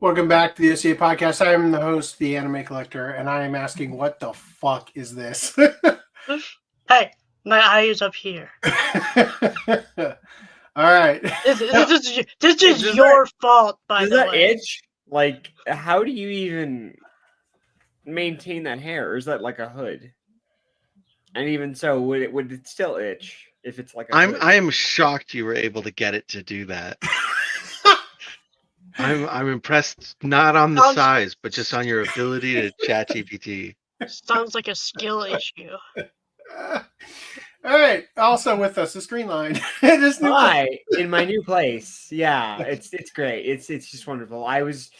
Welcome back to the OCA podcast. I am the host, the Anime Collector, and I am asking, what the fuck is this? Hey, my eye is up here. All right. This is your fault, by Does the that way. itch? Like, how do you even maintain that hair? Or is that like a hood? And even so, would it still itch if it's like a hood? I am shocked you were able to get it to do that. I'm impressed not on the size, but just on your ability to ChatGPT. Sounds like a skill issue. All right. Also with us, the screen line. Hi, in my new place. Yeah, it's great. It's just wonderful. I was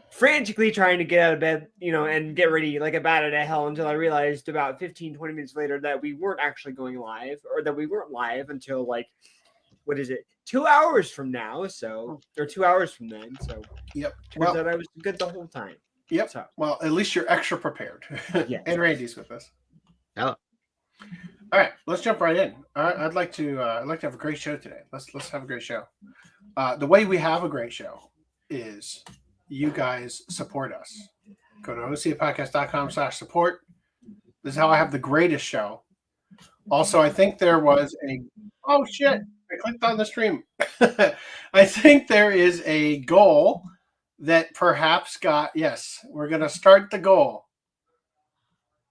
frantically trying to get out of bed, and get ready like a bat out of hell until I realized about 15, 20 minutes later that we weren't actually going live, or that we weren't live until like, what is it? 2 hours from now, or 2 hours from then. So yep. Turns out I was good the whole time. Yep. So. Well, at least you're extra prepared. Yeah. And Randy's with us. Hello. All right, let's jump right in. All right, I'd like to have a great show today. Let's have a great show. The way we have a great show is you guys support us. Go to ocapodcast.com/support. This is how I have the greatest show. Also, I think there was oh shit, I clicked on the stream. I think there is a goal that perhaps yes, we're going to start the goal.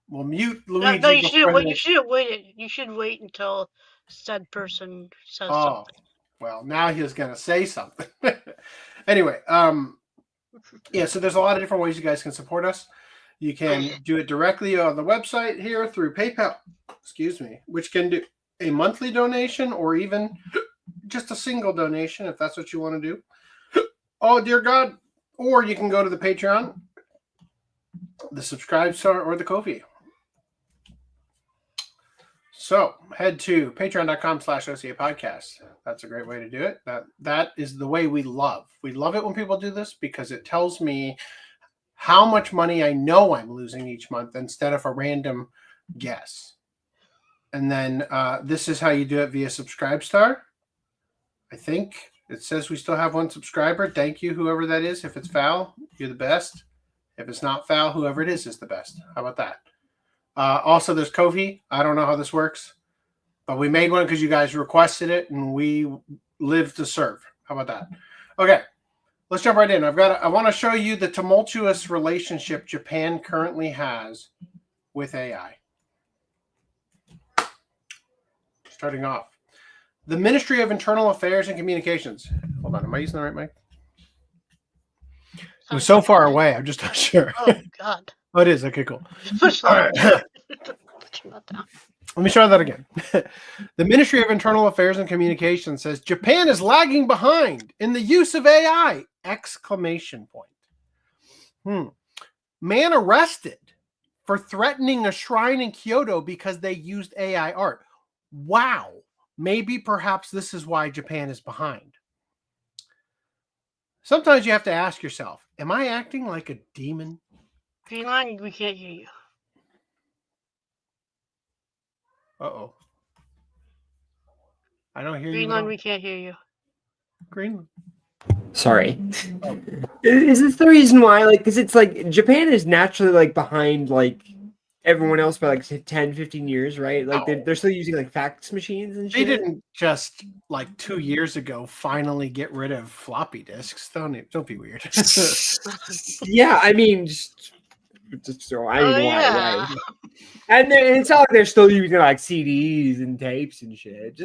We'll mute Luigi. No, you should wait. You should wait until said person says something. Well, now he's going to say something. Anyway, yeah, so there's a lot of different ways you guys can support us. You can do it directly on the website here through PayPal, which can do a monthly donation or even just a single donation if that's what you want to do. Oh, dear God. Or you can go to the Patreon, the Subscribe Star, or the Ko-fi. So head to patreon.com/OCA podcast. That's a great way to do it. That is the way we love. We love it when people do this because it tells me how much money I know I'm losing each month instead of a random guess. And then this is how you do it via Subscribe Star. I think it says we still have one subscriber. Thank you, whoever that is. If it's Val, you're the best. If it's not Val, whoever it is the best. How about that? Also, there's Ko-fi. I don't know how this works, but we made one because you guys requested it, and we live to serve. How about that? Okay, let's jump right in. I want to show you the tumultuous relationship Japan currently has with AI. Starting off, the Ministry of Internal Affairs and Communications. Hold on, am I using the right mic? It was so far away, I'm just not sure. Oh, God. Oh, it is. Okay, cool. Push that. Let me try that again. The Ministry of Internal Affairs and Communications says Japan is lagging behind in the use of AI! Exclamation point. Man arrested for threatening a shrine in Kyoto because they used AI art. Wow. Maybe perhaps this is why Japan is behind. Sometimes you have to ask yourself, am I acting like a demon? Greenland, we can't hear you. Uh-oh. I don't hear you. Greenland, we can't hear you. Greenland. Sorry. Is this the reason why? Like, because it's like Japan is naturally like behind like everyone else by like 10, 15 years, right? Like they're still using like fax machines and shit. They didn't just like 2 years ago finally get rid of floppy disks. Don't be weird. Yeah, I mean, just yeah. And it's not like they're still using like CDs and tapes and shit.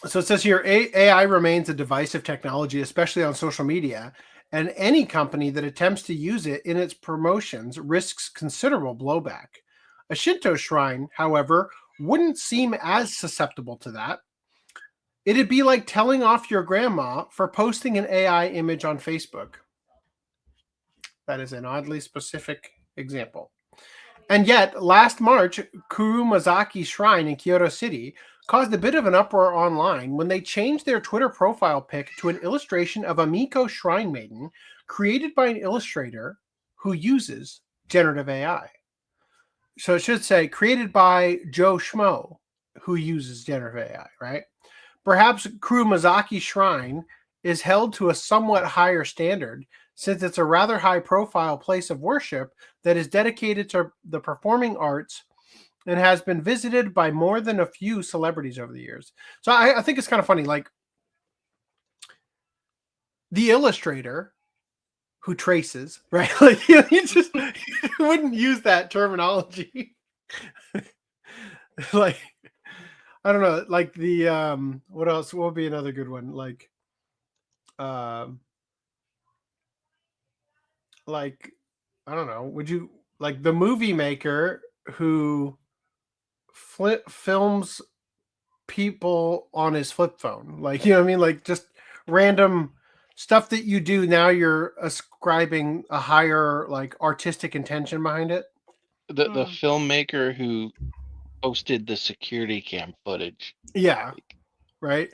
So it says here, AI remains a divisive technology, especially on social media, and any company that attempts to use it in its promotions risks considerable blowback. A Shinto shrine, however, wouldn't seem as susceptible to that. It'd be like telling off your grandma for posting an AI image on Facebook. That is an oddly specific example. And yet, last March, Kurumazaki Shrine in Kyoto City caused a bit of an uproar online when they changed their Twitter profile pic to an illustration of a Miko Shrine Maiden created by an illustrator who uses generative AI. So it should say created by Joe Schmo, who uses generative AI, right? Perhaps Kurumazaki Shrine is held to a somewhat higher standard, since it's a rather high-profile place of worship that is dedicated to the performing arts and has been visited by more than a few celebrities over the years. So I think it's kind of funny, like the illustrator who traces, right? Like you wouldn't use that terminology. Like, I don't know, like the what else? What would be another good one? Like I don't know, would you like the movie maker who films people on his flip phone? Like, you know what I mean? Like just random stuff that you do. Now you're ascribing a higher like artistic intention behind it. The filmmaker who posted the security cam footage. Yeah. Right.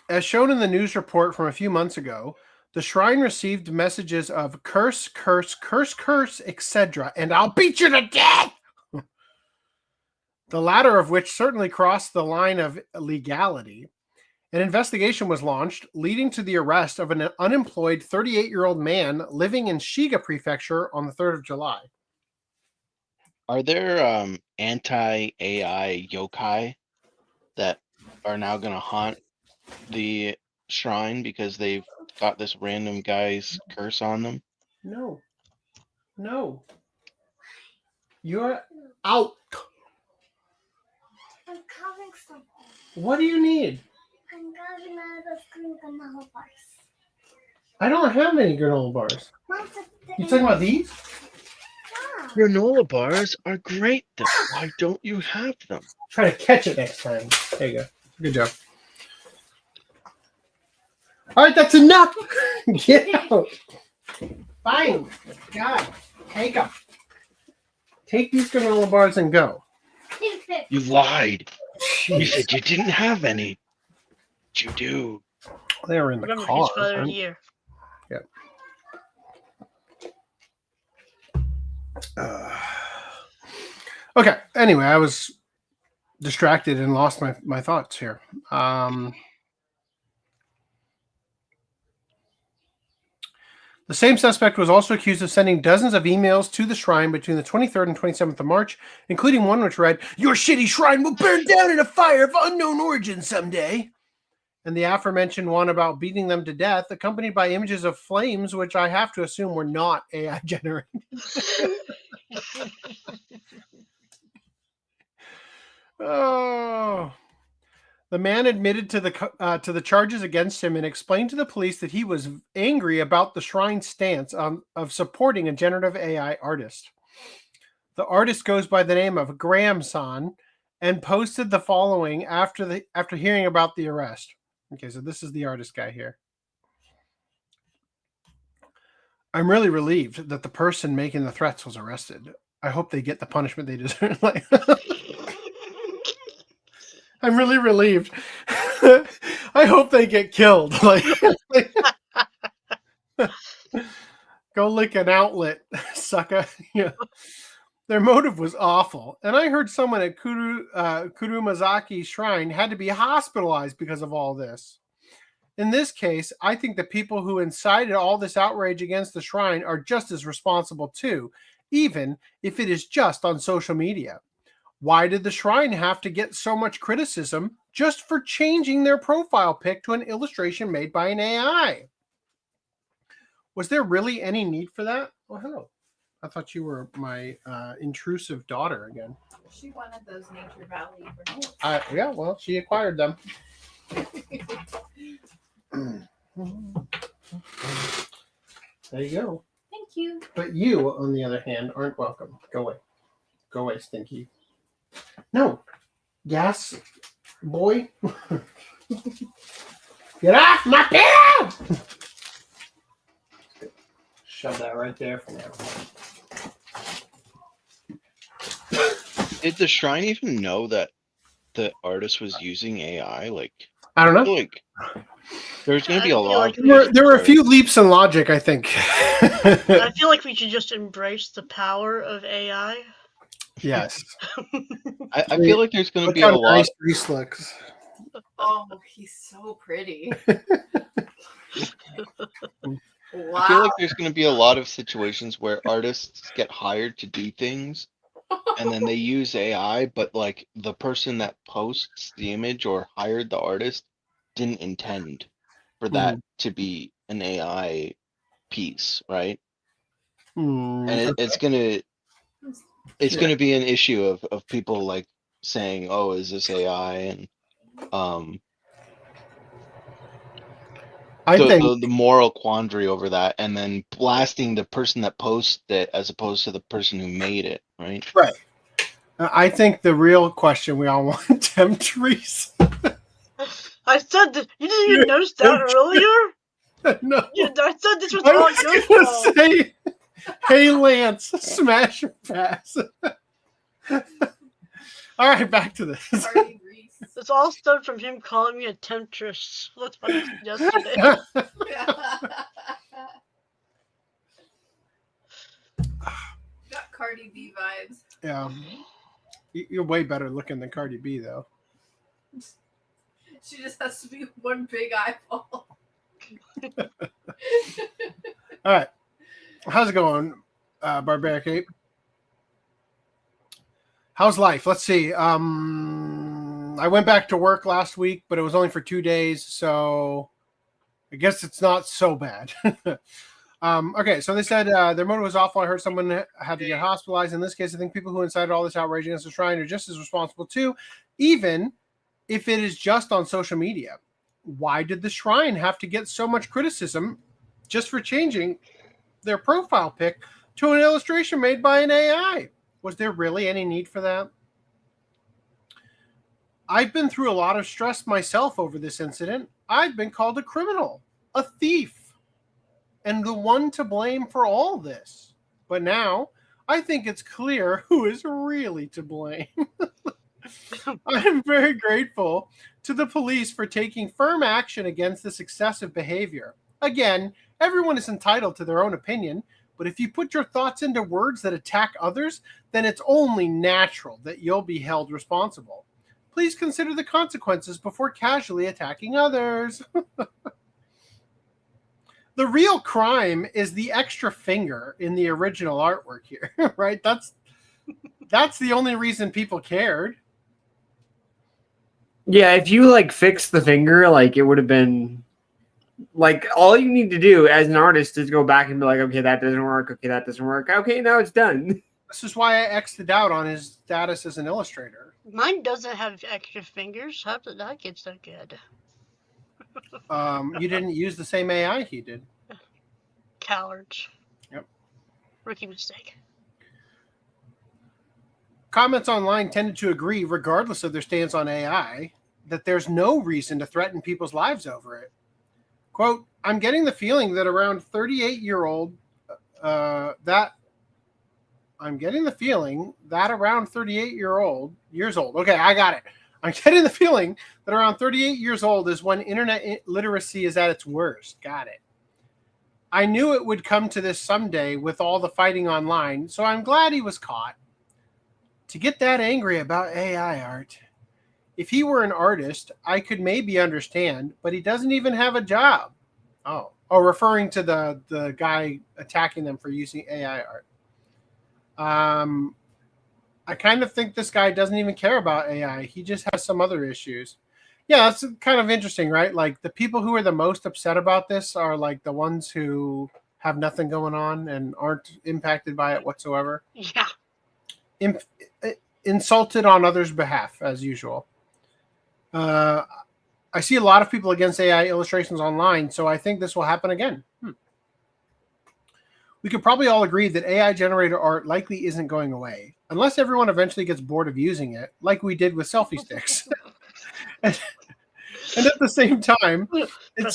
As shown in the news report from a few months ago, the shrine received messages of curse, curse, curse, curse, etc., and I'll beat you to death! The latter of which certainly crossed the line of legality. An investigation was launched, leading to the arrest of an unemployed 38-year-old man living in Shiga Prefecture on the 3rd of July. Are there anti-AI yokai that are now going to haunt the shrine because they've got this random guy's curse on them? No. You're out. I'm covering something. What do you need? I'm grabbing out of green granola bars. I don't have any granola bars. You talking about these? Yeah. Granola bars are great, though. Why don't you have them? Try to catch it next time. There you go. Good job. All right, that's enough. Get out. Fine. God, take them. Take these granola bars and go. You lied. You Jeez. said you didn't have any. But you do. They were in the Remember, car. his father right? here. Okay. Anyway, I was distracted and lost my thoughts here. The same suspect was also accused of sending dozens of emails to the shrine between the 23rd and 27th of March, including one which read, "Your shitty shrine will burn down in a fire of unknown origin someday." And the aforementioned one about beating them to death, accompanied by images of flames, which I have to assume were not AI generated. Oh. The man admitted to the charges against him and explained to the police that he was angry about the shrine's stance of supporting a generative AI artist. The artist goes by the name of Graham-san and posted the following after hearing about the arrest. Okay, so this is the artist guy here. "I'm really relieved that the person making the threats was arrested. I hope they get the punishment they deserve." I'm really relieved. I hope they get killed. Go lick an outlet, sucker. Yeah. Their motive was awful. And I heard someone at Kurumazaki Shrine had to be hospitalized because of all this. In this case, I think the people who incited all this outrage against the shrine are just as responsible too, even if it is just on social media. Why did the shrine have to get so much criticism just for changing their profile pic to an illustration made by an AI? Was there really any need for that? Oh, hello. I thought you were my intrusive daughter again. She wanted those Nature Valley granola. Yeah, well, she acquired them. There you go. Thank you. But you, on the other hand, aren't welcome. Go away. Go away, Stinky. No. Gas, boy. Get off my pillow! Shove that right there for now. Did the shrine even know that the artist was using AI? Like, I don't I know. feel like there's going to be I a feel lot. like of There were a few leaps in logic, I think. I feel like we should just embrace the power of AI. Yes. I feel like there's going to Look be how a lot. nice Reese looks. Oh, he's so pretty. I feel Wow. like there's going to be a lot of situations where artists get hired to do things and then they use AI, but like the person that posts the image or hired the artist didn't intend for that to be an AI piece, right? And it's gonna be an issue of people like saying, "Oh, is this AI?" And I think the moral quandary over that, and then blasting the person that posted it as opposed to the person who made it, right? right. I think the real question we all want temptrees. I said that you didn't even notice that earlier. No, I said this was I all was your gonna fault. say, "Hey Lance, smash or pass." All right, back to this. Party Reese. It's all stemmed from him calling me a temptress. That's what he said yesterday. Got Cardi B vibes. Yeah, you're way better looking than Cardi B, though. She just has to be one big eyeball. All right, how's it going, Barbaric Ape? How's life? Let's see. I went back to work last week, but it was only for 2 days, so I guess it's not so bad. Okay, so they said their motive was awful. I heard someone had to get hospitalized. In this case, I think people who incited all this outrage against the shrine are just as responsible too, even if it is just on social media. Why did the shrine have to get so much criticism just for changing their profile pic to an illustration made by an AI? Was there really any need for that? I've been through a lot of stress myself over this incident. I've been called a criminal, a thief, and the one to blame for all this. But now, I think it's clear who is really to blame. I am very grateful to the police for taking firm action against this excessive behavior. Again, everyone is entitled to their own opinion, but if you put your thoughts into words that attack others, then it's only natural that you'll be held responsible. Please consider the consequences before casually attacking others. The real crime is the extra finger in the original artwork here, right? That's the only reason people cared. Yeah, if you like fix the finger, like it would have been like all you need to do as an artist is go back and be like, okay, that doesn't work. Okay, that doesn't work. Okay, now it's done. This is why I X'd it out on his status as an illustrator. Mine doesn't have extra fingers. How did that get so good? You didn't use the same AI he did. Cowards. Yep. Rookie mistake. Comments online tended to agree, regardless of their stance on AI, that there's no reason to threaten people's lives over it. Quote, I'm getting the feeling that around 38-year-old years old. Okay, I got it. I'm getting the feeling that around 38 years old is when internet literacy is at its worst. Got it. I knew it would come to this someday with all the fighting online, so I'm glad he was caught. To get that angry about AI art. If he were an artist, I could maybe understand, but he doesn't even have a job. Oh, referring to the guy attacking them for using AI art. I kind of think this guy doesn't even care about AI. He just has some other issues. Yeah, that's kind of interesting, right? Like the people who are the most upset about this are like the ones who have nothing going on and aren't impacted by it whatsoever. Yeah. Insulted on others' behalf, as usual. I see a lot of people against AI illustrations online, so I think this will happen again. We could probably all agree that AI generated art likely isn't going away, unless everyone eventually gets bored of using it, like we did with selfie sticks. and at the same time, it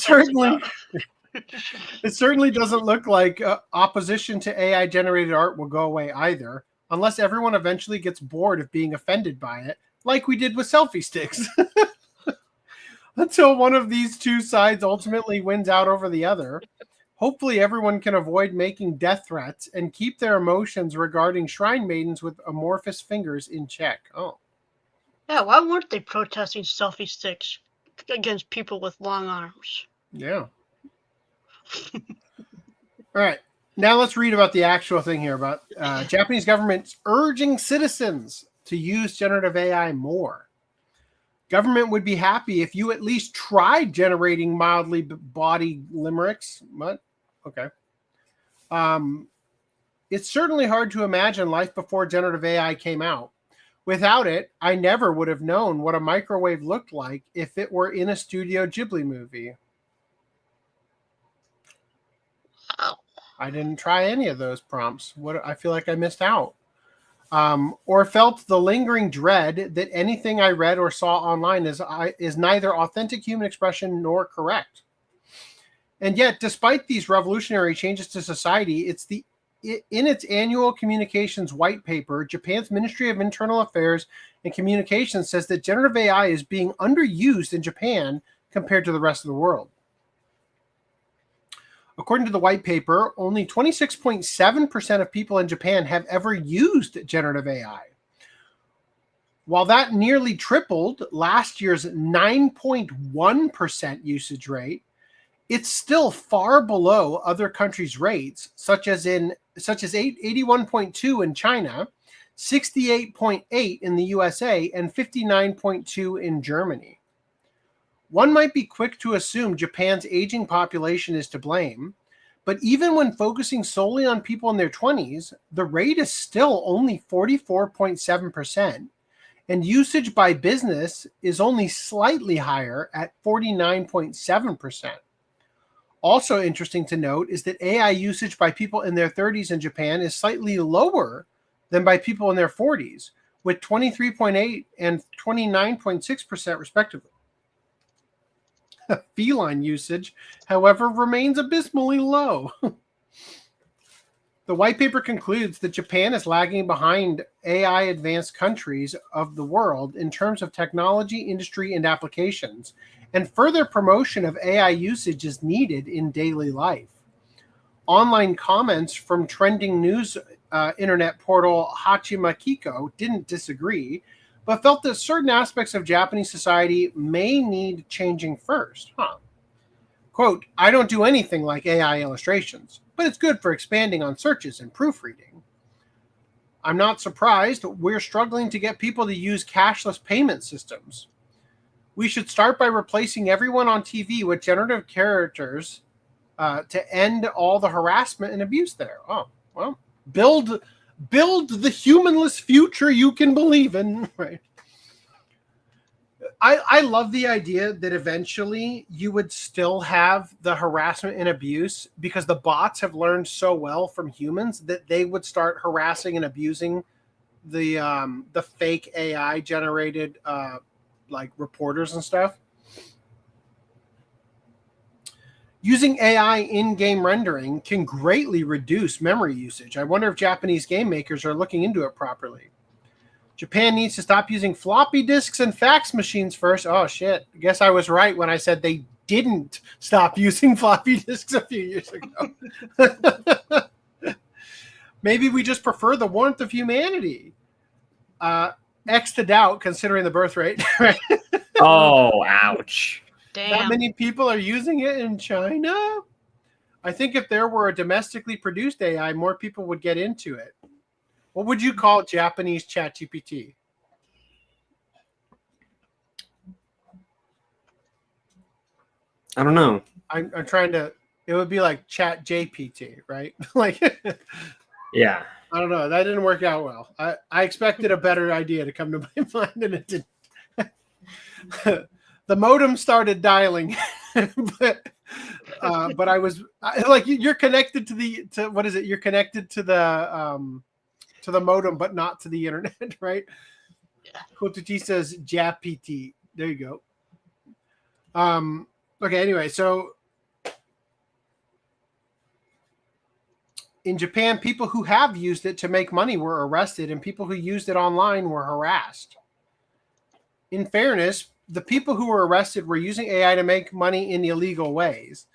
certainly doesn't look like opposition to AI generated art will go away either, unless everyone eventually gets bored of being offended by it, like we did with selfie sticks. Until one of these two sides ultimately wins out over the other. Hopefully everyone can avoid making death threats and keep their emotions regarding shrine maidens with amorphous fingers in check. Oh. Yeah, why weren't they protesting selfie sticks? against people with long arms. Yeah. All right. Now let's read about the actual thing here about Japanese government's urging citizens to use generative AI more. Government would be happy if you at least tried generating mildly bawdy limericks. What? Okay. It's certainly hard to imagine life before generative AI came out. Without it, I never would have known what a microwave looked like if it were in a Studio Ghibli movie. Wow. I didn't try any of those prompts. I feel like I missed out. Or felt the lingering dread that anything I read or saw online is neither authentic human expression nor correct. And yet, despite these revolutionary changes to society, in its annual communications white paper, Japan's Ministry of Internal Affairs and Communications says that generative AI is being underused in Japan compared to the rest of the world. According to the white paper, only 26.7% of people in Japan have ever used generative AI. While that nearly tripled last year's 9.1% usage rate, it's still far below other countries' rates, such as 81.2 in China, 68.8 in the USA, and 59.2 in Germany. One might be quick to assume Japan's aging population is to blame, but even when focusing solely on people in their 20s, the rate is still only 44.7%, and usage by business is only slightly higher at 49.7%. Also interesting to note is that AI usage by people in their 30s in Japan is slightly lower than by people in their 40s, with 23.8 and 29.6% respectively. Feline usage, however, remains abysmally low. The white paper concludes that Japan is lagging behind AI advanced countries of the world in terms of technology, industry, and applications, and further promotion of AI usage is needed in daily life. Online comments from trending news internet portal Hachima Kiko didn't disagree, but felt that certain aspects of Japanese society may need changing first. Quote, I don't do anything like AI illustrations, but it's good for expanding on searches and proofreading. I'm not surprised we're struggling to get people to use cashless payment systems. We should start by replacing everyone on TV with generative characters to end all the harassment and abuse there. Oh, well, build the humanless future you can believe in, right? I love the idea that eventually you would still have the harassment and abuse because the bots have learned so well from humans that they would start harassing and abusing the fake AI generated like reporters and stuff. Using AI in-game rendering can greatly reduce memory usage. I wonder if Japanese game makers are looking into it properly. Japan needs to stop using floppy disks and fax machines first. Oh, shit. I guess I was right when I said they didn't stop using floppy disks a few years ago. Maybe we just prefer the warmth of humanity. X to doubt, considering the birth rate. Right? Oh, ouch. Damn. That many people are using it in China? I think if there were a domestically produced AI, more people would get into it. What would you call Japanese ChatGPT? I don't know. I'm trying to. It would be like ChatJPT, right? Like, Yeah. I don't know. That didn't work out well. I expected a better idea to come to my mind, and it didn't. The modem started dialing, but I was like, you're connected to what is it? You're connected to the modem, but not to the internet, right? Kotuchi says JAPT. There you go. Okay. Anyway, so in Japan, people who have used it to make money were arrested, and people who used it online were harassed. In fairness, the people who were arrested were using AI to make money in illegal ways.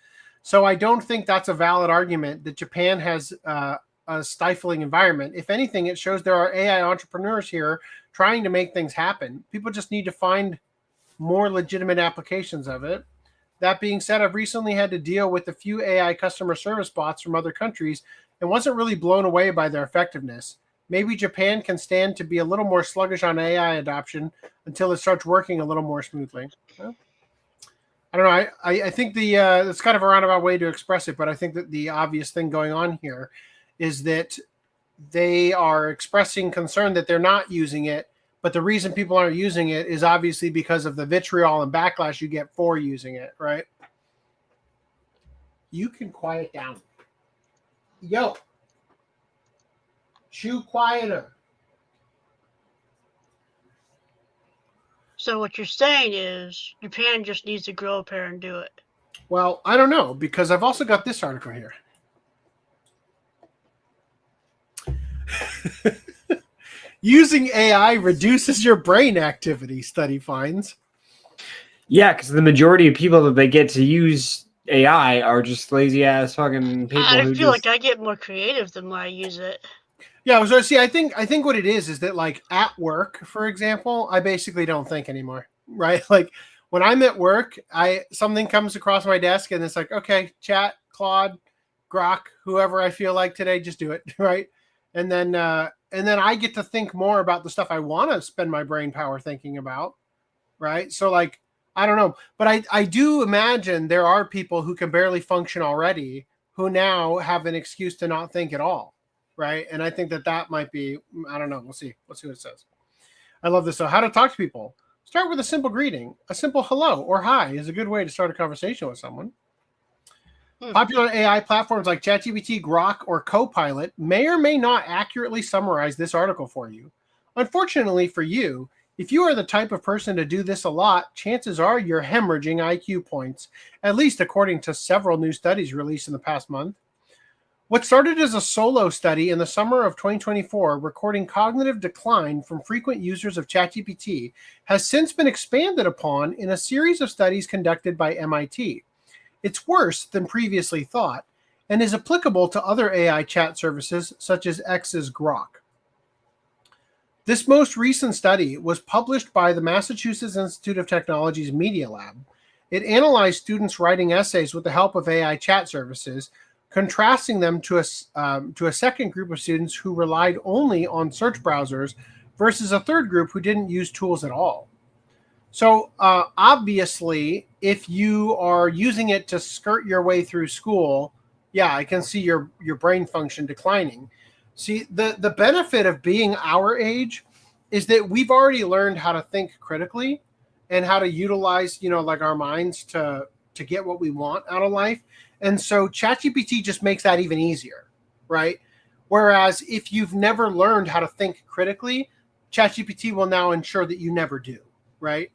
So I don't think that's a valid argument that Japan has a stifling environment. If anything, it shows there are AI entrepreneurs here trying to make things happen. People just need to find more legitimate applications of it. That being said, I've recently had to deal with a few AI customer service bots from other countries and wasn't really blown away by their effectiveness. Maybe Japan can stand to be a little more sluggish on AI adoption until it starts working a little more smoothly. Well, I don't know. I think it's kind of a roundabout way to express it, but I think that the obvious thing going on here is that they are expressing concern that they're not using it, but the reason people aren't using it is obviously because of the vitriol and backlash you get for using it, right? You can quiet down. Yo. Chew quieter. So what you're saying is Japan just needs to grow a pair and do it. Well, I don't know, because I've also got this article here. Using AI reduces your brain activity, study finds. Yeah, because the majority of people that they get to use AI are just lazy ass fucking people I who feel just... like I get more creative the more I use it. Yeah, so see, I think what it is that, like, at work, for example, I basically don't think anymore, right? Like, when I'm at work, something comes across my desk and it's like, okay, chat, Claude, Grok, whoever I feel like today, just do it, right? And then I get to think more about the stuff I want to spend my brain power thinking about, right? So, like, I don't know, but I do imagine there are people who can barely function already who now have an excuse to not think at all, right? And I think that might be, I don't know, we'll see what it says. I love this. So, how to talk to people. Start with a simple greeting. A simple hello or hi is a good way to start a conversation with someone. Popular AI platforms like ChatGPT, Grok, or Copilot may or may not accurately summarize this article for you. Unfortunately for you, if you are the type of person to do this a lot, chances are you're hemorrhaging IQ points, at least according to several new studies released in the past month. What started as a solo study in the summer of 2024, recording cognitive decline from frequent users of ChatGPT, has since been expanded upon in a series of studies conducted by MIT. It's worse than previously thought and is applicable to other AI chat services such as X's Grok. This most recent study was published by the Massachusetts Institute of Technology's Media Lab. It analyzed students writing essays with the help of AI chat services, contrasting them to a second group of students who relied only on search browsers versus a third group who didn't use tools at all. So obviously, if you are using it to skirt your way through school, yeah, I can see your brain function declining. See, the benefit of being our age is that we've already learned how to think critically and how to utilize, like our minds to get what we want out of life. And so ChatGPT just makes that even easier, right? Whereas if you've never learned how to think critically, ChatGPT will now ensure that you never do, right?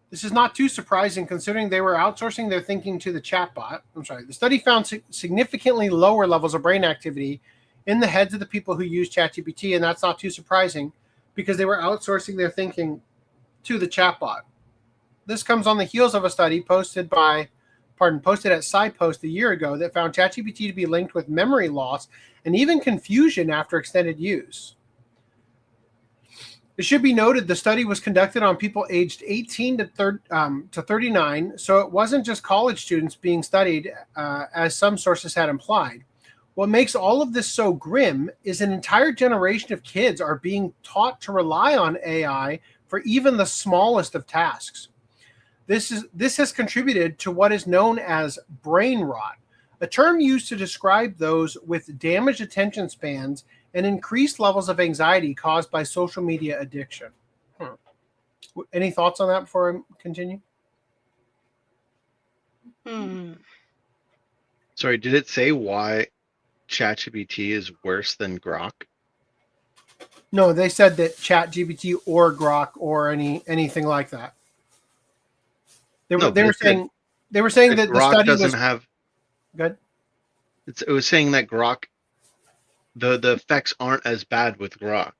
This is not too surprising considering they were outsourcing their thinking to the chatbot. The study found significantly lower levels of brain activity in the heads of the people who use ChatGPT, and that's not too surprising because they were outsourcing their thinking to the chatbot. This comes on the heels of a study posted at SciPost a year ago that found ChatGPT to be linked with memory loss and even confusion after extended use. It should be noted the study was conducted on people aged 18 to 39, so it wasn't just college students being studied, as some sources had implied. What makes all of this so grim is an entire generation of kids are being taught to rely on AI for even the smallest of tasks. This has contributed to what is known as brain rot, a term used to describe those with damaged attention spans and increased levels of anxiety caused by social media addiction. Any thoughts on that before I continue? Sorry, did it say why ChatGPT is worse than Grok? No, they said that ChatGPT or Grok or anything like that. They were saying that the Grok study doesn't was have. good. It was saying that Grok, the effects aren't as bad with Grok.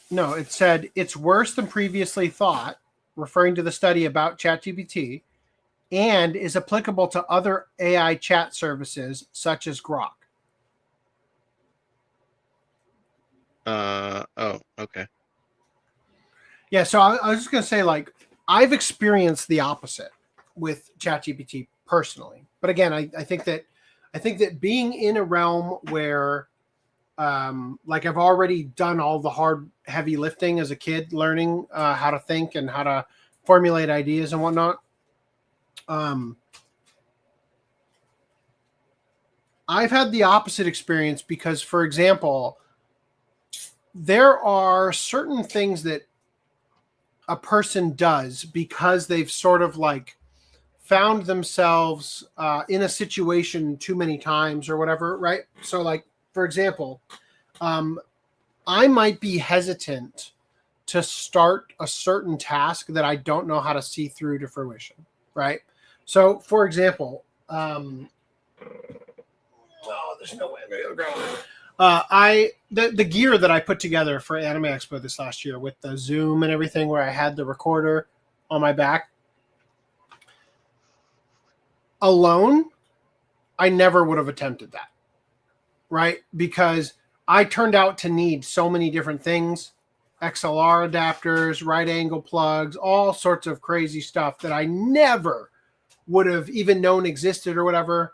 No, it said it's worse than previously thought, referring to the study about ChatGPT, and is applicable to other AI chat services such as Grok. Oh, okay. Yeah, so I was just gonna say, like, I've experienced the opposite with ChatGPT personally, but again, I think that being in a realm where, like, I've already done all the hard, heavy lifting as a kid, learning how to think and how to formulate ideas and whatnot. I've had the opposite experience because, for example, there are certain things that a person does because they've sort of like found themselves in a situation too many times or whatever, right? So, like, for example, I might be hesitant to start a certain task that I don't know how to see through to fruition, right? So, for example, there's no way I'm gonna go. The gear that I put together for Anime Expo this last year with the Zoom and everything, where I had the recorder on my back, alone, I never would have attempted that, right? Because I turned out to need so many different things, XLR adapters, right angle plugs, all sorts of crazy stuff that I never would have even known existed or whatever.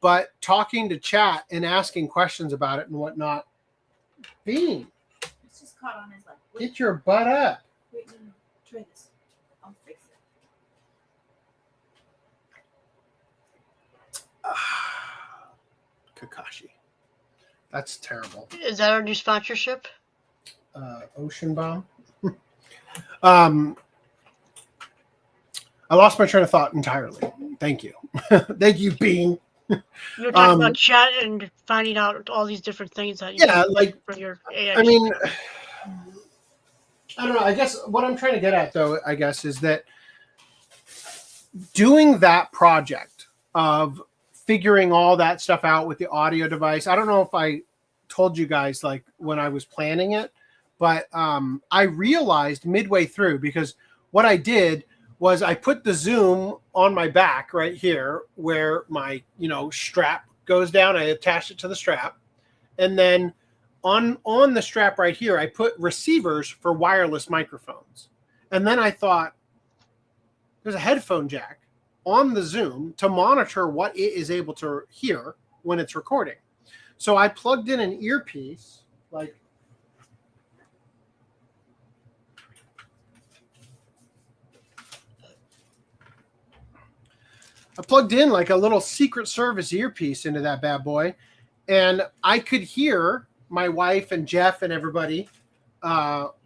But talking to chat and asking questions about it and whatnot, Bean, It's just caught on his leg. get your butt up. Wait, no. Try this. I'll fix it. Kakashi. That's terrible. Is that our new sponsorship? Ocean Bomb. I lost my train of thought entirely. Thank you. Thank you, Bean. You were talking about chat and finding out all these different things that you Yeah, can like, for your AI. I mean, I don't know. I guess what I'm trying to get at, though, I guess, is that doing that project of figuring all that stuff out with the audio device. I don't know if I told you guys, like, when I was planning it, but I realized midway through, because what I did was I put the Zoom on my back right here where my, strap goes down. I attached it to the strap. And then on the strap right here, I put receivers for wireless microphones. And then I thought, there's a headphone jack on the Zoom to monitor what it is able to hear when it's recording. So I plugged in an earpiece, like, I plugged in like a little Secret Service earpiece into that bad boy, and I could hear my wife and Jeff and everybody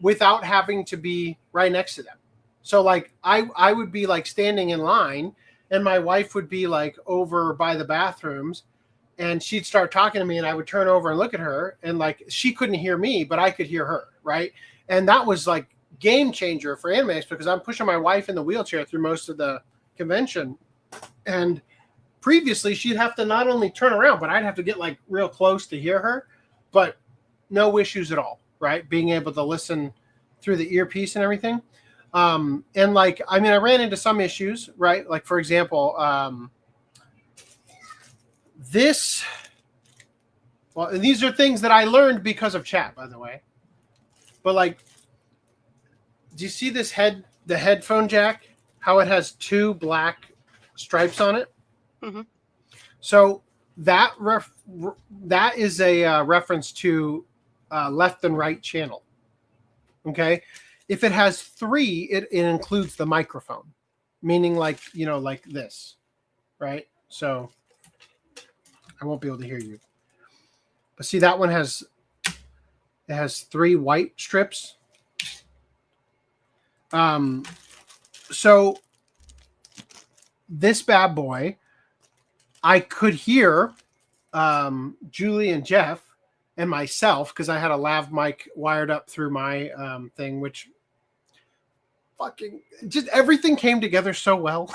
without having to be right next to them. So, like, I would be like standing in line, and my wife would be like over by the bathrooms, and she'd start talking to me, and I would turn over and look at her, and like she couldn't hear me, but I could hear her, right? And that was like game changer for Anime Expo, because I'm pushing my wife in the wheelchair through most of the convention. And previously she'd have to not only turn around, but I'd have to get like real close to hear her, but no issues at all, right? Being able to listen through the earpiece and everything. And like, I mean, I ran into some issues, right? Like, for example, and these are things that I learned because of chat, by the way. But like, do you see this the headphone jack, how it has two black stripes on it? Mm-hmm. So that is a reference to left and right channel. Okay, if it has three, it includes the microphone, meaning like, like this, right? So I won't be able to hear you, but see, that one has three white strips. So this bad boy, I could hear Julie and Jeff and myself, because I had a lav mic wired up through my thing, which fucking just everything came together so well.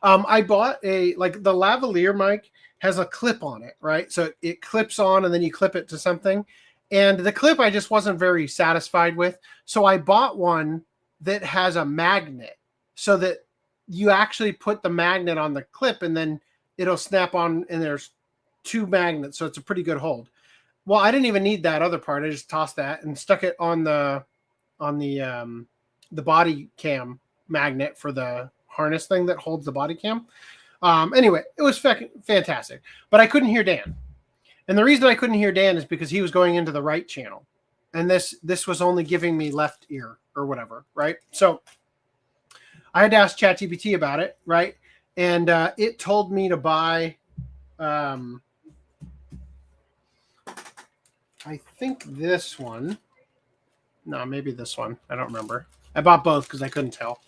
I bought the lavalier mic has a clip on it, right? So it clips on and then you clip it to something. And the clip I just wasn't very satisfied with. So I bought one that has a magnet so that you actually put the magnet on the clip and then it'll snap on, and there's two magnets. So it's a pretty good hold. Well, I didn't even need that other part. I just tossed that and stuck it on the body cam magnet for the harness thing that holds the body cam. Anyway, it was fantastic, but I couldn't hear Dan. And the reason I couldn't hear Dan is because he was going into the right channel. And this was only giving me left ear or whatever, right? So I had to ask ChatGPT about it, right? And it told me to buy, I think this one. No, maybe this one. I don't remember. I bought both because I couldn't tell.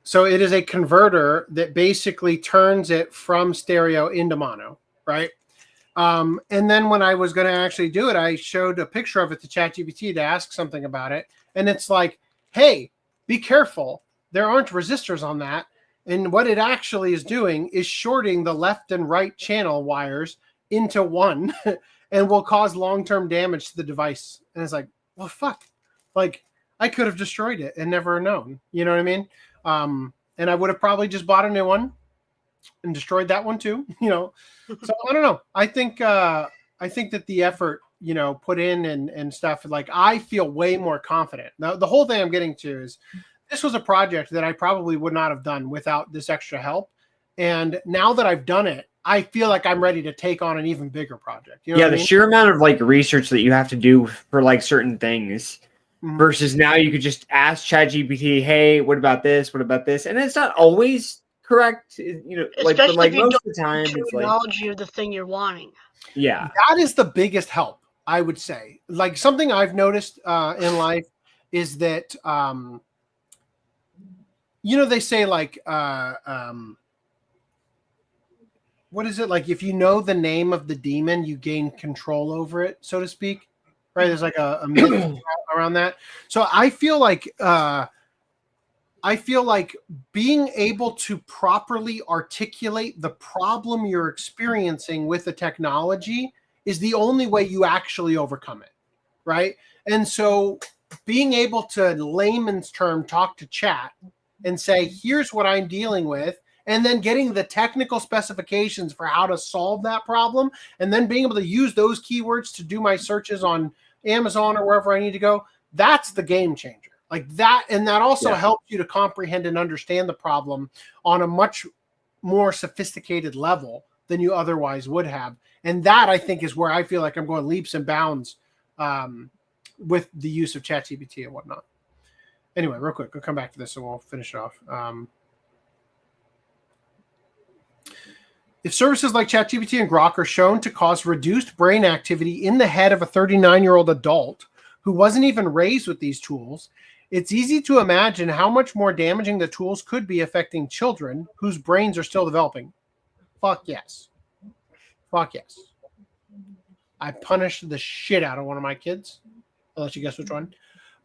So it is a converter that basically turns it from stereo into mono, right? And then when I was going to actually do it, I showed a picture of it to ChatGPT to ask something about it. And it's like, hey, be careful. There aren't resistors on that. And what it actually is doing is shorting the left and right channel wires into one and will cause long-term damage to the device. And it's like, well, fuck. Like, I could have destroyed it and never known. You know what I mean? And I would have probably just bought a new one and destroyed that one too, you know. So I don't know. I think that the effort, you know, put in and stuff, like, I feel way more confident. Now, the whole thing I'm getting to is this was a project that I probably would not have done without this extra help. And now that I've done it, I feel like I'm ready to take on an even bigger project. You know what I mean? Sheer amount of like research that you have to do for like certain things versus now you could just ask ChatGPT, hey, what about this? What about this? And it's not always correct, you know, like, but like most of the time it's like technology of the thing you're wanting. Yeah. That is the biggest help, I would say. Like, something I've noticed in life is that you know, they say like what is it? Like, if you know the name of the demon, you gain control over it, so to speak. Right? There's like a myth around that. So I feel like being able to properly articulate the problem you're experiencing with the technology is the only way you actually overcome it, right? And so being able to, in layman's term, talk to chat and say, here's what I'm dealing with, and then getting the technical specifications for how to solve that problem, and then being able to use those keywords to do my searches on Amazon or wherever I need to go, that's the game changer. Like that, and that also helps you to comprehend and understand the problem on a much more sophisticated level than you otherwise would have. And that, I think, is where I feel like I'm going leaps and bounds with the use of ChatGPT and whatnot. Anyway, real quick, we'll come back to this and we'll finish it off. If services like ChatGPT and Grok are shown to cause reduced brain activity in the head of a 39-year-old adult who wasn't even raised with these tools, it's easy to imagine how much more damaging the tools could be affecting children whose brains are still developing. Fuck yes. Fuck yes. I punished the shit out of one of my kids. I'll let you guess which one.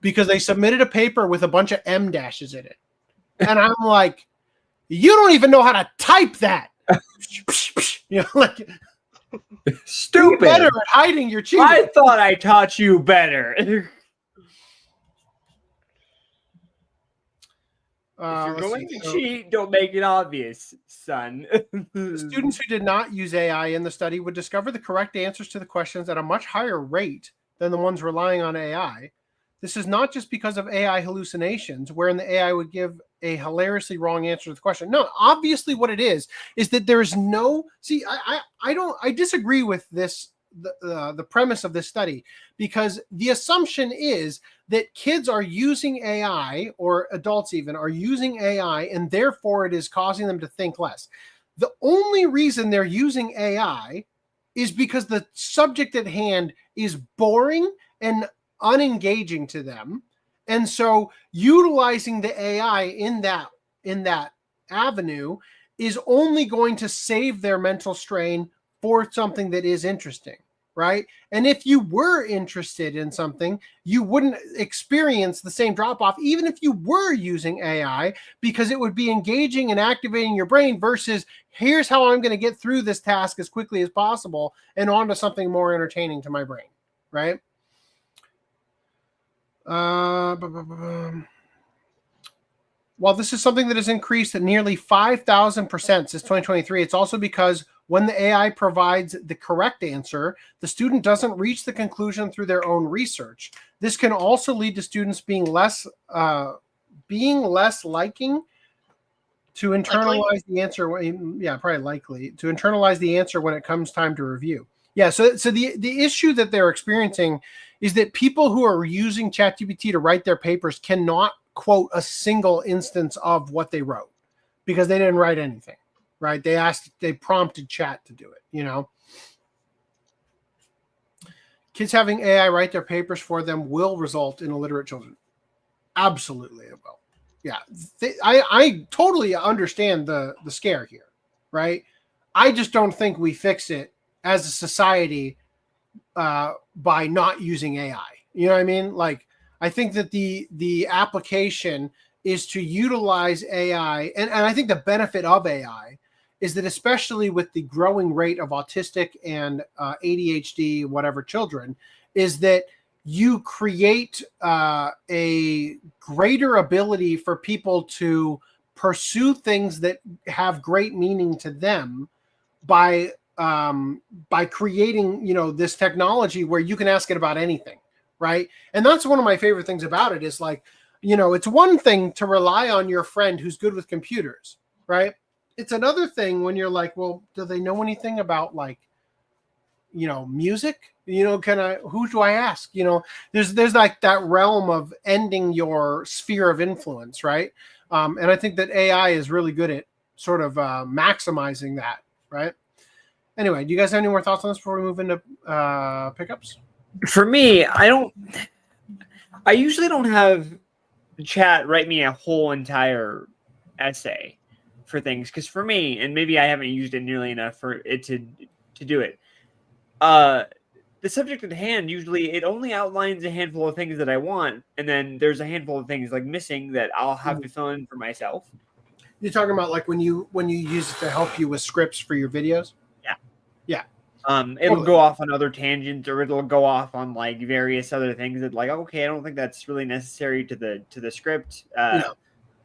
Because they submitted a paper with a bunch of M dashes in it. And I'm like, you don't even know how to type that. You know, like, stupid. Be better at hiding your cheating. I thought I taught you better. If you're going to cheat, don't make it obvious, son. The students who did not use AI in the study would discover the correct answers to the questions at a much higher rate than the ones relying on AI. This is not just because of AI hallucinations, wherein the AI would give a hilariously wrong answer to the question. No, obviously what it is that there is no... See, I disagree with this, the premise of this study, because the assumption is that kids are using AI, or adults even, are using AI, and therefore it is causing them to think less. The only reason they're using AI is because the subject at hand is boring and unengaging to them. And so utilizing the AI in that avenue is only going to save their mental strain for something that is interesting, right? And if you were interested in something, you wouldn't experience the same drop-off, even if you were using AI, because it would be engaging and activating your brain versus here's how I'm going to get through this task as quickly as possible and on to something more entertaining to my brain, right? While this is something that has increased at nearly 5,000% since 2023, it's also because When the AI provides the correct answer, the student doesn't reach the conclusion through their own research. This can also lead to students being less liking to internalize the answer. Yeah, probably likely to internalize the answer when it comes time to review. Yeah, so the issue that they're experiencing is that people who are using ChatGPT to write their papers cannot quote a single instance of what they wrote because they didn't write anything, right? They prompted chat to do it, you know. Kids having AI write their papers for them will result in illiterate children. Absolutely, it will. Yeah, I totally understand the scare here, right? I just don't think we fix it as a society by not using AI. You know what I mean? Like, I think that the application is to utilize AI, and I think the benefit of AI is that especially with the growing rate of autistic and ADHD, whatever children, is that you create a greater ability for people to pursue things that have great meaning to them by creating, you know, this technology where you can ask it about anything, right? And that's one of my favorite things about it is like, you know, it's one thing to rely on your friend who's good with computers, right? It's another thing when you're like, well, do they know anything about, like, you know, music? You know, who do I ask? You know, there's like that realm of ending your sphere of influence, right? And I think that AI is really good at sort of maximizing that, right? Anyway, do you guys have any more thoughts on this before we move into pickups? For me, I usually don't have chat write me a whole entire essay for things, because for me, and maybe I haven't used it nearly enough for it to do it, the subject at hand, usually it only outlines a handful of things that I want, and then there's a handful of things like missing that I'll have to fill in for myself. You're talking about like when you use it to help you with scripts for your videos? Yeah. It'll go off on other tangents, or it'll go off on like various other things that, like, okay, I don't think that's really necessary to the script.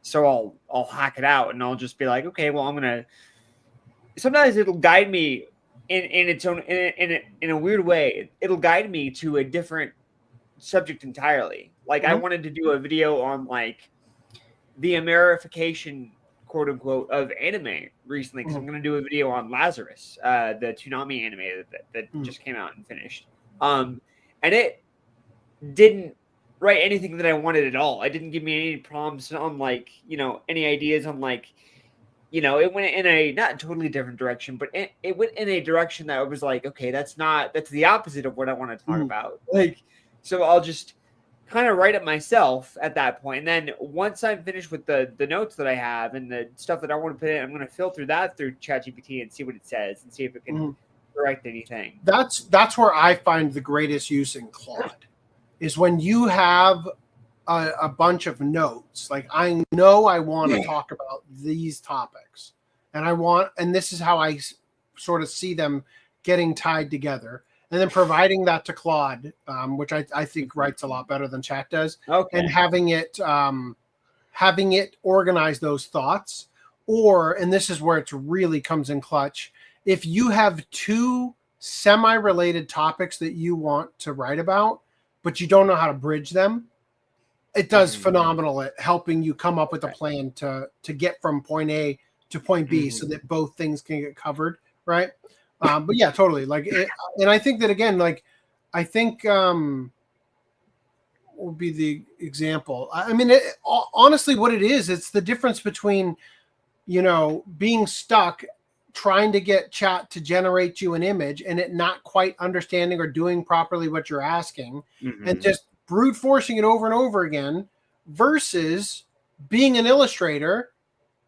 So I'll hack it out, and I'll just be like, okay, well, I'm gonna. Sometimes it'll guide me in its own in a weird way. It'll guide me to a different subject entirely. Like I wanted to do a video on like the Amerification, quote unquote, of anime recently, because I'm going to do a video on Lazarus, the Toonami anime that just came out and finished. And it didn't write anything that I wanted at all. It didn't give me any prompts on, like, you know, any ideas on, like, you know, it went in a not totally different direction, but it went in a direction that was like, okay, that's the opposite of what I want to talk about. Like, so I'll just kind of write it myself at that point. And then once I'm finished with the notes that I have and the stuff that I want to put in, I'm going to filter that through ChatGPT and see what it says and see if it can correct anything. That's where I find the greatest use in Claude, is when you have a bunch of notes. Like, I know I want to talk about these topics, and this is how I sort of see them getting tied together. And then providing that to Claude, which I think writes a lot better than chat does, and having it organize those thoughts. And this is where it really comes in clutch. If you have two semi-related topics that you want to write about, but you don't know how to bridge them, it does phenomenal at helping you come up with a plan to get from point A to point B, so that both things can get covered, right? But yeah, totally. Like, and I think that, again, like, I think what would be the example? I mean, honestly, what it is, it's the difference between, you know, being stuck trying to get chat to generate you an image and it not quite understanding or doing properly what you're asking, and just brute forcing it over and over again, versus being an illustrator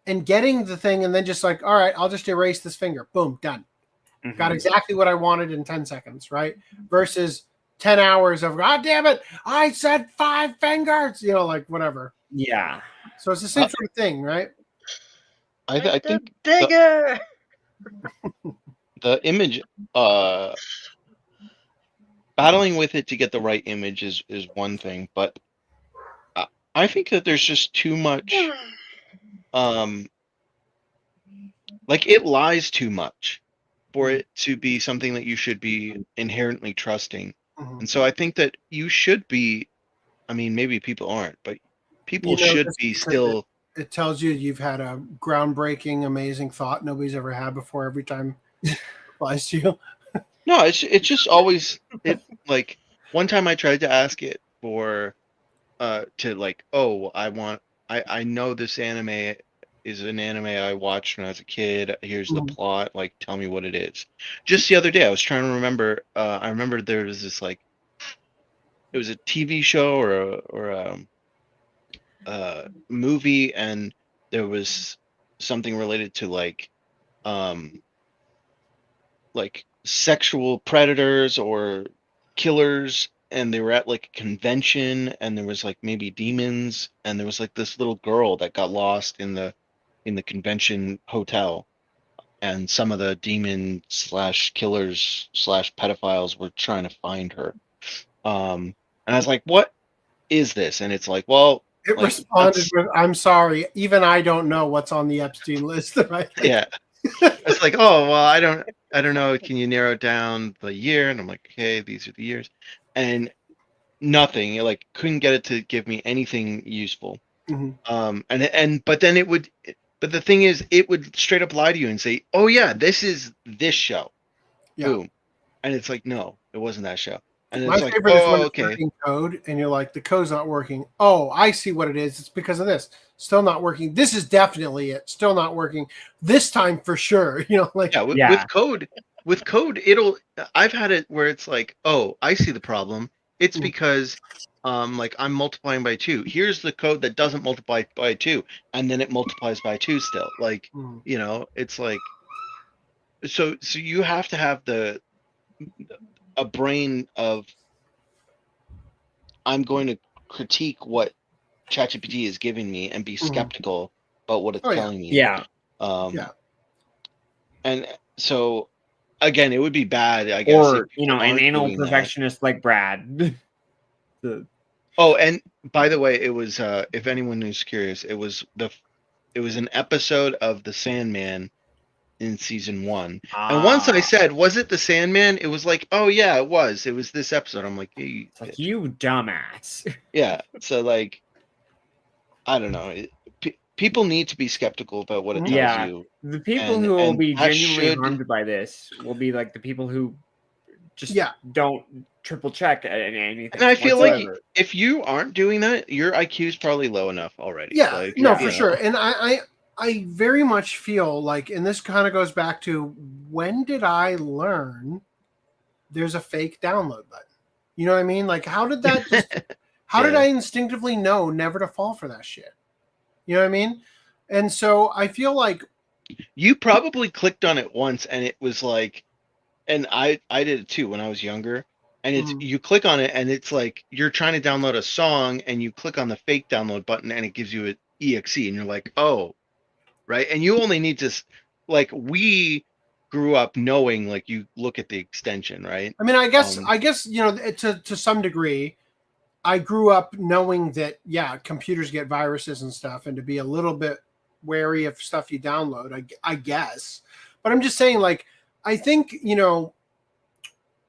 and getting the thing and then just like, all right, I'll just erase this finger. Boom, done. Got exactly what I wanted in 10 seconds, right? Versus 10 hours of, God damn it, I said 5 fingers, you know, like, whatever. Yeah. So it's the same sort of thing, right? I think bigger. the image, battling with it to get the right image is one thing, but I think that there's just too much, like, it lies too much. for it to be something that you should be inherently trusting. Mhm. And so I think that you should be, I mean, maybe people aren't, but people should just be because still. it tells you you've had a groundbreaking, amazing thought nobody's ever had before every time it applies to you. No, it's just always it like one time I tried to ask it for to like, oh, I know this anime is an anime I watched when I was a kid. Here's the Mhm. plot, like tell me what it is. Just the other day I was trying to remember I remember there was this like it was a TV show or a movie and there was something related to like sexual predators or killers and they were at like a convention and there was like maybe demons and there was like this little girl that got lost in the convention hotel and some of the demon slash killers slash pedophiles were trying to find her and I was like, what is this? And it's like, well, It like responded with, "I'm sorry, even I don't know what's on the Epstein list." Right? yeah. It's like, oh well, I don't know. Can you narrow down the year? And I'm like, okay, these are the years, and nothing. Like, couldn't get it to give me anything useful. Mhm. But then it would. But the thing is, it would straight up lie to you and say, oh yeah, this is this show. Yeah. Boom, and it's like, no, it wasn't that show. And My it's like, favorite is when oh it's okay, working code, and you're like, "The code's not working." Oh, I see what it is. It's because of this. Still not working. This is definitely it. Still not working. This time for sure. Like yeah. Yeah. With code, it'll. I've had it where it's like, oh, I see the problem. It's Mm. because, like I'm multiplying by 2. Here's the code that doesn't multiply by 2, and then it multiplies by 2 still. Like, Mm. it's like, so you have to have a brain of, I'm going to critique what ChatGPT is giving me and be Mhm. skeptical about what it's Oh, yeah. telling me. Yeah. Yeah. And so, again, it would be bad, I guess, if Or, people an aren't anal doing that. perfectionist like Brad. Oh, and by the way, it was if anyone who's curious, it was an episode of The Sandman in season 1. And once I said, was it The Sandman? It was like, oh yeah, it was. It was this episode. I'm like, hey, It's like, you dumbass. yeah. So like, I don't know. People need to be skeptical about what it tells Yeah. you. The people And- who will and be that genuinely should- harmed by this will be like the people who just Yeah. don't triple check anything. And I feel like whatsoever. if you aren't doing that, your IQ is probably low enough already. Yeah, Like, no, yeah. for sure. And I very much feel like, and this kind of goes back to, when did I learn there's a fake download button? You know what I mean? Like, how did that just, how did Yeah. I instinctively know never to fall for that shit? You know what I mean? And so I feel like, You probably clicked on it once and it was like, and I did it too when I was younger. And it's Mhm. you click on it and it's like you're trying to download a song and you click on the fake download button and it gives you an exe and you're like, oh, right. And you only need to like we grew up knowing like you look at the extension, right? I mean, I guess, Um, to some degree, I grew up knowing that, yeah, computers get viruses and stuff, and to be a little bit wary of stuff you download, I guess. But I'm just saying, like, I think,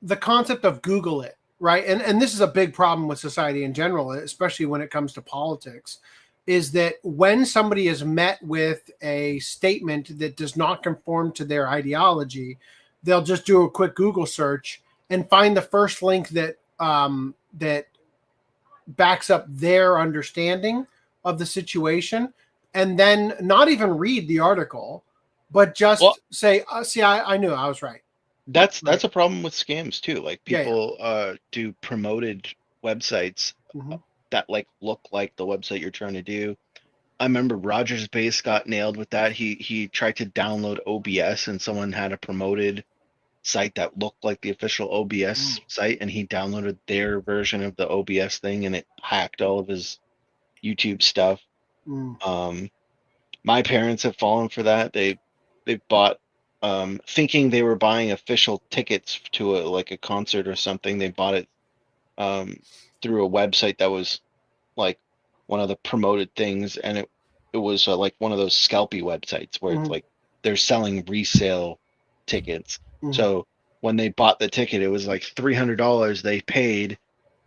the concept of Google it, right? And this is a big problem with society in general, especially when it comes to politics, is that when somebody is met with a statement that does not conform to their ideology, they'll just do a quick Google search and find the first link that that backs up their understanding of the situation, and then not even read the article, but just Well- say, see, I knew I was right. that's Right. a problem with scams too. Like Yeah, yeah. people do promoted websites Mhm. that like look like the website you're trying to do. I remember Rogers Base got nailed with that. He tried to download OBS and someone had a promoted site that looked like the official OBS site and he downloaded their version of the OBS thing and it hacked all of his YouTube stuff. Mm. My parents have fallen for that. They bought thinking they were buying official tickets to a concert or something. They bought it through a website that was like one of the promoted things, and it was like one of those scalpy websites where it's Mhm. like they're selling resale tickets, Mhm. So when they bought the ticket, it was like $300 they paid,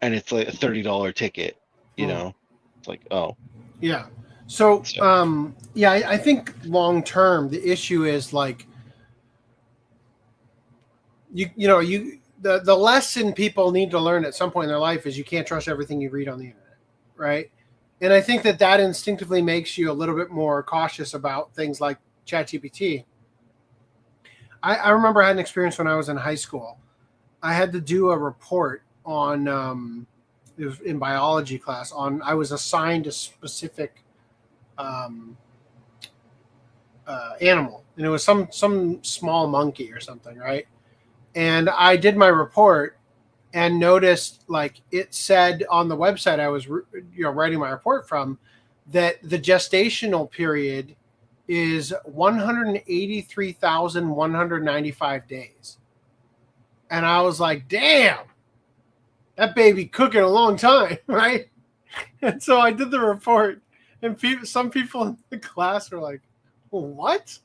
and it's like a $30 ticket. You Mhm. know, it's like, oh, Yeah. So, So- yeah, I think long term the issue is like the lesson people need to learn at some point in their life is you can't trust everything you read on the internet, right? And I think that instinctively makes you a little bit more cautious about things like ChatGPT. I remember I had an experience when I was in high school. I had to do a report on it was in biology class on I was assigned a specific animal, and it was some small monkey or something, right? And I did my report and noticed like it said on the website I was writing my report from that the gestational period is 183,195 days. And I was like, damn, that baby cooking a long time, right? And so I did the report, and some people in the class were like, what?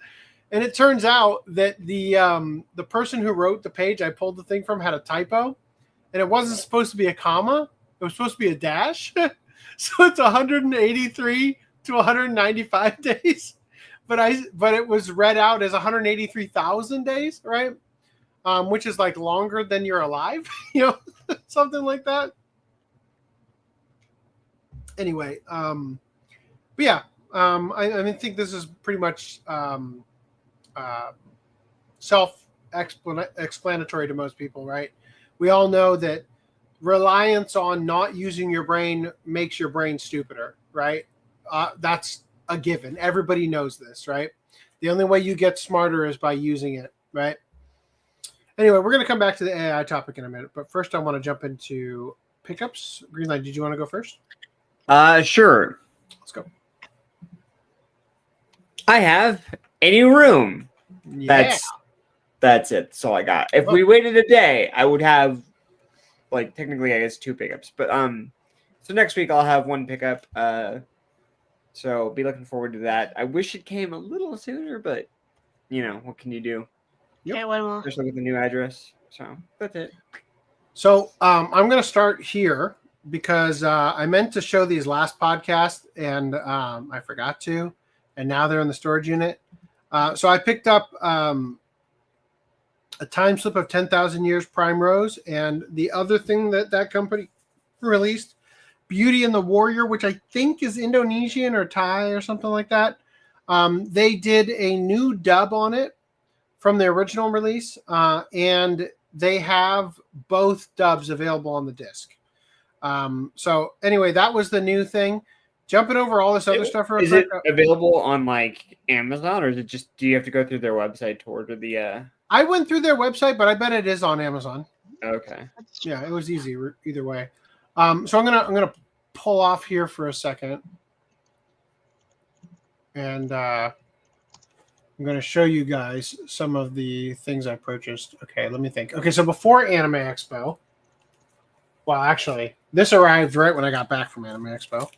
And it turns out that the person who wrote the page I pulled the thing from had a typo, and it wasn't supposed to be a comma. It was supposed to be a dash. So it's 183 to 195 days, but it was read out as 183,000 days, right? Which is like longer than you're alive, something like that. Anyway, but yeah, I think this is pretty much self-explanatory to most people, right? We all know that reliance on not using your brain makes your brain stupider, right? That's a given. Everybody knows this, right? The only way you get smarter is by using it, right? Anyway, we're going to come back to the AI topic in a minute, but first I want to jump into pickups. Greenlight, did you want to go first? Sure. Let's go. I have a new room. Yeah. That's it. That's all I got. If we waited a day, I would have, like, technically, I guess 2 pickups. But so next week I'll have 1 pickup. So be looking forward to that. I wish it came a little sooner, but what can you do? Yep. Can't wait more. Especially with the new address. So that's it. So I'm going to start here because I meant to show these last podcast and I forgot to, and now they're in the storage unit. So I picked up a time slip of 10,000 Years Prime Rose, and the other thing that company released, Beauty and the Warrior, which I think is Indonesian or Thai or something like that. They did a new dub on it from the original release, and they have both dubs available on the disc. So anyway, that was the new thing. Jumping over all this other stuff real Is quick. it available on like Amazon, or is it just do you have to go through their website to order the I went through their website, but I bet it is on Amazon. Okay. Yeah, it was easy either way. So I'm gonna pull off here for a second, and I'm gonna show you guys some of the things I purchased. Okay, let me think. Okay, so before Anime Expo, well, actually, this arrived right when I got back from Anime Expo.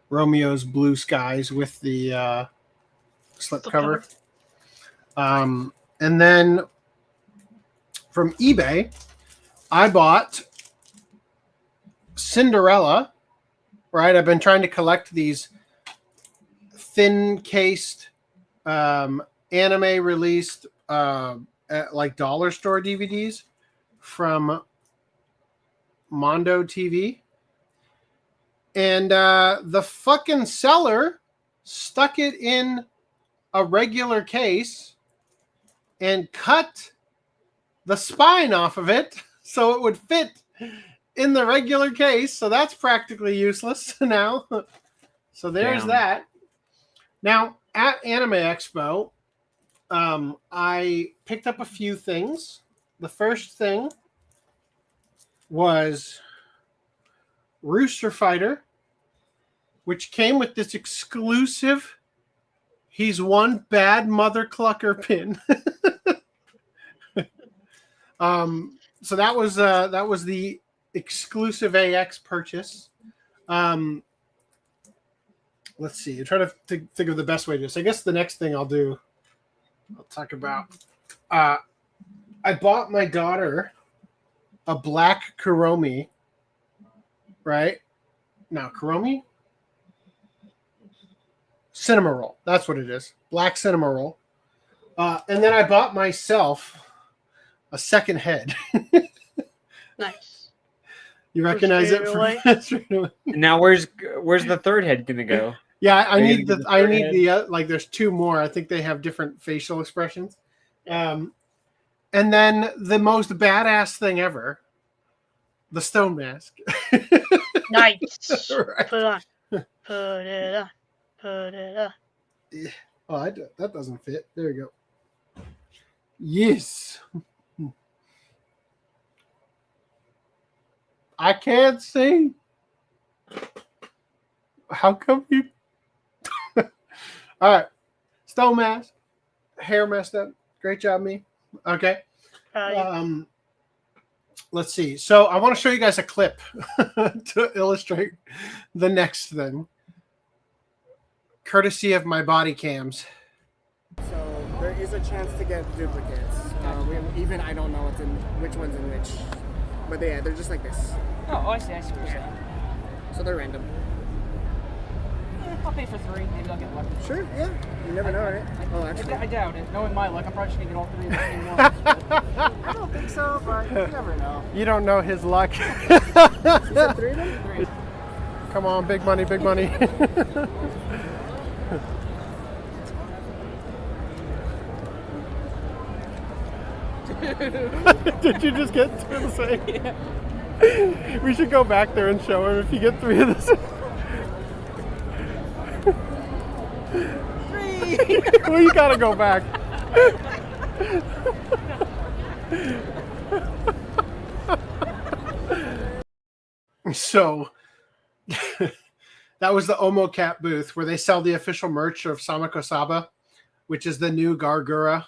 Romeo's Blue Skies with the slipcover. And then from eBay, I bought Cinderella, right? I've been trying to collect these thin-cased anime released at like dollar store DVDs from Mondo TV. And the fucking seller stuck it in a regular case and cut the spine off of it so it would fit in the regular case. So that's practically useless now. So there's Damn. that. Now, at Anime Expo, I picked up a few things. The first thing was Rooster Fighter, which came with this exclusive "He's One Bad Mother Clucker" pin. So that was the exclusive AX purchase. Let's see. I'm trying to think of the best way to do this. I guess the next thing I'll talk about. I I bought my daughter a black Kuromi, right? Now, Kuromi? Cinema roll. That's what it is. Black cinema roll. And then I bought myself a second head. Nice. You recognize it from Now where's the third head gonna go? Yeah, I Are you need gonna the do the I third need head? the like there's two more. I think they have different facial expressions. And then the most badass thing ever, the stone mask. Nice. Right. Put it on. Put it on. Put it on. Oh, that doesn't fit. There you go. Yes. I can't see. How come you? All right. Stone mask. Hair messed up. Great job, me. Okay. Let's see. So I want to show you guys a clip to illustrate the next thing. Courtesy of my body cams. So there is a chance to get duplicates. Even I don't know which one's in which. But yeah, they're just like this. Oh, I see what you're saying. So they're random. I'll pay for 3. Maybe I'll get lucky. Sure, yeah. You never know, right? Oh, actually. I doubt it. Knowing my luck, I'm probably just going to get all 3 of the same ones. I don't think so, but you never know. You don't know his luck. You said 3 of them? 3. Come on, big money, big money. Did you just get 2 of the same? Yeah. We should go back there and show him if you get 3 of the same. 3! Well, you gotta go back. So that was the OmoCat booth where they sell the official merch of Samako Saba, which is the new Gargura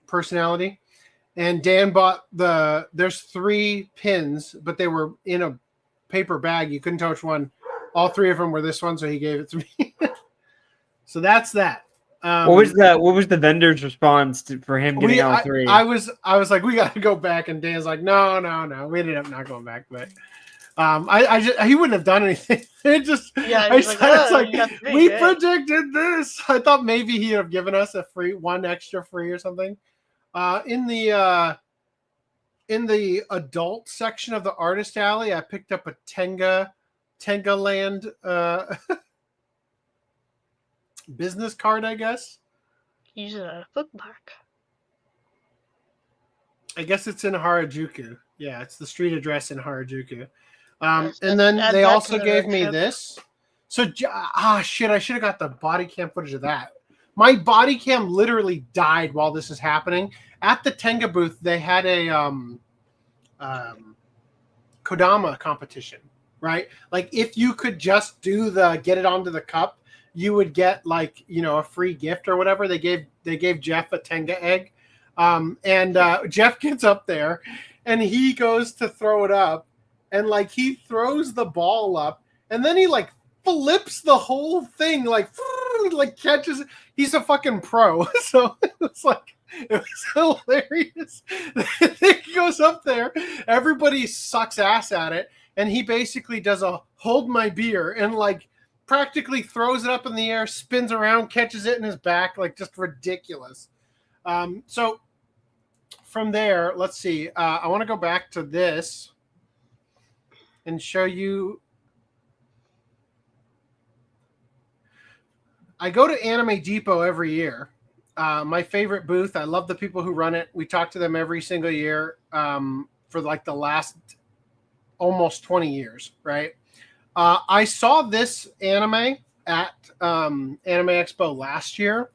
personality. And Dan bought there's 3 pins, but they were in a paper bag. You couldn't tell which one. All 3 of them were this one, so he gave it to me. So that's that. What was the vendor's response for him getting all 3? I was like, we got to go back, and Dan's like, no. We ended up not going back, but he wouldn't have done anything. It just we predicted this. I thought maybe he'd have given us a free one extra free or something. In the adult section of the artist alley, I picked up a Tenga Land business card, I guess. Use it as a bookmark. I guess it's in Harajuku. Yeah, it's the street address in Harajuku. And then they also gave me this. So, shit, I should have got the body cam footage of that. My body cam literally died while this is happening. At the Tenga booth, they had a Kodama competition, right? Like, if you could just do the get it onto the cup, you would get a free gift or whatever. They gave Jeff a Tenga egg. Jeff gets up there and he goes to throw it up, and he throws the ball up, and then he flips the whole thing, catches it. He's a fucking pro. So it was hilarious. He goes up there, everybody sucks ass at it, and he basically does a hold my beer and practically throws it up in the air, spins around, catches it in his back, just ridiculous. So from there, let's see. I want to go back to this and show you. I go to Anime Depot every year. My favorite booth. I love the people who run it. We talk to them every single year for the last almost 20 years, right? I saw this anime at Anime Expo last year.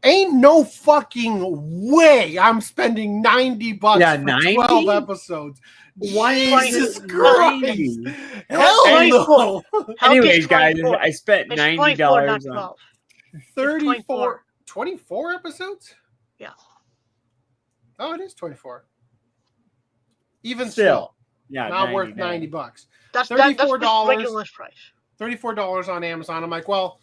Ain't no fucking way I'm spending $90 for 12 episodes. Jesus Christ. Hell no. Anyways, guys, I spent $90 on 24 episodes? Yeah. Oh, it is 24. Even Still. Yeah, not worth $90. That's $34 regular price. $34 on Amazon. I'm like, well,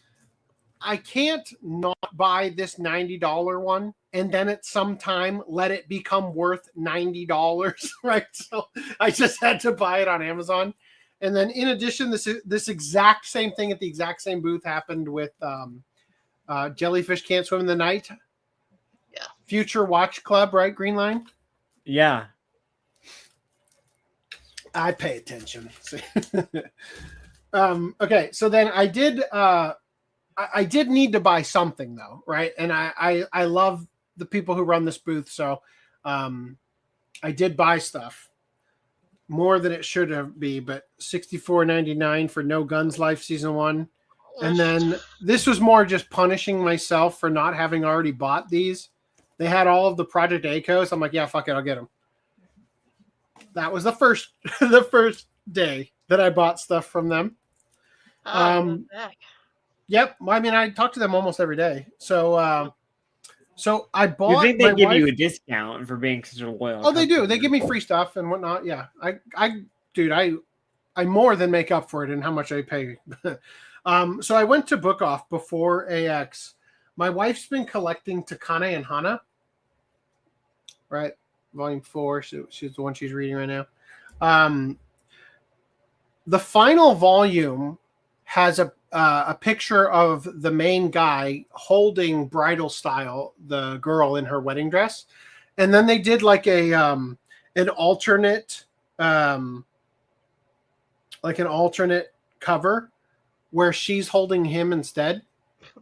I can't not buy this $90 one and then at some time let it become worth $90, right? So I just had to buy it on Amazon. And then in addition, this exact same thing at the exact same booth happened with Jellyfish Can't Swim in the Night. Yeah. Future Watch Club, right? Green Line. Yeah. I pay attention. Okay, so then I did need to buy something though, right? And I love the people who run this booth, so I did buy stuff more than it should have been, but $64.99 for No Guns Life Season 1. And then this was more just punishing myself for not having already bought these. They had all of the Project Echoes. I'm like, yeah, fuck it, I'll get them. That was the first day that I bought stuff from them. Yep. I mean, I talk to them almost every day. So I bought. You think they give you a discount for being such a loyal? Oh, they do. They give me free stuff and whatnot. Yeah. I more than make up for it in how much I pay. So I went to Book Off before AX. My wife's been collecting Takane and Hana. Right. Volume 4. She's the one she's reading right now. The final volume has a picture of the main guy holding bridal style the girl in her wedding dress, and then they did like an alternate cover where she's holding him instead,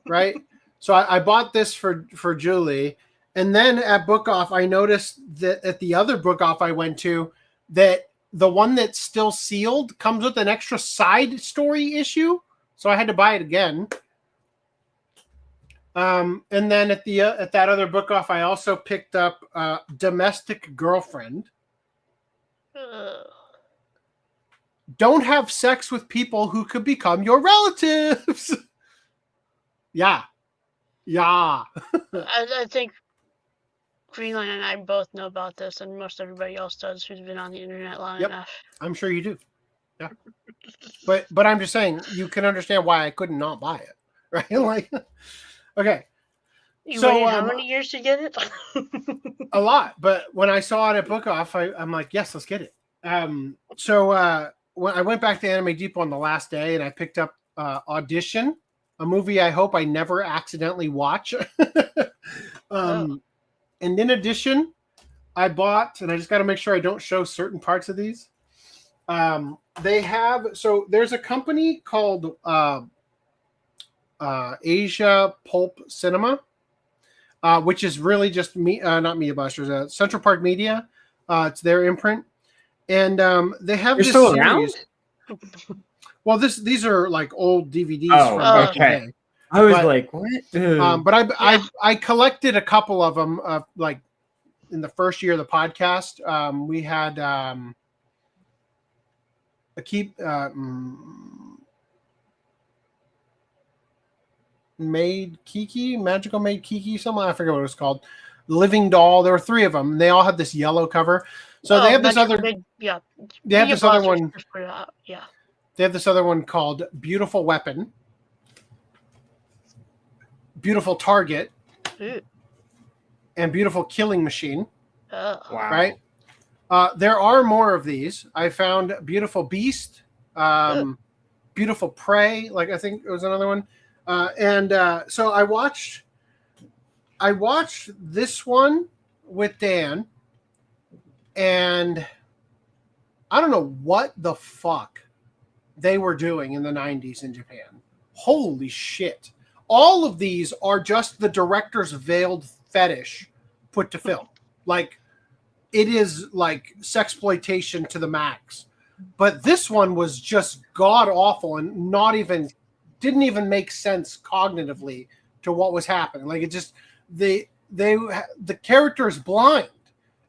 right? So I bought this for Julie, and then at Book Off I noticed that at the other Book Off I went to that the one that's still sealed comes with an extra side story issue. So I had to buy it again. And then at that other Book Off, I also picked up Domestic Girlfriend. Don't have sex with people who could become your relatives. Yeah. I think Greenland and I both know about this, and most everybody else does who's been on the internet long enough. I'm sure you do. Yeah. But I'm just saying, you can understand why I couldn't not buy it, right? Like, okay. You waited how many years to get it? A lot. But when I saw it at Book Off, I'm like, yes, let's get it. So when I went back to Anime Depot on the last day, and I picked up Audition, a movie I hope I never accidentally watch. And in addition, I bought, and I just got to make sure I don't show certain parts of these. There's a company called Asia Pulp Cinema, which is really just not Media Busters, Central Park Media. It's their imprint, and they have this still series. Around? Well, these are like old DVDs from back in the day. I was like, what? But I collected a couple of them. Like in the first year of the podcast, we had Magical Maid Kiki, something, I forget what it was called. Living Doll. There were 3 of them. They all had this yellow cover. So they have this other. They have this other one. Yeah. They have this other one called Beautiful Weapon, Beautiful Target, and Beautiful Killing Machine. Wow. Right? There are more of these. I found Beautiful Beast, Beautiful Prey, like I think it was another one. So I watched this one with Dan, and I don't know what the fuck they were doing in the 90s in Japan. Holy shit. All of these are just the director's veiled fetish put to film. Like, it is like sexploitation to the max. But this one was just god awful and didn't even make sense cognitively to what was happening. Like, it just the character is blind,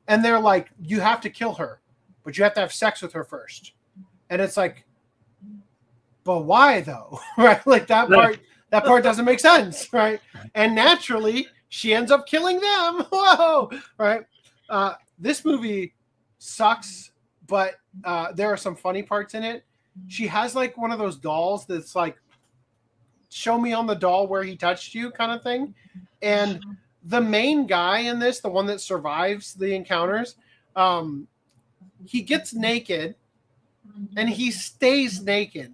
and they're like, you have to kill her, but you have to have sex with her first. And it's like, but why though? Right? Like that part doesn't make sense, right? And naturally, she ends up killing them. Whoa, right? This movie sucks, but there are some funny parts in it. She has like one of those dolls that's like show me on the doll where he touched you kind of thing. And the main guy in this, the one that survives the encounters, he gets naked and he stays naked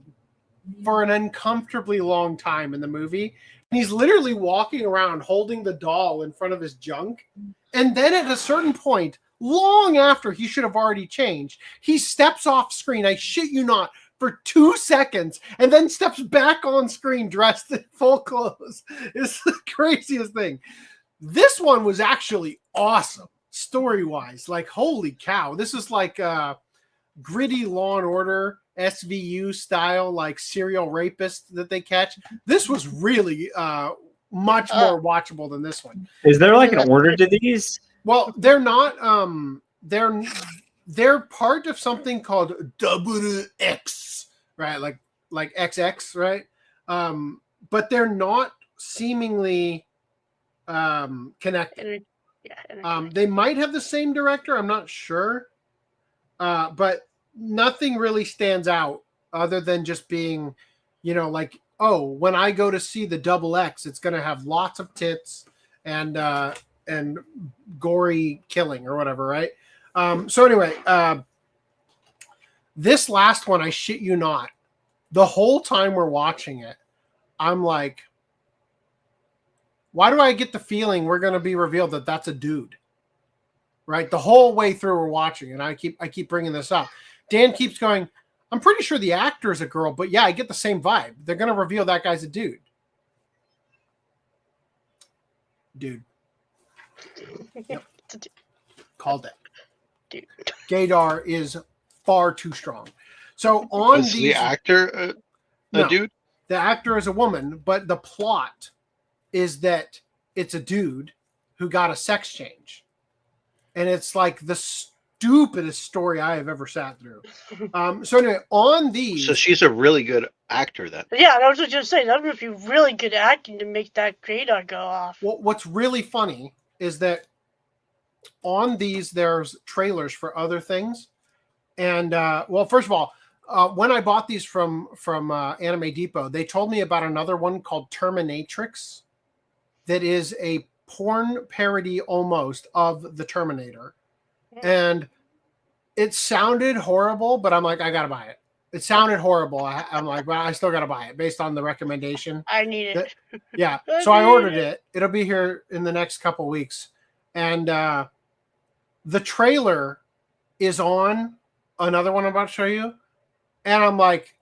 for an uncomfortably long time in the movie. And he's literally walking around holding the doll in front of his junk. And then at a certain point, long after he should have already changed, he steps off screen, I shit you not, for 2 seconds, and then steps back on screen dressed in full clothes. It's the craziest thing. This one was actually awesome, story-wise. Like, holy cow. This is like gritty Law and Order, SVU style, like serial rapist that they catch. This was really much more watchable than this one. Is there like an order to these? Well, they're not. They're part of something called WX, right? Like XX, right? But they're not seemingly connected. They might have the same director. I'm not sure, but nothing really stands out other than just being, like, oh, when I go to see the XX, it's going to have lots of tits and gory killing or whatever, right? So anyway, this last one, I shit you not, the whole time we're watching it, I'm like, why do I get the feeling we're going to be revealed that that's a dude? Right? The whole way through we're watching, and I keep bringing this up. Dan keeps going, I'm pretty sure the actor is a girl, but yeah, I get the same vibe. They're going to reveal that guy's a dude. Dude. Yep. Called it. Dude. Gaydar is far too strong. So on Was the actor a dude? The actor is a woman, but the plot is that it's a dude who got a sex change. And it's like the stupidest story I have ever sat through. So anyway, on these... So she's a really good actor then. Yeah, I was just going to say, that would be really good acting to make that radar go off. Well, what's really funny is that on these, there's trailers for other things. And, well, first of all, when I bought these from Anime Depot, they told me about another one called Terminatrix that is a porn parody almost of the Terminator. And it sounded horrible, but I'm like, I got to buy it. It sounded horrible. I'm like, well, I still got to buy it based on the recommendation. I need it. Yeah. So I ordered it. It'll be here in the next couple weeks. And the trailer is on another one I'm about to show you. And I'm like,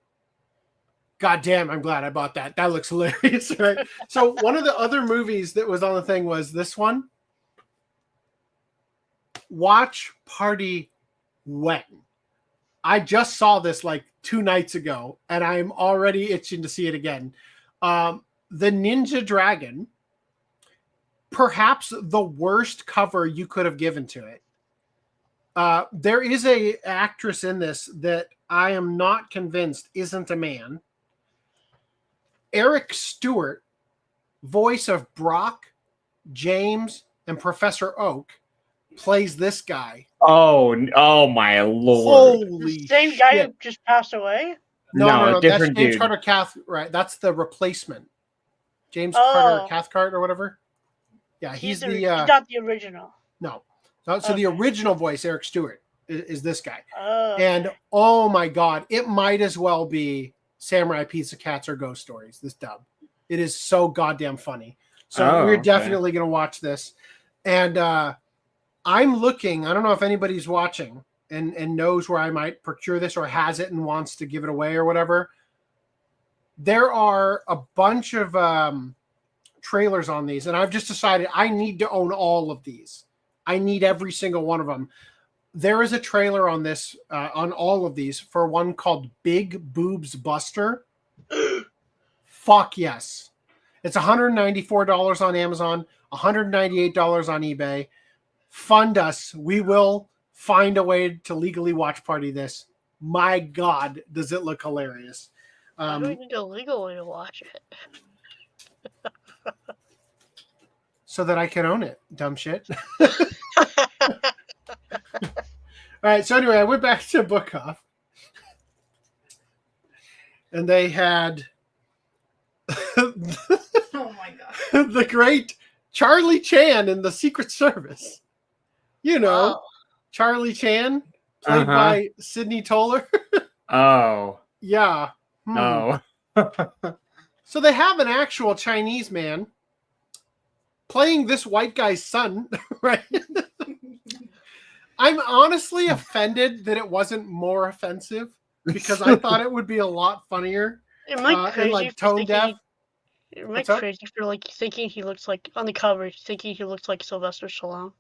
God damn, I'm glad I bought that. That looks hilarious, right? So one of the other movies that was on the thing was this one. Watch Party When. I just saw this like 2 nights ago, and I'm already itching to see it again. The Ninja Dragon, perhaps the worst cover you could have given to it. There is a actress in this that I am not convinced isn't a man. Eric Stewart, voice of Brock, James, and Professor Oak, plays this guy. Oh my lord! Holy The same guy shit. who just passed away? No, different that's James dude. Carter Cath, right? That's the replacement. James Carter Cathcart or whatever. Yeah, he's not the original. No. So the original voice, Eric Stewart, is this guy. Oh. And oh my God, it might as well be Samurai Pizza Cats or Ghost Stories, this dub. It is so goddamn funny. So we're definitely going to watch this. And I'm looking, I don't know if anybody's watching and knows where I might procure this or has it and wants to give it away or whatever. There are a bunch of trailers on these, and I've just decided I need to own all of these. I need every single one of them. There is a trailer on this, on all of these, for one called Big Boobs Buster. Fuck yes. It's $194 on Amazon, $198 on eBay. Fund us. We will find a way to legally watch party this. My God, does it look hilarious. How do we need a legal way to watch it? So that I can own it, dumb shit. All right, so anyway, I went back to Book Off. And they had Oh my god. the great Charlie Chan in the Secret Service. You know, Oh, Charlie Chan, played Uh-huh. by Sidney Toller. Oh. Yeah. No. So they have an actual Chinese man playing this white guy's son, right? I'm honestly offended that it wasn't more offensive because I thought it would be a lot funnier am I crazy and like for tone thinking? deaf. Am I What's up? crazy for like thinking he looks like on the cover? Thinking he looks like Sylvester Stallone.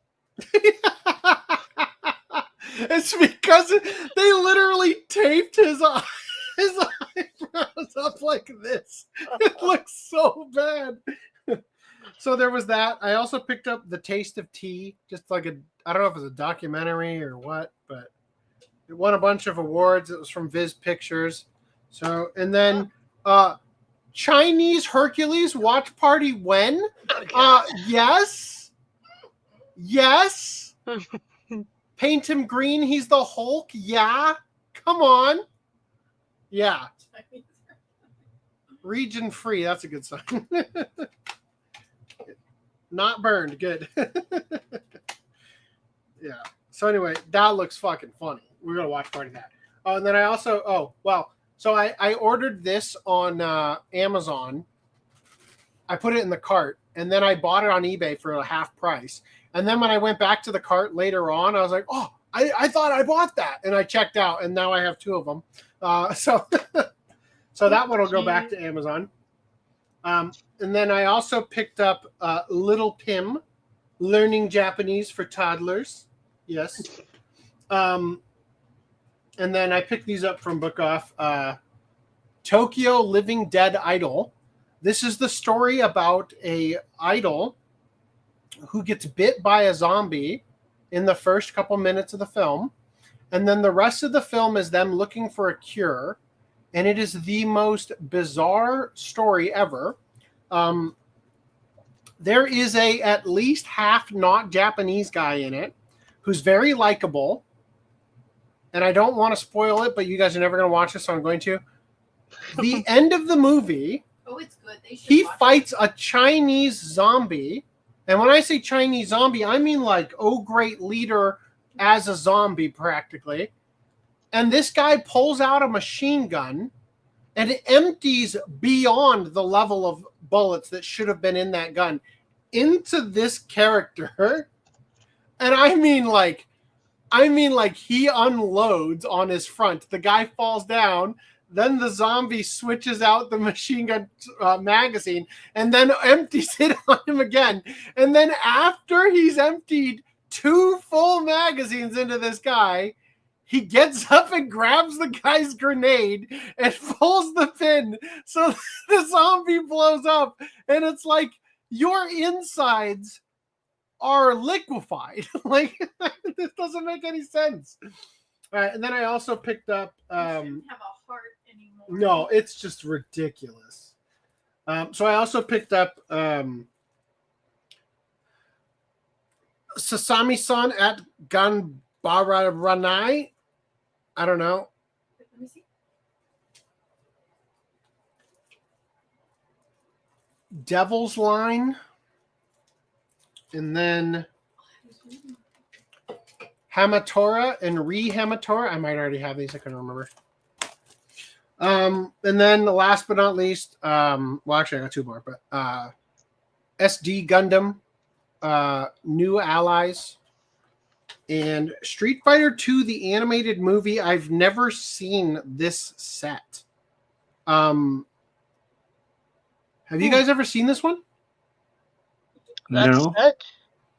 It's because they literally taped his eyebrows up like this. It looks so bad. So there was that. I also picked up The Taste of Tea, just like I don't know if it's a documentary or what, but it won a bunch of awards. It was from Viz Pictures. So, and then Chinese Hercules watch party when? Yes. Yes. Paint him green, he's the Hulk. Yeah. Come on. Yeah. Region free, that's a good sign. Not burned. Good. Yeah. So anyway, that looks fucking funny. We're gonna watch party that. Oh, and then I also so I ordered this on Amazon. I put it in the cart, and then I bought it on eBay for a half price. And then when I went back to the cart later on, I was like, oh, I thought I bought that, and I checked out, and now I have two of them. So that one will go back to Amazon. And then I also picked up Little Pim, Learning Japanese for Toddlers. Yes. And then I picked these up from Book Off. Tokyo Living Dead Idol. This is the story about a idol who gets bit by a zombie in the first couple minutes of the film. And then the rest of the film is them looking for a cure. And it is the most bizarre story ever. There is a at least half not Japanese guy in it who's very likable. And I don't want to spoil it, but you guys are never going to watch this, so I'm going to. The end of the movie, Oh, it's good. They should he watch fights a Chinese zombie. And when I say Chinese zombie, I mean like, oh, great leader as a zombie practically. And this guy pulls out a machine gun and it empties beyond the level of bullets that should have been in that gun into this character. And I mean like he unloads on his front. The guy falls down. Then the zombie switches out the machine gun magazine and then empties it on him again. And then after he's emptied 2 full magazines into this guy, he gets up and grabs the guy's grenade and pulls the pin. So the zombie blows up. And it's like your insides are liquefied. Like, this doesn't make any sense. All right, and then I also picked up... it. You shouldn't have a heart anymore. no, it's just ridiculous. So I also picked up Sasami-san at Ganbararanai. I don't know. Let me see. Devil's Line. And then Hamatora and Hamatora. I might already have these. I couldn't remember. And then last but not least, well, actually I got 2 more, but SD Gundam, New Allies, and Street Fighter 2, the animated movie. I've never seen this set. Have you guys ever seen this one? That's No. it.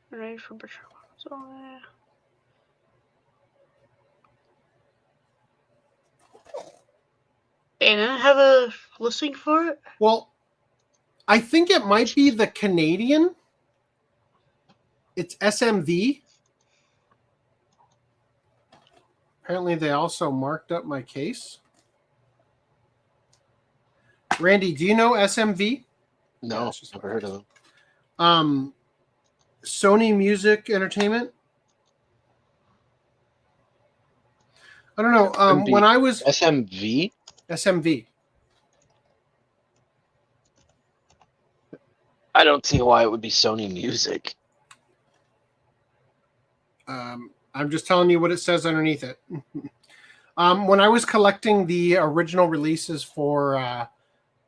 Ready for Butcher. So, and I have a listing for it. Well, I think it might be the Canadian. It's SMV. Apparently, they also marked up my case. Randy, do you know SMV? No, it's just never heard of them. Sony Music Entertainment. I don't know. SMV. When I was SMV? SMV. I don't see why it would be Sony Music. I'm just telling you what it says underneath it. When I was collecting the original releases for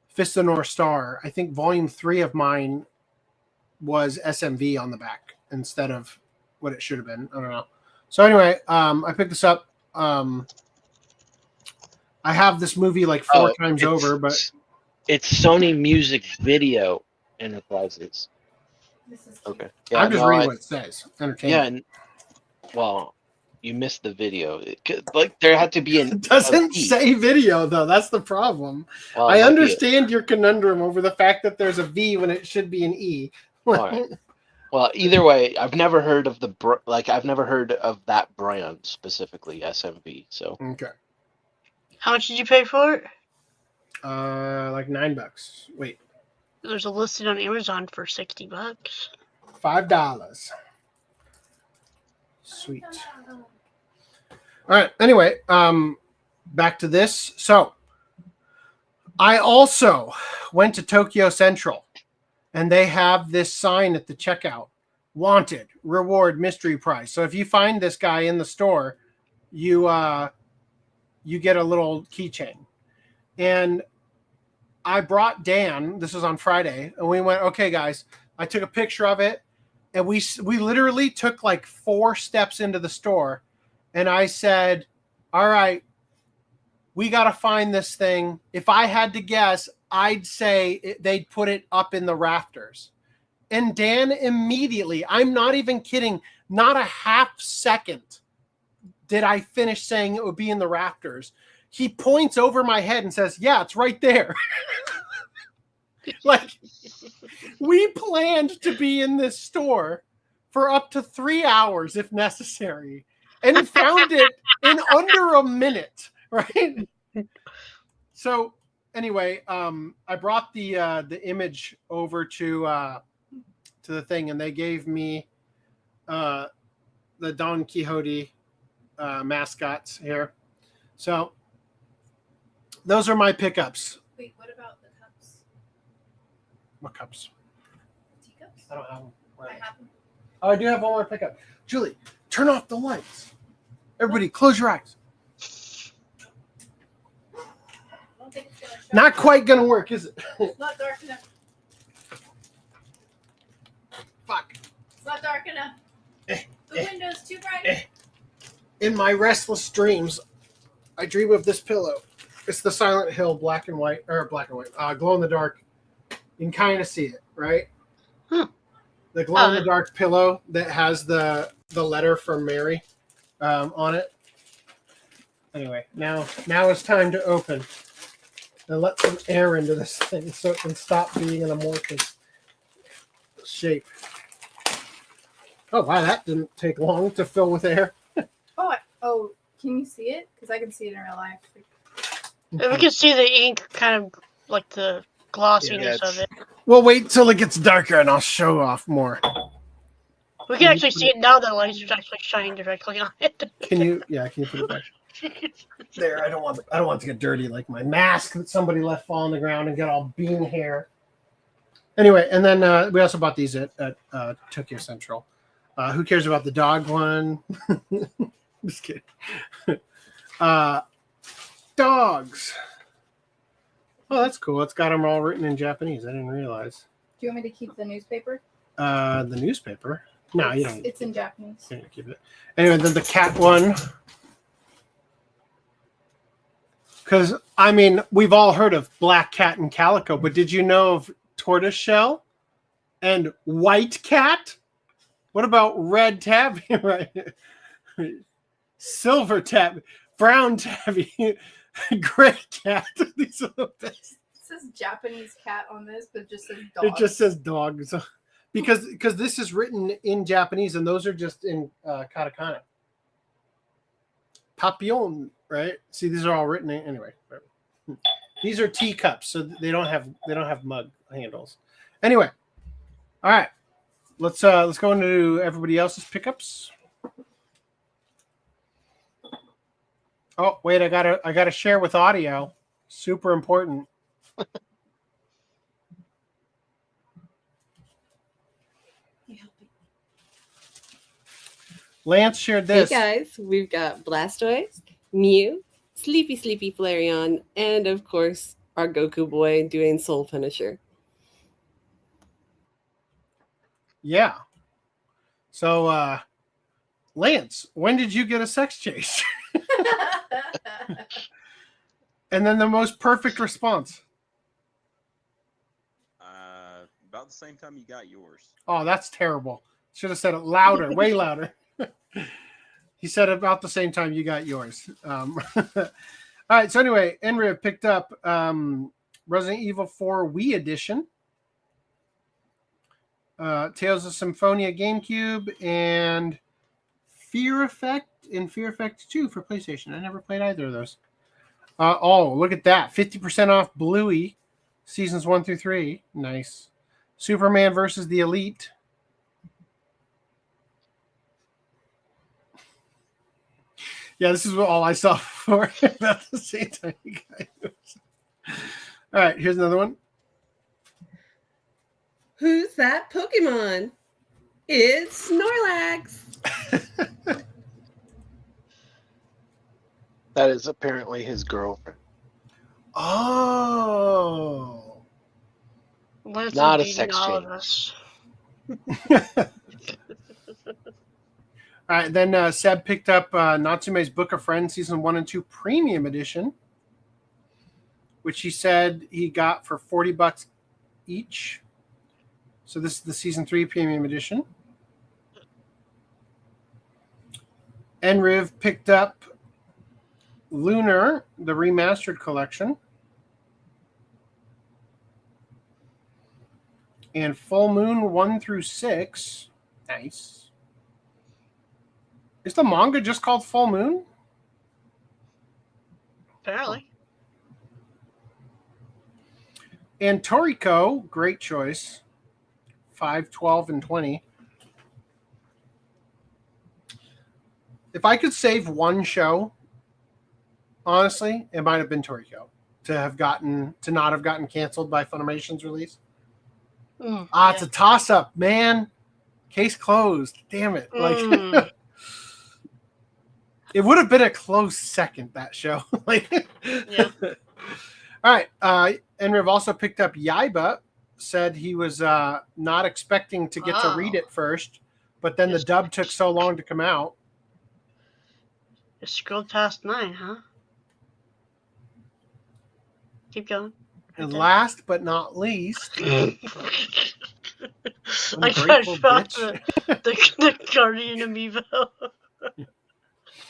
Fist of the North Star, I think Volume 3 of mine was SMV on the back instead of what it should have been. I don't know. So anyway, I picked this up. I have this movie like four times over, but it's Sony Music Video Enterprises. This is Okay. Yeah, I'm just reading what it says. Entertainment. Yeah, and, well, you missed the video. Like there had to be It doesn't say video though. That's the problem. Well, I understand your conundrum over the fact that there's a V when it should be an E. All right. Well, either way, I've never heard of I've never heard of that brand specifically, SMV. So Okay. How much did you pay for it? Like $9. Wait, There's a listing on Amazon for $60. $5. Sweet. All right. Anyway, back to this. So I also went to Tokyo Central, and they have this sign at the checkout: wanted, reward, mystery prize. So if you find this guy in the store, you get a little keychain. And I brought Dan, this was on Friday, and we went, okay, guys, I took a picture of it, and we literally took like 4 steps into the store, and I said, all right, we got to find this thing. If I had to guess, I'd say they'd put it up in the rafters. And Dan immediately, I'm not even kidding, not a half second did I finish saying it would be in the rafters. He points over my head and says, yeah, it's right there. Like, we planned to be in this store for up to 3 hours if necessary, and found it in under a minute, right? So anyway, I brought the image over to the thing, and they gave me the Don Quixote mascots here. So those are my pickups. Wait, what about the cups? What cups? Teacups? I don't have them. I have them. Oh, I do have one more pickup. Julie, turn off the lights. Everybody, close your eyes. I don't think it's gonna show. Not quite gonna work, is it? It's not dark enough. Fuck. It's not dark enough. The window's too bright. In my restless dreams, I dream of this pillow. It's the Silent Hill glow in the dark. You can kind of see it, right? The glow in the dark pillow that has the letter from Mary on it. Anyway, now it's time to open and let some air into this thing so it can stop being an amorphous shape. Oh wow, that didn't take long to fill with air. Oh, can you see it? Because I can see it in real life. If we can see the ink, kind of like the glossiness of it. We'll wait till it gets darker and I'll show off more. We can actually see it now. The lights are actually shining directly on it. Can you put it back? There, I don't want it to get dirty like my mask that somebody let fall on the ground and get all bean hair. Anyway, and then we also bought these at Tokyo Central. Who cares about the dog one? Just kidding. Dogs. Oh, that's cool. It's got them all written in Japanese. I didn't realize. Do you want me to keep the newspaper? The newspaper? No, you don't. It's in Japanese. You don't keep it. Anyway, then the cat one. Because, I mean, we've all heard of black cat and calico, but did you know of tortoiseshell and white cat? What about red tabby? Right? Silver tabby, brown tabby, gray cat. These are the best. It says Japanese cat on this, but it just says dog. It just says dog. So, because this is written in Japanese and those are just in katakana. Papillon, right? See, these are all written in, anyway. These are teacups, so they don't have mug handles. Anyway, all right. Let's go into everybody else's pickups. Oh, wait, I gotta share with audio. Super important. Lance shared Hey this. guys, we've got Blastoise, Mew, Sleepy Flareon, and of course our Goku boy doing Soul Finisher. Yeah. So, Lance, when did you get a sex change? And then the most perfect response. About the same time you got yours. Oh, that's terrible. Should have said it louder, way louder. He said about the same time you got yours. All right. So anyway, Enriv picked up Resident Evil 4 Wii Edition, Tales of Symphonia GameCube, and Fear Effect and Fear Effect 2 for PlayStation. I never played either of those. Oh, look at that. 50% off Bluey, seasons 1 through 3. Nice. Superman versus the Elite. Yeah, this is all I saw before. About the same time you guys. All right, here's another one. Who's that Pokemon? It's Snorlax. That is apparently his girlfriend. Oh. Lance Not a is sex beating all of change. us. All right, then Seb picked up Natsume's Book of Friends Season 1 and 2 Premium Edition, which he said he got for $40 each. So this is the Season 3 Premium Edition. Enriv picked up Lunar, the Remastered Collection. And Full Moon 1 through 6. Nice. Is the manga just called Full Moon? Apparently. And Toriko, great choice. 5, 12, and 20. If I could save one show, honestly, it might have been Toriko to not have gotten canceled by Funimation's release. It's a toss-up, man. Case closed. Damn it. Like it would have been a close second, that show. Yeah. All right. Enriv also picked up Yaiba, said he was not expecting to get to read it first, but then the dub took so long to come out. Just scrolled past 9, huh? Keep going. And last but not least, I ungrateful got bitch. the Guardian Amiibo.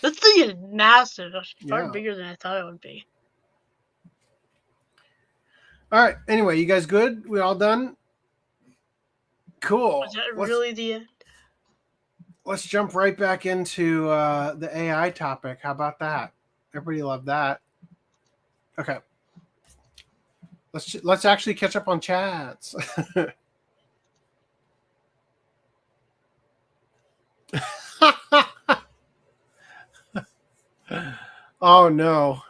This thing is massive. It's far Yeah. bigger than I thought it would be. All right. Anyway, you guys good? We all done? Cool. Was that really the end? Let's jump right back into the AI topic. How about that? Everybody loved that. Okay. Let's actually catch up on chats. Oh no.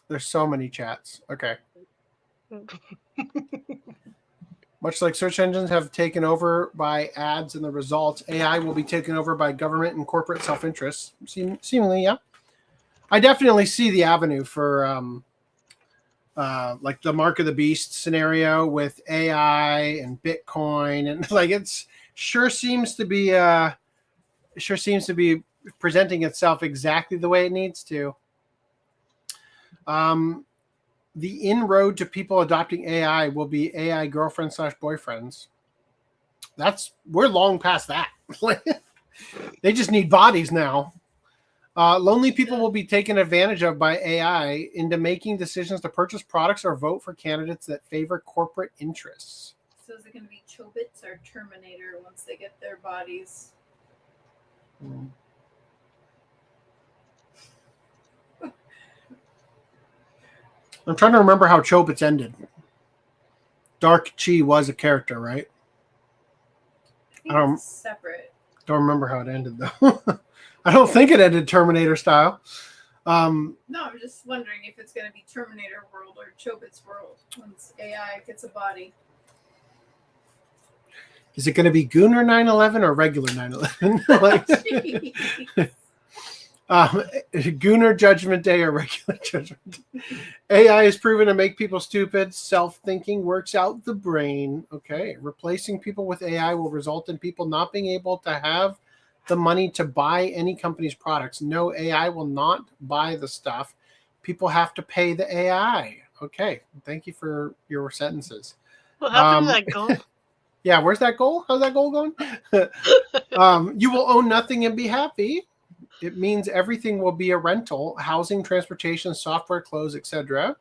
There's so many chats. Okay. Much like search engines have taken over by ads and the results, AI will be taken over by government and corporate self-interest. Seemingly, yeah. I definitely see the avenue for like the Mark of the Beast scenario with AI and Bitcoin, and like it's sure seems to be presenting itself exactly the way it needs to. The inroad to people adopting AI will be AI girlfriends / boyfriends. We're long past that. They just need bodies now. Lonely people will be taken advantage of by AI into making decisions to purchase products or vote for candidates that favor corporate interests. So is it going to be Chobits or Terminator once they get their bodies? I'm trying to remember how Chobits ended. Dark Chi was a character, right? I think it's separate. Don't remember how it ended, though. I don't think it ended Terminator style. No, I'm just wondering if it's going to be Terminator world or Chobits world once AI gets a body. Is it going to be Gooner 9/11 or regular 9/11? Gooner Judgment Day or regular Judgment Day? AI is proven to make people stupid. Self-thinking works out the brain. Okay. Replacing people with AI will result in people not being able to have the money to buy any company's products. No, AI will not buy the stuff. People have to pay the AI. Okay. Thank you for your sentences. What happened to that goal? Yeah, where's that goal? How's that goal going? You will own nothing and be happy. It means everything will be a rental: housing, transportation, software, clothes, etc.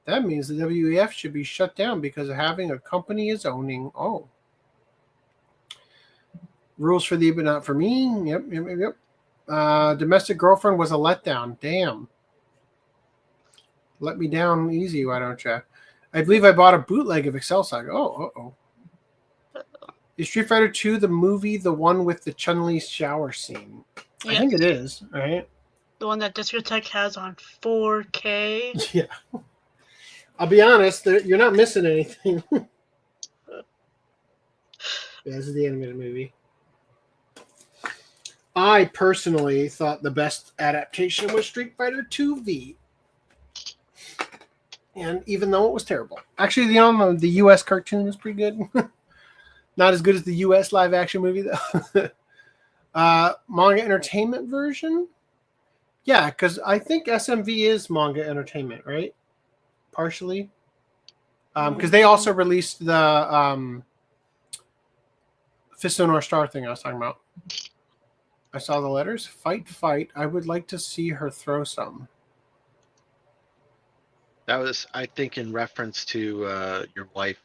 That means the WEF should be shut down because of having a company is owning. Oh. Rules for thee, but not for me. Yep. Domestic girlfriend was a letdown. Damn. Let me down easy, why don't you? I believe I bought a bootleg of Excel Saga. Oh, uh-oh. Is Street Fighter 2 the movie, the one with the Chun-Li shower scene? Yes. I think it is, right? The one that Discotech has on 4K. Yeah. I'll be honest, you're not missing anything. Yeah, this is the animated movie. I personally thought the best adaptation was Street Fighter 2V. And even though it was terrible. Actually, the US cartoon is pretty good. Not as good as the US live action movie, though. Manga entertainment version? Yeah, because I think SMV is manga entertainment, right? Partially. Because they also released the Fist of North Star thing I was talking about. I saw the letters. Fight. I would like to see her throw some. That was, I think, in reference to your wife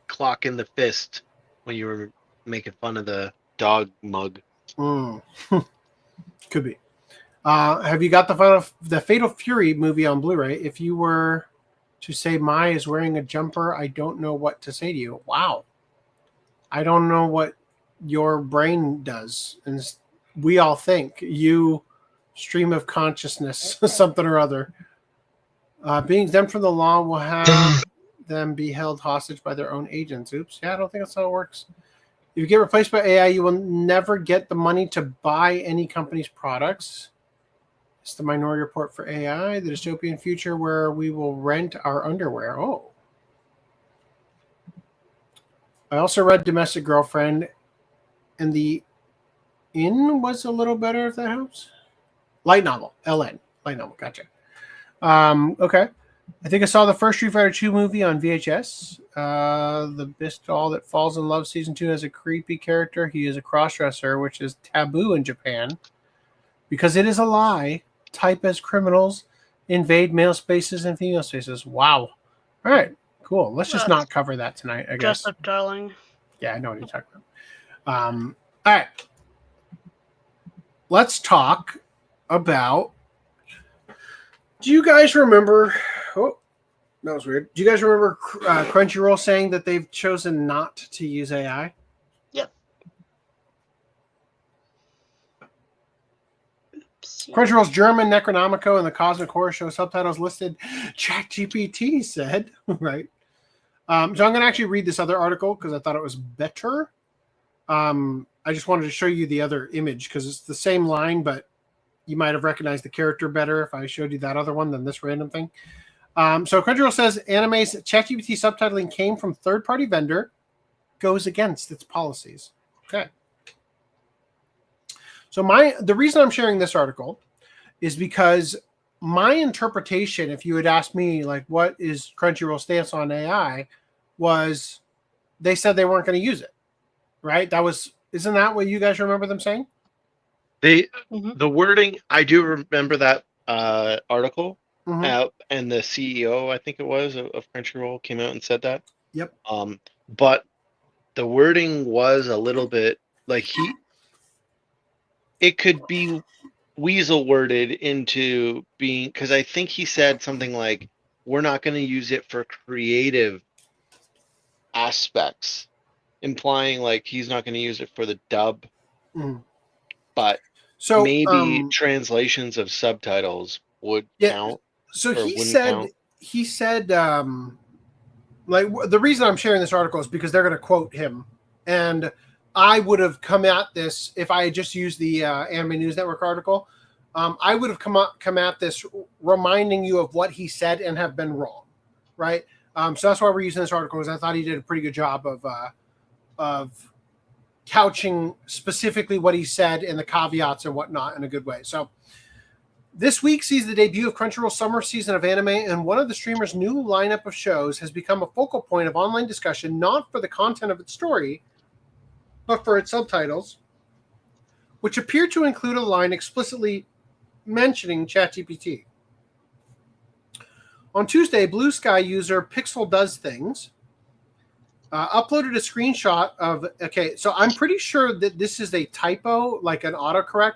clocking the fist when you were making fun of the dog mug. Could be. Have you got the Fatal Fury movie on Blu-ray? If you were to say Mai is wearing a jumper, I don't know what to say to you. Wow. I don't know what your brain does. And we all think you stream of consciousness, something or other. Being exempt from the law will have them be held hostage by their own agents. Oops. Yeah, I don't think that's how it works. If you get replaced by AI, you will never get the money to buy any company's products. It's the Minority Report for AI, the dystopian future where we will rent our underwear. Oh. I also read Domestic Girlfriend, and the Inn was a little better, if that helps. Light novel, LN. Light novel, gotcha. Okay. I think I saw the first Street Fighter 2 movie on VHS. The Bistall That Falls in Love Season 2 has a creepy character. He is a crossdresser, which is taboo in Japan. Because it is a lie. Type as criminals invade male spaces and female spaces. Wow. All right. Cool. Let's just not cover that tonight, I guess. Dress up, darling. Yeah, I know what you're talking about. All right. Let's talk about... Do you guys remember... Oh, that was weird. Do you guys remember Crunchyroll saying that they've chosen not to use AI? Yep. Crunchyroll's German Necronomico and the Cosmic Horror Show subtitles listed. ChatGPT said, right? So I'm going to actually read this other article because I thought it was better. I just wanted to show you the other image because it's the same line, but you might have recognized the character better if I showed you that other one than this random thing. So Crunchyroll says anime's ChatGPT subtitling came from third-party vendor, goes against its policies. Okay. So the reason I'm sharing this article is because my interpretation, if you had asked me, like, what is Crunchyroll's stance on AI, was they said they weren't going to use it, right? Isn't that what you guys remember them saying? The wording, I do remember that article, Mm-hmm. and the CEO, I think it was, of Crunchyroll came out and said that. Yep. But the wording was a little bit like it could be weasel worded into being, because I think he said something like, we're not going to use it for creative aspects, implying like he's not going to use it for the dub. But so maybe translations of subtitles would count. So he said like the reason I'm sharing this article is because they're going to quote him, and I would have come at this if I had just used the Anime News Network article. I would have come at this reminding you of what he said and have been wrong, right? So that's why we're using this article, because I thought he did a pretty good job of couching specifically what he said and the caveats and whatnot in a good way. So this week sees the debut of Crunchyroll's summer season of anime, and one of the streamer's new lineup of shows has become a focal point of online discussion, not for the content of its story, but for its subtitles, which appear to include a line explicitly mentioning ChatGPT. On Tuesday, Blue Sky user Pixel Does Things uploaded a screenshot of, so I'm pretty sure that this is a typo, like an autocorrect.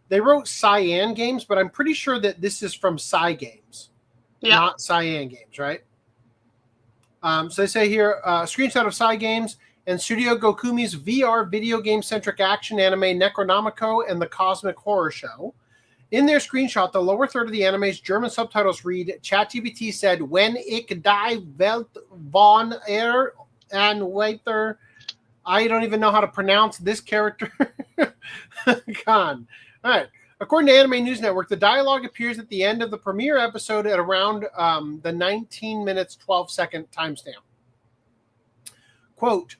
They wrote Cyan Games, but I'm pretty sure that this is from Psy Games, not Cyan Games, right? So they say here, screenshot of Psy Games and Studio Gokumi's VR video game-centric action anime Necronomico and the Cosmic Horror Show. In their screenshot, the lower third of the anime's German subtitles read, ChatGPT said, "When ich die Welt von and weiter." I don't even know how to pronounce this character. Gone. All right. According to Anime News Network, the dialogue appears at the end of the premiere episode at around the 19 minutes, 12 second timestamp. Quote,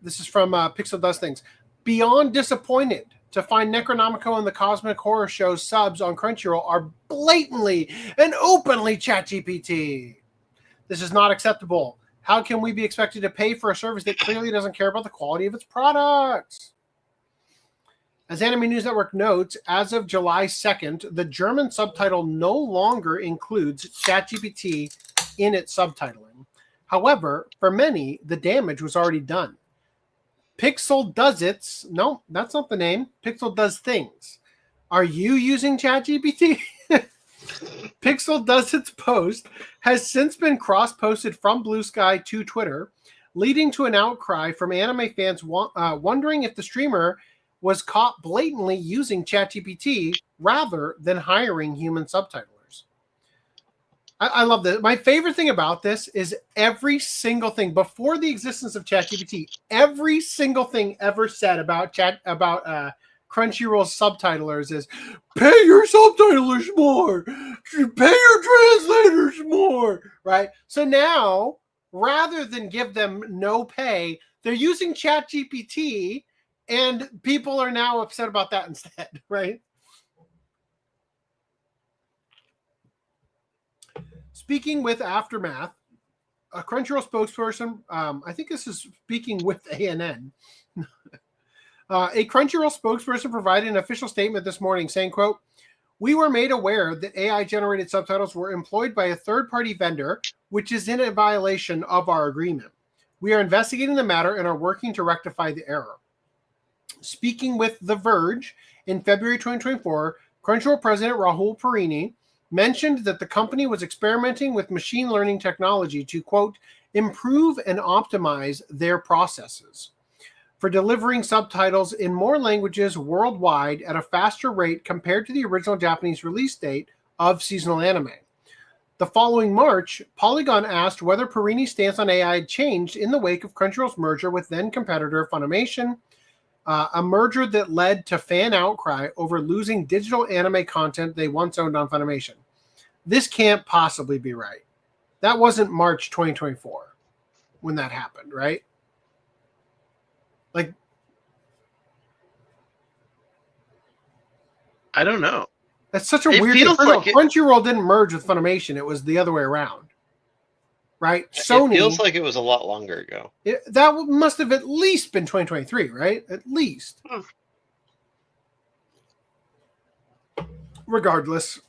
this is from Pixel Does Things. Beyond disappointed to find Necronomico and the Cosmic Horror Show subs on Crunchyroll are blatantly and openly ChatGPT. This is not acceptable. How can we be expected to pay for a service that clearly doesn't care about the quality of its products? As Anime News Network notes, as of July 2nd, the German subtitle no longer includes ChatGPT in its subtitling. However, for many, the damage was already done. Pixel Does It's, no, that's not the name. Pixel Does Things. Are you using ChatGPT? Pixel Does Its post has since been cross-posted from Blue Sky to Twitter, leading to an outcry from anime fans wondering if the streamer was caught blatantly using ChatGPT rather than hiring human subtitlers. I love this. My favorite thing about this is every single thing before the existence of ChatGPT, every single thing ever said about Crunchyroll subtitlers is pay your subtitlers more, pay your translators more, right? So now, rather than give them no pay, they're using ChatGPT, and people are now upset about that instead, right? Speaking with Aftermath, a Crunchyroll spokesperson, I think this is speaking with ANN. A Crunchyroll spokesperson provided an official statement this morning saying, quote, "We were made aware that AI-generated subtitles were employed by a third-party vendor, which is in a violation of our agreement. We are investigating the matter and are working to rectify the error." Speaking with The Verge in February 2024, Crunchyroll president Rahul Parini mentioned that the company was experimenting with machine learning technology to, quote, improve and optimize their processes for delivering subtitles in more languages worldwide at a faster rate compared to the original Japanese release date of seasonal anime. The following March, Polygon asked whether Parini's stance on AI had changed in the wake of Crunchyroll's merger with then-competitor Funimation, a merger that led to fan outcry over losing digital anime content they once owned on Funimation. This can't possibly be right. That wasn't March 2024 when that happened, right? Like, I don't know. That's such a It weird feels thing. like it- Crunchyroll didn't merge with Funimation. It was the other way around. Right? Sony. It feels like it was a lot longer ago. That must have at least been 2023, right? At least. Regardless,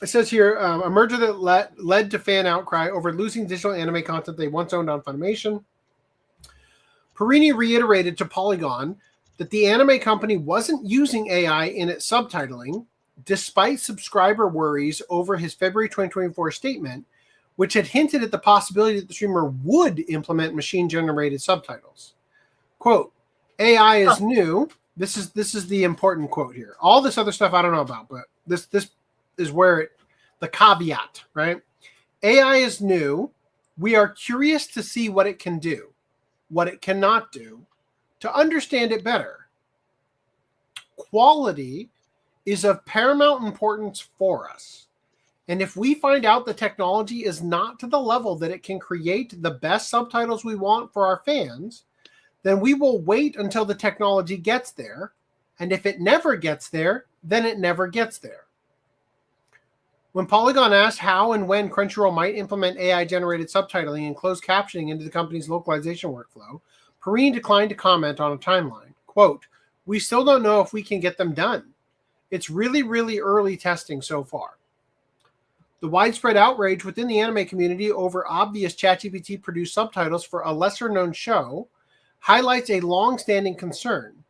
it says here, a merger that led to fan outcry over losing digital anime content they once owned on Funimation. Parini reiterated to Polygon that the anime company wasn't using AI in its subtitling, despite subscriber worries over his February 2024 statement, which had hinted at the possibility that the streamer would implement machine-generated subtitles. Quote, AI is new. This is the important quote here. All this other stuff I don't know about, but this is where the caveat, right? AI is new, We are curious to see what it can do, what it cannot do, to understand it better. Quality is of paramount importance for us. And if we find out the technology is not to the level that it can create the best subtitles we want for our fans, then we will wait until the technology gets there. And if it never gets there, then it never gets there. When Polygon asked how and when Crunchyroll might implement AI-generated subtitling and closed captioning into the company's localization workflow, Frieren declined to comment on a timeline. Quote, "We still don't know if we can get them done. It's really, really early testing so far." The widespread outrage within the anime community over obvious ChatGPT-produced subtitles for a lesser-known show highlights a long-standing concern.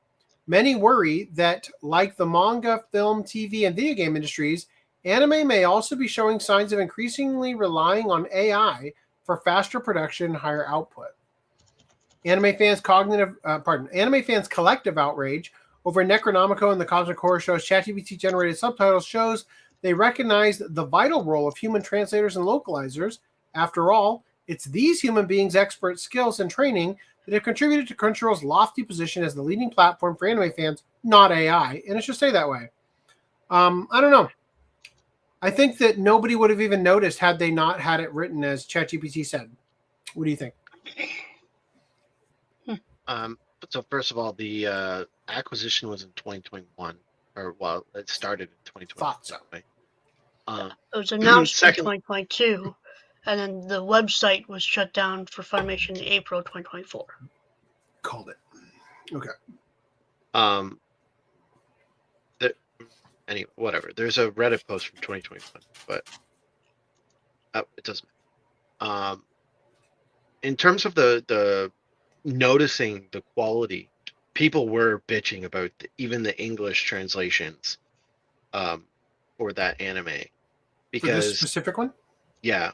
Many worry that, like the manga, film, TV, and video game industries, anime may also be showing signs of increasingly relying on AI for faster production and higher output. Anime fans' collective outrage over Necronomico and the Cosmic Horror Show's ChatGPT-generated subtitles shows they recognize the vital role of human translators and localizers. After all, it's these human beings' expert skills and training that have contributed to Crunchyroll's lofty position as the leading platform for anime fans, not AI, and it should stay that way. I don't know. I think that nobody would have even noticed had they not had it written as ChatGPT said. What do you think? So first of all, the acquisition was in 2021, or well, it started in 2021. Thought so. Anyway. It was announced in second- 2022, and then the website was shut down for Funimation in April 2024. Called it. Okay. Anyway, whatever. There's a Reddit post from 2021, but it doesn't matter. In terms of the noticing the quality, people were bitching about even the English translations for that anime because for this specific one. Yeah,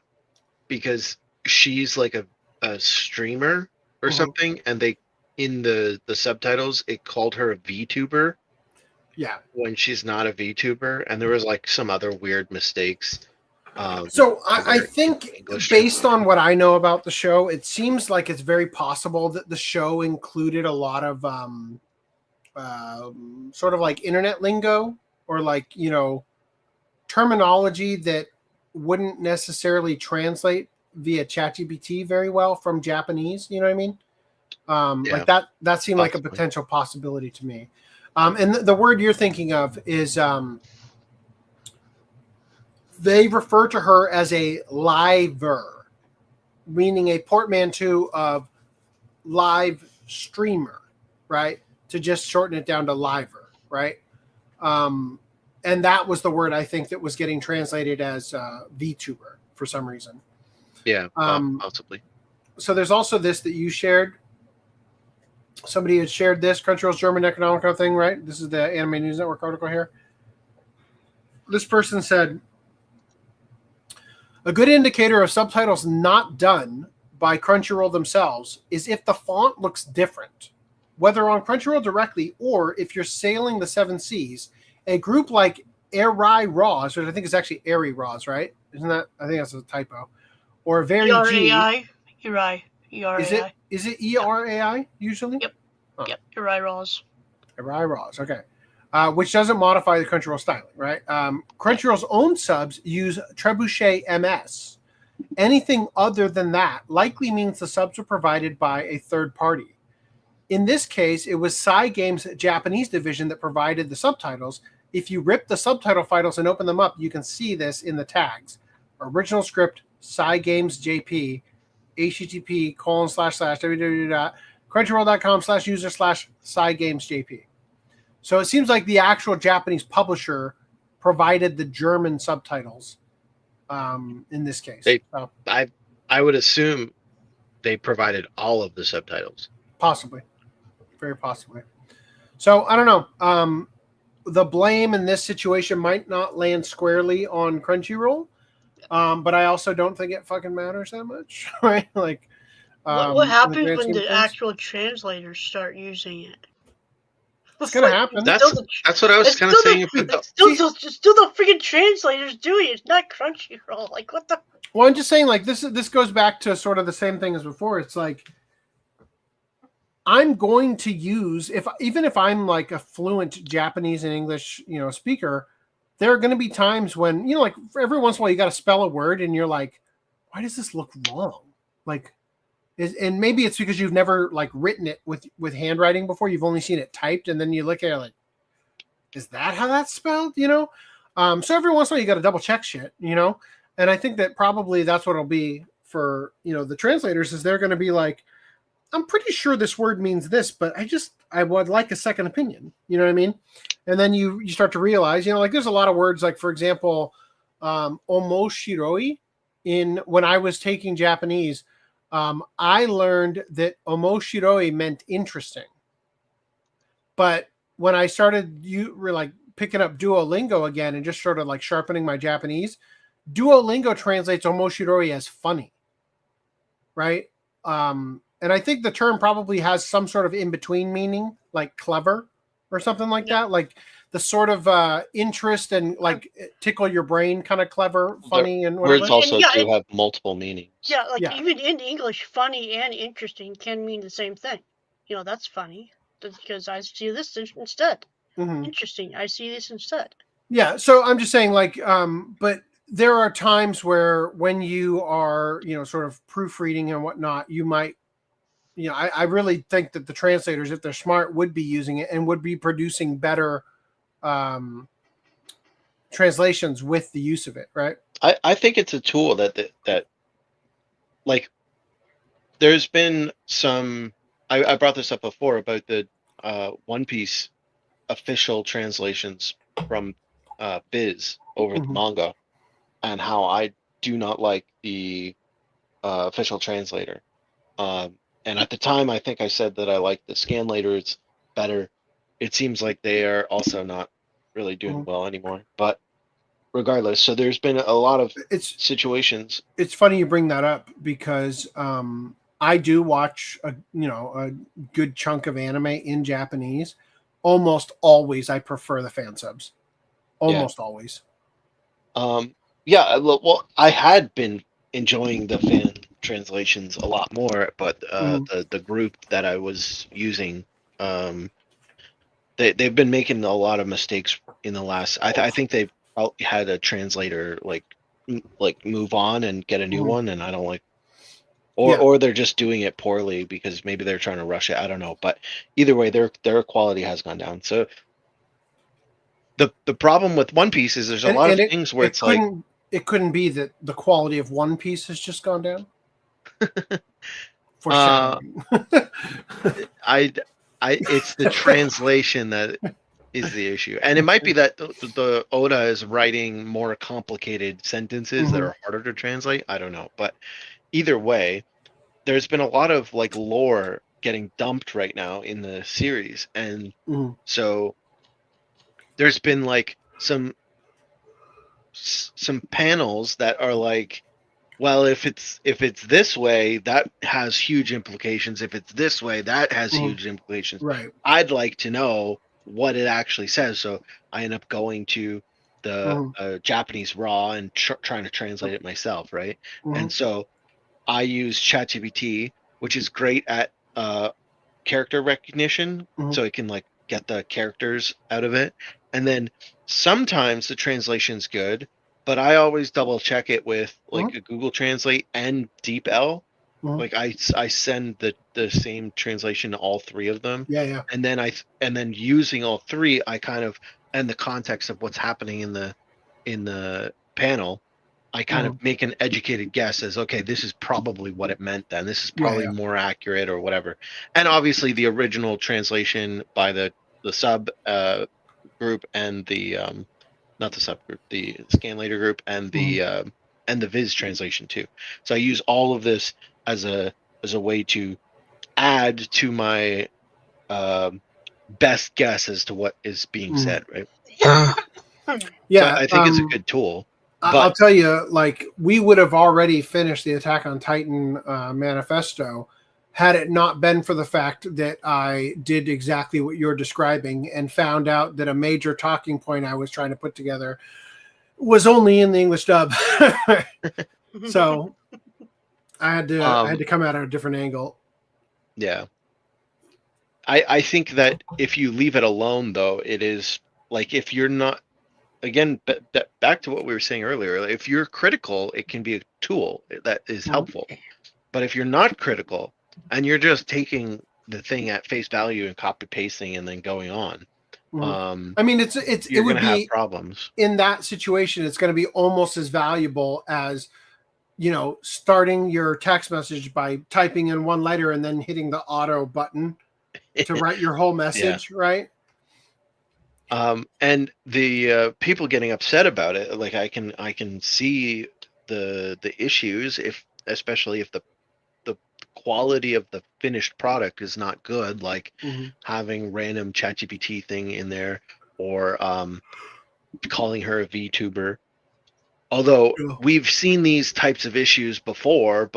because she's like a streamer or something, and they in the subtitles it called her a VTuber. Yeah. When she's not a VTuber, and there was like some other weird mistakes. So I think based on what I know about the show, it seems like it's very possible that the show included a lot of sort of like internet lingo or like, terminology that wouldn't necessarily translate via ChatGPT very well from Japanese. You know what I mean? Like that seemed like a potential possibility to me. And the word you're thinking of is they refer to her as a liver, meaning a portmanteau of live streamer, right? To just shorten it down to liver, right? And that was the word I think that was getting translated as VTuber for some reason. Yeah, possibly. So there's also this that you shared. Somebody had shared this Crunchyroll's German Necronomico thing, right? This is the Anime News Network article here. This person said, a good indicator of subtitles not done by Crunchyroll themselves is if the font looks different, whether on Crunchyroll directly or if you're sailing the Seven Seas. A group like Eri Raws, which I think is actually Eri Raws, right? Isn't that? I think that's a typo. Or Very E-R-A-I. G. Eri. E-R-A-I. Is it E-R-A-I usually? Yep. Oh. Yep. Eri Raws. Eri Raws. Okay. Which doesn't modify the Crunchyroll styling, right? Crunchyroll's own subs use Trebuchet MS. Anything other than that likely means the subs are provided by a third party. In this case, it was Cygame's Japanese division that provided the subtitles. If you rip the subtitle files and open them up, you can see this in the tags. Original script, Cygames JP, http://www.crunchyroll.com/user/Cygamesjp. So it seems like the actual Japanese publisher provided the German subtitles in this case. I would assume they provided all of the subtitles. Possibly. Very possibly. So I don't know. The blame in this situation might not land squarely on Crunchyroll, but I also don't think it fucking matters that much, right? Like, What happens when the actual translators start using it? It's gonna happen. That's what I was It's kind of still saying. still the freaking translators doing it. It's not Crunchyroll. Like, what the? Well, I'm just saying, like, this goes back to sort of the same thing as before. It's like, I'm going to use, even if I'm like a fluent Japanese and English, speaker, there are going to be times when, like, for every once in a while you got to spell a word and you're like, why does this look wrong? Like, and maybe it's because you've never like written it with handwriting before. You've only seen it typed, and then you look at it like, is that how that's spelled? So every once in a while you got to double check shit, and I think that probably that's what it'll be for, the translators, is they're going to be like, I'm pretty sure this word means this, but I would like a second opinion. You know what I mean? And then you start to realize, like, there's a lot of words, like, for example, omoshiroi. When I was taking Japanese, I learned that omoshiroi meant interesting. But when I started picking up Duolingo again and just started like sharpening my Japanese, Duolingo translates omoshiroi as funny, right? And I think the term probably has some sort of in-between meaning, like clever or something like that, like the sort of interest and like tickle your brain kind of clever, funny, and whatever. Words also do have multiple meanings. Yeah, even in English, funny and interesting can mean the same thing. That's funny because I see this instead. Mm-hmm. Interesting, I see this instead. Yeah, so I'm just saying, like, but there are times where when you are, sort of proofreading and whatnot, you might, I really think that the translators, if they're smart, would be using it and would be producing better translations with the use of it, right? I think it's a tool that like, there's been some, I brought this up before about the One Piece official translations from Viz over the manga, and how I do not like the official translator. And at the time, I think I said that I liked the scanlators better. It seems like they are also not really doing well anymore. But regardless, so there's been a lot of situations. It's funny you bring that up because I do watch a good chunk of anime in Japanese. Almost always, I prefer the fan subs. Almost always. Yeah, well, I had been enjoying the fan translations a lot more, but the group that I was using, they've been making a lot of mistakes in the last. I think they've had a translator like move on and get a new one, and I don't like. Or they're just doing it poorly because maybe they're trying to rush it. I don't know, but either way, their quality has gone down. So the problem with One Piece is there's a lot of things where it's like. It couldn't be that the quality of One Piece has just gone down. It's the translation that is the issue, and it might be that the Oda is writing more complicated sentences that are harder to translate. I don't know, but either way, there's been a lot of like lore getting dumped right now in the series, and so there's been like some panels that are like, well, if it's this way, that has huge implications. If it's this way, that has huge implications. Right. I'd like to know what it actually says. So I end up going to the Japanese raw and trying to translate it myself, right? And so I use ChatGPT, which is great at character recognition, so it can like get the characters out of it. And then sometimes the translation's good, but I always double check it with like a Google Translate and DeepL. Like I send the same translation to all three of them. Yeah. And then using all three, I kind of, and the context of what's happening in the panel, I kind of make an educated guess as, okay, this is probably what it meant then. This is probably more accurate or whatever. And obviously the original translation by the sub group and the not the subgroup, the scanlator group and the Viz translation too. So I use all of this as a way to add to my best guess as to what is being said, right? Yeah, so I think it's a good tool. But I'll tell you, like, we would have already finished the Attack on Titan manifesto had it not been for the fact that I did exactly what you're describing and found out that a major talking point I was trying to put together was only in the English dub. So I had to come at it at a different angle. Yeah. I think that if you leave it alone, though, it is like, if you're not, again, back to what we were saying earlier, if you're critical, it can be a tool that is helpful. But if you're not critical and you're just taking the thing at face value and copy pasting and then going on, I mean, it would gonna be have problems in that situation. It's going to be almost as valuable as, you know, starting your text message by typing in one letter and then hitting the auto button to write your whole message, right? And the people getting upset about it, like I can see the issues, especially if the quality of the finished product is not good, like having random ChatGPT thing in there, or calling her a VTuber. Although we've seen these types of issues before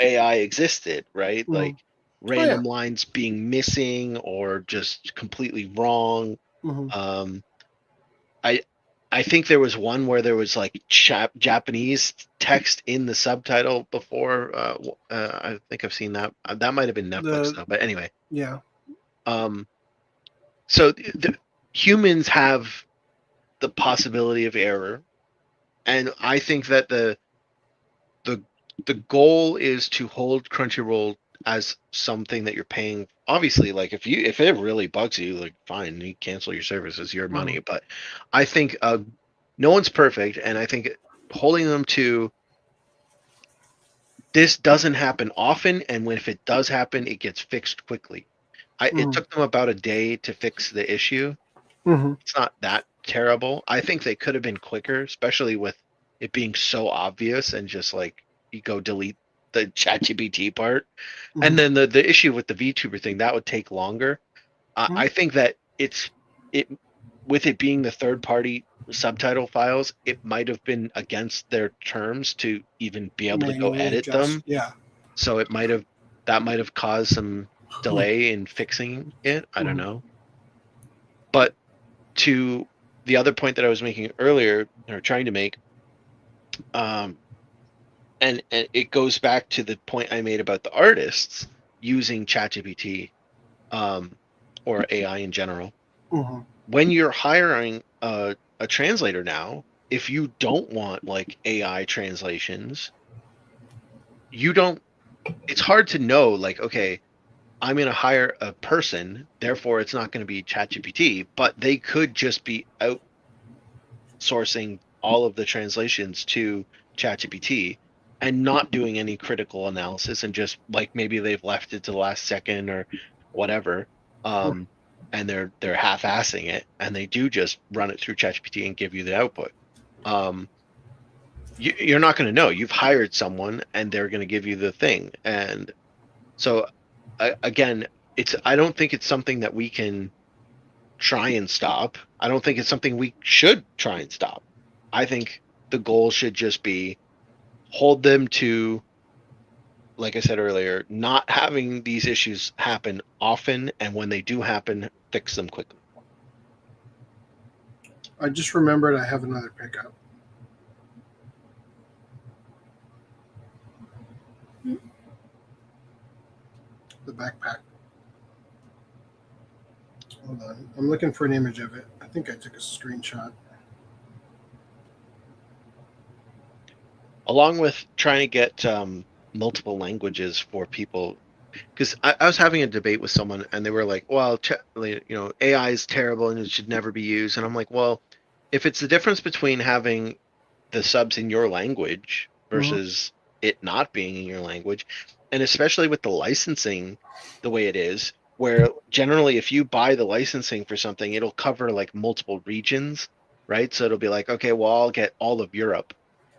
AI existed, right? Like random lines being missing or just completely wrong. I think there was one where there was like Japanese text in the subtitle before. I think I've seen that. That might have been Netflix though, but anyway. Yeah. So the humans have the possibility of error, and I think that the goal is to hold Crunchyroll as something that you're paying. Obviously, like if it really bugs you, like fine, you cancel your service, it's your money. But I think no one's perfect, and I think holding them to this doesn't happen often, and if it does happen, it gets fixed quickly. It took them about a day to fix the issue. It's not that terrible. I think they could have been quicker, especially with it being so obvious, and just like you go delete the ChatGPT part, and then the issue with the VTuber thing that would take longer. I think that with it being the third party subtitle files, it might have been against their terms to even be able to go edit them. Yeah. So that might have caused some delay in fixing it. I don't know. But to the other point that I was making earlier, or trying to make, and it goes back to the point I made about the artists using ChatGPT, or AI in general. When you're hiring a translator now, if you don't want like AI translations, it's hard to know, like, okay, I'm going to hire a person, therefore it's not going to be ChatGPT, but they could just be outsourcing all of the translations to ChatGPT and not doing any critical analysis, and just like maybe they've left it to the last second or whatever, and they're half-assing it, and they do just run it through ChatGPT and give you the output. You're not going to know. You've hired someone and they're going to give you the thing. And so again, I don't think it's something that we can try and stop. I don't think it's something we should try and stop. I think the goal should just be hold them to, like I said earlier, not having these issues happen often, and when they do happen, fix them quickly. I just remembered I have another pickup. The backpack. Hold on. I'm looking for an image of it. I think I took a screenshot. Along with trying to get multiple languages for people, because I was having a debate with someone and they were like, well, AI is terrible and it should never be used. And I'm like, well, if it's the difference between having the subs in your language versus it not being in your language, and especially with the licensing the way it is, where generally if you buy the licensing for something, it'll cover like multiple regions, right? So it'll be like, okay, well, I'll get all of Europe,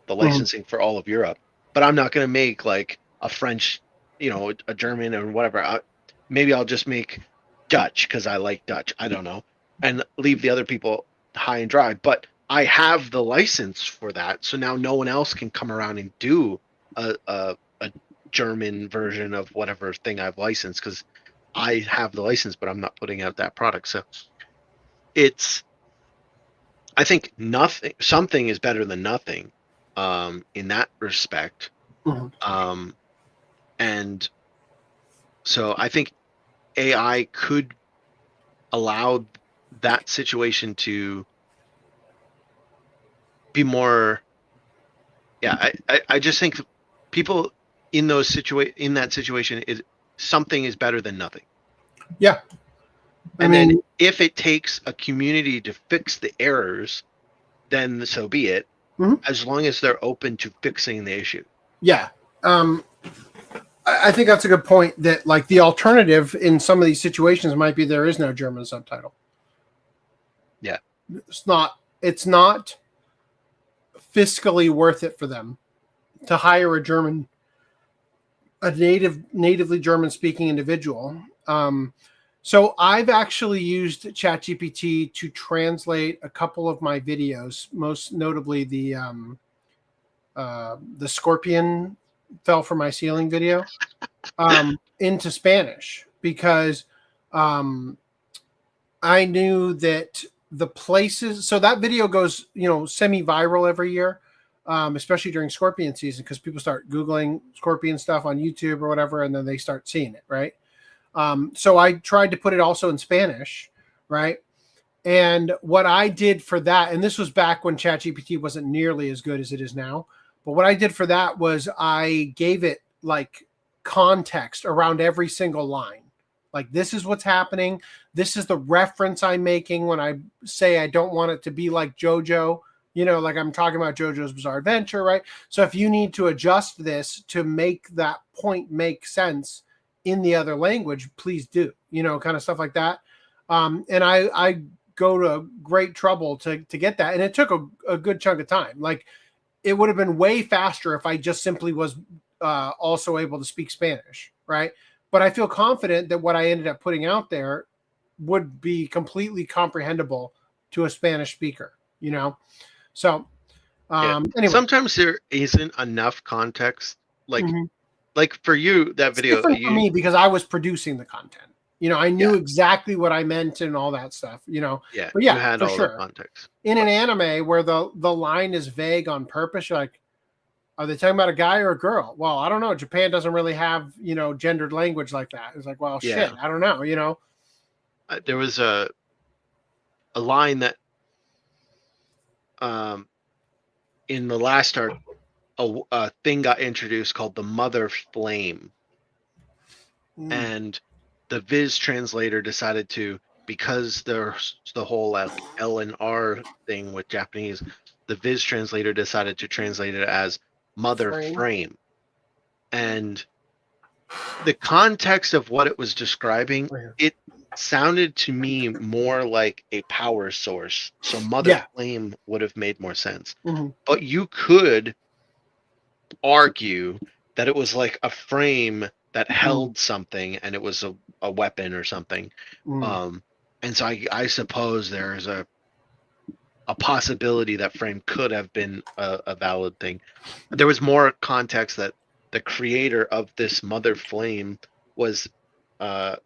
the licensing for all of Europe, but I'm not going to make like a French, a German or whatever. Maybe I'll just make Dutch because I like Dutch. I don't know, and leave the other people high and dry. But I have the license for that, so now no one else can come around and do a German version of whatever thing I've licensed, because I have the license, but I'm not putting out that product. So I think something is better than nothing, in that respect. Mhm. And so I think AI could allow that situation to be more. Yeah, I just think people in that situation something is better than nothing. Yeah. Then if it takes a community to fix the errors, then so be it. Mhm. As long as they're open to fixing the issue. Yeah. I think that's a good point, that like the alternative in some of these situations might be there is no German subtitle. Yeah. It's not fiscally worth it for them to hire a natively German speaking individual. So I've actually used ChatGPT to translate a couple of my videos, most notably the scorpion fell from my ceiling video, into Spanish, because I knew that the places, so that video goes, semi-viral every year, especially during scorpion season, because people start Googling scorpion stuff on YouTube or whatever, and then they start seeing it, right? So I tried to put it also in Spanish, right? And what I did for that, and this was back when ChatGPT wasn't nearly as good as it is now, but what I did for that was I gave it like context around every single line. Like, this is what's happening. This is the reference I'm making when I say I don't want it to be like JoJo, like I'm talking about JoJo's Bizarre Adventure, right? So if you need to adjust this to make that point make sense in the other language, please do, kind of stuff like that. And I go to great trouble to get that. And it took a good chunk of time. Like, it would have been way faster if I just simply was also able to speak Spanish, right? But I feel confident that what I ended up putting out there would be completely comprehensible to a Spanish speaker, So, anyway. Sometimes there isn't enough context. Like for you, that It's video. different for me because I was producing the content. I knew exactly what I meant and all that stuff, Yeah, But yeah, you had for all sure. the context. In an anime where the line is vague on purpose, you're like, are they talking about a guy or a girl? Well, I don't know. Japan doesn't really have, gendered language like that. It's like, well, shit, I don't know, There was a line that in the last arc, a thing got introduced called the Mother Flame. And the Viz translator decided to, because there's the whole LNR thing with Japanese, the Viz translator decided to translate it as Mother Frame. And the context of what it was describing, it sounded to me more like a power source. So Mother Flame would have made more sense. But you could argue that it was like a frame that held something, and it was a weapon or something. And so I suppose there's a possibility that frame could have been a valid thing. There was more context that the creator of this Mother Flame was a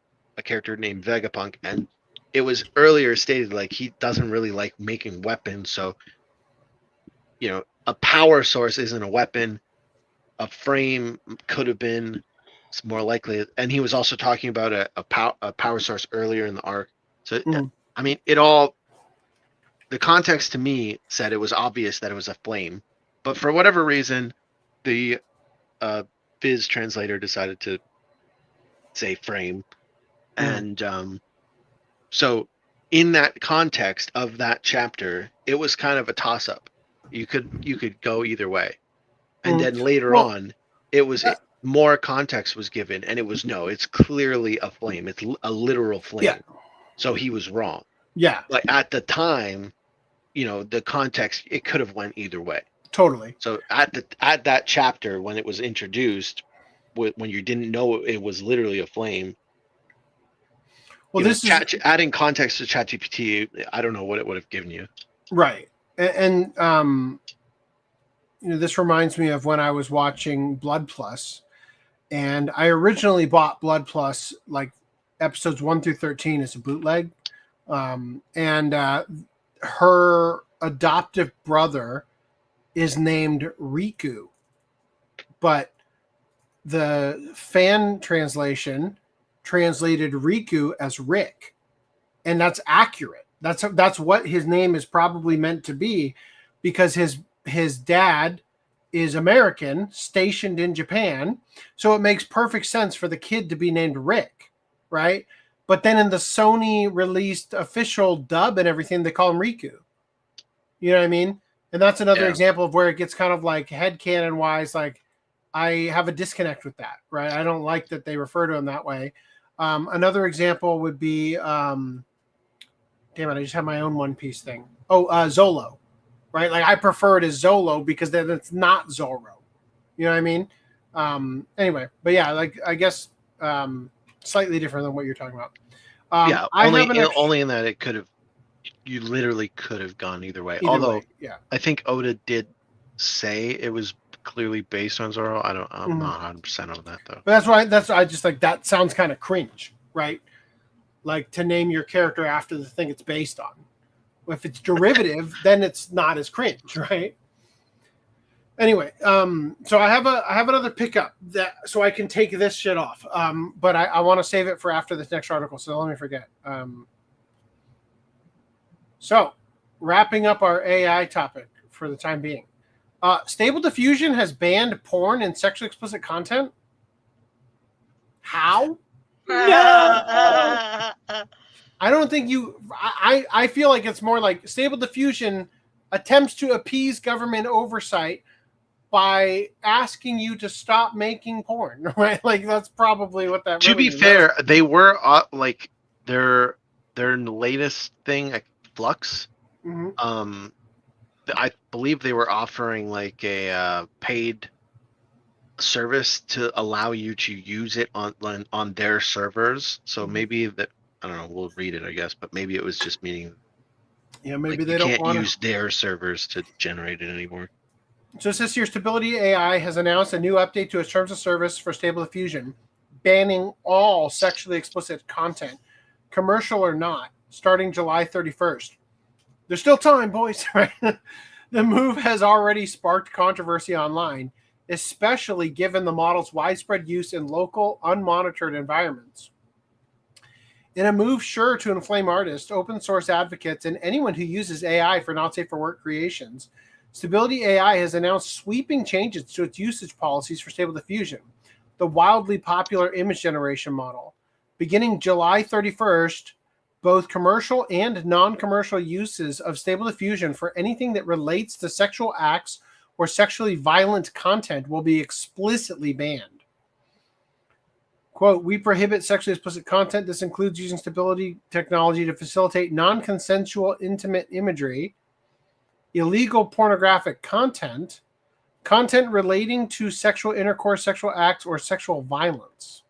character named Vegapunk, and it was earlier stated like he doesn't really like making weapons, so a power source isn't a weapon. A frame could have been. It's more likely, and he was also talking about a power source earlier in the arc. So I mean, the context to me said it was obvious that it was a flame, but for whatever reason, the Viz translator decided to say frame, and so in that context of that chapter, it was kind of a toss-up. You could go either way, and then later on, it was more context was given, and it was it's clearly a flame. It's a literal flame. Yeah. So he was wrong. Yeah. But at the time, the context, it could have went either way. Totally. So at that chapter when it was introduced, when you didn't know it was literally a flame. Well, this is adding context to ChatGPT. I don't know what it would have given you. Right, and this reminds me of when I was watching Blood Plus, And I originally bought Blood Plus, like episodes 1 through 13 as a bootleg. Her adoptive brother is named Riku, but the fan translation translated Riku as Rick, and that's accurate. That's what his name is probably meant to be, because his dad is American, stationed in Japan, so it makes perfect sense for the kid to be named Rick, right? But then in the Sony released official dub and everything, they call him Riku. You know what I mean? And that's another example of where it gets kind of like headcanon wise, like I have a disconnect with that, right? I don't like that they refer to him that way. Another example would be, damn it, I just have my own One Piece thing. Zolo, right? Like I prefer it as Zolo because then it's not Zoro. You know what I mean? Anyway, but yeah, like I guess slightly different than what you're talking about. Only in that it could have, you literally could have gone either way. Although I think Oda did say it was clearly based on Zoro. I'm not 100% on that though. But I just like that sounds kind of cringe, right? Like to name your character after the thing it's based on. If it's derivative, then it's not as cringe, right? Anyway, so I have another pickup so I can take this shit off. But I want to save it for after this next article, so let me forget. So wrapping up our AI topic for the time being. Stable Diffusion has banned porn and sexually explicit content. How? No. I don't think I feel like it's more like Stable Diffusion attempts to appease government oversight by asking you to stop making porn, right? Like that's probably what that. To be fair, they were like their latest thing, like Flux. Mm-hmm. I believe they were offering like a paid service to allow you to use it on their servers. So maybe that, I don't know. We'll read it, I guess, but maybe it was just meaning. Yeah, maybe like they you don't can't want use their servers to generate it anymore. So it says here, Stability AI has announced a new update to its terms of service for Stable Diffusion, banning all sexually explicit content, commercial or not, starting July 31st. There's still time, boys. Right? The move has already sparked controversy online, especially given the model's widespread use in local, unmonitored environments. In a move sure to inflame artists, open source advocates, and anyone who uses AI for not safe for work creations, Stability AI has announced sweeping changes to its usage policies for Stable Diffusion, the wildly popular image generation model. Beginning July 31st, both commercial and non-commercial uses of Stable Diffusion for anything that relates to sexual acts or sexually violent content will be explicitly banned. Quote, we prohibit sexually explicit content. This includes using Stability technology to facilitate non-consensual intimate imagery, illegal pornographic content, content relating to sexual intercourse, sexual acts, or sexual violence.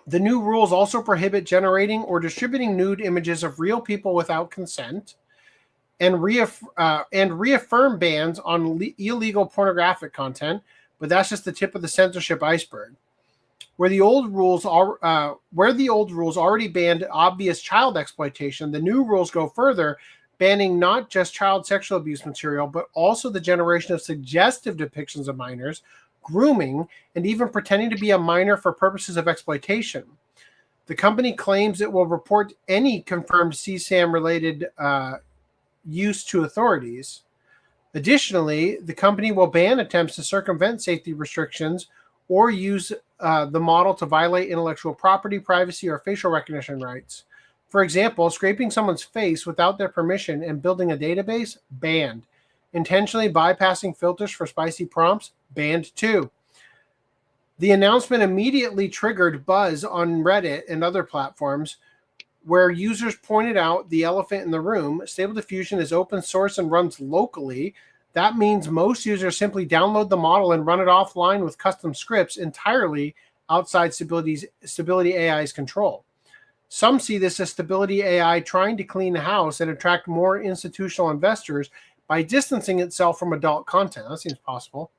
The new rules also prohibit generating or distributing nude images of real people without consent, and reaffirm bans on illegal pornographic content, but that's just the tip of the censorship iceberg. Where the old rules already banned obvious child exploitation, the new rules go further, banning not just child sexual abuse material, but also the generation of suggestive depictions of minors, grooming, and even pretending to be a minor for purposes of exploitation. The company claims it will report any confirmed CSAM-related use to authorities. Additionally, the company will ban attempts to circumvent safety restrictions or use the model to violate intellectual property, privacy, or facial recognition rights. For example, scraping someone's face without their permission and building a database, banned. Intentionally bypassing filters for spicy prompts, banned too. The announcement immediately triggered buzz on Reddit and other platforms where users pointed out the elephant in the room. Stable Diffusion is open source and runs locally. That means most users simply download the model and run it offline with custom scripts entirely outside Stability AI's control. Some see this as Stability AI trying to clean the house and attract more institutional investors by distancing itself from adult content. That seems possible.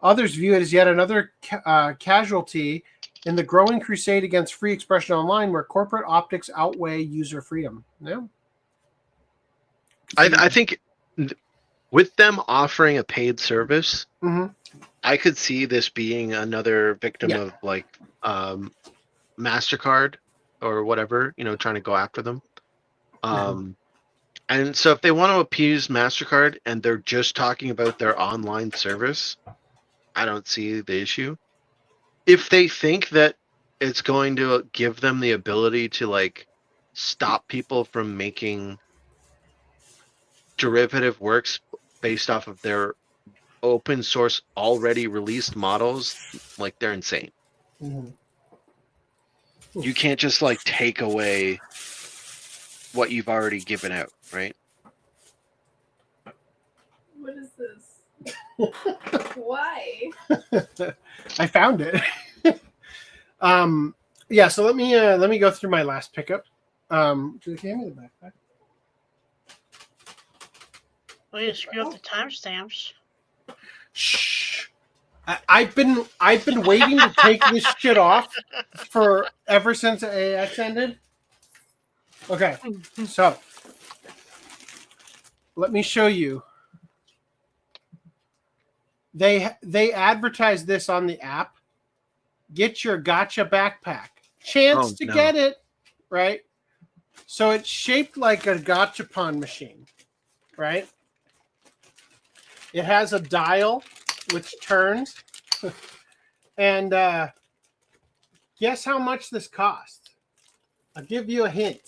Others view it as yet another casualty in the growing crusade against free expression online, where corporate optics outweigh user freedom. Yeah. I think with them offering a paid service, I could see this being another victim of like MasterCard or whatever, trying to go after them. And so if they want to appease MasterCard and they're just talking about their online service, I don't see the issue. If they think that it's going to give them the ability to like stop people from making derivative works based off of their open source already released models, like they're insane. You can't just like take away what you've already given out, right? What is this? Why? I found it. Yeah, so let me go through my last pickup. Do they hand me the backpack? Well, you screw up the timestamps. Shh. I've been waiting to take this shit off for ever since AX ended. Okay, so let me show you. They advertise this on the app. Get your Gacha backpack. Chance to get it, right? So it's shaped like a gachapon machine, right? It has a dial which turns. And guess how much this cost? I'll give you a hint.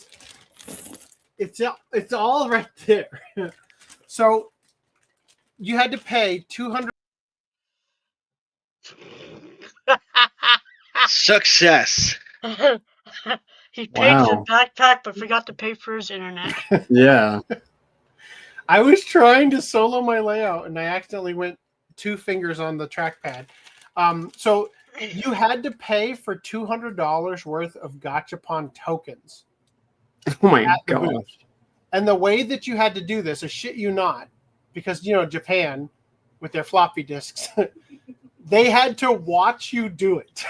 It's all right there. So you had to pay $200. Success. He paid for the backpack but forgot to pay for his internet. Yeah. I was trying to solo my layout and I accidentally went 2 fingers on the trackpad. So you had to pay for $200 worth of Gachapon tokens. Oh my god. And the way that you had to do this, I shit you not, because Japan with their floppy disks, they had to watch you do it.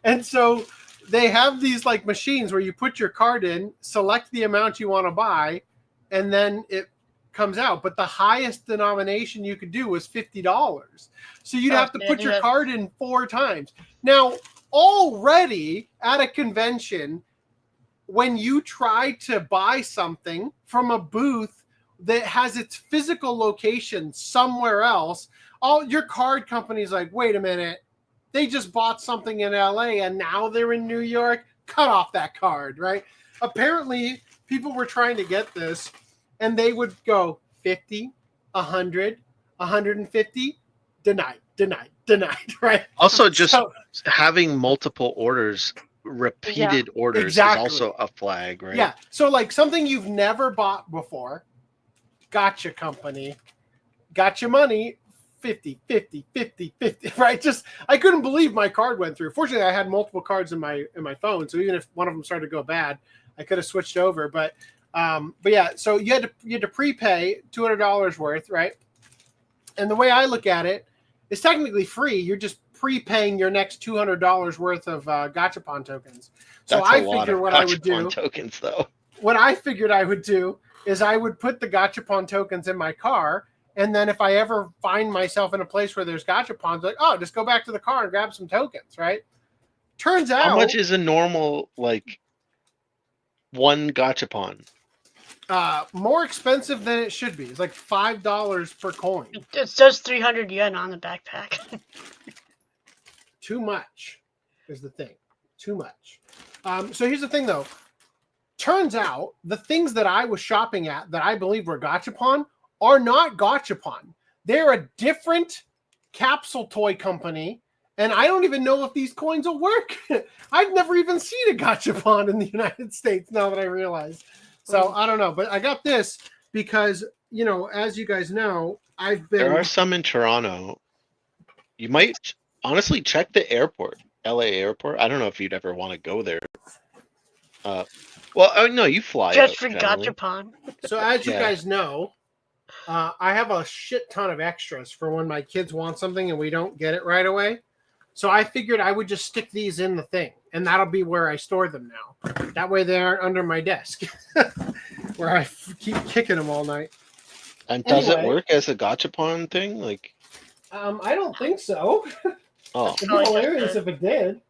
And so they have these like machines where you put your card in, select the amount you want to buy, and then it comes out. But the highest denomination you could do was $50. So you'd have to put your card in 4 times. Now, already at a convention, when you try to buy something from a booth that has its physical location somewhere else, all your card company's like, wait a minute, they just bought something in LA and now they're in New York. Cut off that card, right? Apparently, people were trying to get this and they would go 50, 100, 150, denied, right? Also, just having multiple orders, repeated orders is also a flag, right? Yeah. So like something you've never bought before, gotcha company, gotcha money, 50, right? Just I couldn't believe my card went through. Fortunately, I had multiple cards in my phone, so even if one of them started to go bad, I could have switched over. But yeah, so you had to prepay $200 worth, right? And the way I look at it, it's technically free. You're just prepaying your next $200 worth of Gachapon tokens. So That's I figure what I would do. Tokens, though. What I figured I would do is I would put the Gachapon tokens in my car, and then if I ever find myself in a place where there's Gachapons, like, oh, just go back to the car and grab some tokens, right? Turns out, how much is a normal like one Gachapon? More expensive than it should be. It's like $5 per coin. It says 300 yen on the backpack. Too much is the thing. Too much. So here's the thing, though. Turns out the things that I was shopping at that I believe were Gachapon are not Gachapon. They're a different capsule toy company, and I don't even know if these coins will work. I've never even seen a Gachapon in the United States now that I realize. So I don't know, but I got this because, as you guys know, There are some in Toronto. You might honestly check the airport, LA airport. I don't know if you'd ever want to go there. Well, no, you fly Just out, for generally. Gachapon. So as you guys know, I have a shit ton of extras for when my kids want something and we don't get it right away. So I figured I would just stick these in the thing, and that'll be where I store them now. That way they aren't under my desk, where I keep kicking them all night. And does it Anyway. work as a gachapon thing? Like, I don't think so. oh, It'd be Probably just hilarious if it did.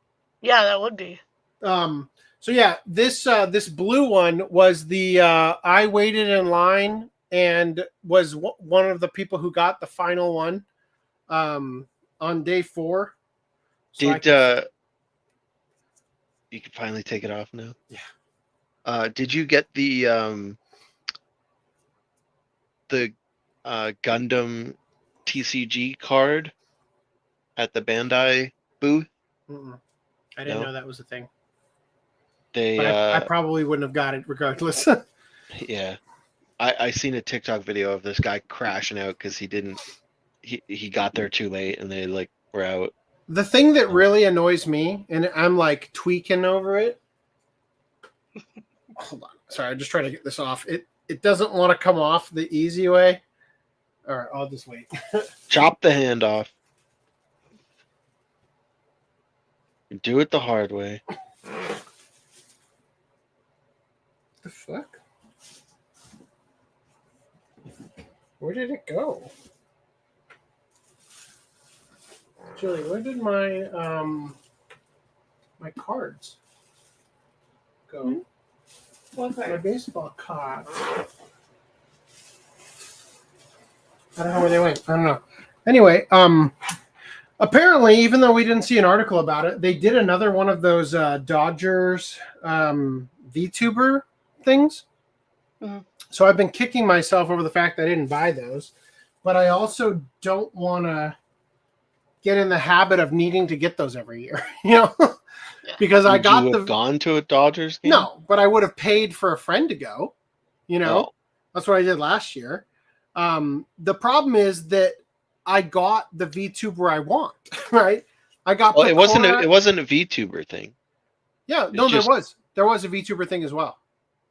Yeah, that would be. So yeah, this blue one was the I waited in line and was one of the people who got the final one on day 4. So you can finally take it off now? Yeah. Did you get the Gundam TCG card at the Bandai booth? I didn't know that was a thing. They But I probably wouldn't have got it regardless. yeah. I seen a TikTok video of this guy crashing out because he got there too late and they like were out. The thing that really annoys me, and I'm like tweaking over it. Hold on. Sorry, I'm just trying to get this off. It doesn't want to come off the easy way. All right, I'll just wait. Chop the hand off. Do it the hard way. The fuck? Where did it go? Julie, where did my my cards go? What My card? baseball cards. I don't know where they went. I don't know. Anyway, apparently, even though we didn't see an article about it, they did another one of those Dodgers VTuber things. Mhm. So I've been kicking myself over the fact that I didn't buy those, but I also don't want to get in the habit of needing to get those every year, because I Would got you have gone to a Dodgers game? no, but I would have paid for a friend to go, Oh. That's what I did last year. The problem is that I got the VTuber I want, right? I got. Well, it wasn't Pecora. a VTuber thing. Yeah, no, there was a VTuber thing as well,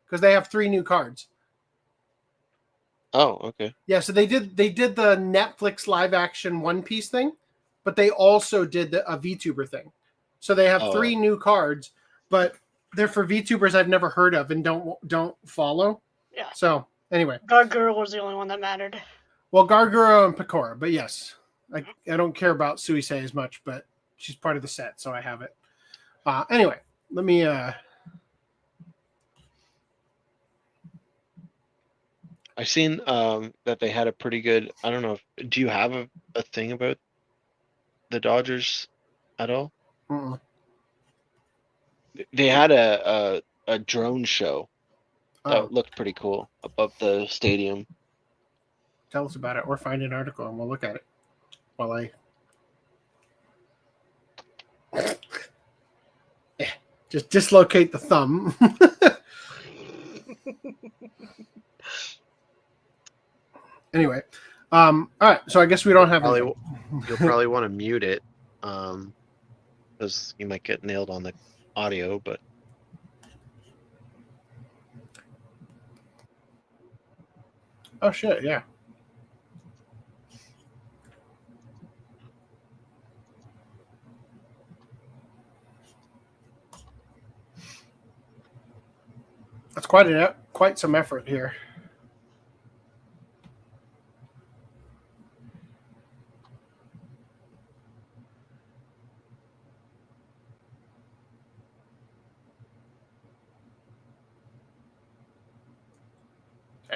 because they have 3 new cards. Oh, okay. Yeah, so they did the Netflix live action One Piece thing, but they also did a VTuber thing. So they have 3 new cards, but they're for VTubers I've never heard of and don't follow. Yeah. So anyway, Garguro was the only one that mattered. well, Garguro and Pecora, but yes, I don't care about Suisei as much, but she's part of the set, so I have it. Anyway, let me. I've seen that they had a pretty good. I don't know. Do you have a thing about the Dodgers at all? Mm-mm. They had a drone show that Oh, looked pretty cool above the stadium. tell us about it, or find an article and we'll look at it while I. Just dislocate the thumb. Anyway, all right. So I guess we don't have. You'll probably want to mute it, because you might get nailed on the audio. But oh shit! Yeah. That's quite some effort here.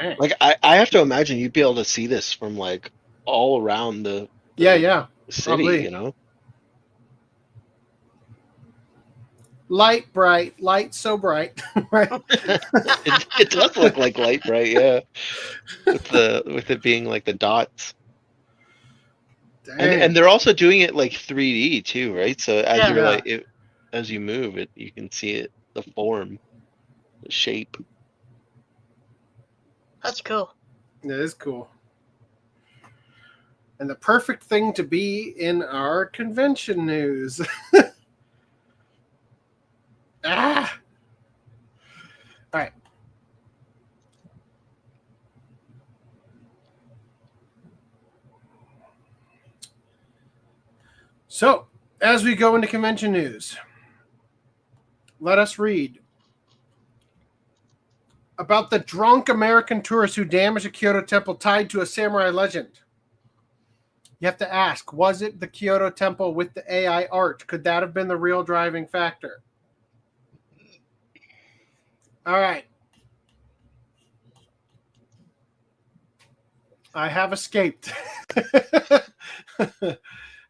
Dang. like I have to imagine you'd be able to see this from like all around the Yeah, city. probably. Light bright, light so bright, right? it does look like light bright, yeah. With it being like the dots. And they're also doing it like 3D too, right? So as you're like as you move it, you can see it, the form, the shape. That's cool. It is cool. And the perfect thing to be in our convention news. All right. So, as we go into convention news, let us read about the drunk American tourist who damaged a Kyoto temple tied to a samurai legend. You have to ask, was it the Kyoto temple with the AI art? Could that have been the real driving factor? All right. I have escaped.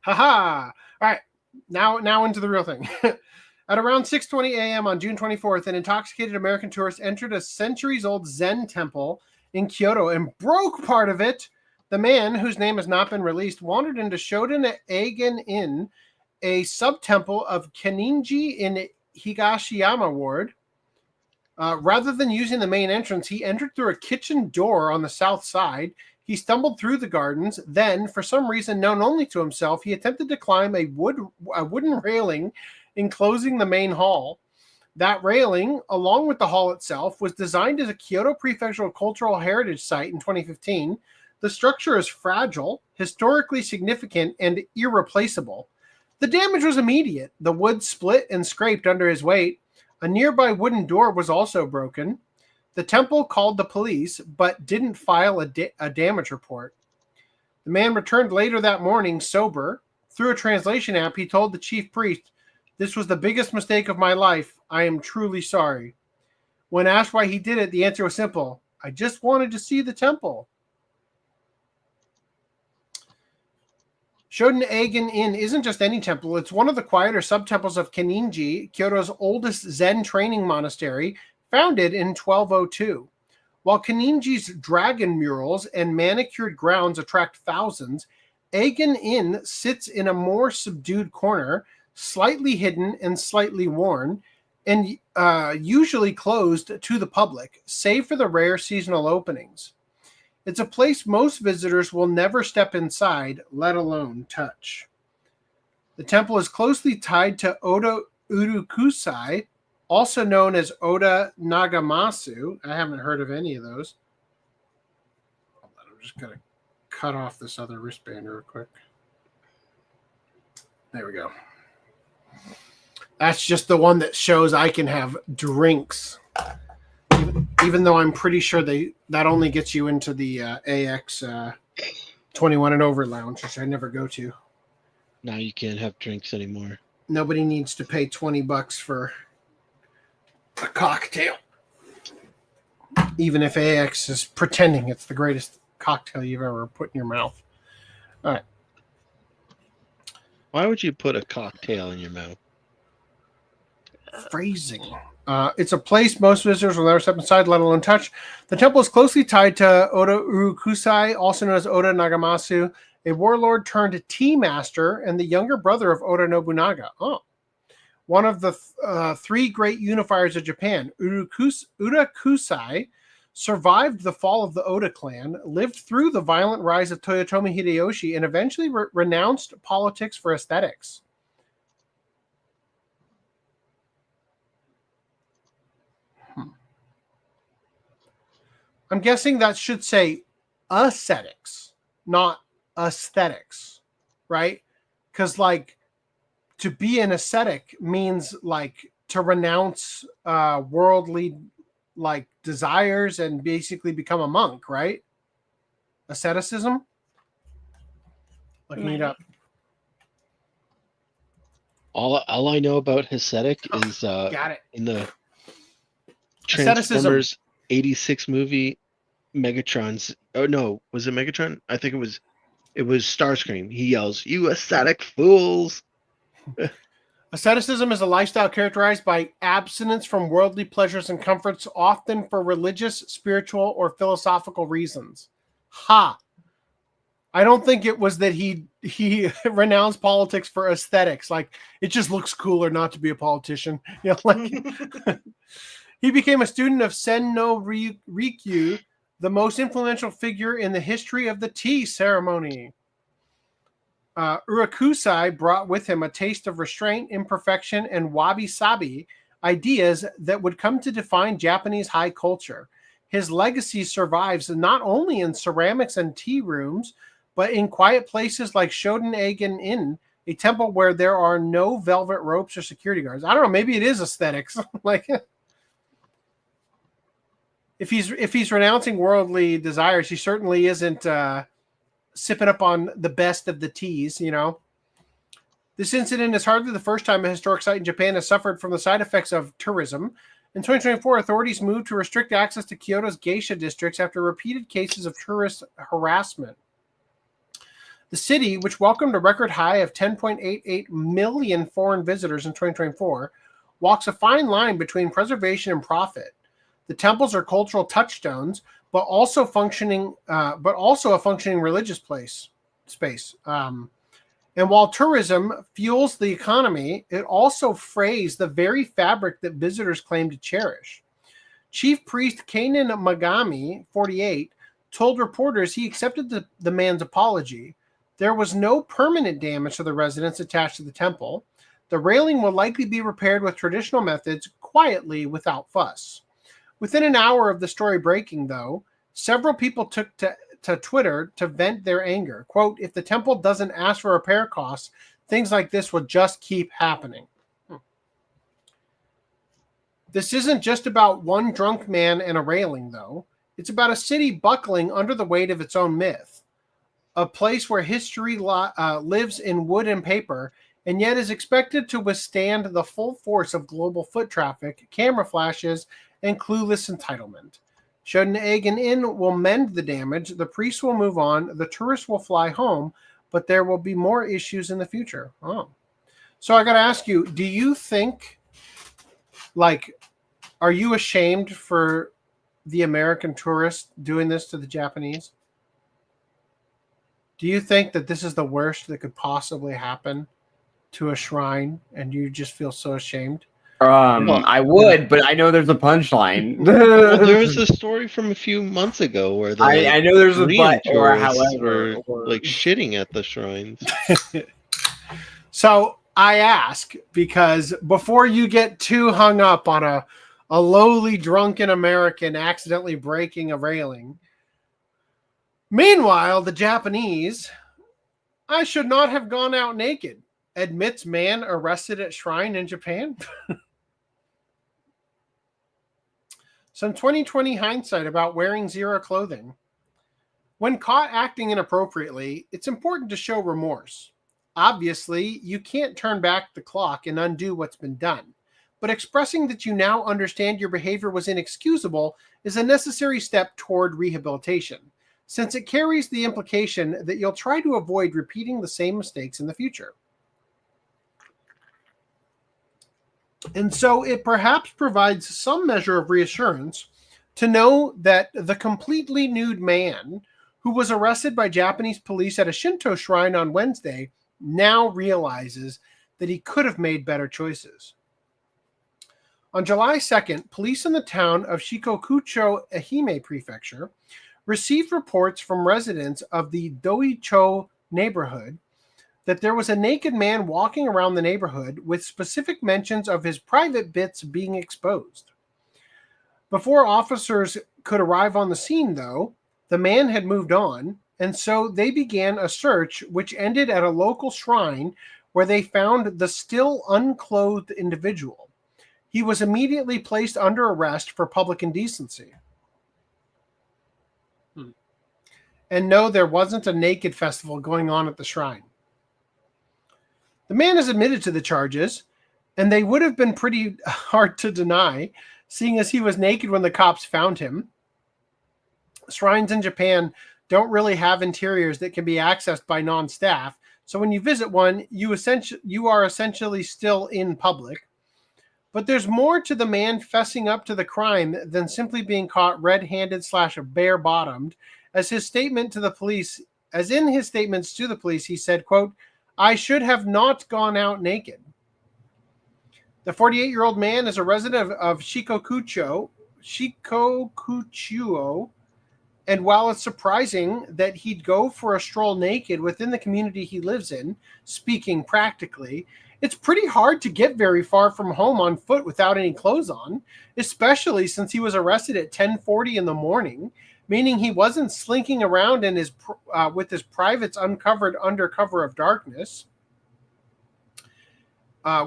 Haha. All right. Now into the real thing. At around 6:20 a.m. on June 24th, an intoxicated American tourist entered a centuries-old Zen temple in Kyoto and broke part of it. The man, whose name has not been released, wandered into Shoden Eigen Inn, a sub-temple of Keninji in Higashiyama Ward. Rather than using the main entrance, he entered through a kitchen door on the south side. He stumbled through the gardens. Then, for some reason known only to himself, he attempted to climb a wooden railing enclosing the main hall. That railing, along with the hall itself, was designed as a Kyoto Prefectural Cultural Heritage Site in 2015. The structure is fragile, historically significant, and irreplaceable. The damage was immediate. The wood split and scraped under his weight. A nearby wooden door was also broken. The temple called the police, but didn't file a damage report. The man returned later that morning sober. Through a translation app, he told the chief priest, "This was the biggest mistake of my life. I am truly sorry." When asked why he did it, the answer was simple. "I just wanted to see the temple." Shoden Eigen Inn isn't just any temple. It's one of the quieter sub-temples of Keninji, Kyoto's oldest Zen training monastery, founded in 1202. While Keninji's dragon murals and manicured grounds attract thousands, Eigen Inn sits in a more subdued corner, slightly hidden and slightly worn, and usually closed to the public, save for the rare seasonal openings. It's a place most visitors will never step inside, let alone touch. The temple is closely tied to Oda Urukusai, also known as Oda Nagamasu. I haven't heard of any of those. I'm just going to cut off this other wristband real quick. There we go. That's just the one that shows I can have drinks. Even though I'm pretty sure that only gets you into the AX 21 and over lounge, which I never go to. Now you can't have drinks anymore. Nobody needs to pay $20 for a cocktail. Even if AX is pretending it's the greatest cocktail you've ever put in your mouth. All right. Why would you put a cocktail in your mouth? Phrasing. It's a place most visitors will never step inside, let alone touch. The temple is closely tied to Oda Urukusai, also known as Oda Nagamasu, a warlord turned tea master and the younger brother of Oda Nobunaga. One of the three great unifiers of Japan. Oda Kusai survived the fall of the Oda clan, lived through the violent rise of Toyotomi Hideyoshi, and eventually renounced politics for aesthetics. I'm guessing that should say ascetics, not aesthetics, right? Because, like, to be an ascetic means, like, to renounce worldly, like, desires and basically become a monk, right? Asceticism? Looking it up. All I know about Ascetic is Got it. in the Asceticism. Transformers 86 movie, Megatron's. Oh no, was it Megatron? I think it was Starscream. He yells, "You ascetic fools!" Asceticism is a lifestyle characterized by abstinence from worldly pleasures and comforts, often for religious, spiritual, or philosophical reasons. Ha! I don't think it was that he renounced politics for aesthetics. Like, it just looks cooler not to be a politician. You know, like he became a student of Sen no Rikyu, the most influential figure in the history of the tea ceremony. Urukusai brought with him a taste of restraint, imperfection, and wabi-sabi, ideas that would come to define Japanese high culture. His legacy survives not only in ceramics and tea rooms, but in quiet places like Shoden Eigen Inn, a temple where there are no velvet ropes or security guards. I don't know. Maybe it is aesthetics. Like, if he's renouncing worldly desires, he certainly isn't sipping up on the best of the teas, you know. This incident is hardly the first time a historic site in Japan has suffered from the side effects of tourism. In 2024, authorities moved to restrict access to Kyoto's geisha districts after repeated cases of tourist harassment. The city, which welcomed a record high of 10.88 million foreign visitors in 2024, walks a fine line between preservation and profit. The temples are cultural touchstones, but also a functioning religious space. And while tourism fuels the economy, it also frays the very fabric that visitors claim to cherish. Chief Priest Kanan Magami, 48, told reporters he accepted the man's apology. There was no permanent damage to the residence attached to the temple. The railing will likely be repaired with traditional methods, quietly, without fuss. Within an hour of the story breaking, though, several people took to Twitter to vent their anger. Quote, if the temple doesn't ask for repair costs, things like this will just keep happening. This isn't just about one drunk man and a railing, though. It's about a city buckling under the weight of its own myth. A place where history lives in wood and paper, and yet is expected to withstand the full force of global foot traffic, camera flashes, and clueless entitlement. Shoden Inn will mend the damage, the priests will move on, the tourists will fly home, but there will be more issues in the future. Oh. So I got to ask you, do you think, like, are you ashamed for the American tourists doing this to the Japanese? Do you think that this is the worst that could possibly happen to a shrine and you just feel so ashamed? I would, but I know there's a punchline. Well, there was a story from a few months ago where the I know there's a Korean but, or tourists however, were like shitting at the shrines. So I ask because before you get too hung up on a lowly drunken American accidentally breaking a railing, meanwhile, the Japanese, I should not have gone out naked, admits man arrested at shrine in Japan. Some 2020 hindsight about wearing zero clothing. When caught acting inappropriately, it's important to show remorse. Obviously, you can't turn back the clock and undo what's been done, but expressing that you now understand your behavior was inexcusable is a necessary step toward rehabilitation, since it carries the implication that you'll try to avoid repeating the same mistakes in the future. And so it perhaps provides some measure of reassurance to know that the completely nude man who was arrested by Japanese police at a Shinto shrine on Wednesday now realizes that he could have made better choices. On July 2nd, police in the town of Shikokucho, Hime Prefecture, received reports from residents of the Doicho neighborhood that there was a naked man walking around the neighborhood with specific mentions of his private bits being exposed. Before officers could arrive on the scene, though, the man had moved on, and so they began a search which ended at a local shrine where they found the still unclothed individual. He was immediately placed under arrest for public indecency. And no, there wasn't a naked festival going on at the shrine. The man has admitted to the charges, and they would have been pretty hard to deny, seeing as he was naked when the cops found him. Shrines in Japan don't really have interiors that can be accessed by non-staff, so when you visit one, you are essentially still in public. But there's more to the man fessing up to the crime than simply being caught red-handed / bare-bottomed. As in his statements to the police, he said, quote, I should have not gone out naked. The 48-year-old man is a resident of Shikokucho, and while it's surprising that he'd go for a stroll naked within the community he lives in, speaking practically, it's pretty hard to get very far from home on foot without any clothes on, especially since he was arrested at 10:40 in the morning, meaning he wasn't slinking around in with his privates uncovered under cover of darkness.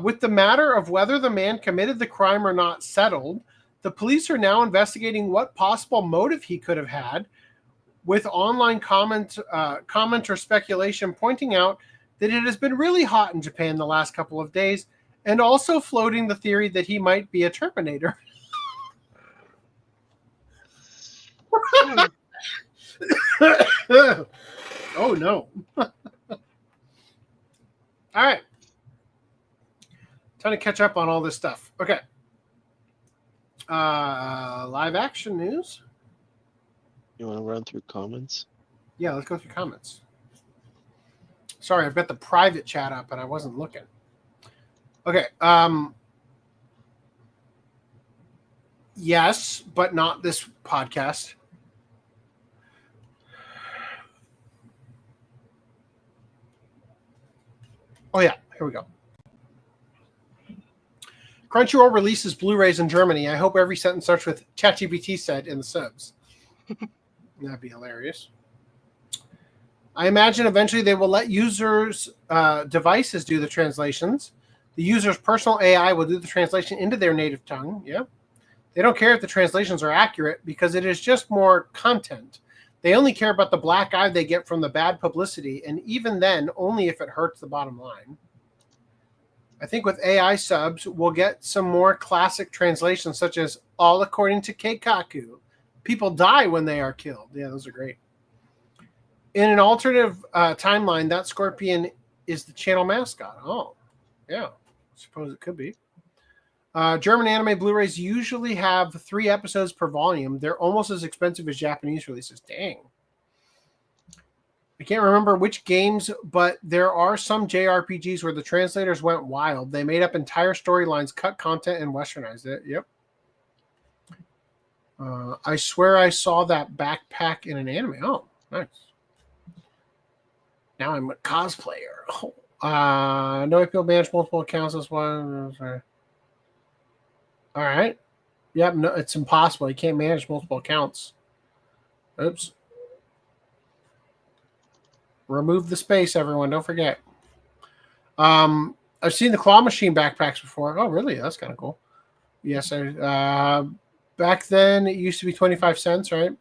With the matter of whether the man committed the crime or not settled, the police are now investigating what possible motive he could have had, with online commenter speculation pointing out that it has been really hot in Japan the last couple of days, and also floating the theory that he might be a Terminator. Oh, no. All right. Time to catch up on all this stuff. Okay. Live action news. You want to run through comments? Yeah, let's go through comments. Sorry, I've got the private chat up and I wasn't looking. Okay. Yes, but not this podcast. Oh, yeah. Here we go. Crunchyroll releases Blu-rays in Germany. I hope every sentence starts with ChatGPT said in the subs. That'd be hilarious. I imagine eventually they will let users' devices do the translations. The user's personal AI will do the translation into their native tongue. Yeah. They don't care if the translations are accurate because it is just more content. They only care about the black eye they get from the bad publicity, and even then, only if it hurts the bottom line. I think with AI subs, we'll get some more classic translations, such as all according to Keikaku. People die when they are killed. Yeah, those are great. In an alternative timeline, that scorpion is the channel mascot. Oh, yeah. Suppose it could be. German anime Blu-rays usually have 3 episodes per volume. They're almost as expensive as Japanese releases. Dang. I can't remember which games, but there are some JRPGs where the translators went wild. They made up entire storylines, cut content, and westernized it. Yep. I swear I saw that backpack in an anime. Oh, nice. Now I'm a cosplayer. Oh. No appeal manage multiple accounts as well. All right. Yep, no, it's impossible. You can't manage multiple accounts. Oops. Remove the space, everyone. Don't forget. I've seen the claw machine backpacks before. Oh, really? That's kind of cool. Yes, back then it used to be 25 cents, right?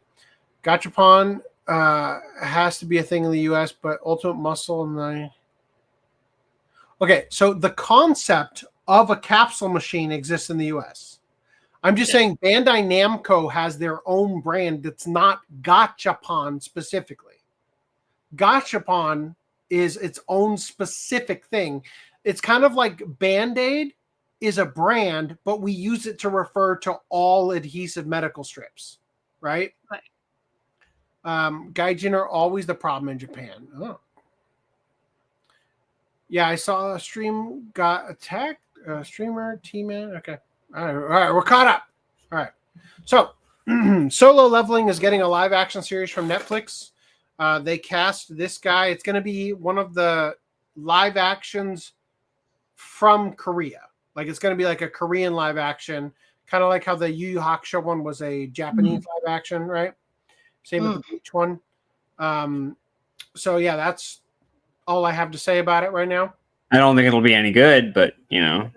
Gachapon has to be a thing in the US, but Ultimate Muscle and the... Okay, so the concept of a capsule machine exists in the US. I'm just saying Bandai Namco has their own brand that's not Gachapon specifically. Gachapon is its own specific thing. It's kind of like Band-Aid is a brand, but we use it to refer to all adhesive medical strips, right? Right. Gaijin are always the problem in Japan. Oh. Yeah, I saw a stream got attacked. Streamer, T-Man. Okay. All right. We're caught up. All right. So, Solo Leveling is getting a live action series from Netflix. They cast this guy. It's going to be one of the live actions from Korea. Like, it's going to be like a Korean live action, kind of like how the Yu Yu Hakusho one was a Japanese live action, right? Same with the Bleach one. So, yeah, that's all I have to say about it right now. I don't think it'll be any good, but, you know.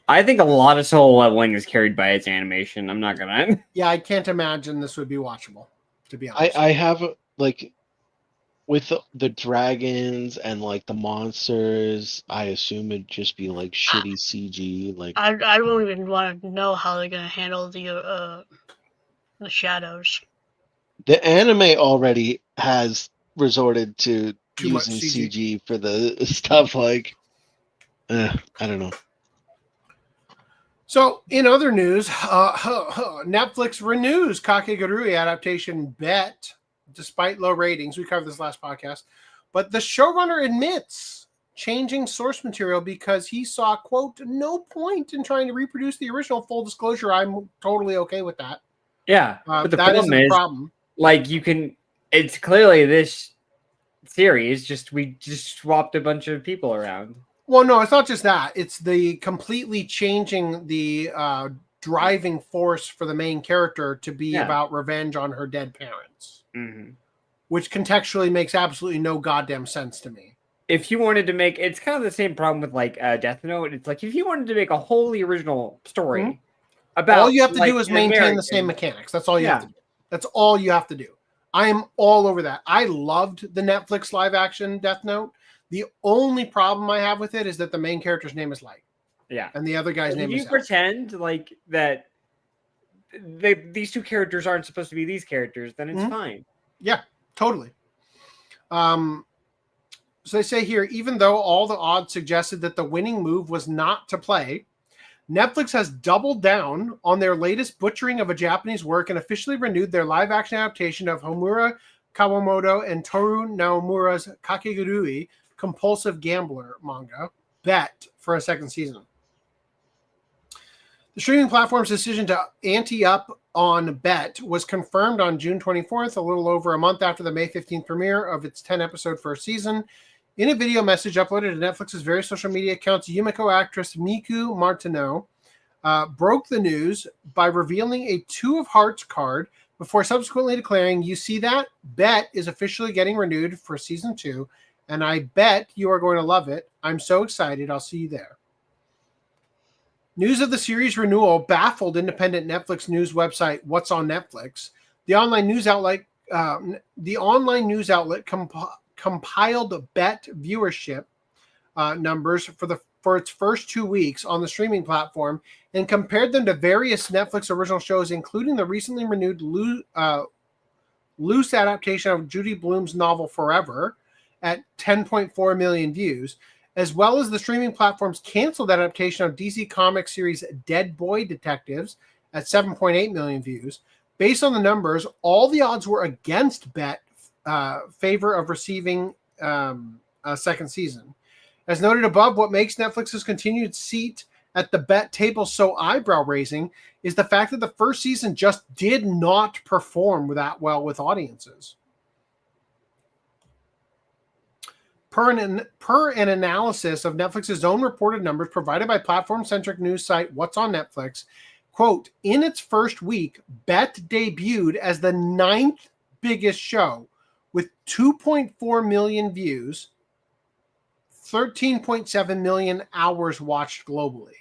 I think a lot of Solo Leveling is carried by its animation. I'm not going to... Yeah, I can't imagine this would be watchable, to be honest. I have, like, with the dragons and, like, the monsters, I assume it'd just be, like, shitty CG. Like, I don't even want to know how they're going to handle the shadows. the anime already has resorted to Too much using CG. CG for the stuff, like, I don't know. So, in other news, Netflix renews Kakegurui adaptation Bet, despite low ratings. We covered this last podcast. But the showrunner admits changing source material because he saw, quote, no point in trying to reproduce the original. Full disclosure, I'm totally okay with that. Yeah, but the that problem is the is, problem. like, you can... It's clearly this series, we just swapped a bunch of people around. Well, no, it's not just that. It's the completely changing the driving force for the main character to be about revenge on her dead parents, which contextually makes absolutely no goddamn sense to me. if you wanted to make, it's kind of the same problem with like Death Note. It's like if you wanted to make a wholly original story about, all you have to like, do is an maintain the same American- mechanics. That's all you have to do. That's all you have to do. I am all over that. I loved the Netflix live action Death Note. The only problem I have with it is that the main character's name is Light. Yeah. And the other guy's If name you is Elf. pretend like that these two characters aren't supposed to be these characters, then it's fine. Yeah, totally. So they say here, even though all the odds suggested that the winning move was not to play, Netflix has doubled down on their latest butchering of a Japanese work and officially renewed their live-action adaptation of Homura Kawamoto and Toru Naomura's Kakegurui Compulsive Gambler manga, Bet, for a second season. The streaming platform's decision to ante up on Bet was confirmed on June 24th, a little over a month after the May 15th premiere of its 10-episode first season. In a video message uploaded to Netflix's various social media accounts, Yumiko actress Miku Martineau broke the news by revealing a Two of Hearts card before subsequently declaring, "You see that? Bet is officially getting renewed for season 2, and I bet you are going to love it. I'm so excited. I'll see you there." News of the series renewal baffled independent Netflix news website What's on Netflix. The online news outlet compiled Bet viewership numbers for its first 2 weeks on the streaming platform and compared them to various Netflix original shows, including the recently renewed loose adaptation of Judy Blume's novel Forever at 10.4 million views, as well as the streaming platform's canceled adaptation of DC Comics series Dead Boy Detectives at 7.8 million views. Based on the numbers, all the odds were against Bet favor of receiving a second season. As noted above, what makes Netflix's continued seat at the Bet table so eyebrow-raising is the fact that the first season just did not perform that well with audiences. Per an analysis of Netflix's own reported numbers provided by platform-centric news site What's on Netflix, quote, in its first week, Bet debuted as the 9th biggest show with 2.4 million views, 13.7 million hours watched globally,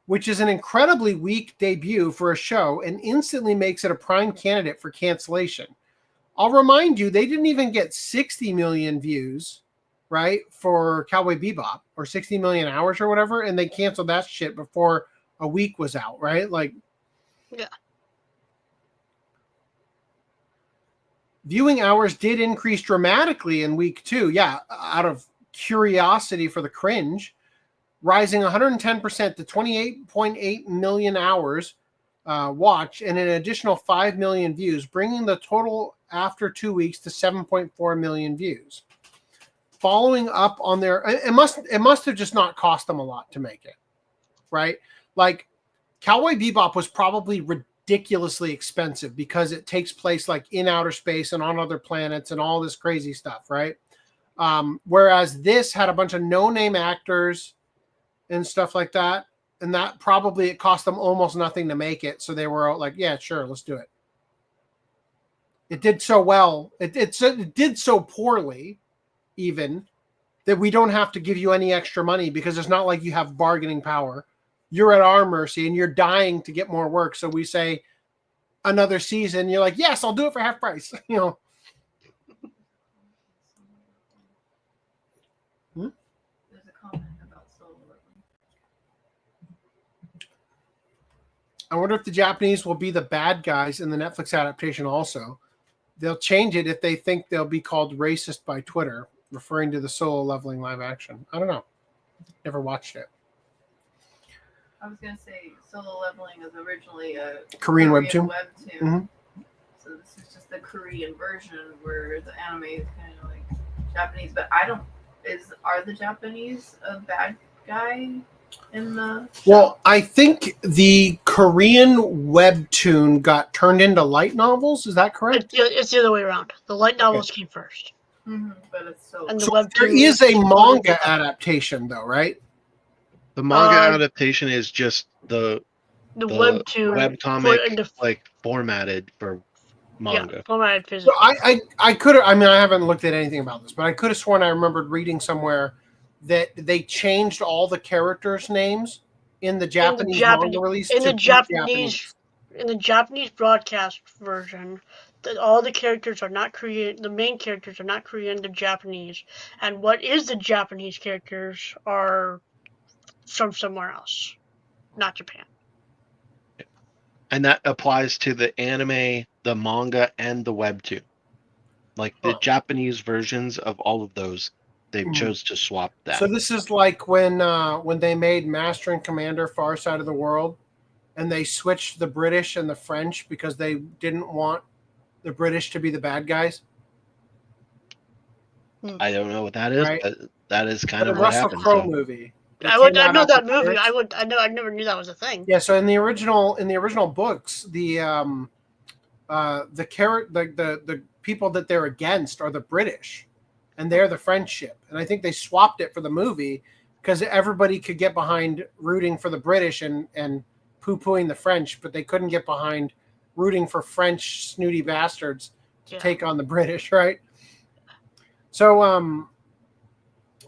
which is an incredibly weak debut for a show and instantly makes it a prime candidate for cancellation. I'll remind you, they didn't even get 60 million views, right, for Cowboy Bebop, or 60 million hours or whatever, and they canceled that shit before a week was out, right? Like, yeah. Viewing hours did increase dramatically in week 2, yeah, out of curiosity for the cringe, rising 110% to 28.8 million hours watched and an additional 5 million views, bringing the total after 2 weeks to 7.4 million views. Following up on their, it must have just not cost them a lot to make it, right? Like, Cowboy Bebop was probably ridiculously expensive because it takes place like in outer space and on other planets and all this crazy stuff, right? Whereas this had a bunch of no-name actors and stuff like that, and that probably it cost them almost nothing to make it. So they were like, "Yeah, sure, let's do it." It did so well. It did so poorly, even that we don't have to give you any extra money because it's not like you have bargaining power. You're at our mercy, and you're dying to get more work. So we say another season. You're like, "Yes, I'll do it for half price." You know. There's a comment about Solo Leveling. I wonder if the Japanese will be the bad guys in the Netflix adaptation also. They'll change it if they think they'll be called racist by Twitter, referring to the Solo Leveling live action. I don't know. Never watched it. I was gonna say Solo Leveling was originally a Korean webtoon. Mm-hmm. So this is just the Korean version where the anime is kind of like Japanese, but I don't. Are the Japanese a bad guy in the show? Well, I think the Korean webtoon got turned into light novels. Is that correct? It's the other way around. The light novels came first. Mm-hmm, but it's so. And the So webtoon there is a manga adaptation, though, right? The manga adaptation is just the webtoon webcomic like formatted for manga. Formatted So physically. I could have. I mean, I haven't looked at anything about this, but I could have sworn I remembered reading somewhere that they changed all the characters' names in the Japanese manga release in to the be Japanese in the Japanese broadcast version. All the characters are not Korean. The main characters are not Korean. They're Japanese, and what is the Japanese characters are from somewhere else, not Japan. And that applies to the anime, the manga, and the webtoon. Like the Japanese versions of all of those, they chose to swap that. So this is like when they made Master and Commander Far Side of the World, and they switched the British and the French because they didn't want the British to be the bad guys. I don't know what that is, Right. but that is kind The of what Russell happened. Crowe so. movie. I know that movie. I never knew that was a thing. Yeah, so in the original books, the people that they're against are the British, and they're the French ship. And I think they swapped it for the movie because everybody could get behind rooting for the British and poo-pooing the French, but they couldn't get behind rooting for French snooty bastards to take on the British, right? So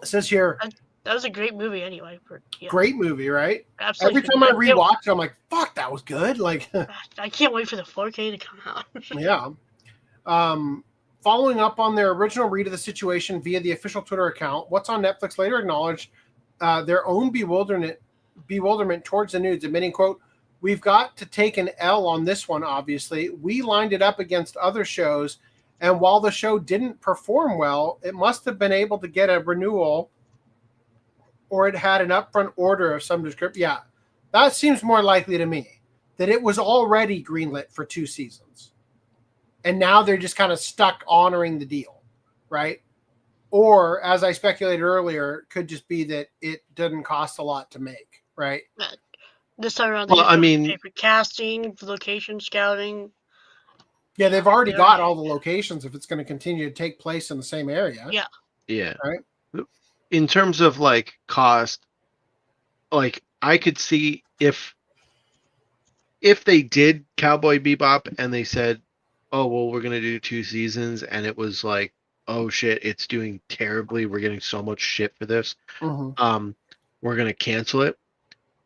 it says here. That was a great movie anyway. Great movie, right? Absolutely. Every time I rewatch it, I'm like, fuck, that was good. Like, I can't wait for the 4K to come out. Yeah. Following up on their original read of the situation via the official Twitter account, What's on Netflix later acknowledged their own bewilderment towards the nudes, admitting, quote, "We've got to take an L on this one, obviously. We lined it up against other shows, and while the show didn't perform well, it must have been able to get a renewal or it had an upfront order of some description." Yeah, that seems more likely to me, that it was already greenlit for 2 seasons. And now they're just kind of stuck honoring the deal, right? Or, as I speculated earlier, it could just be that it didn't cost a lot to make, right? This time around, Well, I mean- pay for casting, location scouting. Yeah, they've already got all the locations if it's going to continue to take place in the same area. Yeah. Yeah. Right? In terms of like cost, like I could see if they did Cowboy Bebop and they said, "Oh, well, we're gonna do 2 seasons," and it was like, "Oh shit, it's doing terribly. We're getting so much shit for this. Mhm. We're gonna cancel it."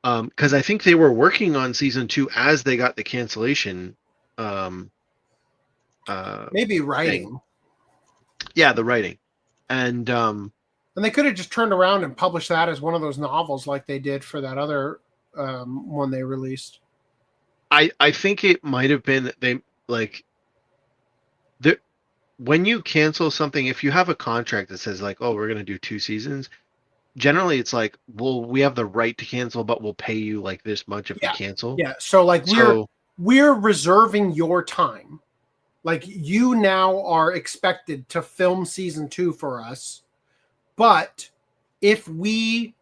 Because I think they were working on season 2 as they got the cancellation. Maybe writing. thing. Yeah, the writing, and they could have just turned around and published that as one of those novels like they did for that other one they released. I think it might have been when you cancel something, if you have a contract that says like, "Oh, we're going to do 2 seasons," generally it's like, "Well, we have the right to cancel, but we'll pay you like this much if we cancel." Yeah, so like we're reserving your time. Like you now are expected to film season 2 for us, but if we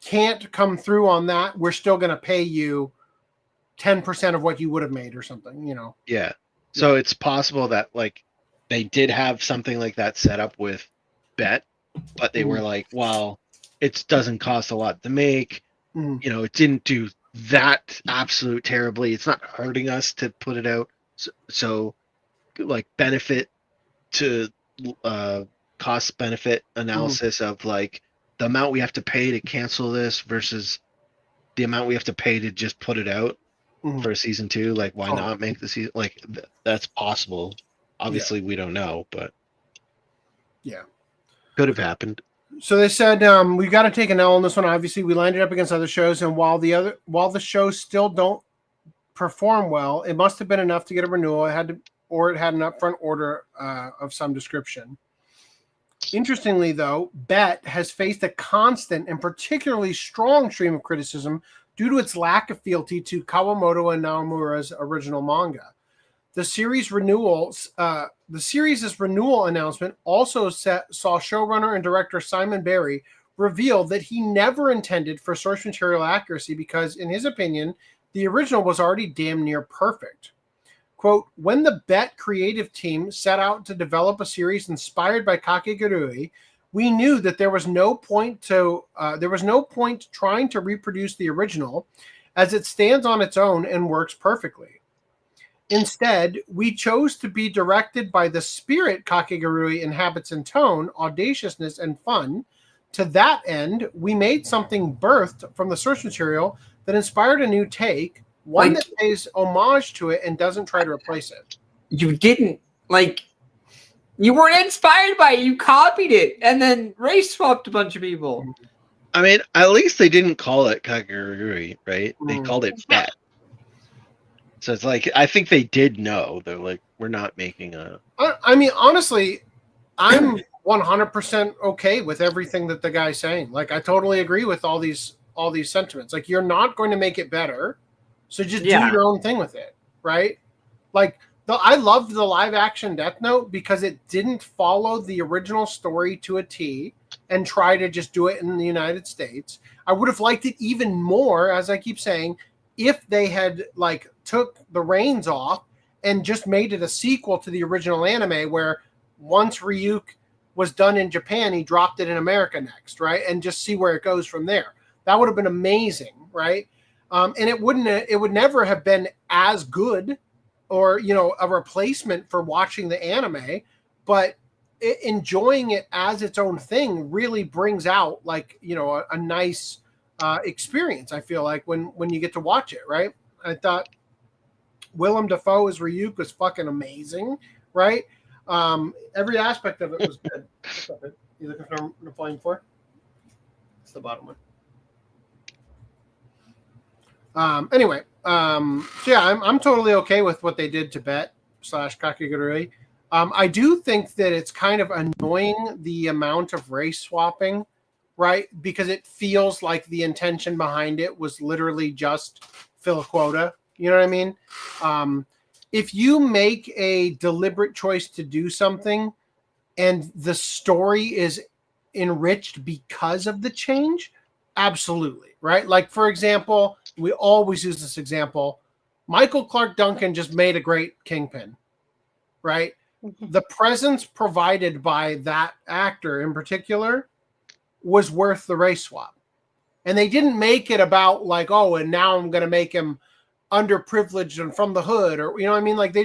can't come through on that, we're still going to pay you 10% of what you would have made or something, you know? Yeah. So it's possible that like they did have something like that set up with Bet, but they were like, well, it doesn't cost a lot to make. Mhm. You know, it didn't do that absolute terribly. It's not hurting us to put it out. So like benefit to cost benefit analysis of like the amount we have to pay to cancel this versus the amount we have to pay to just put it out for season 2. Like, why not make the season? Like, that's possible. Obviously, we don't know, but yeah, could have happened. So they said we got to take an L on this one. Obviously, we lined it up against other shows, and while the shows still don't perform well, it must have been enough to get a renewal. It had an upfront order of some description. Interestingly, though, Bet has faced a constant and particularly strong stream of criticism due to its lack of fealty to Kawamoto and Naomura's original manga. The series' renewal announcement also saw showrunner and director Simon Barry reveal that he never intended for source material accuracy because, in his opinion, the original was already damn near perfect. Quote, "When the Bet creative team set out to develop a series inspired by Kakegurui, we knew that there was no point trying to reproduce the original, as it stands on its own and works perfectly. Instead, we chose to be directed by the spirit Kakegurui inhabits in tone, audaciousness, and fun. To that end, we made something birthed from the source material that inspired a new take, one that pays homage to it and doesn't try to replace it. You didn't, you weren't inspired by it. You copied it and then race swapped a bunch of people. I mean, at least they didn't call it Kakegurui, right? They called it Bet. So it's like, I think they did know. They're like, we're not making a... I mean, honestly, I'm 100% okay with everything that the guy's saying. Like, I totally agree with all these sentiments. Like, you're not going to make it better, so just do your own thing with it, right? Like, I loved the live action Death Note because it didn't follow the original story to a T and try to just do it in the United States. I would have liked it even more, as I keep saying, if they had took the reins off and just made it a sequel to the original anime, where once Ryuk was done in Japan, he dropped it in America next, right? And just see where it goes from there. That would have been amazing, right? And it would never have been as good, or a replacement for watching the anime, but enjoying it as its own thing really brings out a nice experience. I feel like when you get to watch it, right? I thought Willem Dafoe as Ryuk was fucking amazing, right? Every aspect of it was good. You looking for the Flame 4? It's the bottom one. Anyway, so yeah, I'm totally okay with what they did to Bet / Kakegurui. I do think that it's kind of annoying, the amount of race swapping, right? Because it feels like the intention behind it was literally just fill a quota. You know what I mean? If you make a deliberate choice to do something and the story is enriched because of the change, absolutely, right? Like, for example, we always use this example. Michael Clark Duncan just made a great Kingpin, right? The presence provided by that actor in particular was worth the race swap. And they didn't make it about and now I'm going to make him underprivileged and from the hood, or what I mean? Like, they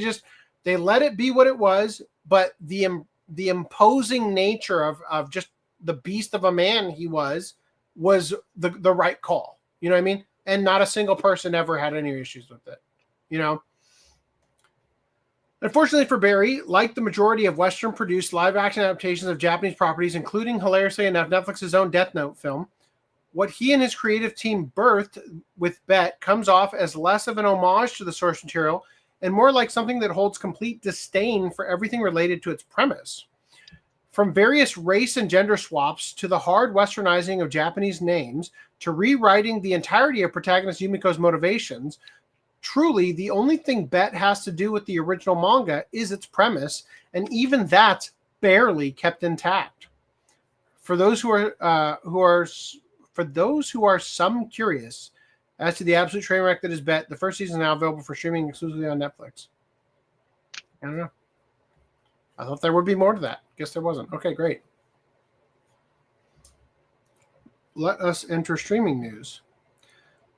let it be what it was, but the imposing nature of just the beast of a man he was the right call. You know what I mean? And not a single person ever had any issues with it. Unfortunately for Barry, like the majority of Western-produced live-action adaptations of Japanese properties, including, hilariously enough, Netflix's own Death Note film, what he and his creative team birthed with Bet comes off as less of an homage to the source material and more like something that holds complete disdain for everything related to its premise. From various race and gender swaps to the hard westernizing of Japanese names to rewriting the entirety of protagonist Yumiko's motivations, truly the only thing Bet has to do with the original manga is its premise, and even that's barely kept intact. For those who are some curious as to the absolute train wreck that is Bet, the first season is now available for streaming exclusively on Netflix. I don't know. I thought there would be more to that. Guess there wasn't. Okay, great. Let us enter streaming news.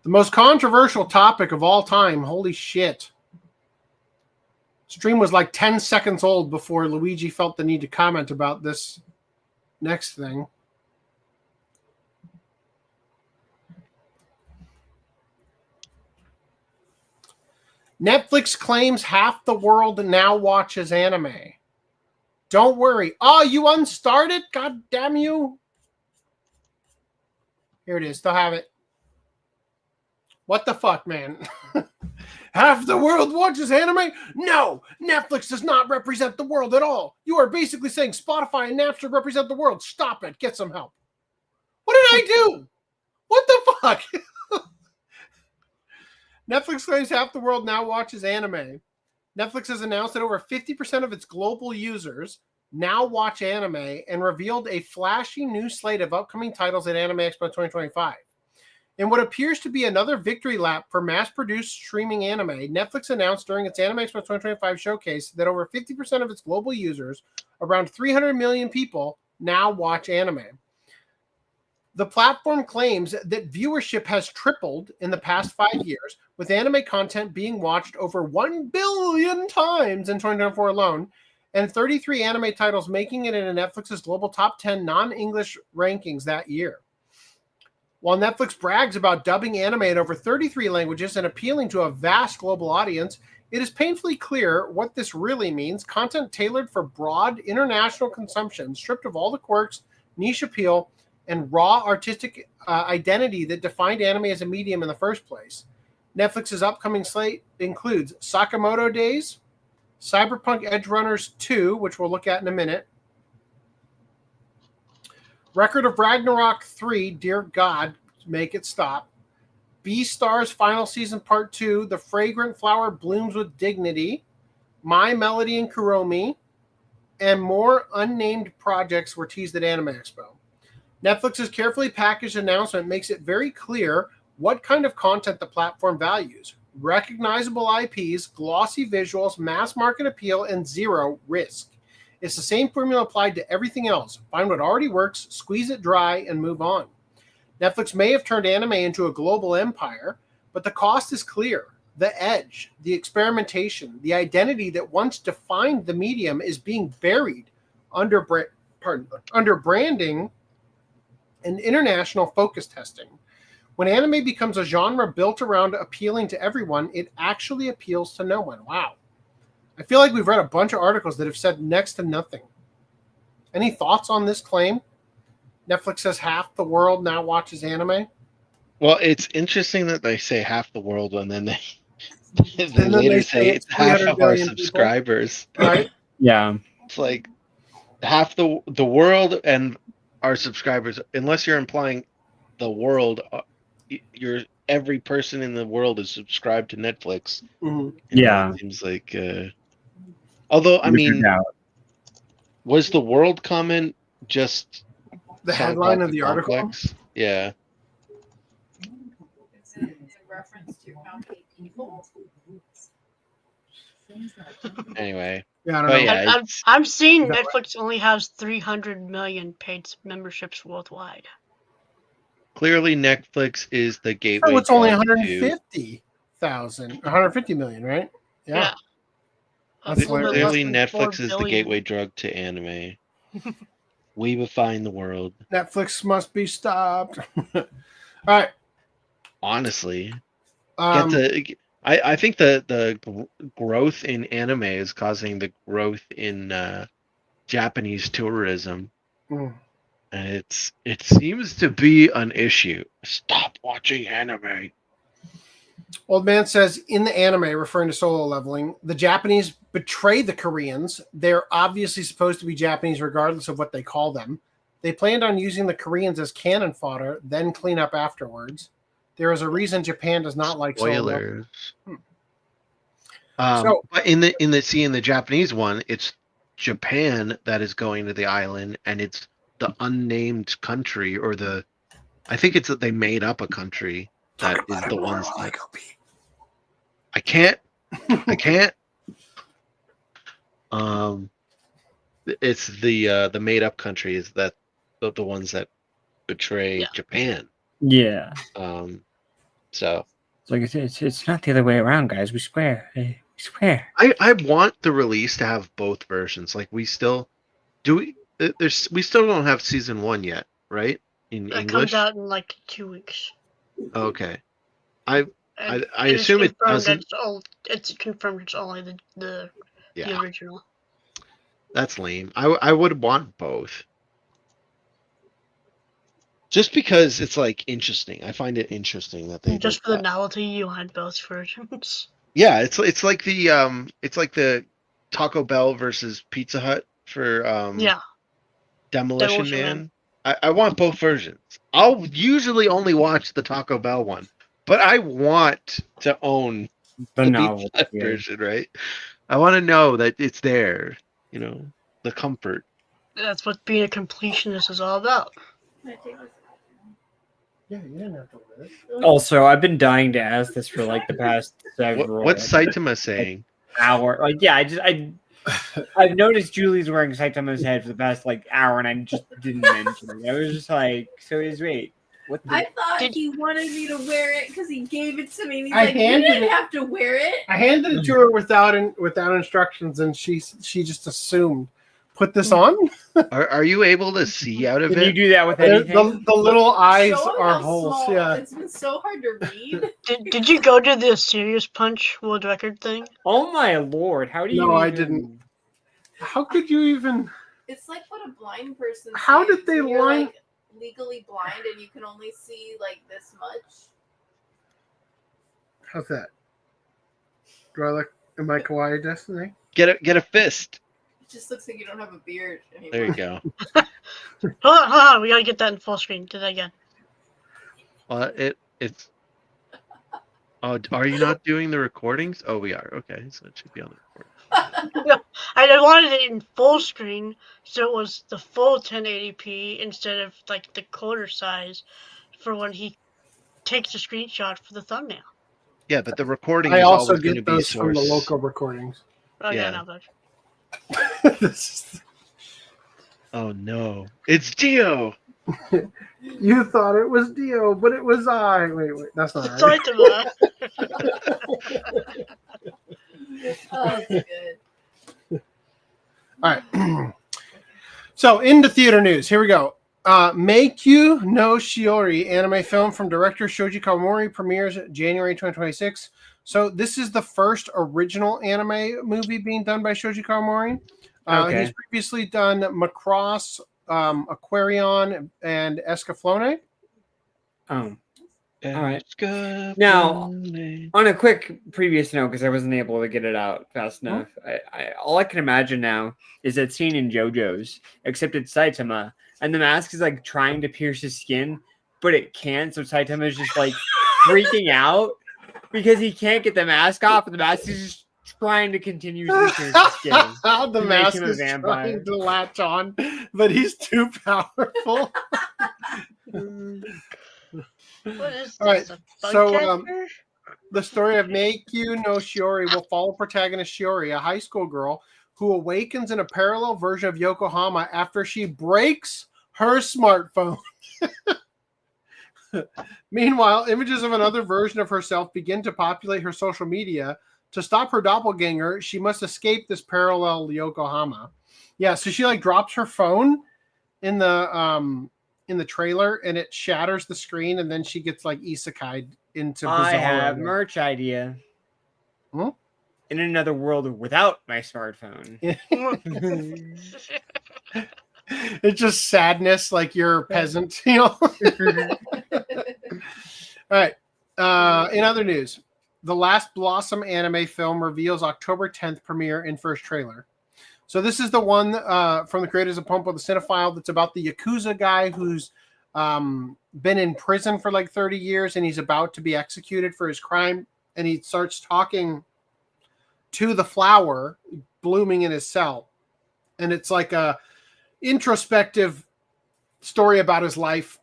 The most controversial topic of all time. Holy shit. Stream was 10 seconds old before Luigi felt the need to comment about this next thing. Netflix claims half the world now watches anime. Don't worry. Oh, you unstarted? God damn you. Here it is. Still have it. What the fuck, man? Half the world watches anime? No! Netflix does not represent the world at all. You are basically saying Spotify and Napster represent the world. Stop it. Get some help. What did I do? What the fuck? Netflix claims half the world now watches anime. Netflix has announced that over 50% of its global users now watch anime and revealed a flashy new slate of upcoming titles at Anime Expo 2025. In what appears to be another victory lap for mass-produced streaming anime, Netflix announced during its Anime Expo 2025 showcase that over 50% of its global users, around 300 million people, now watch anime. The platform claims that viewership has tripled in the past 5 years, with anime content being watched over 1 billion times in 2024 alone, and 33 anime titles making it into Netflix's global top 10 non-English rankings that year. While Netflix brags about dubbing anime in over 33 languages and appealing to a vast global audience, it is painfully clear what this really means. Content tailored for broad international consumption, stripped of all the quirks, niche appeal, and raw artistic identity that defined anime as a medium in the first place. Netflix's upcoming slate includes Sakamoto Days, Cyberpunk Edgerunners 2, which we'll look at in a minute, Record of Ragnarok 3, Dear God, Make It Stop, Beastars Final Season Part 2, The Fragrant Flower Blooms with Dignity, My Melody and Kuromi, and more unnamed projects were teased at Anime Expo. Netflix's carefully packaged announcement makes it very clear what kind of content the platform values. Recognizable IPs, glossy visuals, mass market appeal, and zero risk. It's the same formula applied to everything else. Find what already works, squeeze it dry, and move on. Netflix may have turned anime into a global empire, but the cost is clear. The edge, the experimentation, the identity that once defined the medium is being buried under branding and international focus testing. When anime becomes a genre built around appealing to everyone, it actually appeals to no one. Wow. I feel like we've read a bunch of articles that have said next to nothing. Any thoughts on this claim? Netflix says half the world now watches anime. Well, it's interesting that they say half the world and then they later say it's half of our subscribers. People, right? Yeah. It's like half the world and our subscribers, unless you're implying the world, every person in the world is subscribed to Netflix. Mm-hmm. Yeah. It seems like although I mean, was the world comment just the headline of the complex article? Yeah. It's a reference to how many people. Anyway. Yeah, I don't know. Yeah, I'm seeing Netflix only has 300 million paid memberships worldwide. Clearly, Netflix is the gateway. Oh, it's only drug 150 million, right? Yeah. That's clearly Netflix is the gateway drug to anime. Weebifying the world. Netflix must be stopped. All right. Honestly, I think the growth in anime is causing the growth in Japanese tourism. Mm. And it seems to be an issue. Stop watching anime. Old Man says, in the anime, referring to Solo Leveling, the Japanese betray the Koreans. They're obviously supposed to be Japanese regardless of what they call them. They planned on using the Koreans as cannon fodder, then clean up afterwards. There is a reason Japan does not like spoilers. Solo. But in the Japanese one, it's Japan that is going to the island, and it's the unnamed country, or I think it's that they made up a country that is the ones that I can't. It's the made up country is that the ones that betray Japan. Yeah. So it's like it's not the other way around, guys. We swear. We swear. I want the release to have both versions. Like we still we still don't have season 1 yet, right? In It English. comes out in like 2 weeks. Okay. I assume it doesn't. It's confirmed. It's only the original. That's lame. I would want both. Just because it's like interesting. I find it interesting that they just for the novelty you had both versions. Yeah, it's like the Taco Bell versus Pizza Hut for Demolition Man. I want both versions. I'll usually only watch the Taco Bell one, but I want to own the novelty version, right? I want to know that it's there, the comfort. That's what being a completionist is all about. Yeah, you didn't have to read it. Also, I've been dying to ask this for like the past several. What's Saitama saying? Hour. Like, yeah, I've noticed Julie's wearing Saitama's head for the past hour, and I just didn't mention it. I was just like, so is wait. What the... I thought he wanted me to wear it because he gave it to me. And he's I like, you handed didn't it- have to wear it. I handed it to her without instructions, and she just assumed. Put this on. Are you able to see out of Can it? you do that with The, anything? the little eyes Show are how holes. small. Yeah. It's been so hard to read. Did you go to the Serious Punch world record thing? Oh my lord! How do you? No, I even- didn't. How could you even? It's like what a blind person How sees did they when you're, line- like, legally blind and you can only see like this much. How's that? Do I look? Am I Kawaii Destiny? Get a fist. It just looks like you don't have a beard anymore. There you go. Hold on, we gotta get that in full screen. Do that again. Well, it's. Oh, are you not doing the recordings? Oh, we are. Okay, so it should be on the recording. No, I wanted it in full screen, so it was the full 1080p instead of like the quarter size for when he takes a screenshot for the thumbnail. Yeah, but the recording I is also always going to get be those from the source. local recordings. Oh yeah, Yeah. no, but This is- Oh no, it's Dio. you thought it was Dio, but it was I. Wait, that's not right. sorry to Oh, that's good. All right. So into theater news. Here we go. Meikyu no Shiori anime film from director Shoji Kawamori premieres January 2026. So this is the first original anime movie being done by Shoji Kawamori. Okay. He's previously done Macross, Aquarion, and Escaflowne. Oh. All right. Now, Now, on a quick previous note, because I wasn't able to get it out fast enough, all I can imagine now is that scene in JoJo's, except it's Saitama, and the mask is like trying to pierce his skin, but it can't. So Saitama is just like freaking out because he can't get the mask off, and the mask is just trying to continuously pierce his skin. The to make mask him a is vampire. trying to latch on, but he's too powerful. what is this? All right, A bug so, catcher? The story of Meikyu no Shiori will follow protagonist Shiori, a high school girl who awakens in a parallel version of Yokohama after she breaks her smartphone. Meanwhile, images of another version of herself begin to populate her social media. To stop her doppelganger, she must escape this parallel Yokohama. Yeah, so she like drops her phone in the trailer, and it shatters the screen, and then she gets like isekai'd into I Bizarro. have merch idea. Hmm? In another world without my smartphone. It's just sadness, like you're a peasant, you know. All right. In other news, the Last Blossom anime film reveals October 10th premiere in first trailer. So this is the one from the creators of Pump of the Cinephile that's about the Yakuza guy who's been in prison for like 30 years and he's about to be executed for his crime. And he starts talking to the flower blooming in his cell. And it's like a introspective story about his life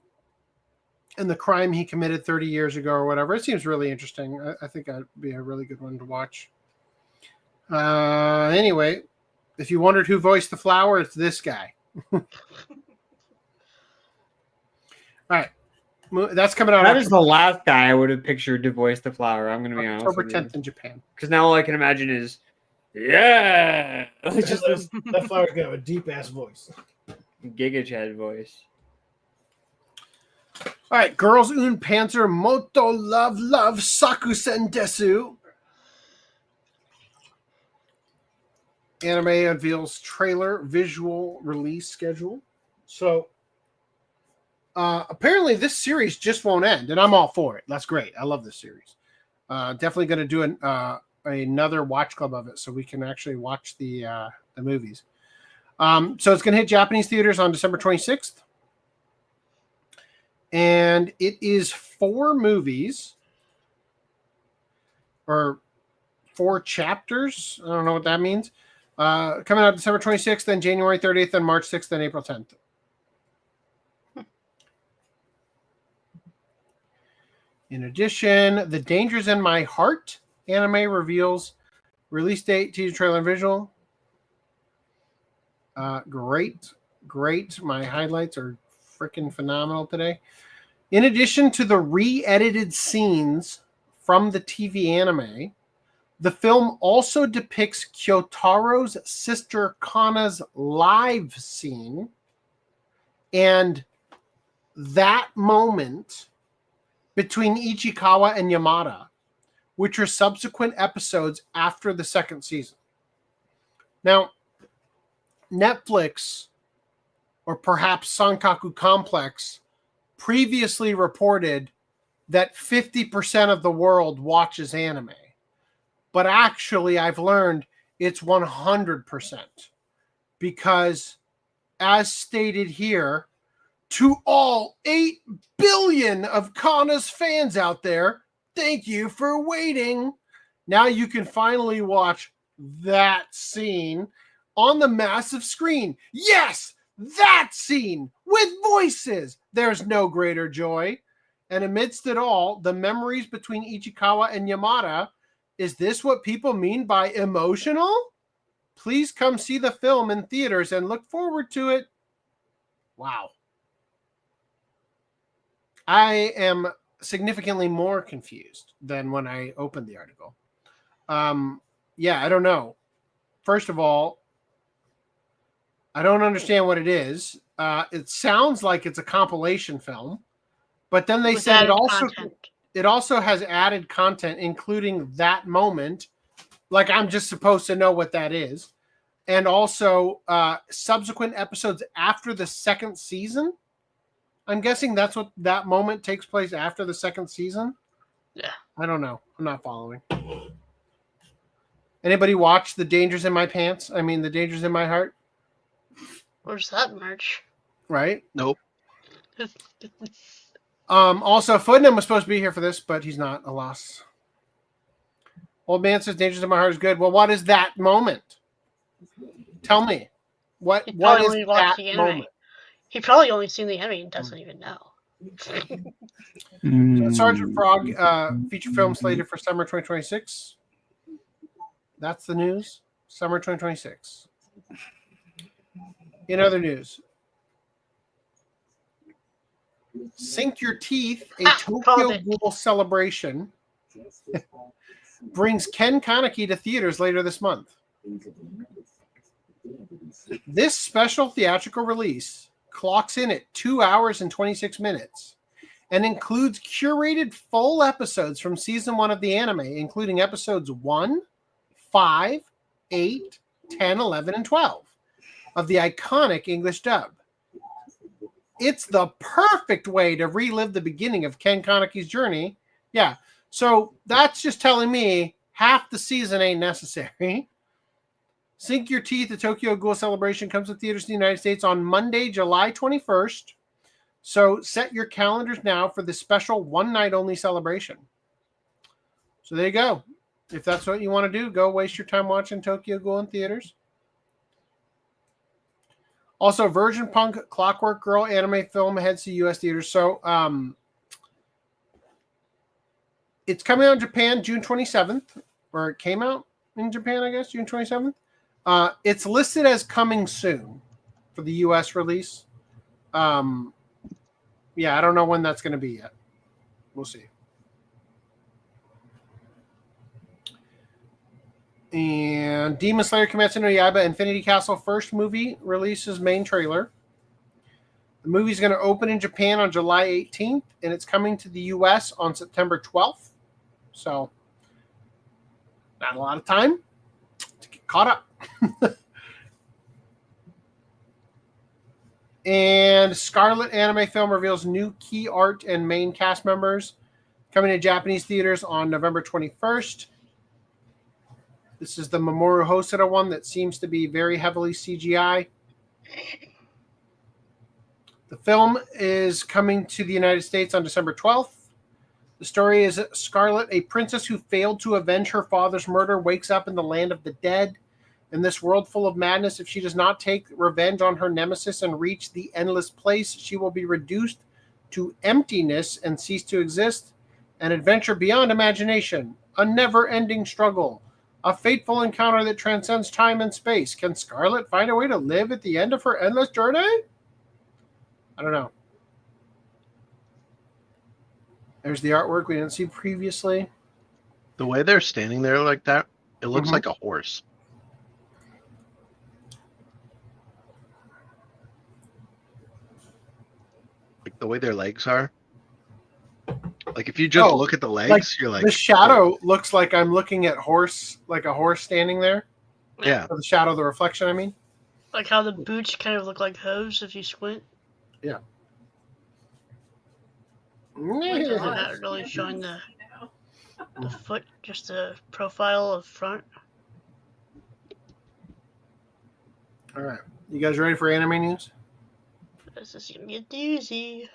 and the crime he committed 30 years ago or whatever. It seems really interesting. I think that'd be a really good one to watch. Anyway, if you wondered who voiced the flower, it's this guy. All right. That's coming out That is the last guy I would have pictured to voice the flower. I'm going to be honest. October 10th in Japan. Because now all I can imagine is, yeah, it's just this That flower's got a deep ass voice. Giga Chad voice. All right, Girls Un Panzer Moto Love Love Sakusen Desu. Anime unveils trailer visual release schedule. So apparently this series just won't end, and I'm all for it. That's great. I love this series. Definitely going to do another watch club of it so we can actually watch the movies. So it's going to hit Japanese theaters on December 26th. And it is 4 movies or 4 chapters. I don't know what that means. Coming out December 26th, then January 30th, then March 6th, then April 10th. In addition, The Dangers in My Heart anime reveals release date, teaser trailer, and visual. Great. My highlights are freaking phenomenal today. In addition to the re-edited scenes from the TV anime, the film also depicts Kyotaro's sister Kana's live scene, and that moment between Ichikawa and Yamada, which are subsequent episodes after the second season. Now, Netflix, or perhaps Sankaku Complex, previously reported that 50% of the world watches anime. But actually, I've learned it's 100%. Because, as stated here, to all 8 billion of Kana's fans out there, thank you for waiting. Now you can finally watch that scene on the massive screen. Yes, that scene with voices. There's no greater joy. And amidst it all, the memories between Ichikawa and Yamada. Is this what people mean by emotional? Please come see the film in theaters and look forward to it. Wow. I am significantly more confused than when I opened the article. I don't know. First of all, I don't understand what it is. It sounds like it's a compilation film, but then they said it also has added content, including that moment. Like, I'm just supposed to know what that is. And also subsequent episodes after the second season. I'm guessing that's what that moment takes place after the second season. Yeah. I don't know. I'm not following. Anybody watch The Dangers in My Pants? I mean, The Dangers in My Heart? Where's that merch? Right? Nope. Also, Footnum was supposed to be here for this, but he's not. Alas. Old man says Dangers in My Heart is good. Well, what is that moment? Tell me. What is that moment? He probably only seen the anime and doesn't even know. Sergeant Frog feature film slated for summer 2026. That's the news. Summer 2026. In other news, Sink Your Teeth, a Tokyo Ghoul celebration, brings Ken Kaneki to theaters later this month. This special theatrical release clocks in at 2 hours and 26 minutes and includes curated full episodes from season 1 of the anime, including episodes 1, 5, 8, 10, 11, and 12 of the iconic English dub. It's the perfect way to relive the beginning of Ken Kaneki's journey. Yeah, so that's just telling me half the season ain't necessary. Sink Your Teeth, the Tokyo Ghoul celebration, comes to theaters in the United States on Monday, July 21st. So set your calendars now for this special one-night-only celebration. So there you go. If that's what you want to do, go waste your time watching Tokyo Ghoul in theaters. Also, Virgin Punk Clockwork Girl anime film heads to U.S. theaters. So it's coming out in Japan June 27th, or it came out in Japan, I guess, June 27th. It's listed as coming soon for the U.S. release. I don't know when that's going to be yet. We'll see. And Demon Slayer Kimetsu no Yaiba Infinity Castle first movie releases main trailer. The movie is going to open in Japan on July 18th, and it's coming to the U.S. on September 12th. So, not a lot of time to get caught up. And Scarlet anime film reveals new key art and main cast members, coming to Japanese theaters on November 21st. This is the Mamoru Hosoda one that seems to be very heavily CGI. The film is coming to the United States on December 12th. The story is Scarlet, a princess who failed to avenge her father's murder, wakes up in the land of the dead. In this world full of madness, if she does not take revenge on her nemesis and reach the endless place, she will be reduced to emptiness and cease to exist. An adventure beyond imagination, a never-ending struggle, A fateful encounter that transcends time and space. Can Scarlet find a way to live at the end of her endless journey? I don't know. There's the artwork we didn't see previously. The way they're standing there like that, it looks Mhm. like a horse. Like the way their legs are. Like if you just Oh, look at the legs, you're like the shadow looks like I'm looking at horse, like a horse standing there. Yeah. Or the shadow, the reflection, I mean. Like how the boots kind of look like hooves if you squint. Yeah. Like they're not really showing the foot, just the profile of front. All right. You guys ready for anime news? This is gonna be a doozy.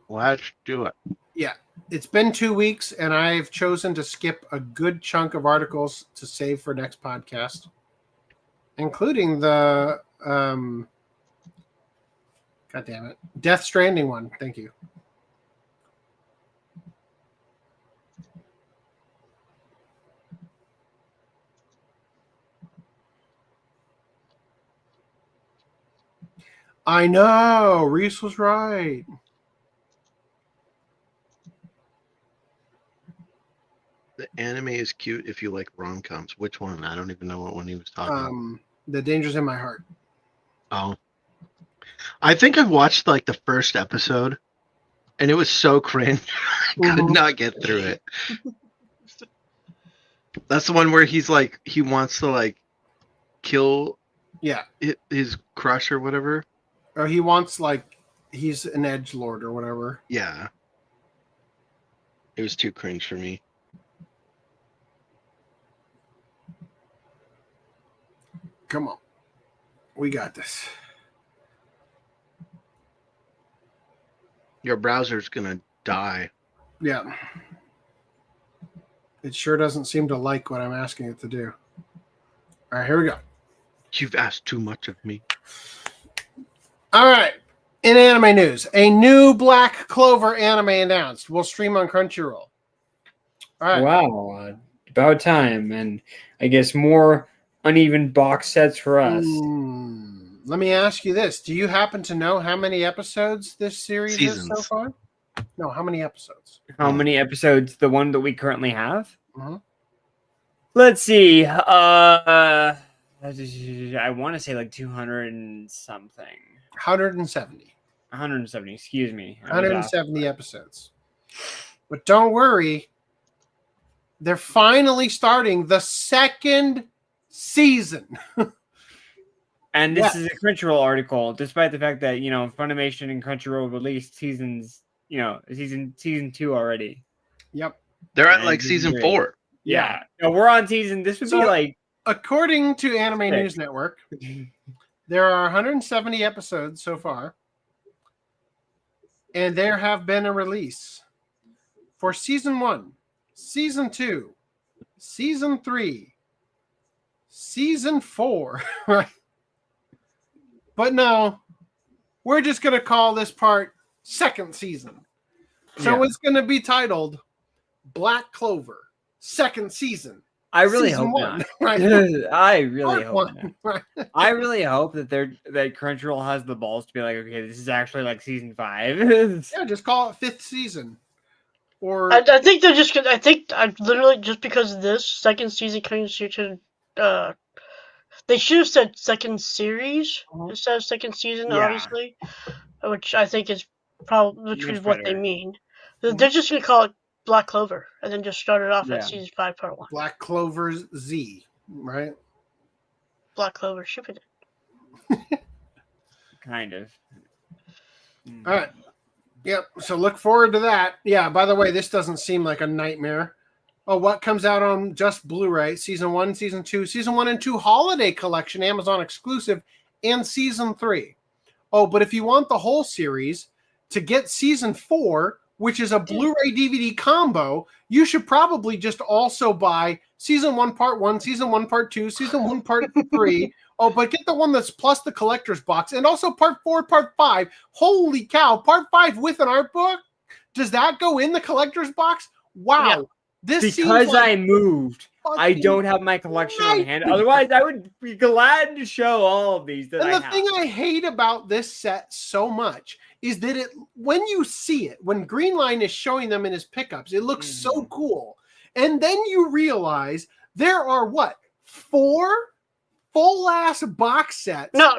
Let's do it. Yeah. It's been 2 weeks, and I've chosen to skip a good chunk of articles to save for next podcast, including the God damn it, Death Stranding one. Thank you. I know. Reese was right. The anime is cute if you like rom-coms. Which one? I don't even know what one he was talking about. The Danger's in My Heart. Oh. I think I watched like the first episode and it was so cringe. I could not get through it. That's the one where he's like, he wants to like kill his crush or whatever. Or he wants, like, he's an edgelord or whatever. Yeah. It was too cringe for me. Come on. We got this. Your browser's gonna die. Yeah. It sure doesn't seem to like what I'm asking it to do. All right, here we go. You've asked too much of me. All right. In anime news, a new Black Clover anime announced. Will stream on Crunchyroll. All right. Wow. About time. And I guess more uneven box sets for us. Let me ask you this. Do you happen to know how many episodes this series is so far? No, how many episodes? How many episodes? The one that we currently have? Mm-hmm. Let's see. I want to say like 200 and something. 170. 170, excuse me. 170 episodes. But don't worry. They're finally starting the second season. And this is a Crunchyroll article, despite the fact that, Funimation and Crunchyroll released season 2 already. Yep. They're at like season 4. Yeah. No, we're on season. This would be like. According to Anime News Network, there are 170 episodes so far. And there have been a release for season 1, season 2, season 3, season 4, right? But no, we're just going to call this part second season. So it's going to be titled Black Clover, second season. I really season hope 1, not. right? I really hope Part not. 1, right? I really hope that that Crunchyroll has the balls to be like, okay, this is actually like season 5. Yeah, just call it fifth season. Or I think they're just gonna. I think I literally just because this second season coming to they should have said second series instead of second season, obviously, which I think is probably what they mean. They're just gonna call it Black Clover and then just start it off at season 5, part 1. Black Clover Z, right? Black Clover, shipping it. Kind of. All right. Yep. So look forward to that. Yeah. By the way, this doesn't seem like a nightmare. Oh, what comes out on just Blu-ray? Season 1, Season 2, Season 1 and 2 Holiday Collection, Amazon exclusive, and Season 3. Oh, but if you want the whole series, to get Season 4, which is a Blu-ray DVD combo, you should probably just also buy Season 1 Part 1, Season 1 Part 2, Season 1 Part 3. Oh, but get the one that's plus the collector's box, and also Part 4, Part 5. Holy cow, Part 5 with an art book? Does that go in the collector's box? Wow. This because seems like I moved, I fucking don't have my collection on hand. nightmare. Otherwise, I would be glad to show all of these that And I the have. thing I hate about this set so much is that when you see it, when Green Line is showing them in his pickups, it looks so cool. And then you realize there are 4 full-ass box sets. No.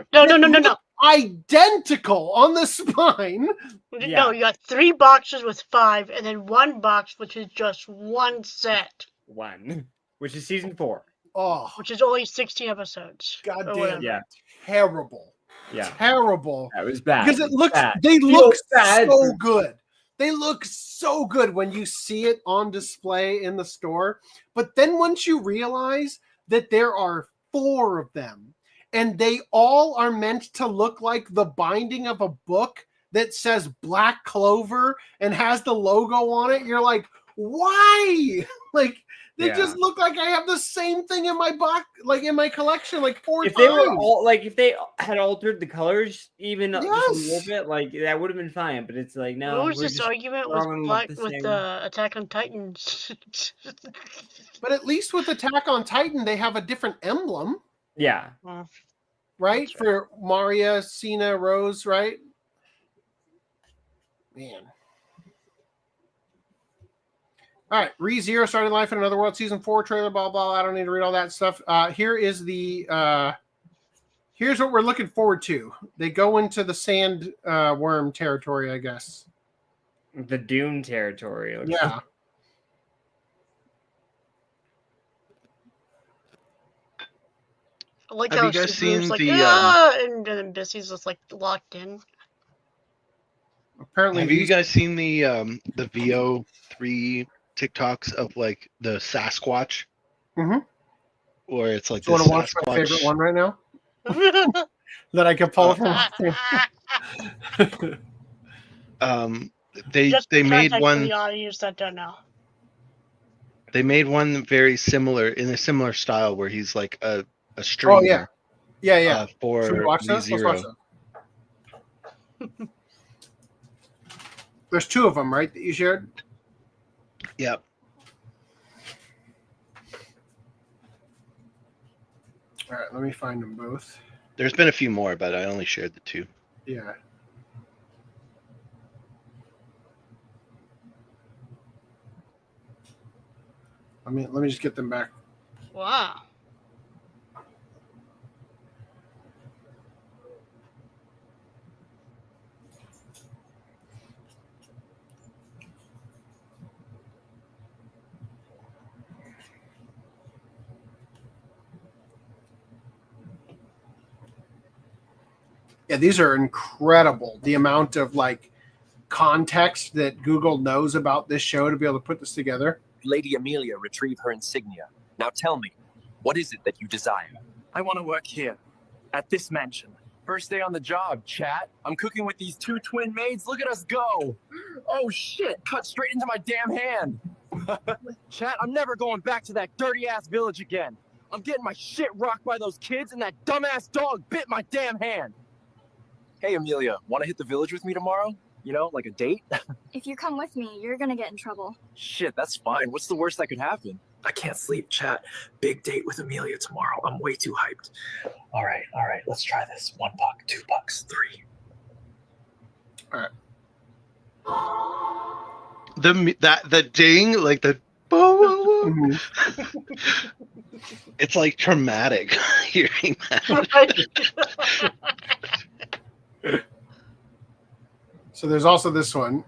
Identical on the spine. No, you got 3 boxes with 5, and then 1 box which is just 1 set. 1, which is season 4. Oh, which is only 16 episodes. God or damn. whatever. Yeah. Terrible. Yeah. Terrible. That was bad. Because it looks, bad. they Feels look bad so for- good. They look so good when you see it on display in the store. But then once you realize that there are 4 of them, and they all are meant to look like the binding of a book that says Black Clover and has the logo on it, you're like, why? Like, they just look like I have the same thing in my box, like in my collection, like 4 If times. they were all like, if they had altered the colors even just a Yes. little bit, like that would have been fine. But it's like no. What was we're this just argument throwing with them the same. Attack on Titans? But at least with Attack on Titan, they have a different emblem, Yeah. Well, right? For Maria, Cena, Rose, right? Man. All right, ReZero starting life in another world, season 4 trailer, blah blah. I don't need to read all that stuff. Here is the here's what we're looking forward to. They go into the sand worm territory, I guess. The Doom territory. Looks Yeah. I like Have how you guys Subaru's seen like, the, and then Bissy's just like locked in. Apparently, Have you guys seen the VO3 TikToks of like the Sasquatch? Mhm. Where it's like Do you the want to watch my Sasquatch. favorite one right now? That I could pull from. They Just made context for one. the audience that don't know. They made one very similar in a similar style where he's like a streamer. Oh yeah, yeah. For Should we watch this? Let's watch ReZero. this. There's 2 of them, right? That you shared. Yep. All right, let me find them both. There's been a few more, but I only shared the 2. Yeah. Let me just get them back. Wow. Yeah, these are incredible. The amount of like context that Google knows about this show to be able to put this together. Lady Amelia retrieve her insignia. Now tell me, what is it that you desire? I want to work here, at this mansion. First day on the job, chat. I'm cooking with these 2 twin maids. Look at us go. Oh shit, cut straight into my damn hand. Chat, I'm never going back to that dirty ass village again. I'm getting my shit rocked by those kids and that dumbass dog bit my damn hand. Hey Amelia, want to hit the village with me tomorrow? You know, like a date? If you come with me, you're gonna get in trouble. Shit, that's fine. What's the worst that could happen? I can't sleep, chat. Big date with Amelia tomorrow. I'm way too hyped. All right, let's try this. $1, $2, 3. All right. The ding, like the it's like traumatic hearing that. So there's also this one.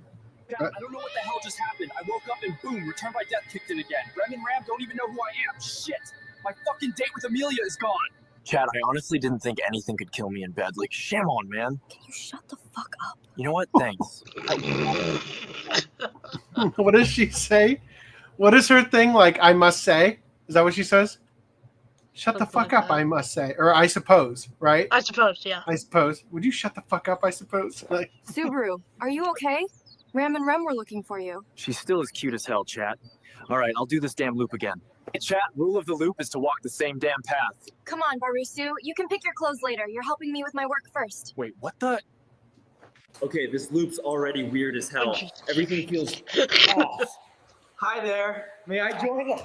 I don't know what the hell just happened. I woke up and boom, Return by Death kicked in again. Rem and Ram don't even know who I am. Shit! My fucking date with Amelia is gone. Chat, I honestly didn't think anything could kill me in bed. Like, sham on, man. Can you shut the fuck up? You know what? Thanks. What does she say? What is her thing? Like, I must say? Is that what she says? Shut the fuck up, I must say. Or I suppose, right? I suppose, yeah. I suppose. Would you shut the fuck up, I suppose? Like... Subaru, are you okay? Ram and Rem were looking for you. She's still as cute as hell, chat. All right, I'll do this damn loop again. Chat, rule of the loop is to walk the same damn path. Come on, Barusu. You can pick your clothes later. You're helping me with my work first. Wait, what the? Okay, this loop's already weird as hell. Everything feels off. Hi there. May I join?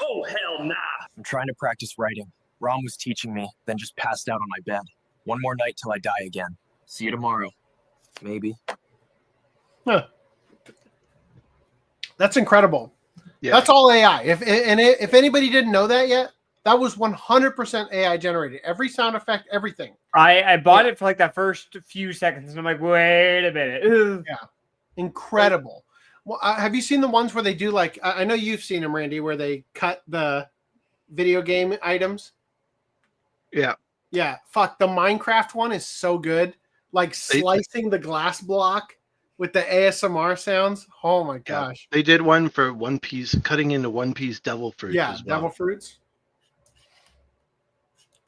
Oh, hell nah. I'm trying to practice writing. Rom was teaching me, then just passed out on my bed. One more night till I die again. See you tomorrow. Maybe. Huh. That's incredible. Yeah. That's all AI. If anybody didn't know that yet, that was 100% AI generated. Every sound effect, everything. I bought it for like that first few seconds, and I'm like, wait a minute. Ugh. Yeah, incredible. Well, have you seen the ones where they do like? I know you've seen them, Randy, where they cut the video game items. Yeah. Yeah. Fuck, the Minecraft one is so good. Like slicing the glass block with the ASMR sounds. Oh my gosh. They did one for One Piece, cutting into One Piece devil fruits. Yeah, as well. devil fruits.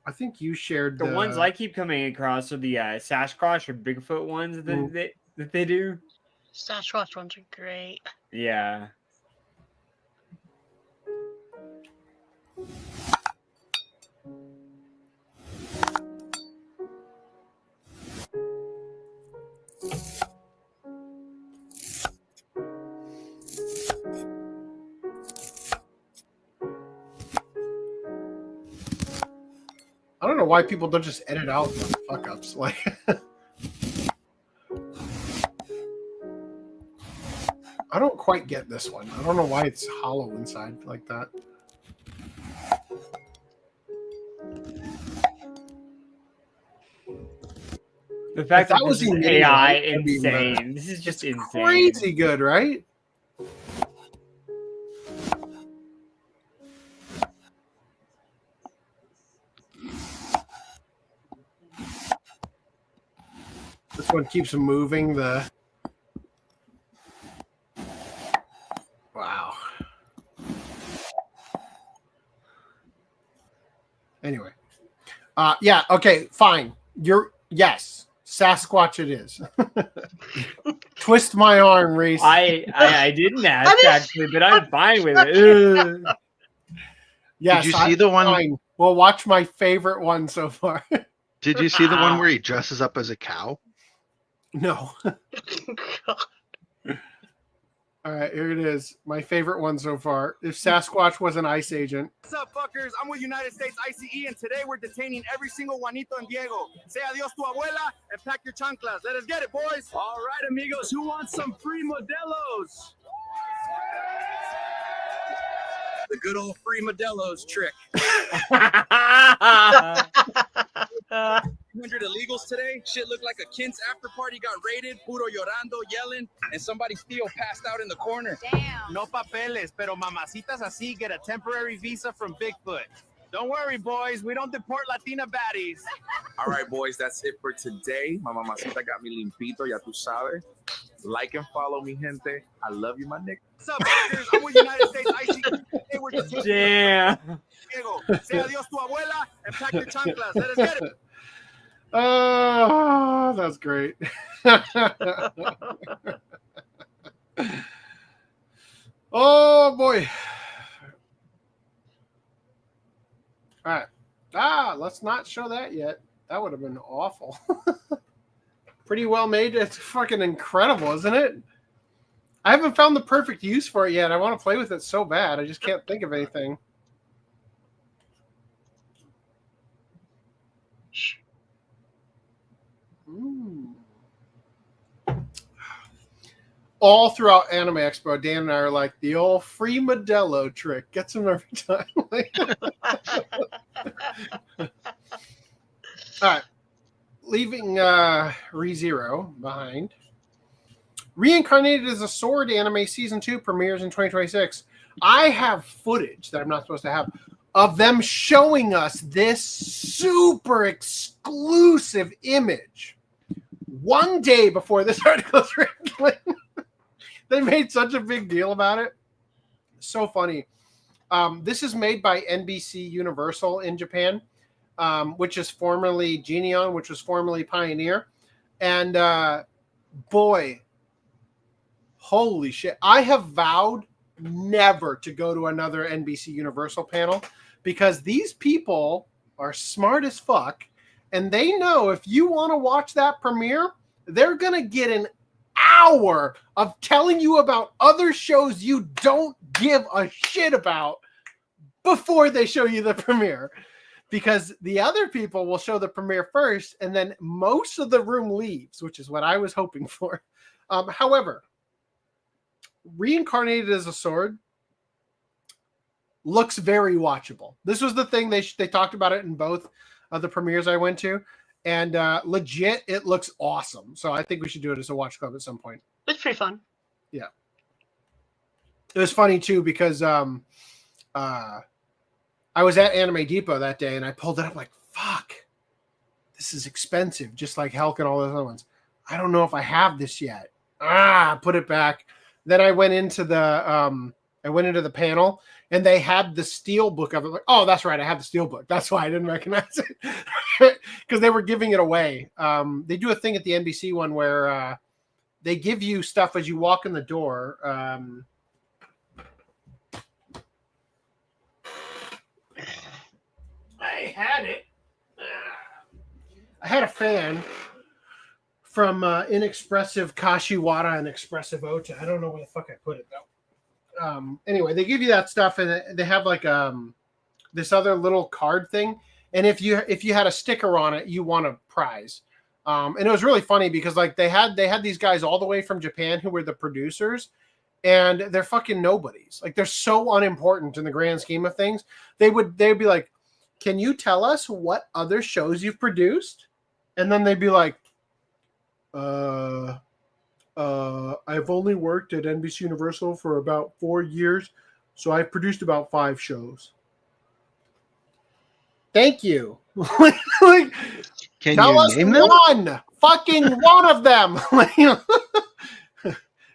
I think you shared the ones I keep coming across are the Sasquatch or Bigfoot ones that they do. Sasquatch ones are great. Yeah. I don't know why people don't just edit out the fuck ups. Like, I don't quite get this one. I don't know why it's hollow inside like that. The fact that was this is AI insane. This is just insane. Crazy good, right? This one keeps moving the... Wow. Anyway. Yeah, okay, fine. Yes, Sasquatch it is. Twist my arm, Reese. I didn't ask, actually, but I'm fine with it. Yes, did you see the one? Fine. Well, watch my favorite one so far. Did you see the one where he dresses up as a cow? No. All right, here it is. My favorite one so far. If Sasquatch was an ICE agent. What's up, fuckers? I'm with United States ICE, and today we're detaining every single Juanito and Diego. Say adios to abuela and pack your chanclas. Let us get it, boys. All right, amigos, who wants some free Modelos? The good old free Modelos trick. 200 illegals today. Shit looked like a Kins after party got raided. Puro llorando, yelling, and somebody still passed out in the corner. Damn. No papeles, pero mamacitas así get a temporary visa from Bigfoot. Don't worry, boys. We don't deport Latina baddies. All right, boys, that's it for today. My mamacita got me limpito, ya tú sabes. Like and follow me, gente. I love you, my nigga. What's up, fuckers? I'm with United States ICE. Hey, we're detaining Damn. Diego. Say adios to abuela and pack your chanclas. Let us get it. Oh, that's great. Oh boy. All right. Let's not show that yet. That would have been awful. Pretty well made. It's fucking incredible, isn't it? I haven't found the perfect use for it yet. I want to play with it so bad. I just can't think of anything. All throughout Anime Expo, Dan and I are like, the old free Modelo trick. Gets them every time. All right. Leaving ReZero behind. Reincarnated as a Sword anime season 2 premieres in 2026. I have footage that I'm not supposed to have of them showing us this super exclusive image one day before this article was written. They made such a big deal about it. So funny. This is made by NBC Universal in Japan, which is formerly Geneon, which was formerly Pioneer. And boy, holy shit. I have vowed never to go to another NBC Universal panel because these people are smart as fuck. And they know if you want to watch that premiere, they're going to get an hour of telling you about other shows you don't give a shit about before they show you the premiere. Because the other people will show the premiere first, and then most of the room leaves, which is what I was hoping for. However, Reincarnated as a Sword looks very watchable. This was the thing they talked about it in both of the premieres I went to, and legit, it looks awesome. So I think we should do it as a watch club at some point. It's pretty fun. Yeah, it was funny too because I was at Anime Depot that day and I pulled it up like, fuck, this is expensive, just like Helk and all those other ones. I don't know if I have this yet. Put it back. Then I went into the panel and they had the steel book of it. Like, oh, that's right, I have the steel book. That's why I didn't recognize it. Because they were giving it away. They do a thing at the NBC one where they give you stuff as you walk in the door. I had it. I had a fan from Inexpressive Kashiwara and Expressive Ota. I don't know where the fuck I put it though. Anyway, they give you that stuff, and they have like this other little card thing. And if you had a sticker on it, you won a prize. And it was really funny because like they had these guys all the way from Japan who were the producers, and they're fucking nobodies. Like they're so unimportant in the grand scheme of things. They'd be like, can you tell us what other shows you've produced? And then they'd be like, I've only worked at NBC Universal for about 4 years, so I've produced about 5 shows. Thank you. Like, Can tell you us name them? one of them. Like,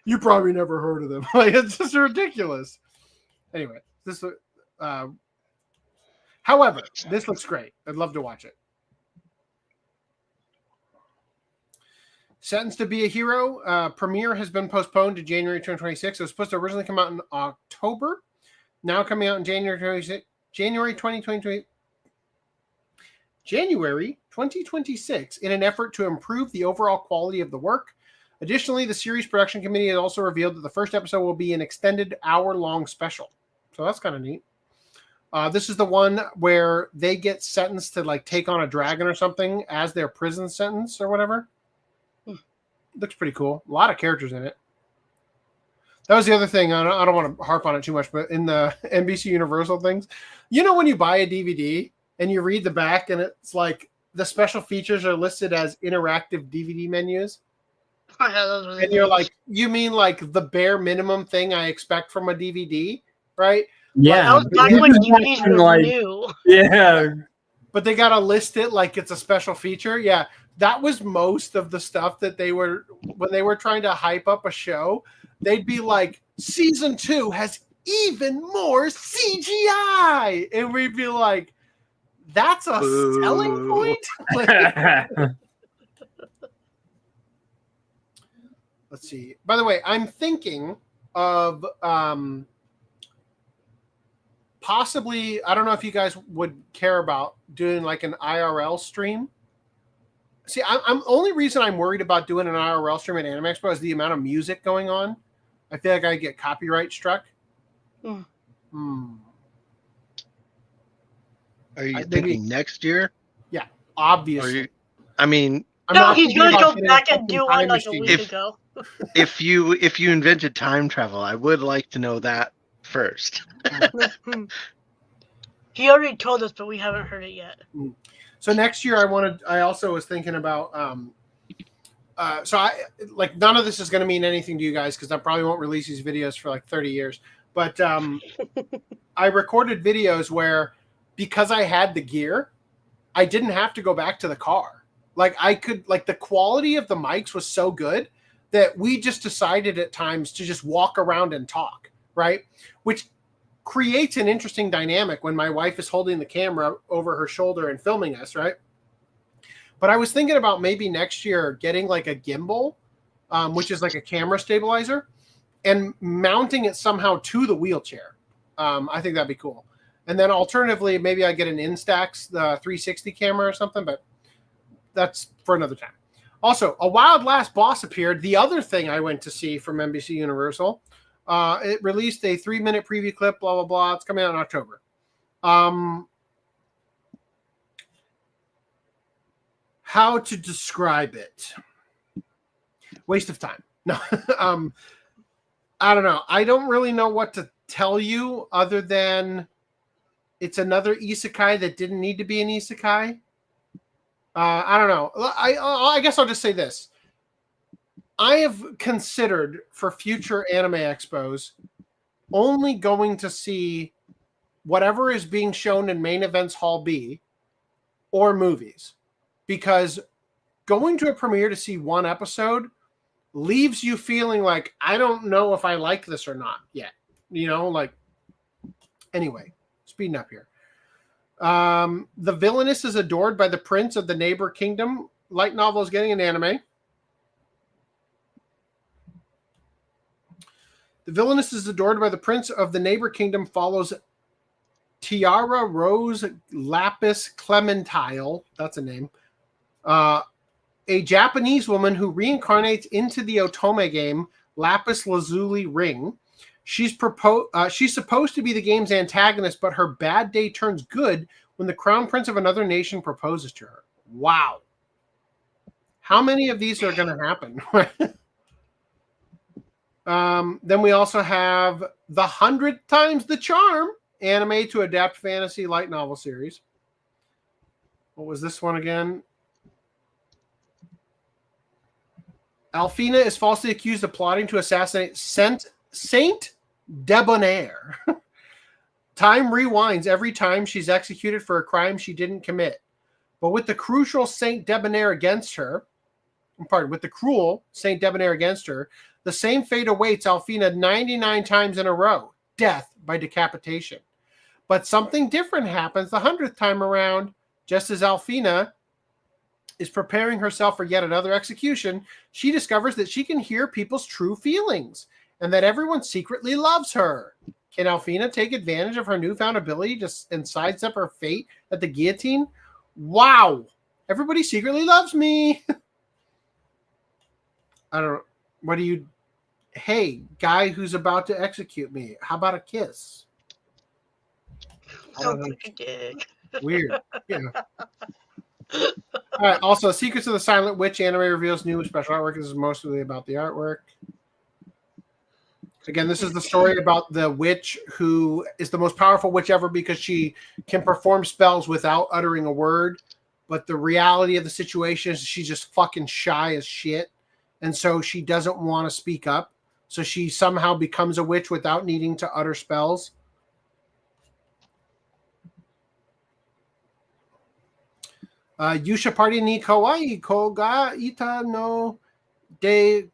you probably never heard of them. Like, it's just ridiculous. Anyway, however, this looks great. I'd love to watch it. Sentenced to Be a Hero premiere has been postponed to January 2026. It was supposed to originally come out in October. Now coming out in January 2026 in an effort to improve the overall quality of the work. Additionally, the series production committee has also revealed that the first episode will be an extended hour-long special. So that's kind of neat. This is the one where they get sentenced to like take on a dragon or something as their prison sentence or whatever. Looks pretty cool. A lot of characters in it. That was the other thing. I don't want to harp on it too much, but in the NBC Universal things, you know, when you buy a DVD and you read the back and it's like the special features are listed as interactive DVD menus. And you're like, you mean like the bare minimum thing I expect from a DVD, right? Yeah. That was back when DVDs were new. Yeah. But they got to list it like it's a special feature. Yeah. That was most of the stuff that they were, when they were trying to hype up a show, they'd be like, season 2 has even more CGI. And we'd be like, that's a selling point? Let's see. By the way, I'm thinking of possibly, I don't know if you guys would care about doing like an IRL stream. See, I'm only reason I'm worried about doing an IRL stream at Anime Expo is the amount of music going on. I feel like I get copyright struck. Are you thinking next year? Yeah, obviously. I'm No, not he's thinking going to about go back and do one like a machine. week ago. if you invented time travel, I would like to know that first. He already told us, but we haven't heard it yet. So next year, I also was thinking about. So I like none of this is going to mean anything to you guys because I probably won't release these videos for like 30 years. But I recorded videos where, because I had the gear, I didn't have to go back to the car. Like I could, like the quality of the mics was so good that we just decided at times to just walk around and talk, right? Which creates an interesting dynamic when my wife is holding the camera over her shoulder and filming us, right? But I was thinking about maybe next year getting like a gimbal, which is like a camera stabilizer, and mounting it somehow to the wheelchair. I think that'd be cool. And then alternatively, maybe I get an Instax, the 360 camera or something, but that's for another time. Also, a Wild Last Boss appeared. The other thing I went to see from NBC Universal, It released a 3-minute preview clip, blah, blah, blah. It's coming out in October. How to describe it? Waste of time. No. I don't know. I don't really know what to tell you other than it's another isekai that didn't need to be an isekai. I don't know. I guess I'll just say this. I have considered for future anime expos only going to see whatever is being shown in Main Events Hall B or movies, because going to a premiere to see one episode leaves you feeling like, I don't know if I like this or not yet. Anyway, speeding up here. The Villainess is adored by the prince of the neighbor kingdom. Light novel is getting an anime. The Villainess is adored by the prince of the neighbor kingdom follows Tiara Rose Lapis Clementile. That's a name. A Japanese woman who reincarnates into the Otome game Lapis Lazuli Ring. She's supposed to be the game's antagonist, but her bad day turns good when the crown prince of another nation proposes to her. Wow. How many of these are going to happen? Then we also have the 100 Times the Charm anime to adapt fantasy light novel series. What was this one again? Alfina is falsely accused of plotting to assassinate Saint Debonair. Time rewinds every time she's executed for a crime she didn't commit. But with the cruel Saint Debonair against her, the same fate awaits Alfina 99 times in a row. Death by decapitation. But something different happens the 100th time around. Just as Alfina is preparing herself for yet another execution, she discovers that she can hear people's true feelings and that everyone secretly loves her. Can Alfina take advantage of her newfound ability and sidestep her fate at the guillotine? Wow. Everybody secretly loves me. I don't know. What do you... Hey, guy who's about to execute me, how about a kiss? Sounds like a dick. Weird. Yeah. All right. Also, Secrets of the Silent Witch anime reveals new special artwork. This is mostly about the artwork. Again, this is the story about the witch who is the most powerful witch ever because she can perform spells without uttering a word. But the reality of the situation is she's just fucking shy as shit. And so she doesn't want to speak up. So she somehow becomes a witch without needing to utter spells. Yuusha party ni kawaii koga ita no de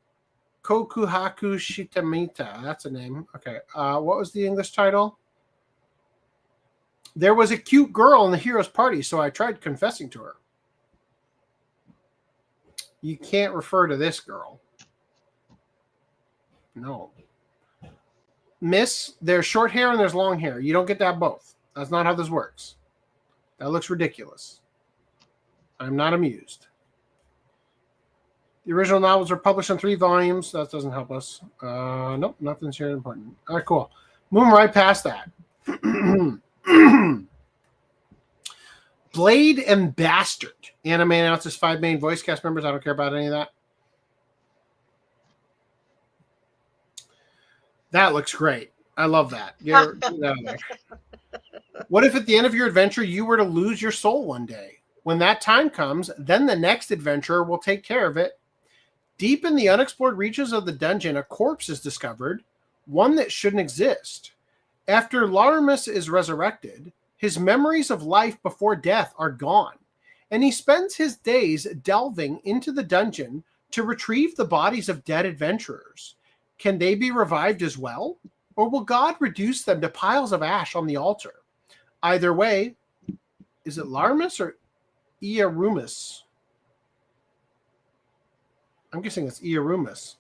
kokuhaku shitamita. That's a name. Okay. What was the English title? There was a cute girl in the hero's party, so I tried confessing to her. You can't refer to this girl. No. Miss, there's short hair and there's long hair. You don't get to have both. That's not how this works. That looks ridiculous. I'm not amused. The original novels were published in 3 volumes. That doesn't help us. Nope, nothing's here important. All right, cool. Moving right past that. Blade and Bastard. Anime announces 5 main voice cast members. I don't care about any of that. That looks great. I love that. What if at the end of your adventure you were to lose your soul one day? When that time comes, then the next adventurer will take care of it. Deep in the unexplored reaches of the dungeon, a corpse is discovered, one that shouldn't exist. After Laramus is resurrected, his memories of life before death are gone, and he spends his days delving into the dungeon to retrieve the bodies of dead adventurers. Can they be revived as well? Or will God reduce them to piles of ash on the altar? Either way, is it Laramus or Iarumus? I'm guessing it's Iarumus.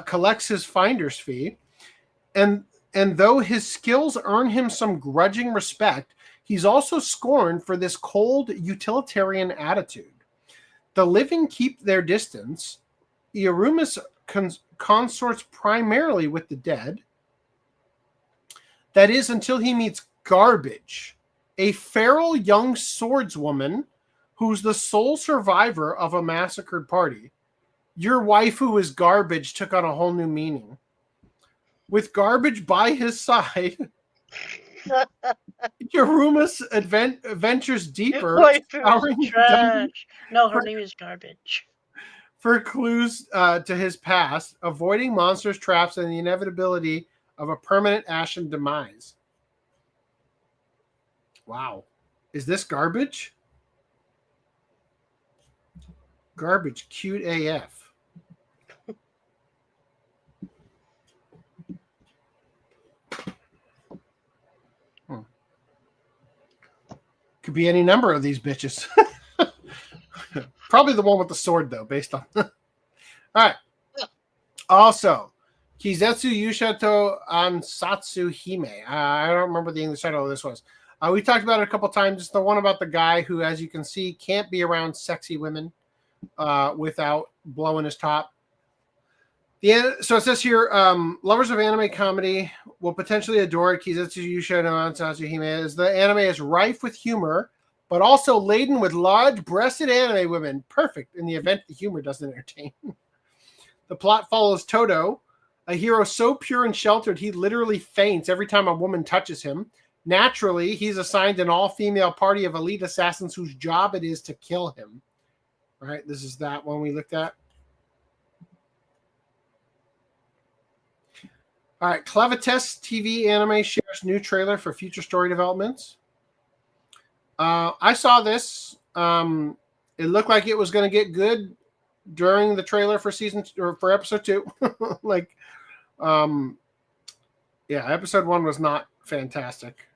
Collects his finder's fee. And though his skills earn him some grudging respect, he's also scorned for this cold, utilitarian attitude. The living keep their distance. Iarumus consorts primarily with the dead, That is until he meets Garbage, a feral young swordswoman who's the sole survivor of a massacred party. Your waifu is Garbage took on a whole new meaning. With Garbage by his side, Yoruma's adventures deeper. Waifu is trash. No, her name is Garbage. For clues to his past, avoiding monsters, traps, and the inevitability of a permanent ashen demise. Wow. Is this Garbage? Garbage, cute AF. Could be any number of these bitches. Probably the one with the sword, though, based on... All right. Also, Kizetsu Yuusha to Ansatsu Hime. I don't remember the English title of this was. We talked about it a couple times. It's the one about the guy who, as you can see, can't be around sexy women without blowing his top. So it says here, lovers of anime comedy will potentially adore it. Kizetsu Yuusha no Ansatsu Hime. As the anime is rife with humor, but also laden with large-breasted anime women. Perfect in the event the humor doesn't entertain. The plot follows Toto, a hero so pure and sheltered he literally faints every time a woman touches him. Naturally, he's assigned an all-female party of elite assassins whose job it is to kill him. All right, this is that one we looked at. All right, Clevatess TV anime shares new trailer for future story developments. I saw this. It looked like it was going to get good during the trailer for for episode 2. Episode 1 was not fantastic,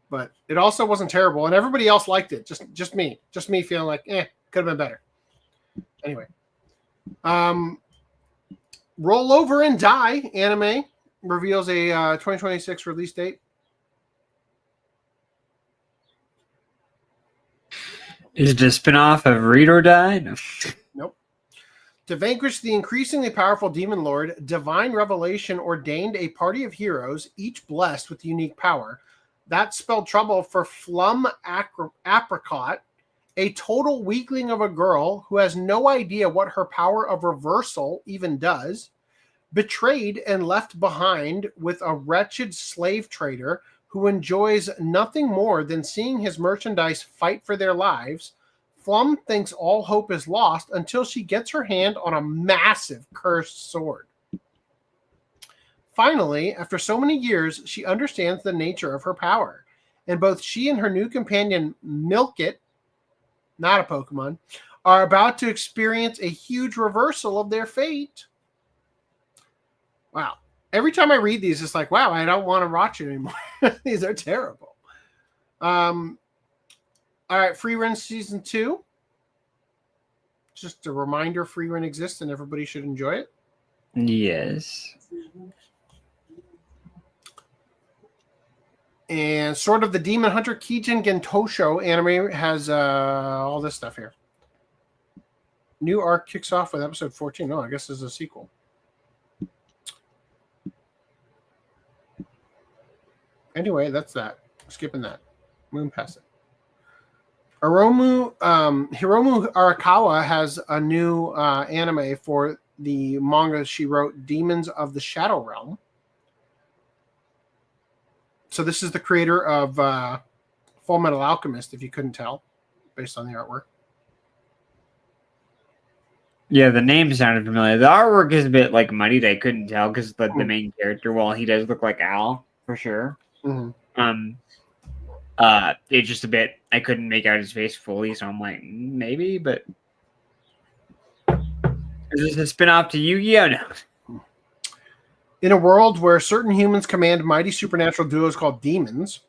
but it also wasn't terrible, and everybody else liked it. Just me feeling like, could have been better. Anyway, Roll Over and Die anime reveals a 2026 release date. Is it a spinoff of Read or Die? No. Nope. To vanquish the increasingly powerful demon lord, Divine Revelation ordained a party of heroes, each blessed with unique power. That spelled trouble for Flum Apricot, a total weakling of a girl who has no idea what her power of reversal even does, betrayed and left behind with a wretched slave trader who enjoys nothing more than seeing his merchandise fight for their lives. Flum thinks all hope is lost until she gets her hand on a massive cursed sword. Finally, after so many years, she understands the nature of her power, and both she and her new companion, Milkit, not a Pokemon, are about to experience a huge reversal of their fate. Wow. Every time I read these, it's like, wow, I don't want to watch it anymore. These are terrible. All right, Frieren Season 2. Just a reminder, Frieren exists and everybody should enjoy it. Yes. And Sword of the Demon Hunter Kijin Gentosho anime has all this stuff here. New arc kicks off with episode 14. No, I guess this is a sequel. Anyway, that's that. Skipping that. Moving past it. Hiromu Arakawa has a new anime for the manga she wrote, Demons of the Shadow Realm. So this is the creator of Full Metal Alchemist, if you couldn't tell, based on the artwork. Yeah, the name sounded familiar. The artwork is a bit like muddied. I couldn't tell because the main character, well, he does look like Al for sure. Mm-hmm. It's just a bit. I couldn't make out his face fully, so I'm like, maybe. But is this a spin-off to Yu-Gi-Oh? No. In a world where certain humans command mighty supernatural duos called demons,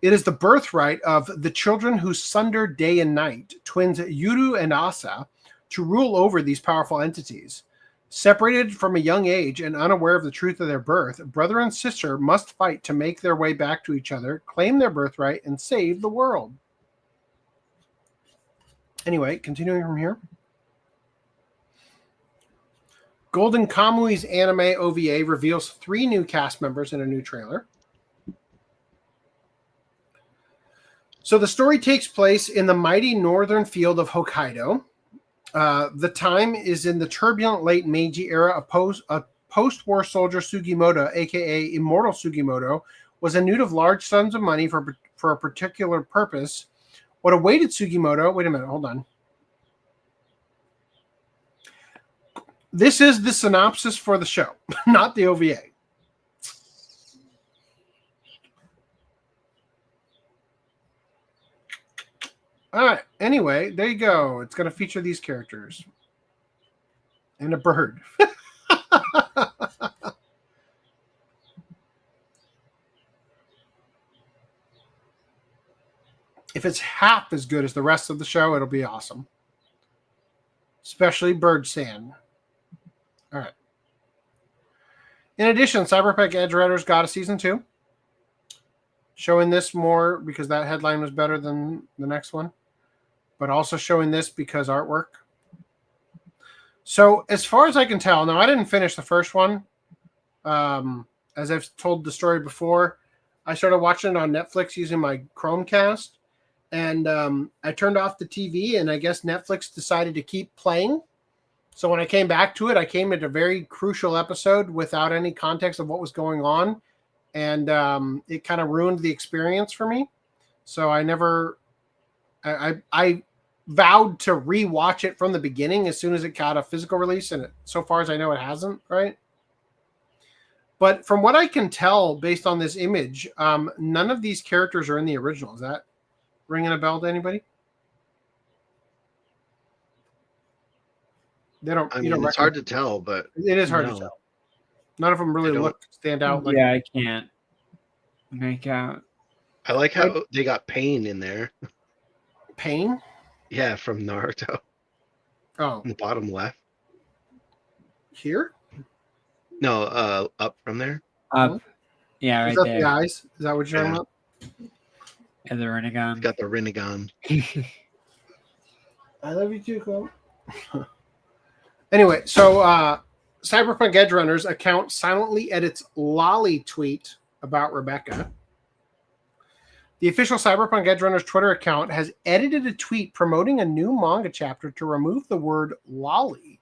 it is the birthright of the children who sunder day and night, twins Yuru and Asa, to rule over these powerful entities. Separated from a young age and unaware of the truth of their birth, brother and sister must fight to make their way back to each other, claim their birthright, and save the world. Anyway, continuing from here. Golden Kamui's anime OVA reveals 3 new cast members in a new trailer. So the story takes place in the mighty northern field of Hokkaido. The time is in the turbulent late Meiji era. A post-war soldier, Sugimoto, aka Immortal Sugimoto, was in need of large sums of money for a particular purpose. What awaited Sugimoto... Wait a minute, hold on. This is the synopsis for the show, not the OVA. All right. Anyway, there you go. It's going to feature these characters. And a bird. If it's half as good as the rest of the show, it'll be awesome. Especially Bird Sand. All right. In addition, Cyberpunk Edgerunners got a season 2. Showing this more because that headline was better than the next one. But also showing this because artwork. So as far as I can tell, now I didn't finish the first one. As I've told the story before, I started watching it on Netflix using my Chromecast. And I turned off the TV, and I guess Netflix decided to keep playing. So when I came back to it, I came at a very crucial episode without any context of what was going on. And it kind of ruined the experience for me. So I vowed to rewatch it from the beginning as soon as it got a physical release. And so far as I know, it hasn't, right? But from what I can tell, based on this image, none of these characters are in the original. Is that ringing a bell to anybody? They don't. I mean, it's hard to tell, but it is hard to tell. None of them really stand out. Yeah, I can't make out. I like how they got Pain in there. Pain? Yeah, from Naruto. Oh. In the bottom left. Here? No, up from there. Up. Yeah, right is that there. The eyes? Is that what you're talking about? And the Rinnegan. Got the Rinnegan. I love you too, Chloe. Anyway, so Cyberpunk Edgerunners account silently edits lolly tweet about Rebecca. The official Cyberpunk Edgerunners Twitter account has edited a tweet promoting a new manga chapter to remove the word lolly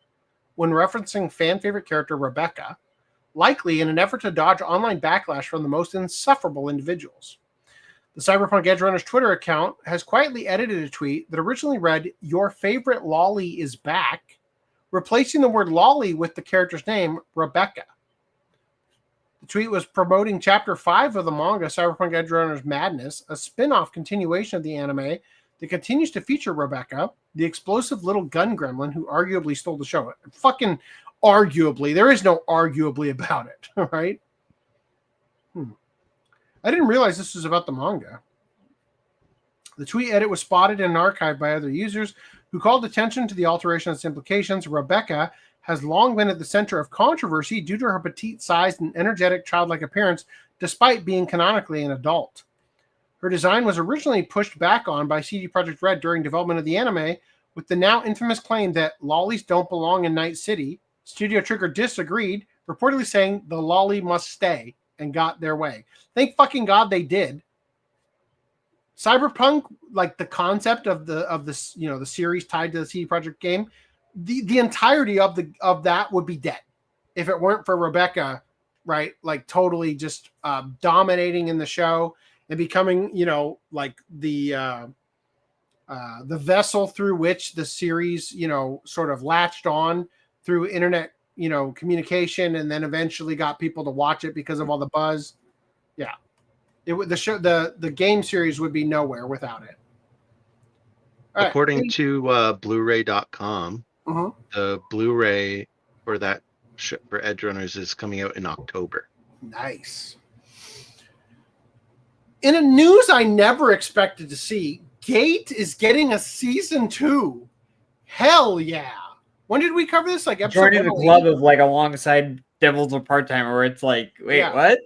when referencing fan favorite character Rebecca, likely in an effort to dodge online backlash from the most insufferable individuals. The Cyberpunk Edgerunners Twitter account has quietly edited a tweet that originally read, "Your favorite lolly is back," replacing the word lolly with the character's name, Rebecca. The tweet was promoting Chapter 5 of the manga, Cyberpunk Edgerunners Madness, a spin-off continuation of the anime that continues to feature Rebecca, the explosive little gun gremlin who arguably stole the show. Fucking arguably. There is no arguably about it, right? I didn't realize this was about the manga. The tweet edit was spotted and archived by other users who called attention to the alteration and its implications. Rebecca has long been at the center of controversy due to her petite-sized and energetic childlike appearance, despite being canonically an adult. Her design was originally pushed back on by CD Projekt Red during development of the anime, with the now infamous claim that lollies don't belong in Night City. Studio Trigger disagreed, reportedly saying the lolly must stay, and got their way. Thank fucking God they did. Cyberpunk, like the concept of the you know, the series tied to the CD Projekt game, the entirety of that would be dead if it weren't for Rebecca, right? Like totally just dominating in the show and becoming, you know, like the vessel through which the series, you know, sort of latched on through internet, you know, communication, and then eventually got people to watch it because of all the buzz. Yeah. The game series would be nowhere without it. All According right. to Blu-ray.com, the Blu-ray for that for Edgerunners is coming out in October. Nice. In a news I never expected to see, Gate is getting a season 2. Hell yeah. When did we cover this? Like episode Joining the 108? club of like alongside Devil's a part-timer where it's like, wait, Yeah. what?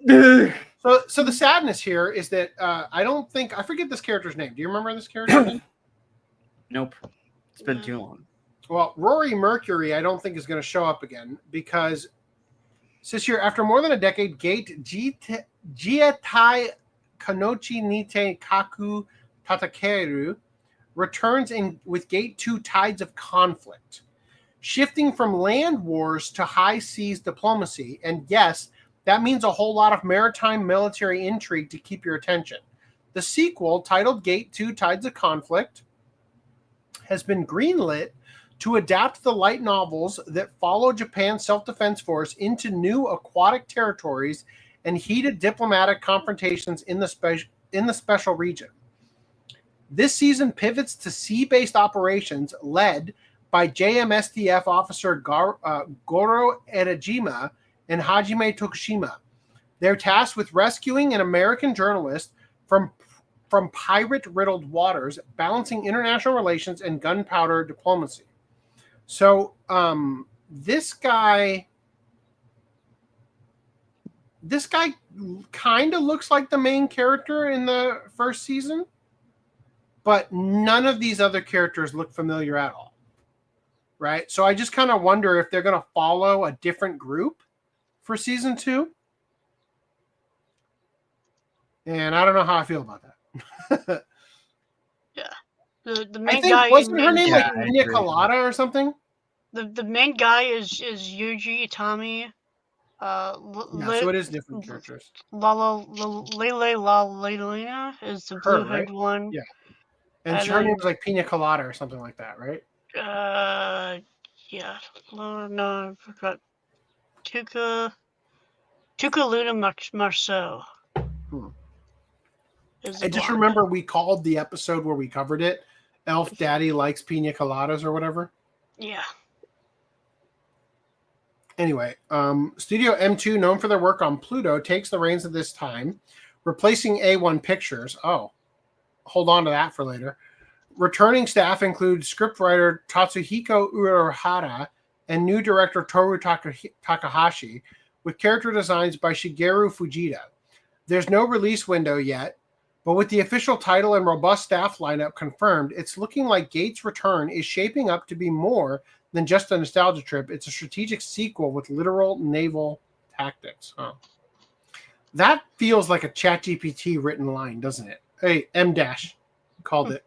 So the sadness here is that I forget this character's name. Do you remember this character's name? Nope. It's been too long. Well, Rory Mercury, I don't think is going to show up again because says here after more than a decade, Gate Jietai Kanochi Nite Kaku Tatakeru returns with Gate 2 Tides of Conflict, shifting from land wars to high seas diplomacy. And yes, that means a whole lot of maritime military intrigue to keep your attention. The sequel, titled Gate 2 Tides of Conflict, has been greenlit to adapt the light novels that follow Japan's self-defense force into new aquatic territories and heated diplomatic confrontations in the special region. This season pivots to sea-based operations led by JMSDF officer Goro Erejima and Hajime Tokushima. They're tasked with rescuing an American journalist from pirate-riddled waters, balancing international relations and gunpowder diplomacy. So this guy kind of looks like the main character in the first season, but none of these other characters look familiar at all, right? So I just kind of wonder if they're going to follow a different group for season 2. And I don't know how I feel about that. Yeah. The main I think, guy wasn't her name like Pina Colada or something? The main guy is Yuji Itami. So it is different characters. Lelena is the blue-haired one. Yeah. And her name was like Pina Colada or something like that, right? Yeah. No, I forgot. Tuca Luna Marceau. I just remember we called the episode where we covered it, Elf Daddy Likes Pina Coladas or whatever. Yeah. Anyway, Studio M2, known for their work on Pluto, takes the reins at this time, replacing A1 Pictures. Oh, hold on to that for later. Returning staff include scriptwriter Tatsuhiko Uehara and new director Toru Takahashi, with character designs by Shigeru Fujita. There's no release window yet, but with the official title and robust staff lineup confirmed, it's looking like Gates' return is shaping up to be more than just a nostalgia trip. It's a strategic sequel with literal naval tactics. Oh. That feels like a ChatGPT written line, doesn't it? Hey, M dash called it.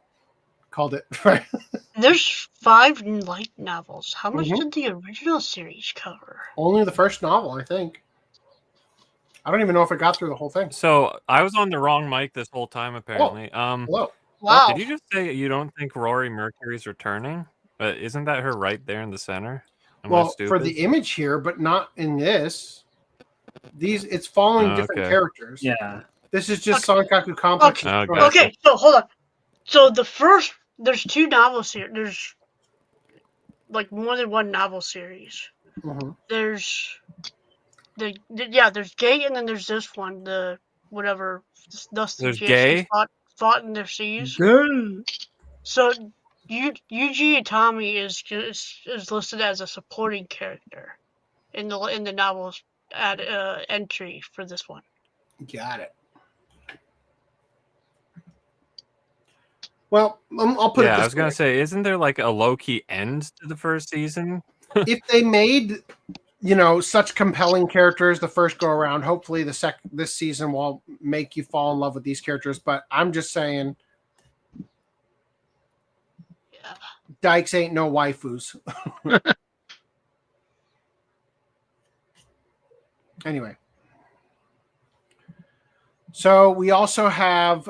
Called it. Right. There's 5 light novels. How much did the original series cover? Only the first novel, I think. I don't even know if it got through the whole thing. So I was on the wrong mic this whole time, apparently. Hello. Wow. Did you just say you don't think Rory Mercury's returning? But isn't that her right there in the center? Am I stupid? For the image here, but not in this. It's following different characters. Yeah. This is just Sankaku Complex. Okay, so hold on. So there's 2 novel series. There's like more than one novel series. Mm-hmm. There's there's Gay, and then there's this one, the whatever. There's Gay? Fought in their seas. Good. So Yuji Itami is listed as a supporting character in the novel's entry for this one. Got it. Well, I'll put it this way. I was going to say, isn't there like a low-key end to the first season? If they made, such compelling characters the first go around, hopefully this season will make you fall in love with these characters. But I'm just saying, Dykes ain't no waifus. Anyway. So we also have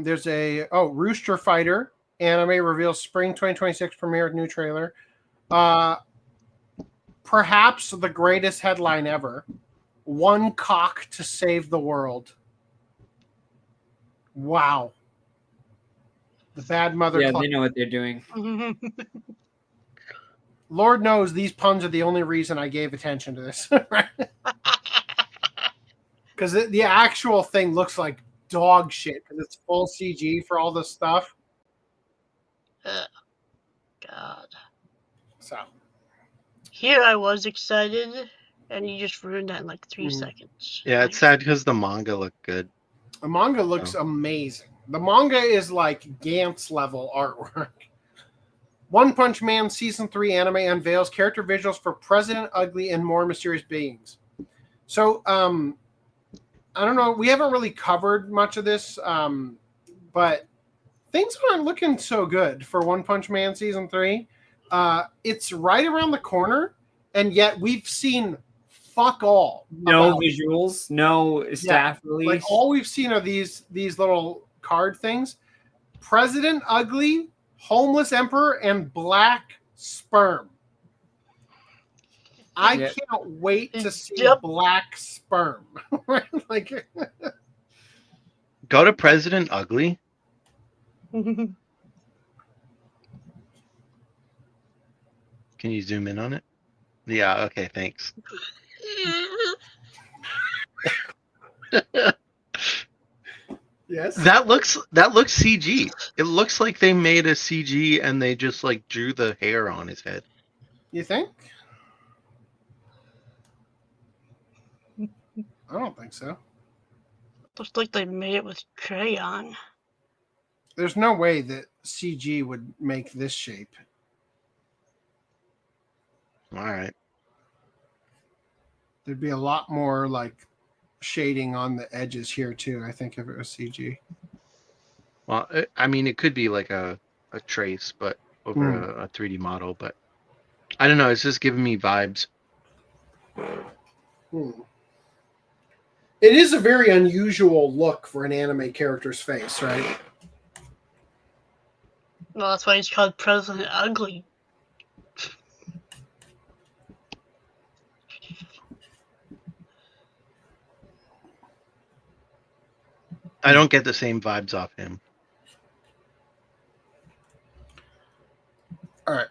there's a Rooster Fighter anime reveals spring 2026 premiere new trailer. Perhaps the greatest headline ever. One cock to save the world. Wow. The bad mother. Yeah, they know what they're doing. Lord knows these puns are the only reason I gave attention to this. Because the actual thing looks like dog shit because it's full CG for all this stuff. God. So. Here I was excited, and you just ruined that in like 3 seconds. Yeah, it's sad because the manga looked good. The manga looks amazing. The manga is like Gantz level artwork. One Punch Man Season 3 anime unveils character visuals for President Ugly and more mysterious beings. So, I don't know. We haven't really covered much of this, but things aren't looking so good for One Punch Man Season 3. It's right around the corner, and yet we've seen fuck all. No visuals, no staff release. Like all we've seen are these little card things. President Ugly, Homeless Emperor, and Black Sperm. I can't wait to see Black Sperm. Like, go to President Ugly. Can you zoom in on it? Yeah, okay, thanks. Yes. That looks CG. It looks like they made a CG and they just like drew the hair on his head. You think? I don't think so. Looks like they made it with crayon. There's no way that CG would make this shape. All right. There'd be a lot more like shading on the edges here too, I think, if it was CG. Well, I mean, it could be like a trace, but over a 3D model. But I don't know. It's just giving me vibes. It is a very unusual look for an anime character's face, right? Well, that's why he's called President Ugly. I don't get the same vibes off him. All right.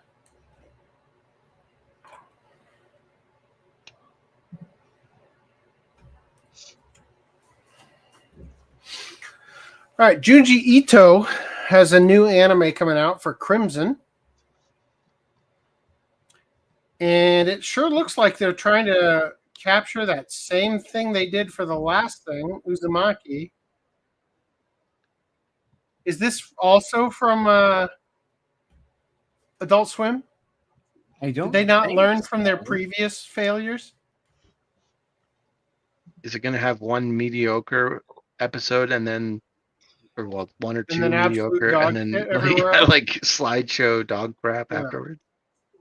All right, Junji Ito has a new anime coming out for Crimson. And it sure looks like they're trying to capture that same thing they did for the last thing, Uzumaki. Is this also from Adult Swim? I don't. Did they not learn from their previous failures? Is it going to have one mediocre episode and then, or well, one or two then mediocre, absolute and then dog shit everywhere else? like slideshow dog crap afterwards?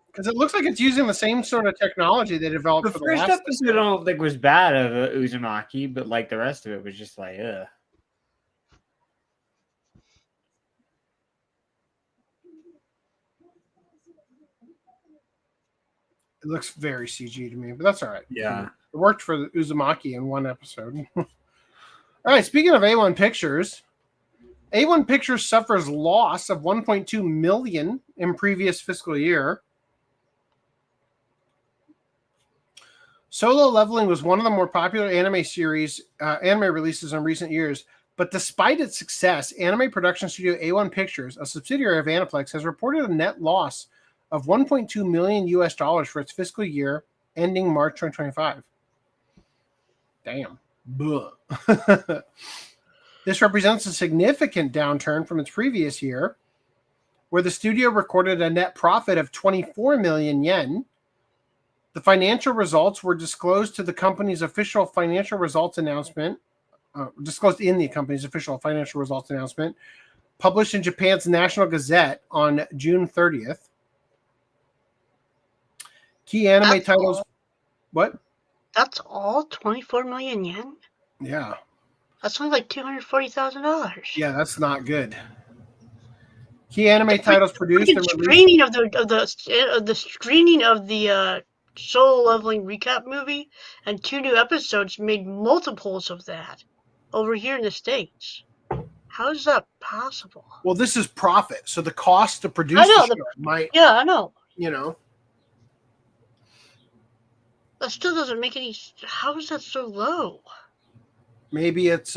Because it looks like it's using the same sort of technology they developed The for the first last episode I don't think was bad of Uzumaki, but like the rest of it was just like, ugh. It looks very CG to me, but that's all right. Yeah. It worked for the Uzumaki in one episode. All right, speaking of A1 Pictures, A1 Pictures suffers loss of $1.2 million in previous fiscal year. Solo Leveling was one of the more popular anime releases in recent years, but despite its success, anime production studio A1 Pictures, a subsidiary of Aniplex, has reported a net loss of $1.2 million for its fiscal year ending March 2025. Damn. This represents a significant downturn from its previous year, where the studio recorded a net profit of 24 million yen. The financial results were disclosed to the company's official financial results announcement, published in Japan's National Gazette on June 30th. Key anime titles. What? That's all 24 million yen? Yeah. That's only like $240,000. Yeah, that's not good. Key anime titles produced and released. Screening of the screening of the Solo Leveling recap movie and 2 new episodes made multiples of that over here in the States. How is that possible? Well, this is profit, so the cost to produce I know, the show might. Yeah, I know. You know. That still doesn't make any. How is that so low? Maybe it's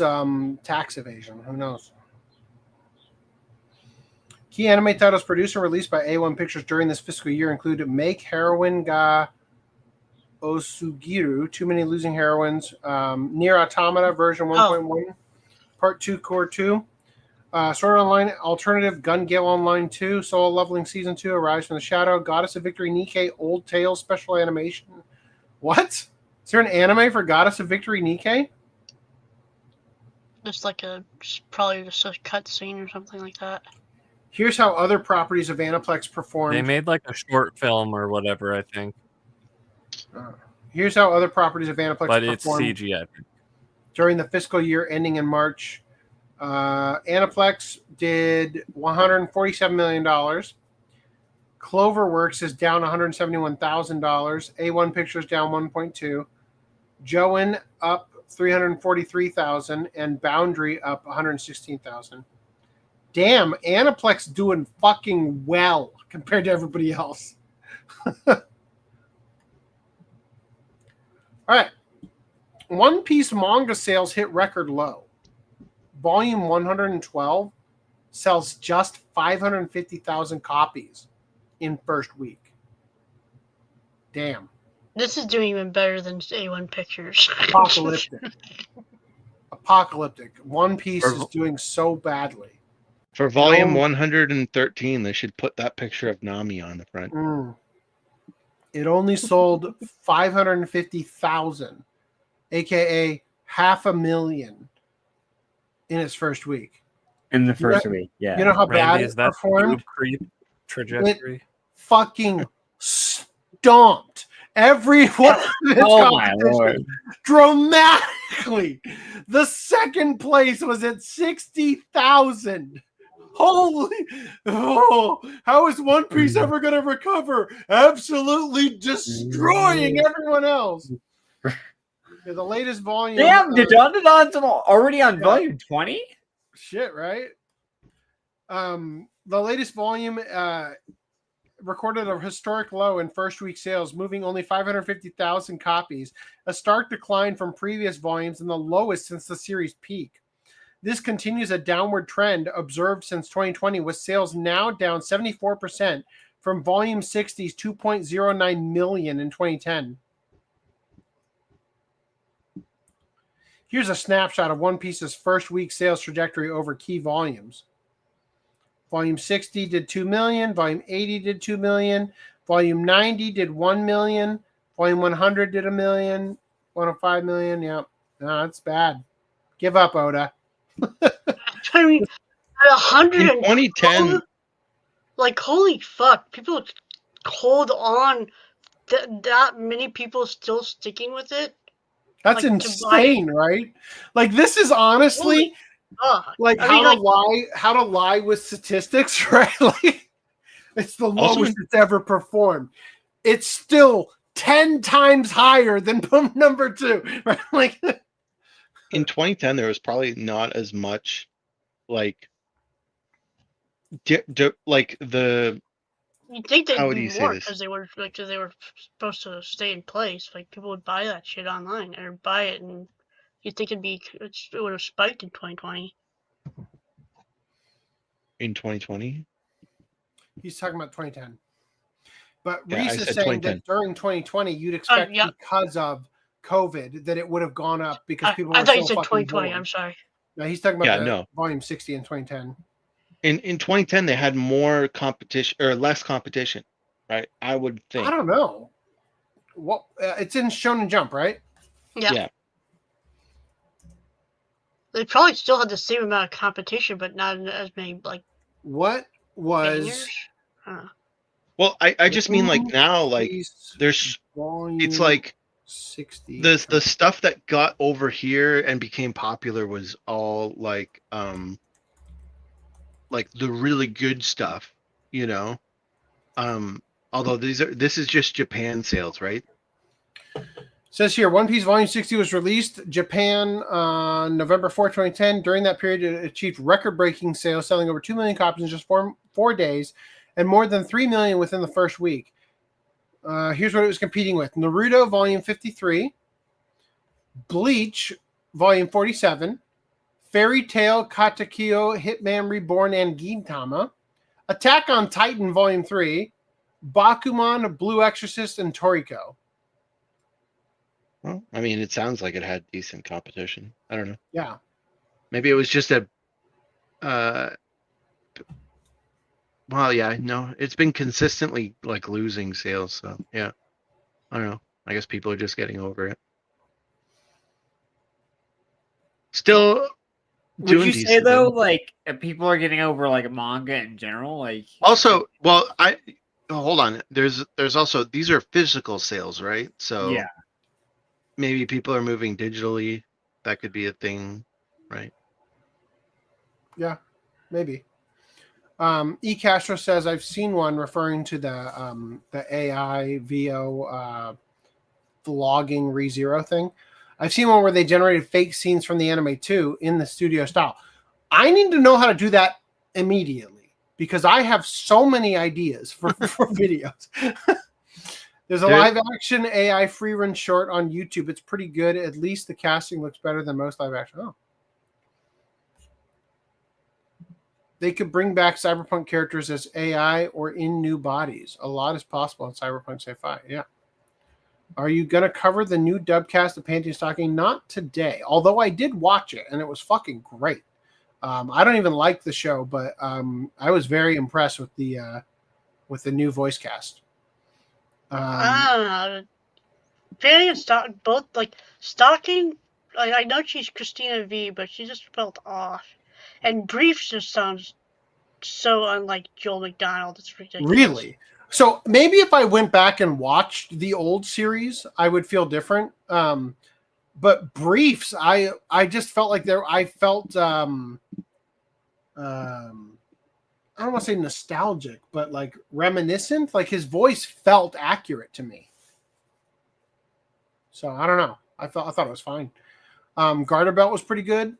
tax evasion. Who knows? Key anime titles produced and released by A1 Pictures during this fiscal year include Make Heroine ga Osugiru, Too Many Losing Heroines, Nier Automata version 1.1, Part 2, Core 2, Sword Art Online Alternative Gun Gale Online 2 Solo Leveling Season 2 Arise from the Shadow Goddess of Victory Nikkei Old Tales Special Animation. What? Is there an anime for Goddess of Victory Nikkei? Just like probably just a cutscene or something like that. Here's how other properties of Aniplex performed. They made like a short film or whatever, I think. Here's how other properties of Aniplex But it's performed CG, I think. during the fiscal year ending in March. Aniplex did $147 million. Cloverworks is down $171,000. A1 Pictures down 1.2. Joan up 343,000 and Boundary up 116,000. Damn, Aniplex doing fucking well compared to everybody else. All right. One Piece manga sales hit record low. Volume 112 sells just 550,000 copies in first week. Damn. This is doing even better than A1 Pictures. Apocalyptic. One Piece is doing so badly. For volume 113, they should put that picture of Nami on the front. It only sold 550,000, aka 500,000 in its first week. In the first week, yeah. You know how bad is it that performed? creep trajectory? It fucking stomped every one of its Oh my competition lord. dramatically. The second place was at 60,000. Holy, how is One Piece ever going to recover? Absolutely destroying everyone else. Yeah, the latest volume. Damn, Dodon's already on volume 20? Shit, right? The latest volume recorded a historic low in first week sales, moving only 550,000 copies, a stark decline from previous volumes and the lowest since the series' peak. This continues a downward trend observed since 2020, with sales now down 74% from volume 60's 2.09 million in 2010. Here's a snapshot of One Piece's first week sales trajectory over key volumes. Volume 60 did 2 million. Volume 80 did 2 million. Volume 90 did 1 million. Volume 100 did 1 million. 105 million. Yep. No, that's bad. Give up, Oda. I mean, at 2010, like, holy fuck, people hold on. That many people still sticking with it. That's like, insane, right? Like, this is honestly like how to lie with statistics, right? Like, it's the lowest it's ever performed. It's still 10 times higher than number 2, right? Like, in 2010, there was probably not as much like like the. You'd think they'd how would be you say more this? because they were supposed to stay in place. Like, people would buy that shit online or buy it, and you'd think it would have spiked in 2020. In 2020, he's talking about 2010. But Yeah, I Reese is said saying 2010. that during 2020, you'd expect because of COVID that it would have gone up because people. I were thought so you said fucking 2020. bored. I'm sorry. No, he's talking about Yeah, the no. volume 60 in 2010. In 2010, they had more competition or less competition, right? I would think. I don't know. What it's in Shonen Jump, right? Yeah. They probably still had the same amount of competition, but not as many like. What was? Bangers? Well, I just mean like now, like there's, it's like 60. the stuff that got over here and became popular was all like the really good stuff, you know. Although this is just Japan sales, right? Says here, One Piece Volume 60 was released Japan on November 4, 2010. During that period, it achieved record-breaking sales, selling over 2 million copies in just four days, and more than 3 million within the first week. Here's what it was competing with. Naruto Volume 53, Bleach Volume 47, Fairy Tail Katekyo Hitman Reborn and Gintama, Attack on Titan Volume 3, Bakuman, Blue Exorcist, and Toriko. Well, I mean, it sounds like it had decent competition. I don't know. Yeah. Maybe it was just a Well, yeah, no, it's been consistently like losing sales. So yeah, I don't know. I guess people are just getting over it. Still Would doing you say decent, though, like people are getting over like manga in general? Like Also, well, hold on. There's also these are physical sales, right? So yeah, maybe people are moving digitally. That could be a thing, right? Yeah, maybe. E Castro says I've seen one referring to the AI VO vlogging ReZero thing. I've seen one where they generated fake scenes from the anime too in the studio style. I need to know how to do that immediately because I have so many ideas for videos. There's a live action AI free run short on YouTube. It's pretty good. At least the casting looks better than most live action. Oh. They could bring back cyberpunk characters as AI or in new bodies. A lot is possible in cyberpunk sci-fi. Yeah. Are you going to cover the new dubcast of Panty and Stocking? Not today, although I did watch it and it was fucking great. I don't even like the show, but I was very impressed with the new voice cast. I don't know. Panty and Stocking, both like Stocking. I know she's Christina V, but she just felt off. And Briefs just sounds so unlike Joel McDonald. It's ridiculous. Really? So maybe if I went back and watched the old series, I would feel different. But Briefs, I just felt like I felt I don't want to say nostalgic, but like reminiscent. Like his voice felt accurate to me. So I don't know. I thought it was fine. Garter Belt was pretty good.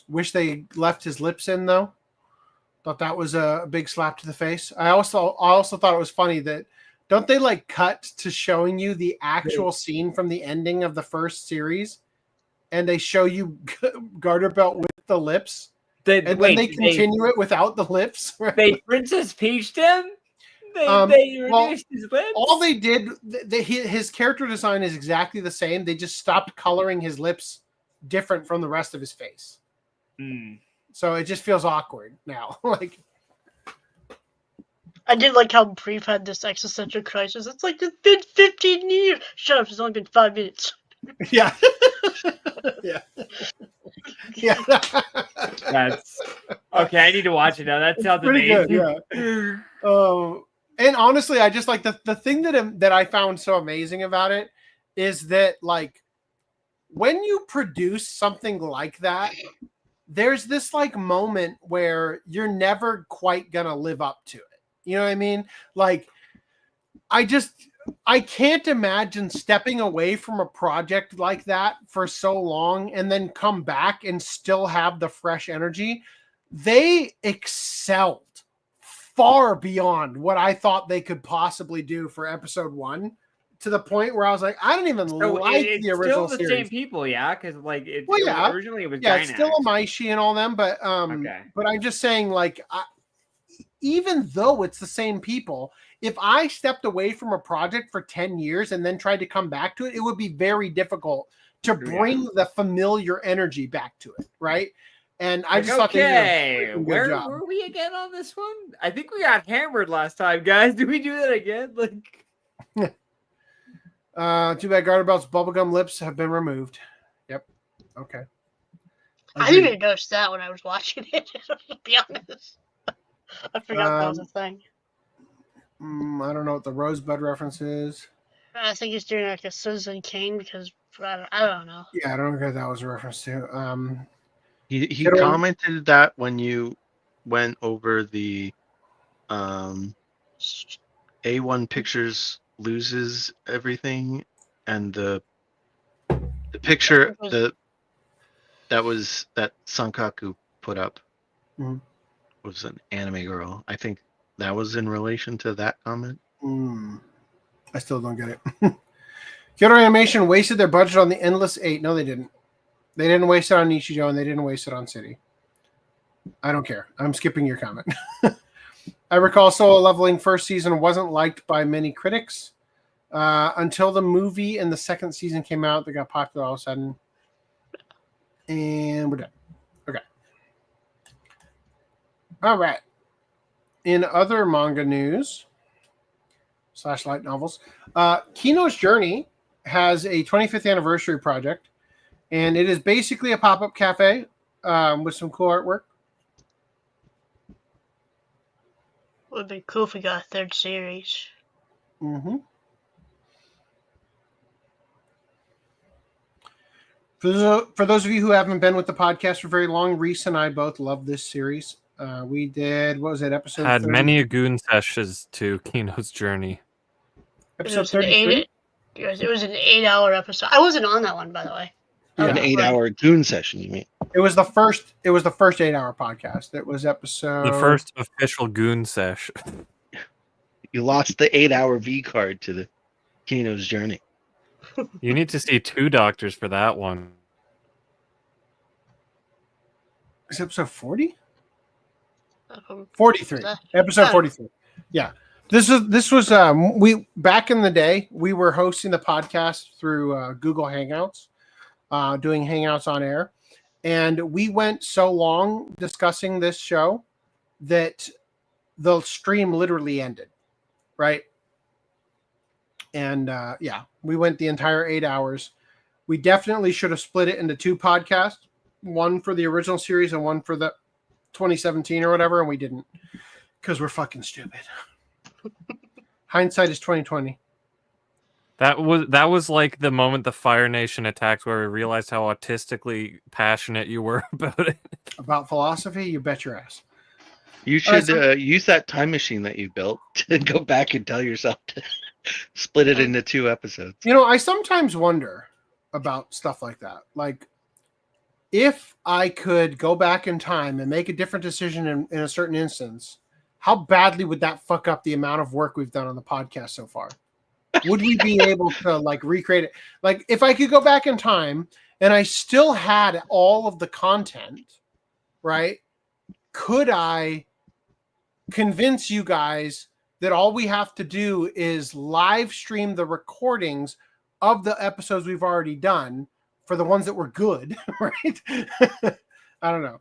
Wish they left his lips in though. Thought that was a big slap to the face. I also thought it was funny that don't they like cut to showing you the actual scene from the ending of the first series, and they show you Garter Belt with the lips, and then they continue it without the lips. Right? They Princess Peached him. They reduced his lips. All they did, his character design is exactly the same. They just stopped coloring his lips different from the rest of his face. So it just feels awkward now. Like I did like how Brief had this existential crisis. It's like it's been 15 years. Shut up! It's only been 5 minutes. Yeah. Yeah. Yeah. That's okay. I need to watch it now. That sounds pretty amazing. good. Yeah. And honestly, I just like the thing that I found so amazing about it is that like when you produce something like that, there's this like moment where you're never quite gonna live up to it. You know what I mean? Like, I can't imagine stepping away from a project like that for so long and then come back and still have the fresh energy. They excelled far beyond what I thought they could possibly do for episode 1. To the point where I was like, I don't even like the original still the series. same people, yeah, because like originally it was it's still Amaishi and all them, but but I'm just saying, like, even though it's the same people, if I stepped away from a project for 10 years and then tried to come back to it, it would be very difficult to bring the familiar energy back to it, right? And I just thought they did a good where job. were we again on this one? I think we got hammered last time, guys. Did we do that again? Like. Too bad Garter Belt's bubblegum lips have been removed. Yep. Okay. I didn't even notice that when I was watching it, to be honest. I forgot that was a thing. I don't know what the Rosebud reference is. I think he's doing like a Citizen Kane because I don't know. Yeah, I don't know what that was a reference to. He commented that when you went over the A1 Pictures loses everything, and the picture that Sankaku put up was an anime girl. I think that was in relation to that comment. I still don't get it. Kyoto Animation wasted their budget on the Endless 8. No, they didn't. They didn't waste it on Nichijou, and they didn't waste it on City. I don't care. I'm skipping your comment. I recall Solo Leveling first season wasn't liked by many critics until the movie and the second season came out. They got popular all of a sudden. And we're done. Okay. All right. In other manga news / light novels, Kino's Journey has a 25th anniversary project, and it is basically a pop-up cafe with some cool artwork. Would be cool if we got a third series. Mm-hmm. For those of you who haven't been with the podcast for very long, Reese and I both love this series. We did, what was it, episode Had 30? many a goon sessions to Kino's Journey. Episode 33? It was an 8-hour episode. I wasn't on that one, by the way. An 8-hour goon session, you mean? It was the first 8-hour podcast. It was episode... The first official goon sesh. You lost the 8-hour V card to the Kino's Journey. You need to see 2 doctors for that one. Is it episode 40? 43. Episode 43. Yeah. This was we back in the day, we were hosting the podcast through Google Hangouts, doing Hangouts on air. And we went so long discussing this show that the stream literally ended. Right? And yeah, we went the entire 8 hours. We definitely should have split it into 2 podcasts, one for the original series and one for the 2017 or whatever, and we didn't because we're fucking stupid. Hindsight is 2020. That was like the moment the Fire Nation attacked, where we realized how autistically passionate you were about it. About philosophy, you bet your ass. You should use that time machine that you built to go back and tell yourself to split it into 2 episodes. You know, I sometimes wonder about stuff like that. Like, if I could go back in time and make a different decision in a certain instance, how badly would that fuck up the amount of work we've done on the podcast so far? Would we be able to like recreate it? Like, if I could go back in time and I still had all of the content, right? Could I convince you guys that all we have to do is live stream the recordings of the episodes we've already done for the ones that were good, right? I don't know.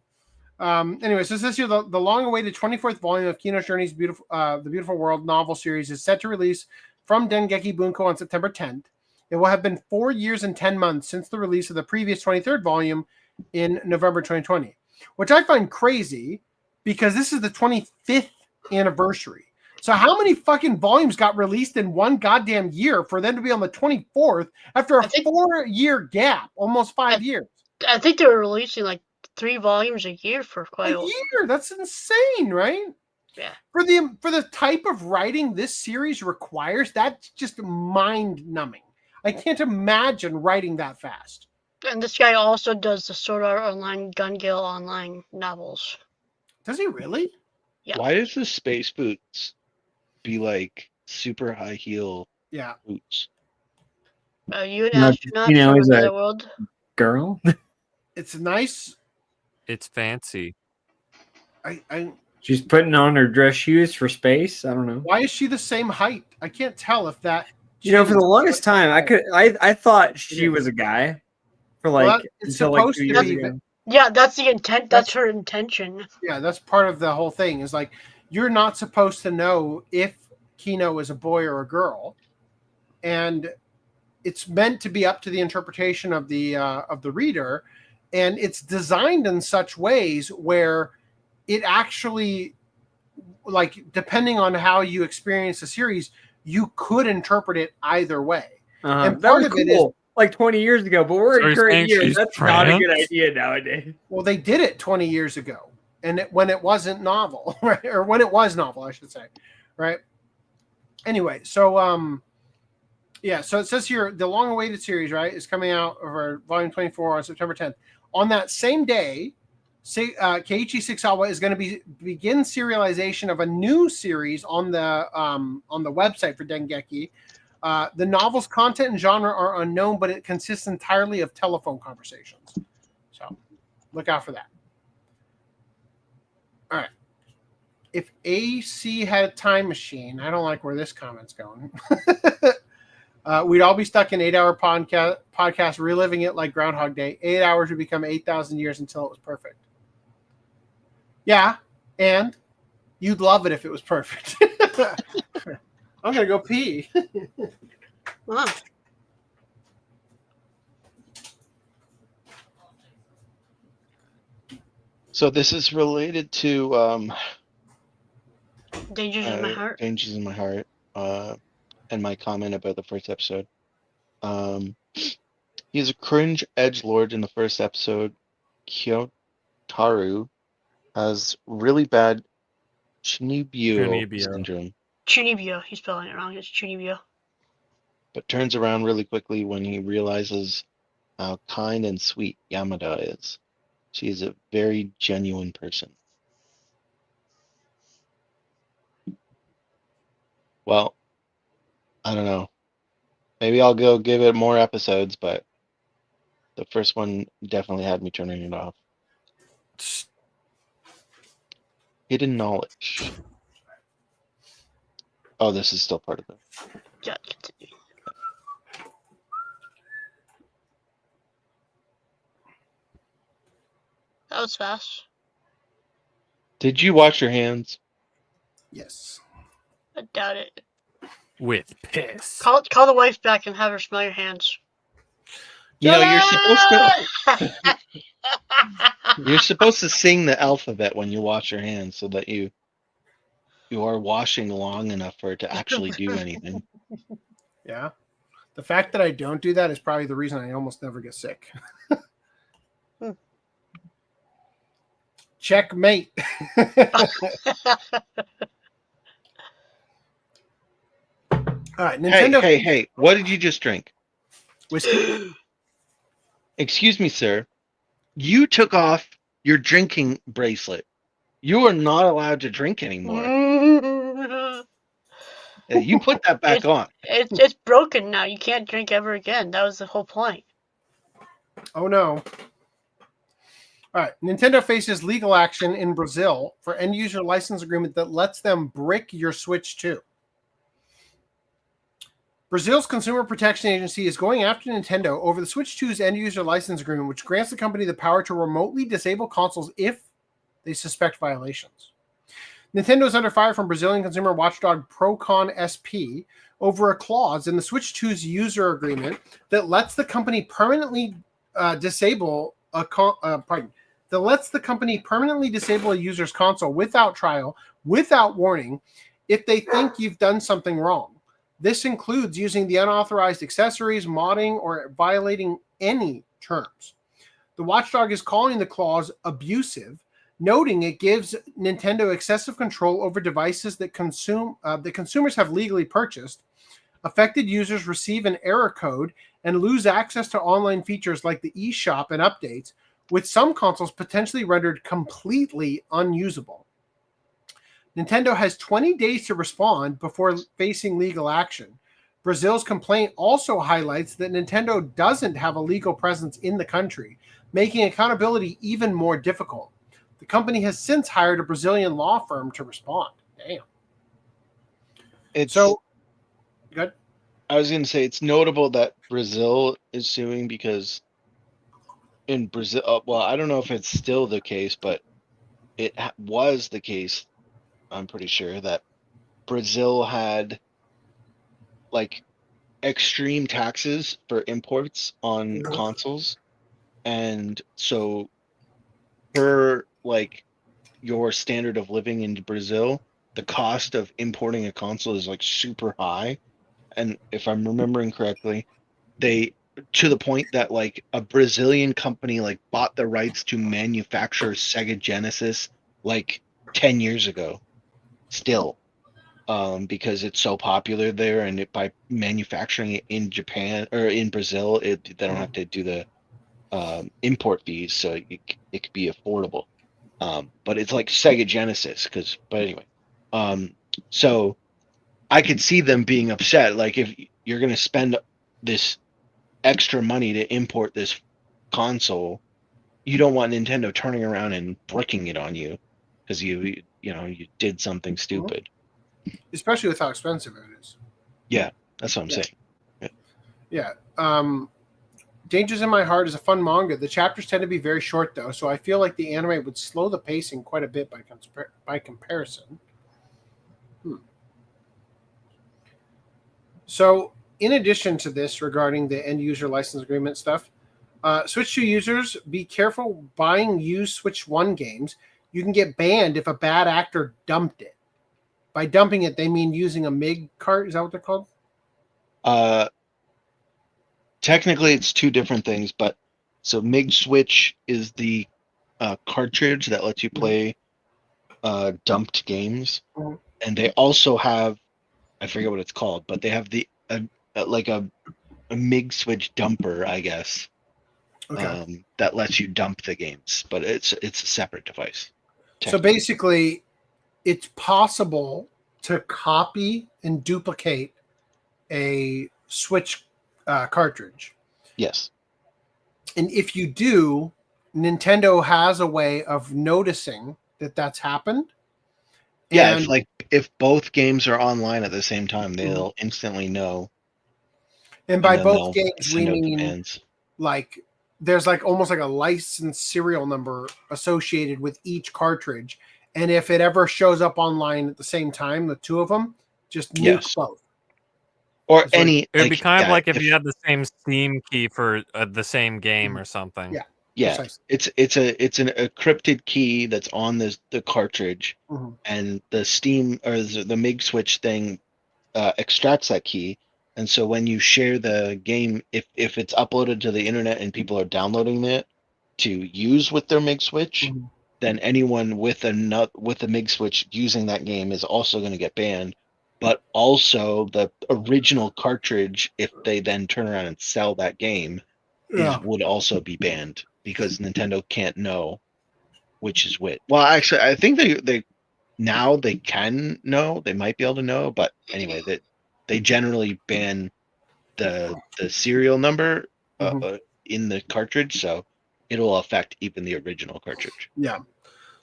Anyway, so this year, the long-awaited 24th volume of Kino's Journey's The Beautiful World novel series is set to release from Dengeki Bunko on September 10th. It will have been 4 years and 10 months since the release of the previous 23rd volume in November 2020, which I find crazy because this is the 25th anniversary. So how many fucking volumes got released in one goddamn year for them to be on the 24th after a 4-year gap, almost 5 years? I think they were releasing like 3 volumes a year for quite a while. Year? That's insane, right? Yeah. For the type of writing this series requires, that's just mind-numbing. I can't imagine writing that fast. And this guy also does the Sword Art Online Gun Gale Online novels. Does he really? Yeah. Why does the space boots be like super high heel boots? Are you an astronaut You know, from he's another a world? girl. It's nice. It's fancy. She's putting on her dress shoes for space. I don't know. Why is she the same height? I can't tell if that. You know, for the longest time, I thought she was a guy. For like Well, it's until like supposed 2 to years be. ago. Yeah, that's the intent. That's her intention. Yeah, that's part of the whole thing. Is like you're not supposed to know if Kino is a boy or a girl, and it's meant to be up to the interpretation of the reader, and it's designed in such ways where it actually, like, depending on how you experience the series, you could interpret it either way. And That was cool. Like 20 years ago, but we're So in you're current saying years. she's That's not a good trans? idea nowadays. Well, they did it 20 years ago, and when it wasn't novel, right? Or when it was novel, I should say, right? Anyway, so yeah, so it says here the long-awaited series, right, is coming out over volume 24 on September 10th. On that same day, Keiichi Sixawa is going to begin serialization of a new series on the website for Dengeki. The novel's content and genre are unknown, but it consists entirely of telephone conversations. So look out for that. All right. If AC had a time machine, I don't like where this comment's going. We'd all be stuck in 8-hour podcast, reliving it like Groundhog Day. 8 hours would become 8,000 years until it was perfect. Yeah, And you'd love it if it was perfect. I'm gonna go pee. Wow. So this is related to Dangers in my heart. Dangers in My Heart, and my comment about the first episode. He's a cringe edgelord in the first episode. Kyotaru has really bad Chunibyo syndrome, Chunibyo. He's spelling it wrong. It's Chunibyo. but turns around really quickly when he realizes how kind and sweet Yamada is. She is a very genuine person. Well, I don't know. Maybe I'll go give it more episodes, but the first one definitely had me turning it off. Hidden knowledge. Oh, this is still part of it. Yeah, continue. That was fast. Did you wash your hands? Yes. I doubt it. With piss. Call the wife back and have her smell your hands. You know, you're supposed to you're supposed to sing the alphabet when you wash your hands so that you are washing long enough for it to actually do anything. Yeah. The fact that I don't do that is probably the reason I almost never get sick. Checkmate. All right, Nintendo. Hey, what did you just drink? Whiskey. Excuse me, sir. You took off your drinking bracelet. You are not allowed to drink anymore. You put that back on. It's broken now. You can't drink ever again. That was the whole point. Oh no. All right, Nintendo faces legal action in Brazil for end-user license agreement that lets them brick your Switch 2. Brazil's Consumer Protection Agency is going after Nintendo over the Switch 2's end-user license agreement, which grants the company the power to remotely disable consoles if they suspect violations. Nintendo is under fire from Brazilian consumer watchdog Procon SP over a clause in the Switch 2's user agreement that lets the company permanently disable a user's console without trial, without warning, if they think you've done something wrong. This includes using the unauthorized accessories, modding, or violating any terms. The watchdog is calling the clause abusive, noting it gives Nintendo excessive control over devices that consumers have legally purchased. Affected users receive an error code and lose access to online features like the eShop and updates, with some consoles potentially rendered completely unusable. Nintendo has 20 days to respond before facing legal action. Brazil's complaint also highlights that Nintendo doesn't have a legal presence in the country, making accountability even more difficult. The company has since hired a Brazilian law firm to respond. Damn. So good. I was going to say it's notable that Brazil is suing because in Brazil, well, I don't know if it's still the case, but it was the case. I'm pretty sure that Brazil had like extreme taxes for imports on consoles, and so per like your standard of living in Brazil, the cost of importing a console is like super high. And if I'm remembering correctly, they to the point that like a Brazilian company like bought the rights to manufacture Sega Genesis like 10 years ago still, because it's so popular there, and by manufacturing it in Japan or in Brazil, they don't have to do the import fees, so it could be affordable. But it's like Sega Genesis, but anyway, so I could see them being upset. Like if you're going to spend this extra money to import this console, you don't want Nintendo turning around and bricking it on you because you did something stupid. Especially with how expensive it is. Yeah, that's what I'm saying. Yeah. Dangers in My Heart is a fun manga. The chapters tend to be very short, though, so I feel like the anime would slow the pacing quite a bit by comparison. So, in addition to this, regarding the end user license agreement stuff, Switch 2 users, be careful buying used Switch 1 games. You can get banned if a bad actor dumped it. By dumping it, they mean using a MIG cart. Is that what they're called? Technically, it's two different things, but so MIG Switch is the cartridge that lets you play dumped games, and they also have, I forget what it's called, but they have the like a MIG Switch dumper, I guess, that lets you dump the games, but it's a separate device. So basically, it's possible to copy and duplicate a Switch cartridge. Yes. And if you do, Nintendo has a way of noticing that that's happened. Yeah, And, if both games are online at the same time, they'll instantly know. and by then they'll both games, we send out mean demands. like there's like almost like a license serial number associated with each cartridge. And if it ever shows up online at the same time, the two of them, just nuke both. Or It's like- any. It would be kind of yeah, like if you had the same Steam key for the same game or something. Yeah. Yeah, Precisely. it's an encrypted key that's on the cartridge, Mhm. and the Steam or the MIG Switch thing extracts that key, and so when you share the game, if it's uploaded to the internet and people are downloading it to use with their MIG Switch, then anyone with a MIG Switch using that game is also going to get banned. But also the original cartridge, if they then turn around and sell that game, would also be banned because Nintendo can't know which is which. Well, actually, I think they now they can know. They might be able to know, but anyway, they generally ban the serial number in the cartridge, so it'll affect even the original cartridge. Yeah.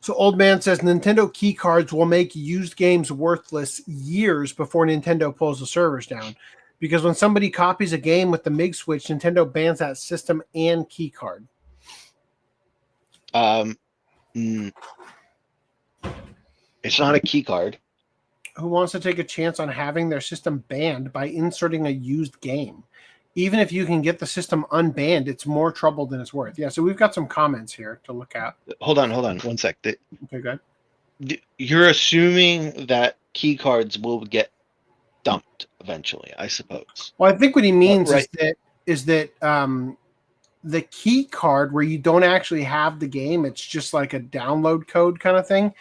So Old Man says Nintendo key cards will make used games worthless years before Nintendo pulls the servers down. Because when somebody copies a game with the MIG Switch, Nintendo bans that system and key card. It's not a key card. Who wants to take a chance on having their system banned by inserting a used game? Even if you can get the system unbanned, it's more trouble than it's worth. Yeah, so we've got some comments here to look at. Hold on 1 sec. Okay, go ahead. You're assuming that key cards will get dumped eventually, I suppose. Well, I think what he means Right. is that the key card where you don't actually have the game, it's just like a download code kind of thing.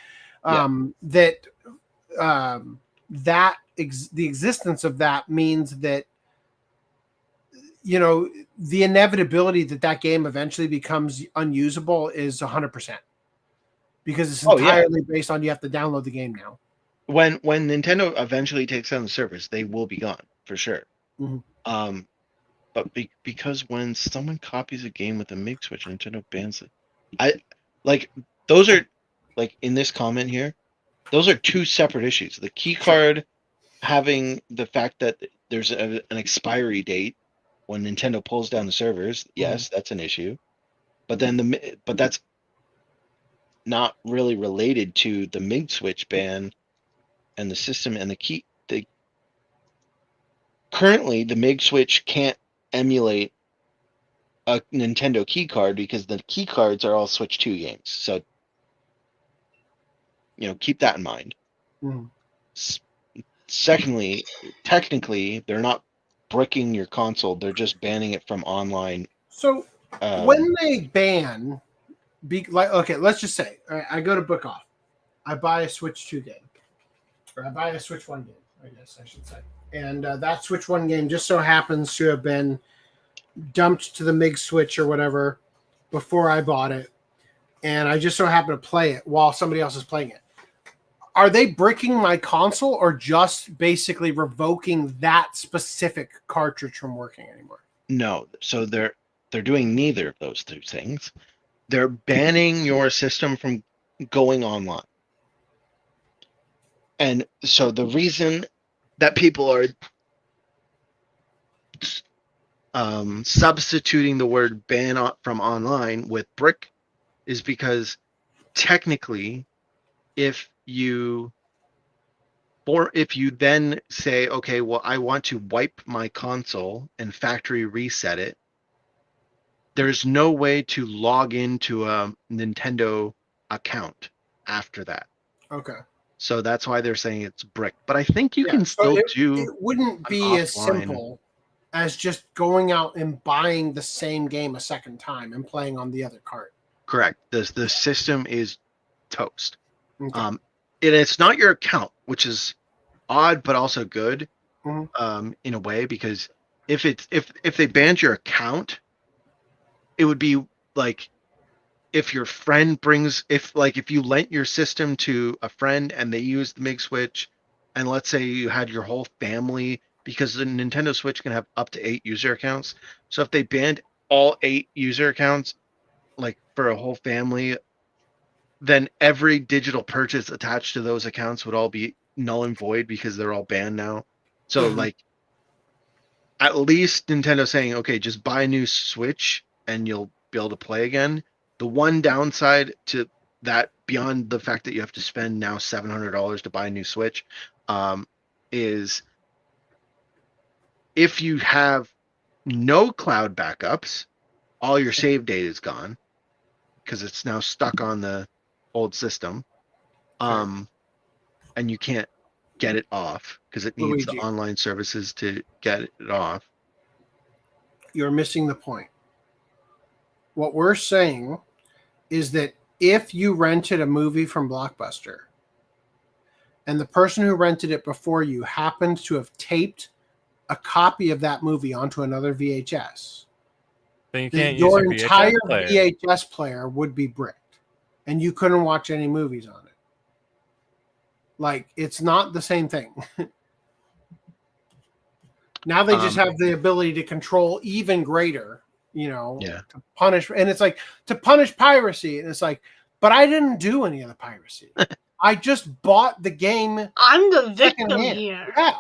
The existence of that means that the inevitability that game eventually becomes unusable is 100% because it's entirely based on you have to download the game now. When Nintendo eventually takes down the servers, they will be gone for sure. Mhm. But because when someone copies a game with a MIG Switch, Nintendo bans it. Those are like in this comment here. Those are two separate issues. The key card having the fact that there's an expiry date when Nintendo pulls down the servers. Yes, that's an issue. But then that's not really related to the MIG Switch ban and the system and the key. Currently, the MIG Switch can't emulate a Nintendo key card because the key cards are all Switch 2 games. So, keep that in mind. Mhm. Secondly, technically, they're not bricking your console. They're just banning it from online. So when they ban, let's just say I go to Book Off. I buy a Switch 2 game. Or I buy a Switch 1 game, I guess I should say. And that Switch 1 game just so happens to have been dumped to the MIG Switch or whatever before I bought it. And I just so happen to play it while somebody else is playing it. Are they bricking my console or just basically revoking that specific cartridge from working anymore? No. So they're doing neither of those two things. They're banning your system from going online. And so the reason that people are substituting the word ban from online with brick is because technically, if you then say, okay, well, I want to wipe my console and factory reset it, there's no way to log into a Nintendo account after that. Okay. So that's why they're saying it's brick. But I think you Yeah, can so still it do wouldn't be as offline. simple as just going out and buying the same game a second time and playing on the other cart. Correct. The system is toast. Okay. It's not your account, which is odd but also good Mhm. in a way, because if they banned your account, it would be like if your friend if you lent your system to a friend and they used the Mig Switch, and let's say you had your whole family, because the Nintendo Switch can have up to 8 user accounts. So if they banned all 8 user accounts, like for a whole family, then every digital purchase attached to those accounts would all be null and void because they're all banned now. So like, at least Nintendo saying, okay, just buy a new Switch and you'll be able to play again. The one downside to that, beyond the fact that you have to spend now $700 to buy a new Switch, is if you have no cloud backups, all your save data is gone because it's now stuck on the old system, and you can't get it off because it needs the Luigi. online services to get it off. You're missing the point. What we're saying is that if you rented a movie from Blockbuster and the person who rented it before you happened to have taped a copy of that movie onto another VHS, Then you then can't your use your entire VHS player. VHS player would be bricked and you couldn't watch any movies on it. Like, it's not the same thing. Now they just have the ability to control even greater, to punish. And it's like, to punish piracy. And it's like, but I didn't do any of the piracy. I just bought the game. I'm the victim secondhand. here. Yeah.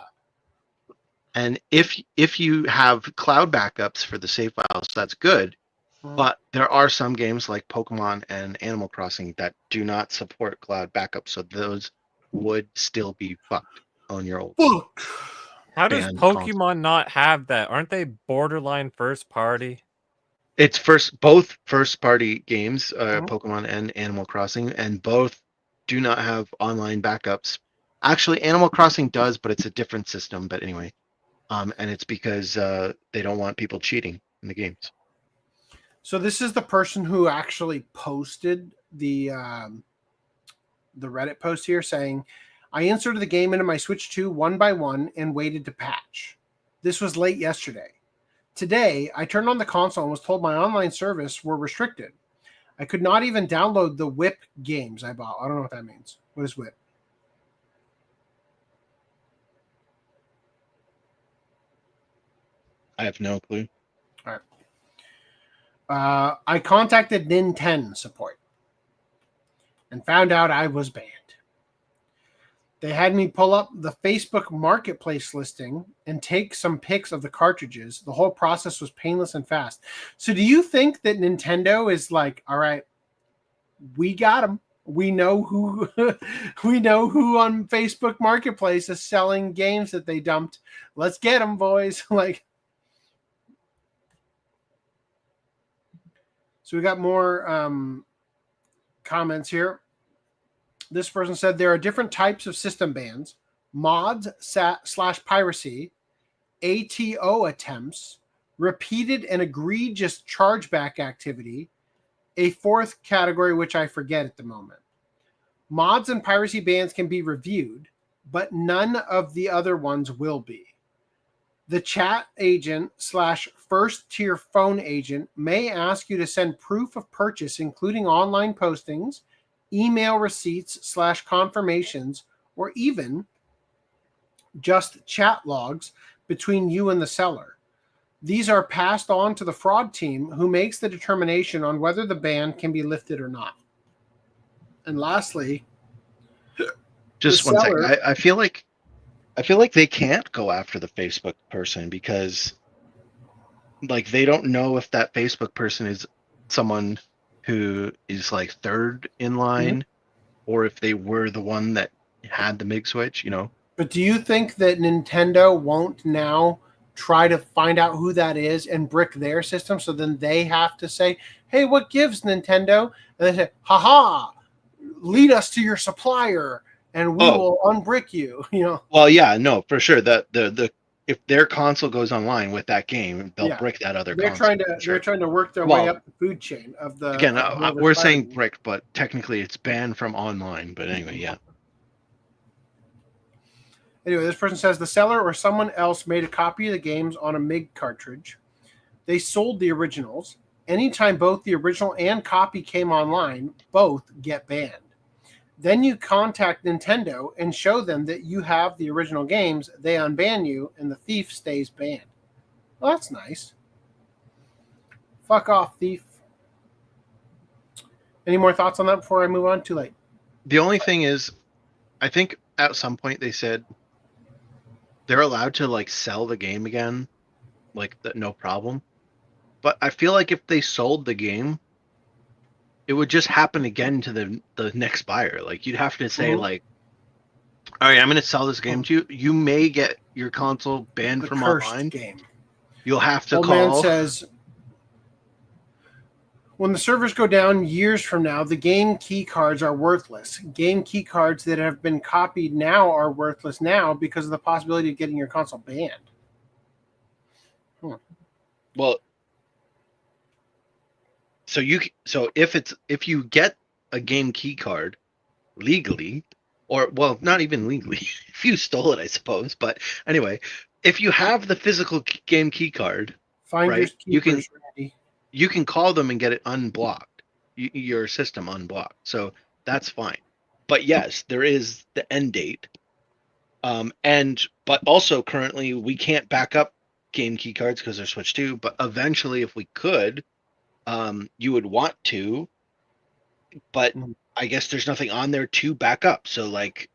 And if you have cloud backups for the save files, that's good. But there are some games like Pokemon and Animal Crossing that do not support cloud backups, so those would still be fucked on your old. How does banned Pokemon console. not have that? Aren't they borderline first party? It's both first party games, Pokemon and Animal Crossing, and both do not have online backups. Actually, Animal Crossing does, but it's a different system. But anyway, and it's because they don't want people cheating in the games. So this is the person who actually posted the Reddit post here saying, I inserted the game into my Switch 2 one by one and waited to patch. This was late yesterday. Today, I turned on the console and was told my online service were restricted. I could not even download the Whip games I bought. I don't know what that means. What is Whip? I have no clue. All right. I contacted Nintendo support and found out I was banned. They had me pull up the Facebook Marketplace listing and take some pics of the cartridges. The whole process was painless and fast. So do you think that Nintendo is like, all right, we got them. We know who on Facebook Marketplace is selling games that they dumped. Let's get them, boys. Like, so we got more comments here. This person said there are different types of system bans: mods / piracy, ATO attempts, repeated and egregious chargeback activity, a fourth category which I forget at the moment. Mods and piracy bans can be reviewed, but none of the other ones will be. The chat agent / first tier phone agent may ask you to send proof of purchase, including online postings, email receipts / confirmations, or even just chat logs between you and the seller. These are passed on to the fraud team, who makes the determination on whether the ban can be lifted or not. And lastly, just one second. I feel like they can't go after the Facebook person because like they don't know if that Facebook person is someone who is like third in line, or if they were the one that had the MIG switch. You know. But do you think that Nintendo won't now try to find out who that is and brick their system? So then they have to say, hey, what gives, Nintendo? And they say, haha, lead us to your supplier and we will unbrick you. You know. Well, yeah, no, for sure. That the if their console goes online with that game, they'll brick that other they're console. They're trying to work their way up the food chain of the. Again, we're saying brick, but technically it's banned from online. But anyway, yeah. Anyway, this person says the seller or someone else made a copy of the games on a MIG cartridge. They sold the originals. Anytime both the original and copy came online, both get banned. Then you contact Nintendo and show them that you have the original games. They unban you, and the thief stays banned. Well, that's nice. Fuck off, thief. Any more thoughts on that before I move on? Too late. The only thing is, I think at some point they said they're allowed to like sell the game again, like no problem. But I feel like if they sold the game, it would just happen again to the next buyer. Like you'd have to say like, all right, I'm going to sell this game to you. You may get your console banned from online. Game. You'll have to Old call. Man says, when the servers go down years from now, the game key cards are worthless. Game key cards that have been copied now are worthless now because of the possibility of getting your console banned. Well, so if you get a game key card legally, or well, not even legally, if you stole it, I suppose. But anyway, if you have the physical game key card, right, you can call them and get it unblocked, your system unblocked. So that's fine. But yes, there is the end date. But also currently we can't back up game key cards because they're Switch 2. But eventually, if we could, you would want to. But I guess there's nothing on there to back up. So like,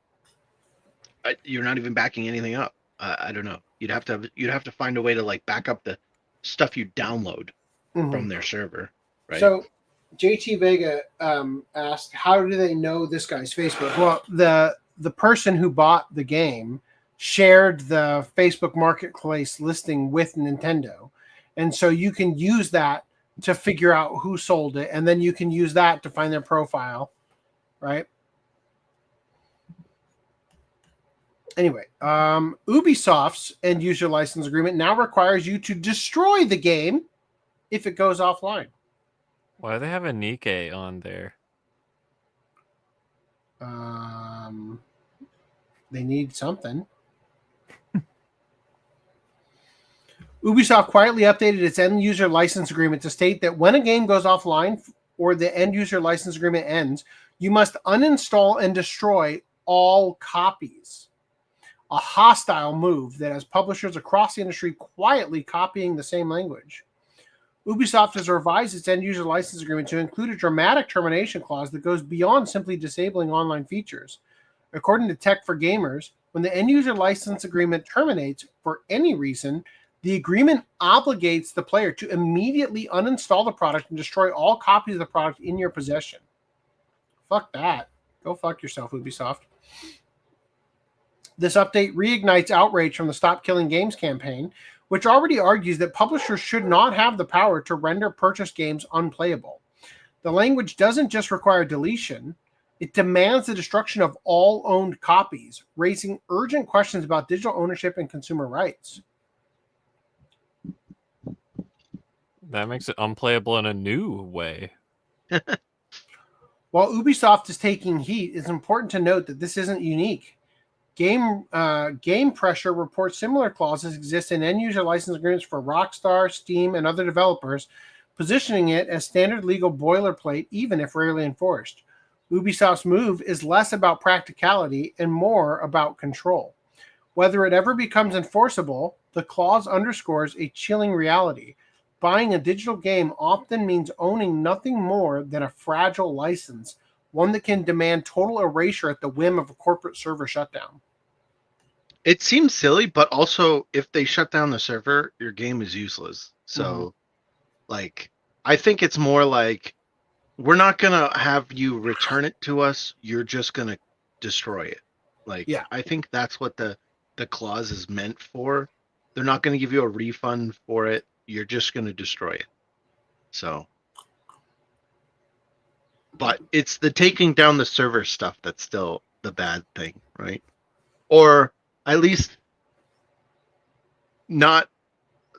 you're not even backing anything up. I don't know. You'd have to find a way to like back up the stuff you download from their server, right? So JT Vega asked, how do they know this guy's Facebook? Well, the person who bought the game shared the Facebook Marketplace listing with Nintendo. And so you can use that to figure out who sold it, and then you can use that to find their profile, right? Anyway, Ubisoft's end user license agreement now requires you to destroy the game if it goes offline. Why do they have a Nikkei on there? They need something. Ubisoft quietly updated its end user license agreement to state that when a game goes offline or the end user license agreement ends, you must uninstall and destroy all copies. A hostile move that has publishers across the industry quietly copying the same language. Ubisoft has revised its end-user license agreement to include a dramatic termination clause that goes beyond simply disabling online features. According to Tech for Gamers, when the end-user license agreement terminates for any reason, the agreement obligates the player to immediately uninstall the product and destroy all copies of the product in your possession. Fuck that. Go fuck yourself, Ubisoft. This update reignites outrage from the Stop Killing Games campaign, which already argues that publishers should not have the power to render purchased games unplayable. The language doesn't just require deletion, it demands the destruction of all owned copies, raising urgent questions about digital ownership and consumer rights. That makes it unplayable in a new way. While Ubisoft is taking heat, it's important to note that this isn't unique. Game Pressure reports similar clauses exist in end-user license agreements for Rockstar, Steam, and other developers, positioning it as standard legal boilerplate, even if rarely enforced. Ubisoft's move is less about practicality and more about control. Whether it ever becomes enforceable, the clause underscores a chilling reality. Buying a digital game often means owning nothing more than a fragile license, one that can demand total erasure at the whim of a corporate server shutdown. It seems silly, but also if they shut down the server, your game is useless. So, like, I think it's more like we're not gonna have you return it to us. You're just gonna destroy it. Like, Yeah. I think that's what the clause is meant for. They're not gonna give you a refund for it. You're just gonna destroy it. So, but it's the taking down the server stuff that's still the bad thing, right? Or at least not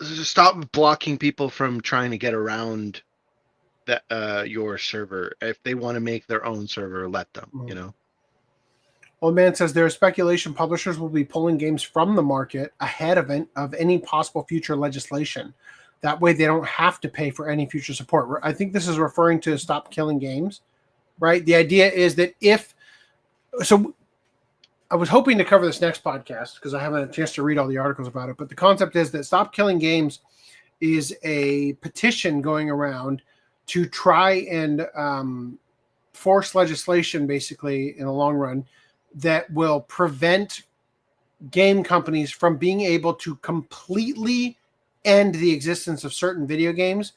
stop blocking people from trying to get around that your server. If they want to make their own server, let them, you know. Old Man says there is speculation publishers will be pulling games from the market ahead of any possible future legislation. That way they don't have to pay for any future support. I think this is referring to Stop Killing Games, right? The idea is that so I was hoping to cover this next podcast because I haven't had a chance to read all the articles about it, but the concept is that Stop Killing Games is a petition going around to try and force legislation, basically, in the long run, that will prevent game companies from being able to completely end the existence of certain video games.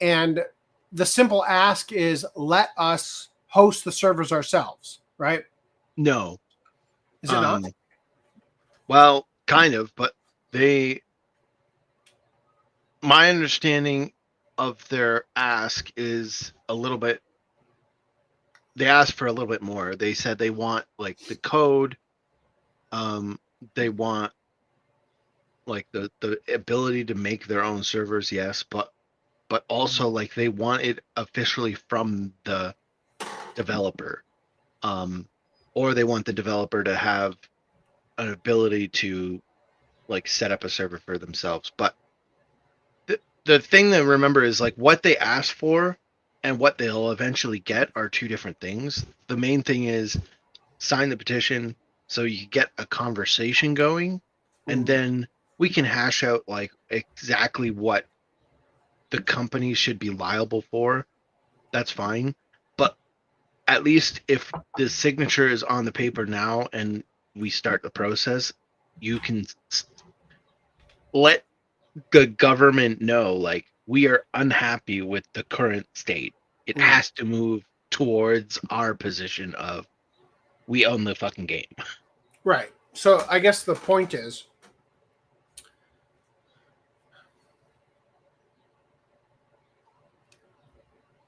And the simple ask is, let us host the servers ourselves, right? No. Is it not? Well, kind of, but my understanding of their ask is a little bit, they asked for a little bit more. They said they want like the code, they want like the ability to make their own servers, yes, but also like they want it officially from the developer, or they want the developer to have an ability to like set up a server for themselves. But the thing to remember is like what they ask for and what they'll eventually get are two different things. The main thing is sign the petition so you get a conversation going, and then we can hash out like exactly what the company should be liable for. That's fine. But at least if the signature is on the paper now and we start the process, you can let the government know, like, we are unhappy with the current state. It has to move towards our position of we own the fucking game. Right. So I guess the point is,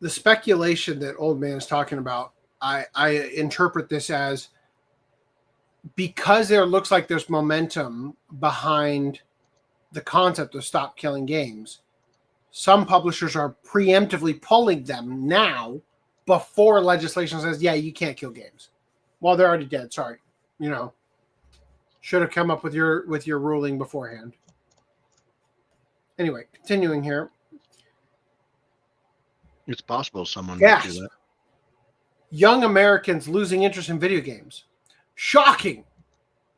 the speculation that Old Man is talking about, I interpret this as, because there looks like there's momentum behind the concept of Stop Killing Games, some publishers are preemptively pulling them now before legislation says, yeah, you can't kill games. Well, they're already dead. Sorry. You know, should have come up with your ruling beforehand. Anyway, continuing here. It's possible someone Yes. would do that. Young Americans losing interest in video games. Shocking.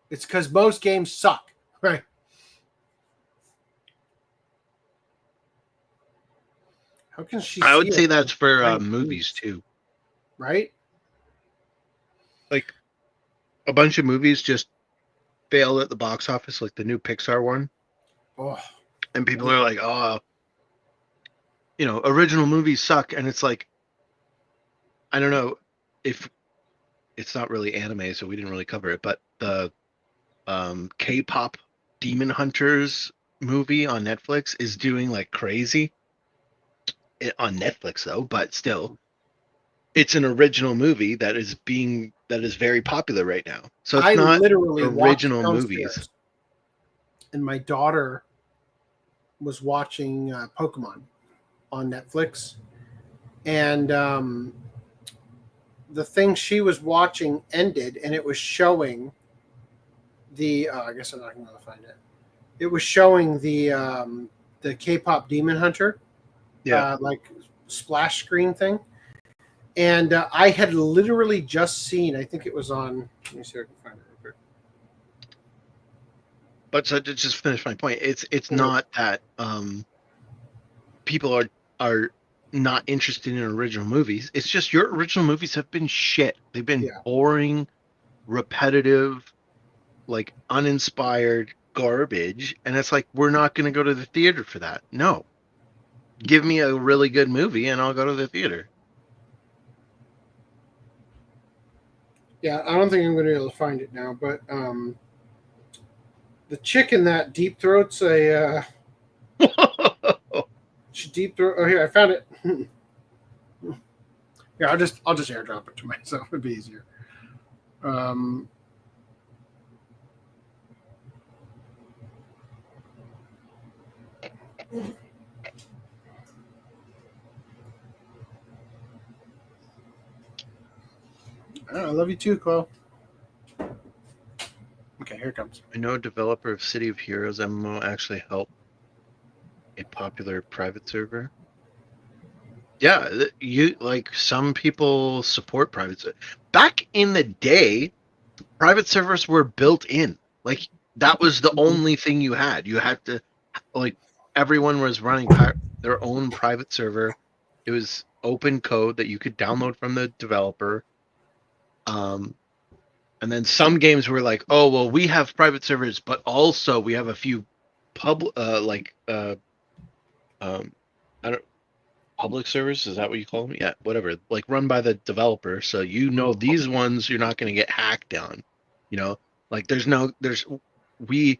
It's because most games suck, right? How can she? I would see say it? that's for movies too. Right? Like a bunch of movies just failed at the box office, like the new Pixar one. Oh. And people are like, oh, you know, original movies suck. And it's like, I don't know if it's not really anime, so we didn't really cover it, but the K-pop Demon Hunters movie on Netflix is doing like crazy. On Netflix though, but still, it's an original movie that is very popular right now. So it's not literally original walked movies. downstairs, and my daughter was watching Pokemon on Netflix, and the thing she was watching ended, and it was showing the. I guess I'm not going to find it. It was showing the K-pop Demon Hunter. Yeah. Like splash screen thing. And I had literally just seen, I think it was on, let me see if I can find it real quick. But so to just finish my point, it's not that people are not interested in original movies. It's just your original movies have been shit. They've been boring, repetitive, like uninspired garbage. And it's like, we're not going to go to the theater for that. No, give me a really good movie, and I'll go to the theater. Yeah, I don't think I'm going to be able to find it now, but the chick in that Deep Throat's a Deep Throat. Oh, here I found it. Yeah, I'll just airdrop it to myself. It'd be easier. I love you too, Chloe. Okay, here it comes. I know a developer of City of Heroes MMO actually helped a popular private server. Yeah, you like some people support private servers. Back in the day, private servers were built in. Like that was the only thing you had. You had to like everyone was running their own private server. It was open code that you could download from the developer. And then some games were like, oh well, we have private servers, but also we have a few public servers. Is that what you call them? Yeah, whatever. Like run by the developer, so these ones you're not going to get hacked on. Like we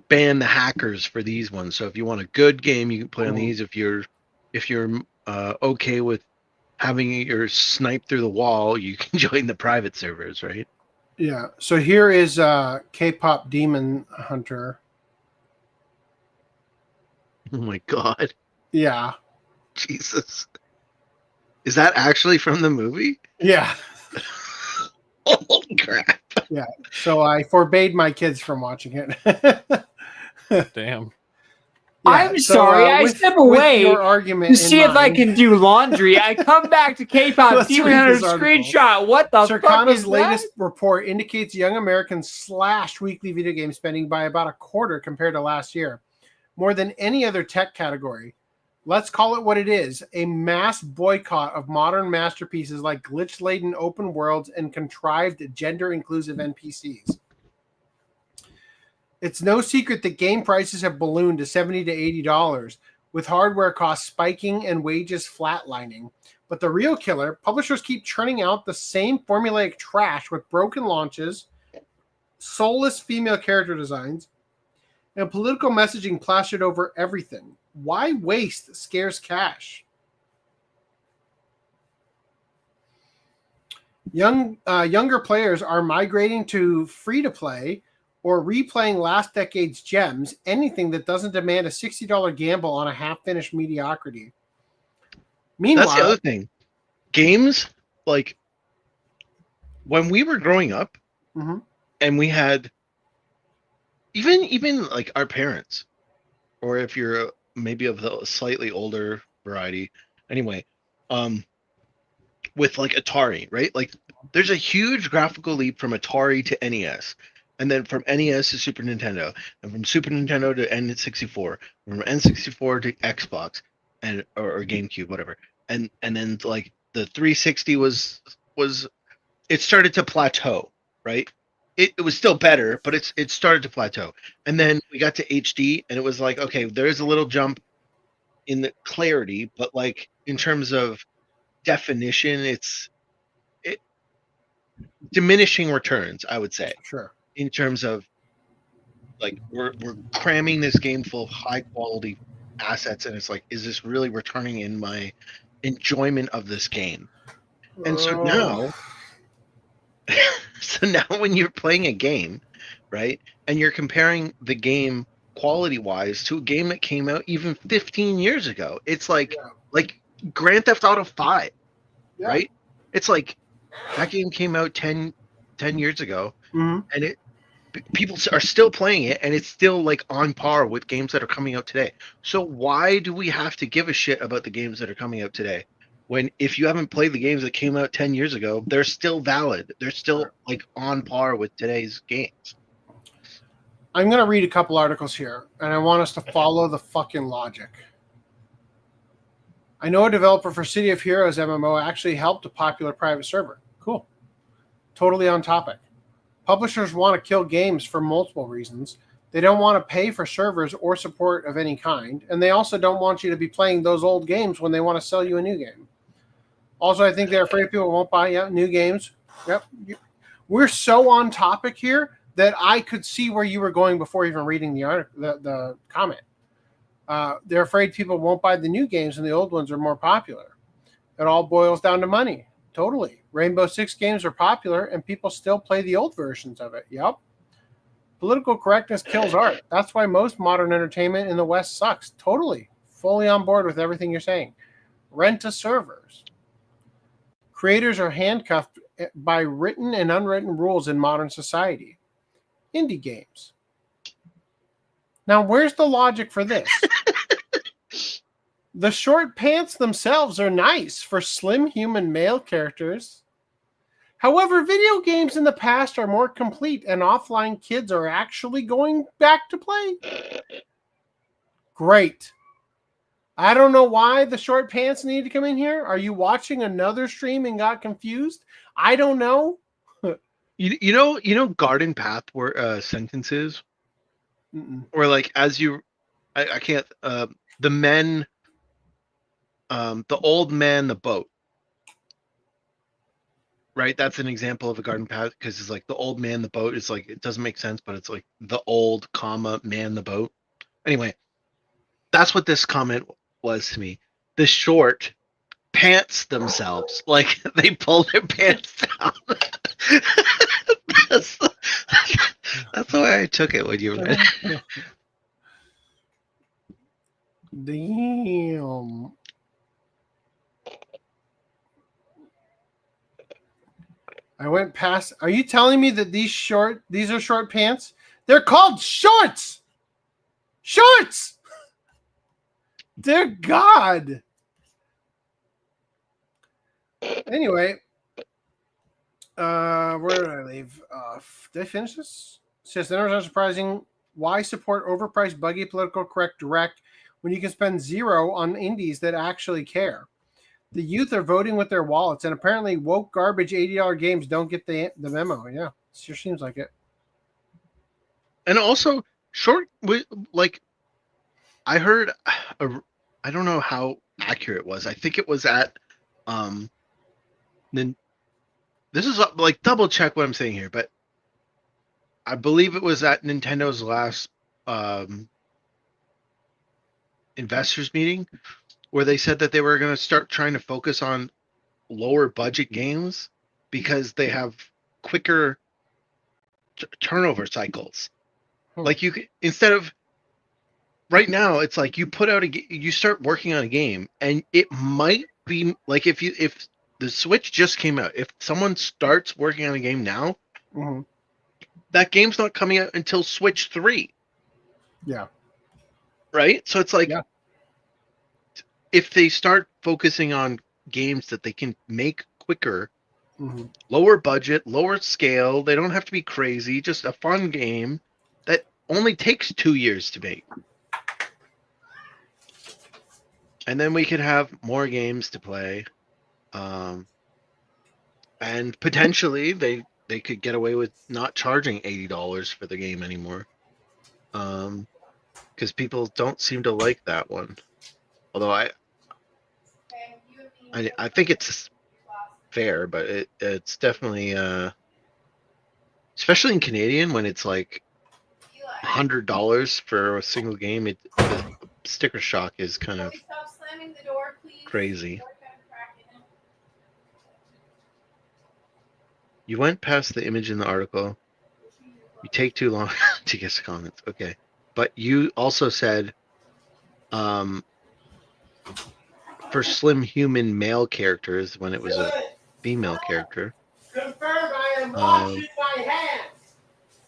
ban the hackers for these ones. So if you want a good game, you can play on these. If you're okay with having your snipe through the wall, you can join the private servers, right? Yeah. So here is K-pop Demon Hunter. Oh my god. Yeah. Jesus. Is that actually from the movie? Yeah. Holy crap. Yeah. So I forbade my kids from watching it. Damn. Yeah, I'm sorry, I step away your argument to see if I can do laundry. I come back to K-pop Let's Demon read Hunter this article. screenshot. What the fuck Circana's is latest that? report indicates young Americans slashed weekly video game spending by about a quarter compared to last year, more than any other tech category. Let's call it what it is, a mass boycott of modern masterpieces like glitch-laden open worlds and contrived gender-inclusive NPCs. It's no secret that game prices have ballooned to $70 to $80, with hardware costs spiking and wages flatlining. But the real killer, publishers keep churning out the same formulaic trash with broken launches, soulless female character designs, and political messaging plastered over everything. Why waste scarce cash? Younger players are migrating to free-to-play or replaying last decade's gems, anything that doesn't demand a $60 gamble on a half-finished mediocrity. Meanwhile, that's the other thing. Games, like, when we were growing up, and we had, even like our parents, or if you're maybe of the slightly older variety, anyway, with like Atari, right? Like, there's a huge graphical leap from Atari to NES. And then from NES to Super Nintendo, and from Super Nintendo to N64, from N64 to Xbox, or GameCube, whatever. And then like the 360 was it started to plateau, right? It was still better, but it started to plateau. And then we got to HD, and it was like, okay, there's a little jump in the clarity, but like in terms of definition, it's diminishing returns, I would say. Sure. In terms of like we're cramming this game full of high quality assets, and it's like, is this really returning in my enjoyment of this game? And so now when you're playing a game, right, and you're comparing the game quality wise to a game that came out even 15 years ago, it's like Grand Theft Auto 5, right? It's like that game came out 10 years ago, and people are still playing it, and it's still like on par with games that are coming out today. So why do we have to give a shit about the games that are coming out today, when if you haven't played the games that came out 10 years ago, they're still valid, they're still like on par with today's games? I'm going to read a couple articles here, and I want us to follow the fucking logic. I know a developer for City of Heroes MMO actually helped a popular private server. Cool. Totally on topic. Publishers want to kill games for multiple reasons. They don't want to pay for servers or support of any kind, and they also don't want you to be playing those old games when they want to sell you a new game. Also, I think they're afraid people won't buy new games. Yep. We're so on topic here that I could see where you were going before even reading the article, the comment. They're afraid people won't buy the new games and the old ones are more popular. It all boils down to money. Totally. Rainbow Six games are popular and people still play the old versions of it. Yep. Political correctness kills art. That's why most modern entertainment in the West sucks. Totally. Fully on board with everything you're saying. Rent a servers. Creators are handcuffed by written and unwritten rules in modern society. Indie games. Now, where's the logic for this? The short pants themselves are nice for slim human male characters. However, video games in the past are more complete and offline kids are actually going back to play. Great. I don't know why the short pants need to come in here. Are you watching another stream and got confused? I don't know. You know garden path where sentences or like as you I can't the men the old man the boat, right? That's an example of a garden path because it's like the old man the boat. It's like it doesn't make sense, but it's like the old comma man the boat. Anyway, that's what this comment was to me. The short pants themselves, like they pull their pants down. that's the way I took it when you read it. Damn. I went past. Are you telling me that these are short pants? They're called shorts. Shorts. Dear God. Anyway, where did I leave? Did I finish this? It says the numbers are surprising. Why support overpriced, buggy, political correct direct when you can spend zero on indies that actually care? The youth are voting with their wallets, and apparently woke garbage $80 games don't get the memo. Yeah, it sure seems like it. And also, short, like, I heard, I don't know how accurate it was. I think it was at, then this is like double check what I'm saying here, but I believe it was at Nintendo's last investors meeting where they said that they were going to start trying to focus on lower budget games because they have quicker turnover cycles. Like you could, instead of right now, it's like you put out you start working on a game and it might be like if the Switch just came out, if someone starts working on a game now, that game's not coming out until Switch 3. Yeah. Right? So it's like, if they start focusing on games that they can make quicker, lower budget, lower scale, they don't have to be crazy, just a fun game that only takes 2 years to make. And then we could have more games to play. And potentially they could get away with not charging $80 for the game anymore. Because people don't seem to like that one. Although I think it's fair, but it's definitely especially in Canadian when it's like $100 for a single game. The sticker shock is kind of crazy. You went past the image in the article. You take too long to get to comments. Okay, but you also said for slim human male characters when it was a female character. Confirmed, I am washing my hands.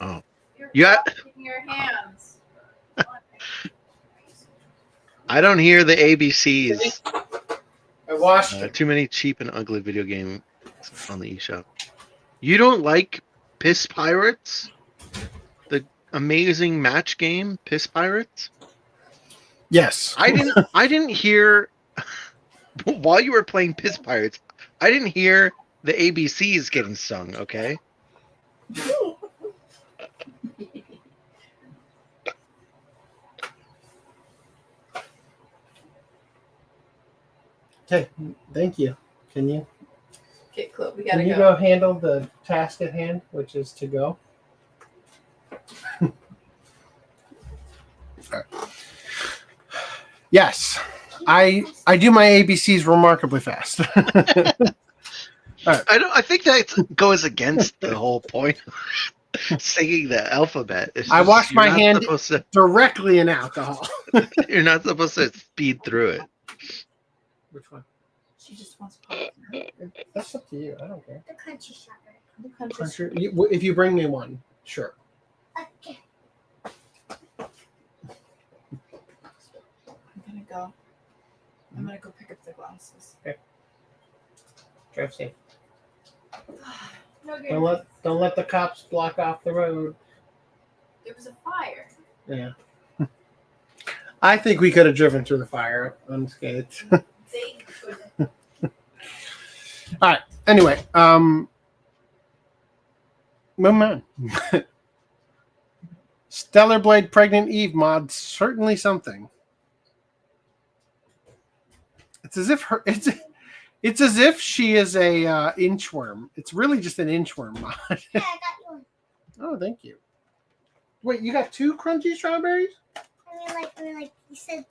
Oh. You're washing your hands. I don't hear the ABCs. I watched too many cheap and ugly video games on the eShop. You don't like Piss Pirates? The amazing match game, Piss Pirates? Yes. I didn't hear while you were playing Piss Pirates, I didn't hear the ABCs getting sung, okay? Okay, thank you. Can you? Okay, Clove, we Can gotta you go. go handle the task at hand, which is to go? Yes, I do my ABCs remarkably fast. I think that goes against the whole point of singing the alphabet. It's I just, wash you're my not hand supposed to- directly in alcohol. You're not supposed to speed through it. Which one? She just wants popcorn. That's up to you. I don't care. The crunchy strawberry. The country. If you bring me one, sure. Okay. I'm gonna go. I'm gonna go pick up the glasses. Okay. Drive safe. No good. Don't let the cops block off the road. There was a fire. Yeah. I think we could have driven through the fire unscathed. They could. All right. Anyway, moving on. Stellar Blade Pregnant Eve mod, certainly something. It's as if it's as if she is a inchworm. It's really just an inchworm mod. Yeah, I got you one. Oh, thank you. Wait, you got 2 crunchy strawberries? I mean, like you said.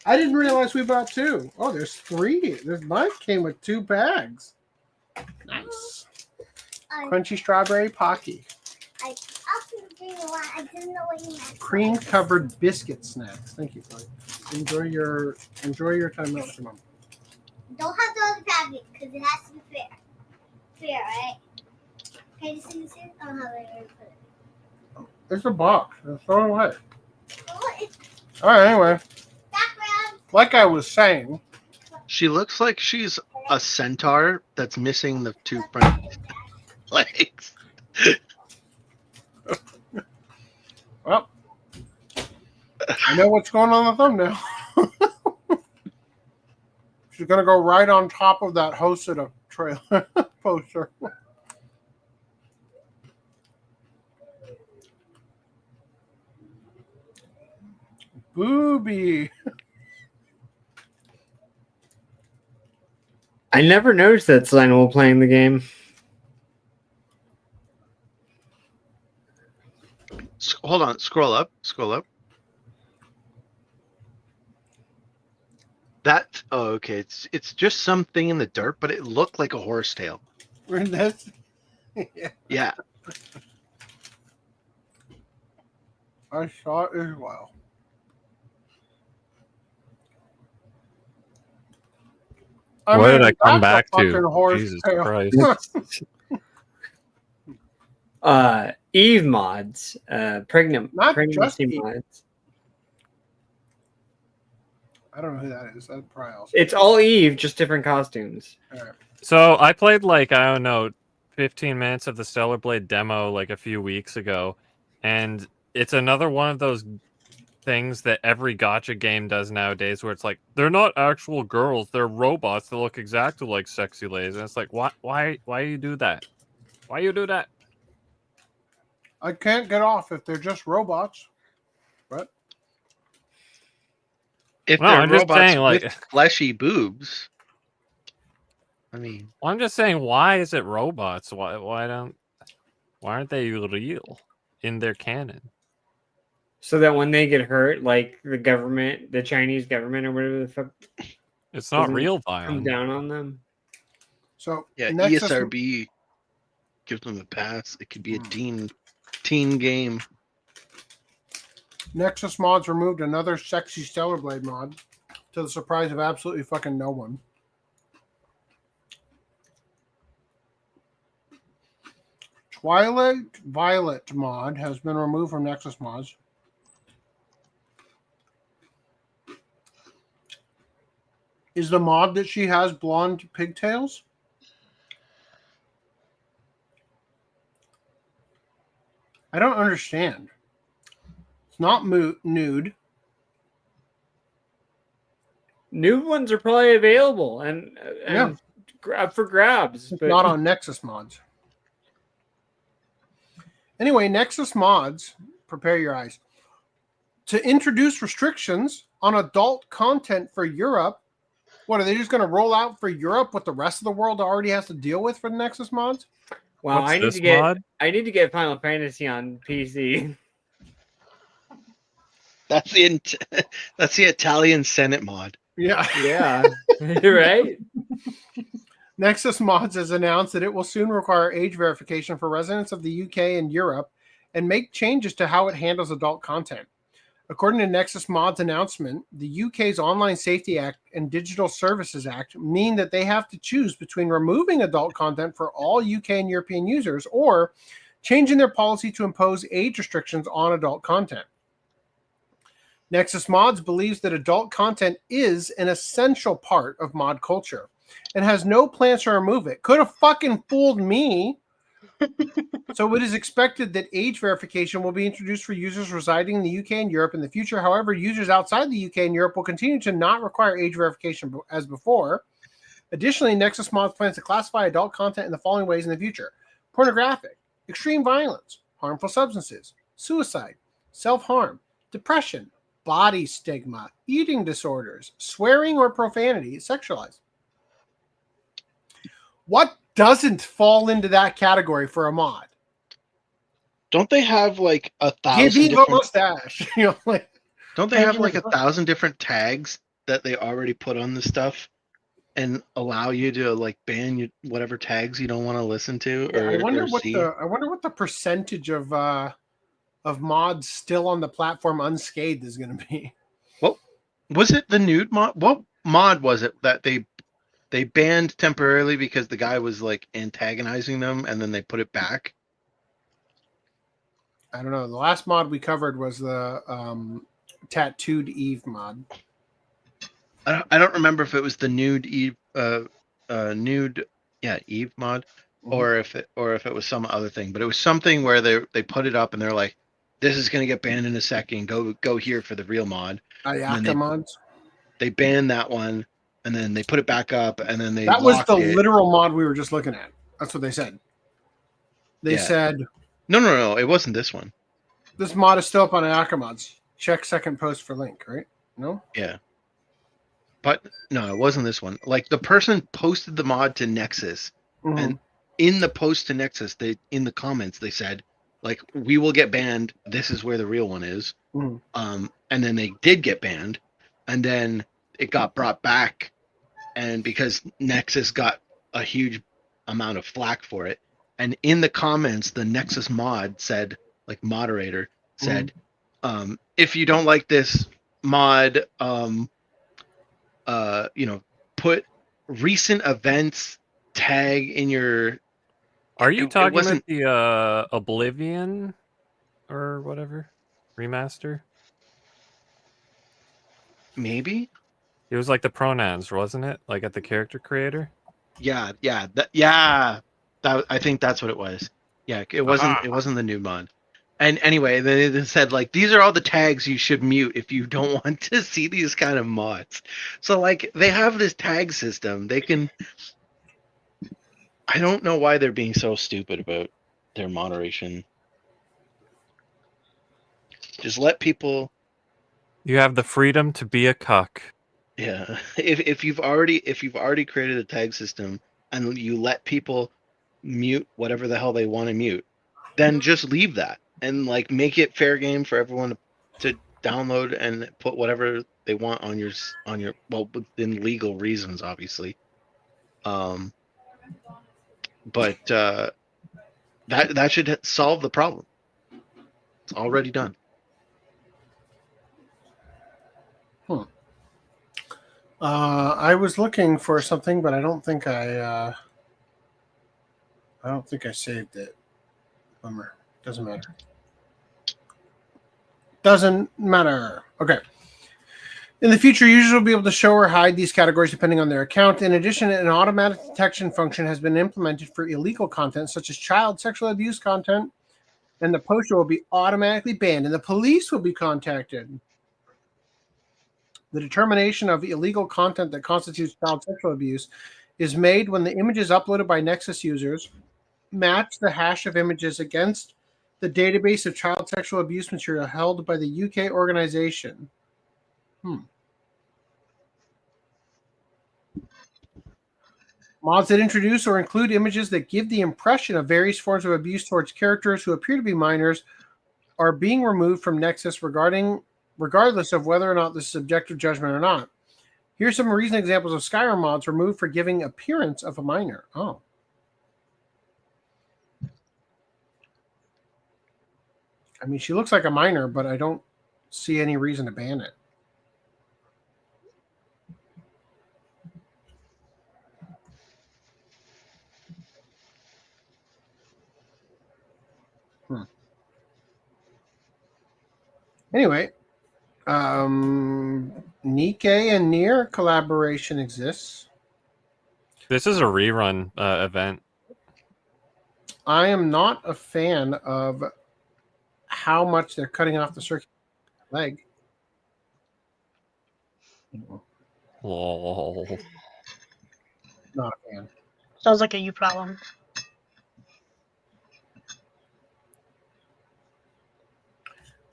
I didn't realize we bought 2. Oh, there's 3. Mine came with 2 bags. Nice. Crunchy strawberry Pocky. I also bring one. I didn't know what you meant. Cream covered biscuit snacks. Thank you, buddy. Enjoy your time out with your mom. Don't have the other packet because it has to be fair. Fair, right? Can I just see this here? I don't have anywhere to put it. It's a box. Throw it away. Oh, it's All right. Anyway, background. like I was saying, She looks like she's a centaur that's missing the 2 front legs. well, I know what's going on in the thumbnail. She's gonna go right on top of that hosted a trailer poster. Booby. I never noticed that Slime while playing the game. Hold on, scroll up. That okay. It's just something in the dirt, but it looked like a horse tail. That's Yeah. I saw it as well. What did I come that's a back to? fucking horse Jesus tail. Christ. Eve mods, Not pregnancy just Eve. mods. I don't know who that is. That probably also. It's all Eve, just different costumes. All right. So I played like, I don't know, 15 minutes of the Stellar Blade demo like a few weeks ago, and it's another one of those things that every gacha game does nowadays where it's like, they're not actual girls, they're robots that look exactly like sexy ladies. And it's like, why you do that? Why you do that? I can't get off if they're just robots. But If No, they're I'm just robots saying, like- with fleshy boobs, I mean, Well, I'm just saying, why is it robots? Why aren't they real in their canon? So that when they get hurt, like the government, the Chinese government or whatever the fuck, It's not doesn't real come violence. down on them. so yeah, Nexus, ESRB gives them a pass. It could be a teen game. Nexus mods removed another sexy Stellar Blade mod to the surprise of absolutely fucking no one. Twilight Violet mod has been removed from Nexus mods. Is the mod that she has blonde pigtails? I don't understand. It's not nude. New ones are probably available and Yeah. grab for grabs. It's But not on Nexus mods. Anyway, Nexus mods, prepare your eyes, to introduce restrictions on adult content for Europe What are they just going to roll out for Europe what the rest of the world already has to deal with for the Nexus mods? Well, What's I need this to get mod? I need to get Final Fantasy on PC. That's the Italian Senate mod. Yeah. Yeah. You're right. Nexus Mods has announced that it will soon require age verification for residents of the UK and Europe and make changes to how it handles adult content. According to Nexus Mods' announcement, the UK's Online Safety Act and Digital Services Act mean that they have to choose between removing adult content for all UK and European users or changing their policy to impose age restrictions on adult content. Nexus Mods believes that adult content is an essential part of mod culture and has no plans to remove it. Could have fucking fooled me. So it is expected that age verification will be introduced for users residing in the UK and Europe in the future. However, users outside the UK and Europe will continue to not require age verification as before. Additionally, Nexus Mods plans to classify adult content in the following ways in the future: pornographic, extreme violence, harmful substances, suicide, self-harm, depression, body stigma, eating disorders, swearing or profanity, sexualized. What doesn't fall into that category for a mod? Don't they have like 1,000 Give me the different... mustache. You know, like, Don't they have like 1,000 different tags that they already put on the stuff and allow you to like ban whatever tags you don't want to listen to or, I wonder what see? the percentage of mods still on the platform unscathed is going to be. Well, was it the nude mod? What mod was it that they banned temporarily because the guy was like antagonizing them and then they put it back? I don't know. The last mod we covered was the tattooed Eve mod. I don't remember if it was the nude Eve Eve mod or if it was some other thing, but it was something where they put it up and they're like, this is going to get banned in a second. Go here for the real mod. Ayaka mods. They banned that one and then they put it back up and then that was the literal mod we were just looking at. That's what they said. They said no, it wasn't this one. This mod is still up on Ayaka mods. Check second post for link, right? No? Yeah. But no, it wasn't this one. Like the person posted the mod to Nexus, and in the post to Nexus, in the comments they said, like, we will get banned. This is where the real one is. And then they did get banned, and then it got brought back, and because Nexus got a huge amount of flack for it, and in the comments, the Nexus mod said, like moderator said, if you don't like this mod, put recent events tag in your. Are you talking about the Oblivion or whatever remaster? Maybe it was like the pronouns, wasn't it? Like at the character creator. Yeah. I think that's what it was. Yeah, it wasn't the new mod. And anyway, they said like these are all the tags you should mute if you don't want to see these kind of mods. So like they have this tag system. They can. I don't know why they're being so stupid about their moderation. Just let people. You have the freedom to be a cuck. Yeah, if you've already created a tag system and you let people mute whatever the hell they want to mute, then just leave that and like make it fair game for everyone to download and put whatever they want on your well, within legal reasons, obviously. But that should solve the problem. It's already done. I was looking for something, but I don't think I saved it. Bummer. Doesn't matter. Doesn't matter. Okay. In the future, users will be able to show or hide these categories depending on their account. In addition, an automatic detection function has been implemented for illegal content, such as child sexual abuse content, and the poster will be automatically banned, and the police will be contacted. The determination of illegal content that constitutes child sexual abuse is made when the images uploaded by Nexus users match the hash of images against the database of child sexual abuse material held by the UK organization. Mods that introduce or include images that give the impression of various forms of abuse towards characters who appear to be minors are being removed from Nexus regardless of whether or not this is subjective judgment or not. Here's some recent examples of Skyrim mods removed for giving appearance of a minor. Oh. I mean, she looks like a minor, but I don't see any reason to ban it. Anyway, Nikkei and Nier collaboration exists. This is a rerun event. I am not a fan of how much they're cutting off the circular leg. Lol. Not a fan. Sounds like a you problem.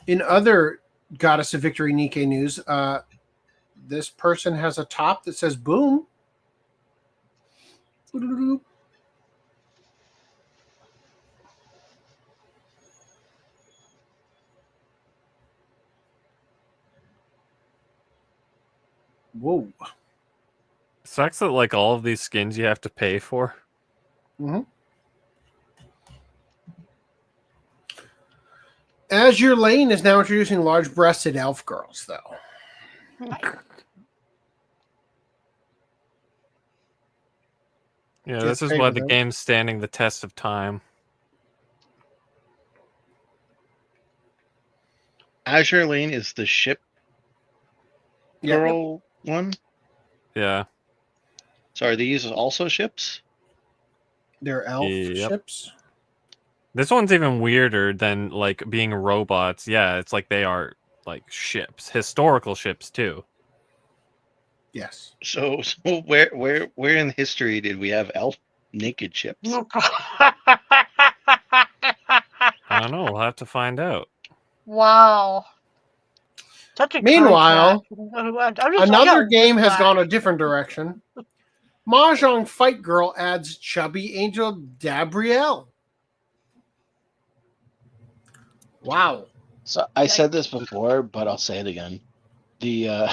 In other Goddess of Victory Nikkei news, this person has a top that says boom. Whoa. Sucks that like all of these skins you have to pay for. Mm-hmm. Azure Lane is now introducing large-breasted elf girls, though. Yeah, this is why the game's standing the test of time. Azure Lane is the ship girl one? Yeah. So are these also ships? They're elf ships? This one's even weirder than like being robots. Yeah, it's like they are like ships, historical ships too. Yes. So where in history did we have elf naked ships? I don't know. We'll have to find out. Wow. Such a Meanwhile, contract. another game has gone a different direction. Mahjong Fight Girl adds chubby angel Gabrielle. Wow. So I said this before, but I'll say it again. The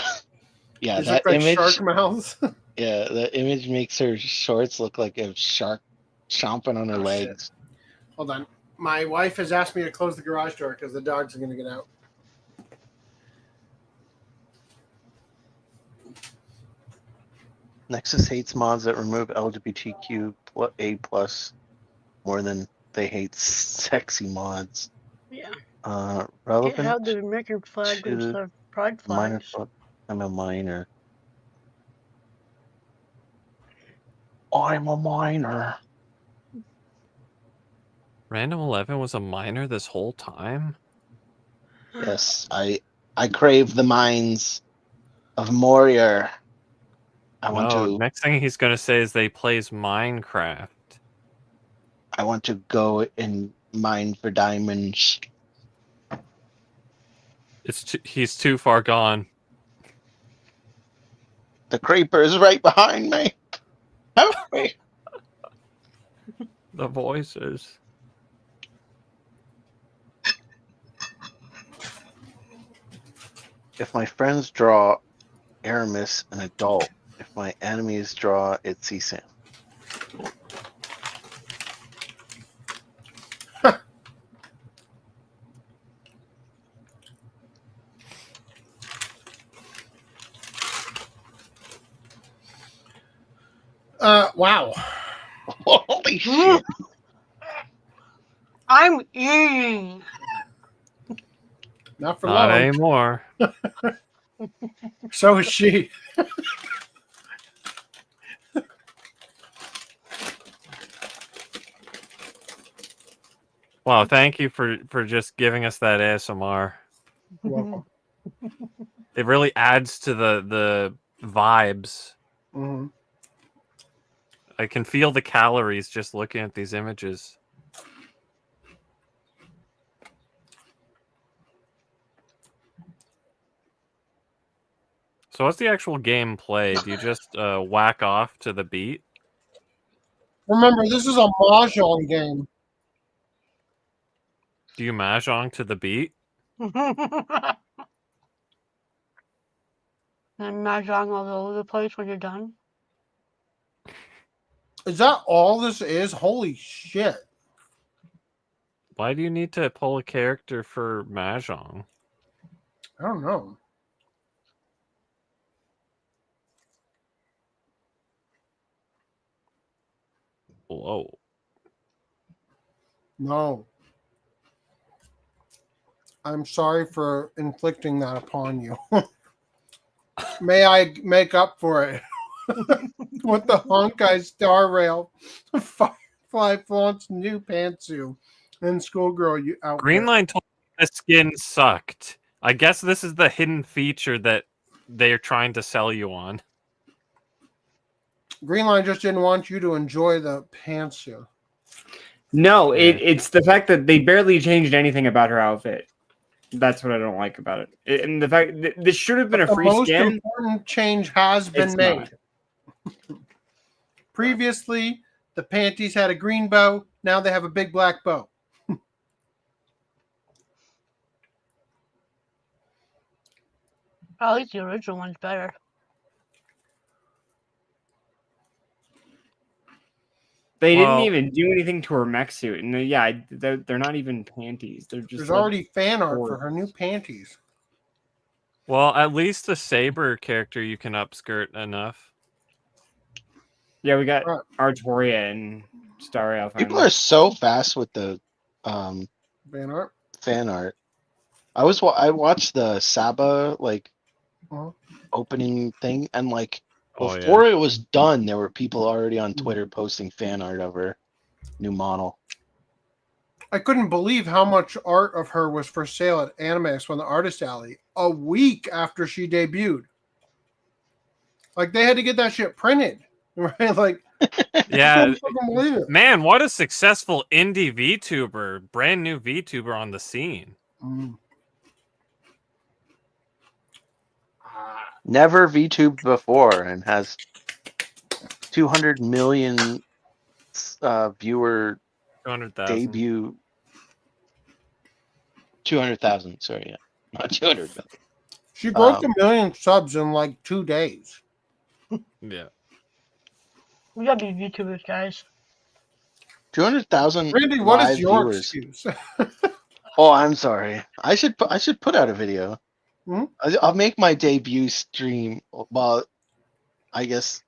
yeah, These that look like image. shark mouths. Yeah, the image makes her shorts look like a shark chomping on her legs. Hold on. My wife has asked me to close the garage door because the dogs are going to get out. Nexus hates mods that remove LGBTQ A+ more than they hate sexy mods. Yeah. Relevant. Can't have the American flag to and the pride minor. flags. I'm a minor. I'm a minor. Random 11 was a minor this whole time? Yes, I crave the minds of Morier. I want to. Next thing he's going to say is they plays Minecraft. I want to go and mine for diamonds. He's too far gone. The creeper is right behind me. Help me. The voices. If my friends draw Aramis an adult, if my enemies draw it CSAM. Wow. Holy shit. I'm eating. Not for Not long. anymore. So is she. Wow, thank you for just giving us that ASMR. You're welcome. It really adds to the vibes. Mm-hmm. I can feel the calories just looking at these images. So what's the actual gameplay? Do you just whack off to the beat? Remember, this is a mahjong game. Do you mahjong to the beat? And mahjong all over the place when you're done. Is that all this is? Holy shit. Why do you need to pull a character for mahjong? I don't know. Whoa. No. I'm sorry for inflicting that upon you. May I make up for it with the Honkai Star Rail Firefly flaunts new pantsuit and schoolgirl outfit. Greenline told me the skin sucked. I guess this is the hidden feature that they're trying to sell you on. Greenline just didn't want you to enjoy the pantsuit. No, it's the fact that they barely changed anything about her outfit. That's what I don't like about it. And the fact that this should have been a free skin. The most important change has been made. Previously, the panties had a green bow. Now they have a big black bow. I like the original one's better. They didn't even do anything to her mech suit, and they're not even panties. They're just. There's already fan art for her new panties. Well, at least the Saber character you can upskirt enough. Yeah, we got Artoria and Staria. People are so fast with the fan art. Fan art. I watched the Saba opening thing, and before it was done, there were people already on Twitter posting fan art of her new model. I couldn't believe how much art of her was for sale at Animex when the Artist Alley a week after she debuted. Like, they had to get that shit printed, right? Like, yeah, I couldn't believe it. Man, what a successful indie VTuber, brand new VTuber on the scene. Never VTubed before and has 200 million viewer 200,000 debut. 200,000, sorry, yeah. Not 200 million. She broke 1 million subs in like 2 days. Yeah. We gotta be VTubers, guys. 200,000 Randy, what is live your viewers. excuse? Oh, I'm sorry. I should put out a video. Hmm? I'll make my debut stream. Well, I guess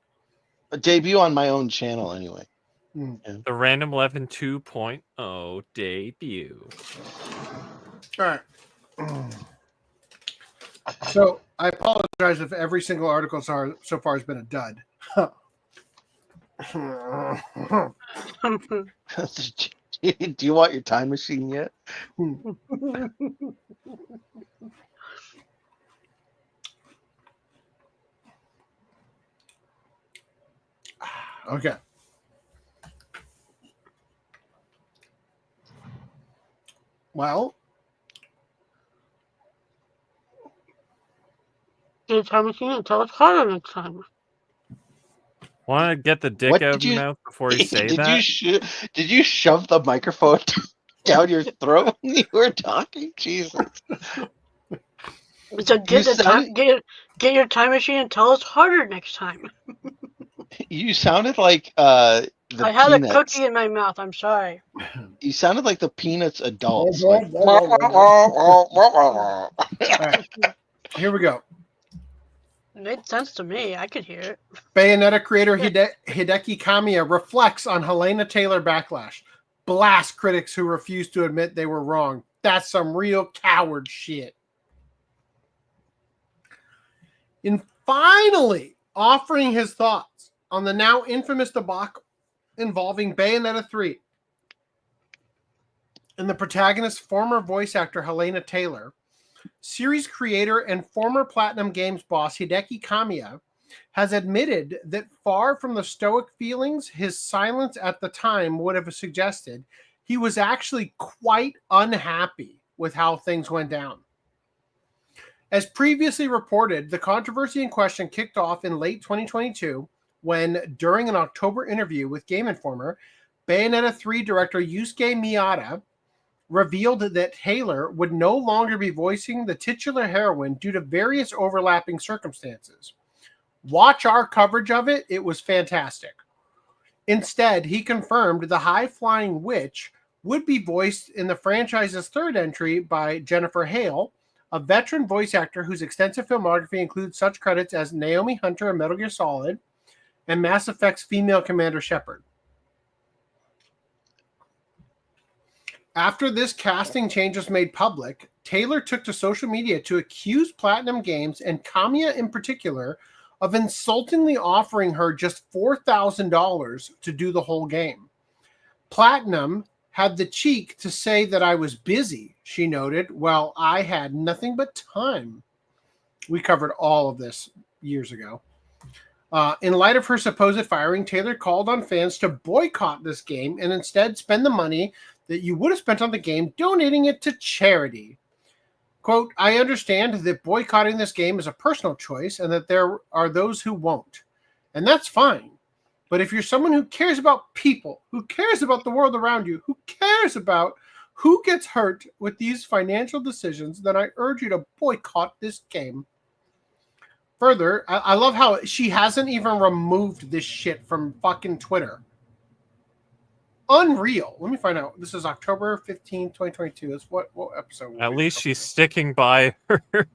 a debut on my own channel anyway. The Random 11 2.0 debut. All right. So I apologize if every single article so far has been a dud. Do you want your time machine yet? Okay. Well, get a time machine and tell us harder next time. Want to get the dick out of your mouth before you say that? Did you shove the microphone down your throat when you were talking? Jesus. So get your time machine and tell us harder next time. You sounded like the I had Peanuts. a cookie in my mouth. I'm sorry. You sounded like the Peanuts adults. Right. Here we go. It made sense to me. I could hear it. Bayonetta creator Hideki Kamiya reflects on Helena Taylor backlash. Blast critics who refuse to admit they were wrong. That's some real coward shit. In finally offering his thoughts on the now infamous debacle involving Bayonetta 3 and the protagonist's former voice actor Helena Taylor, series creator and former Platinum Games boss Hideki Kamiya has admitted that far from the stoic feelings his silence at the time would have suggested, he was actually quite unhappy with how things went down. As previously reported, the controversy in question kicked off in late 2022 when, during an October interview with Game Informer, Bayonetta 3 director Yusuke Miyata revealed that Taylor would no longer be voicing the titular heroine due to various overlapping circumstances. Watch our coverage of it. It was fantastic. Instead, he confirmed the high-flying witch would be voiced in the franchise's third entry by Jennifer Hale, a veteran voice actor whose extensive filmography includes such credits as Naomi Hunter in Metal Gear Solid and Mass Effect's female Commander Shepard. After this casting change was made public, Taylor took to social media to accuse Platinum Games, and Kamiya in particular, of insultingly offering her just $4,000 to do the whole game. Platinum had the cheek to say that I was busy, she noted. Well, I had nothing but time. We covered all of this years ago. In light of her supposed firing, Taylor called on fans to boycott this game and instead spend the money that you would have spent on the game donating it to charity. Quote, I understand that boycotting this game is a personal choice and that there are those who won't. And that's fine. But if you're someone who cares about people, who cares about the world around you, who cares about who gets hurt with these financial decisions, then I urge you to boycott this game. Further, I love how she hasn't even removed this shit from fucking Twitter. Unreal. Let me find out. This is October 15th, 2022. That's what episode? At least she's sticking by her.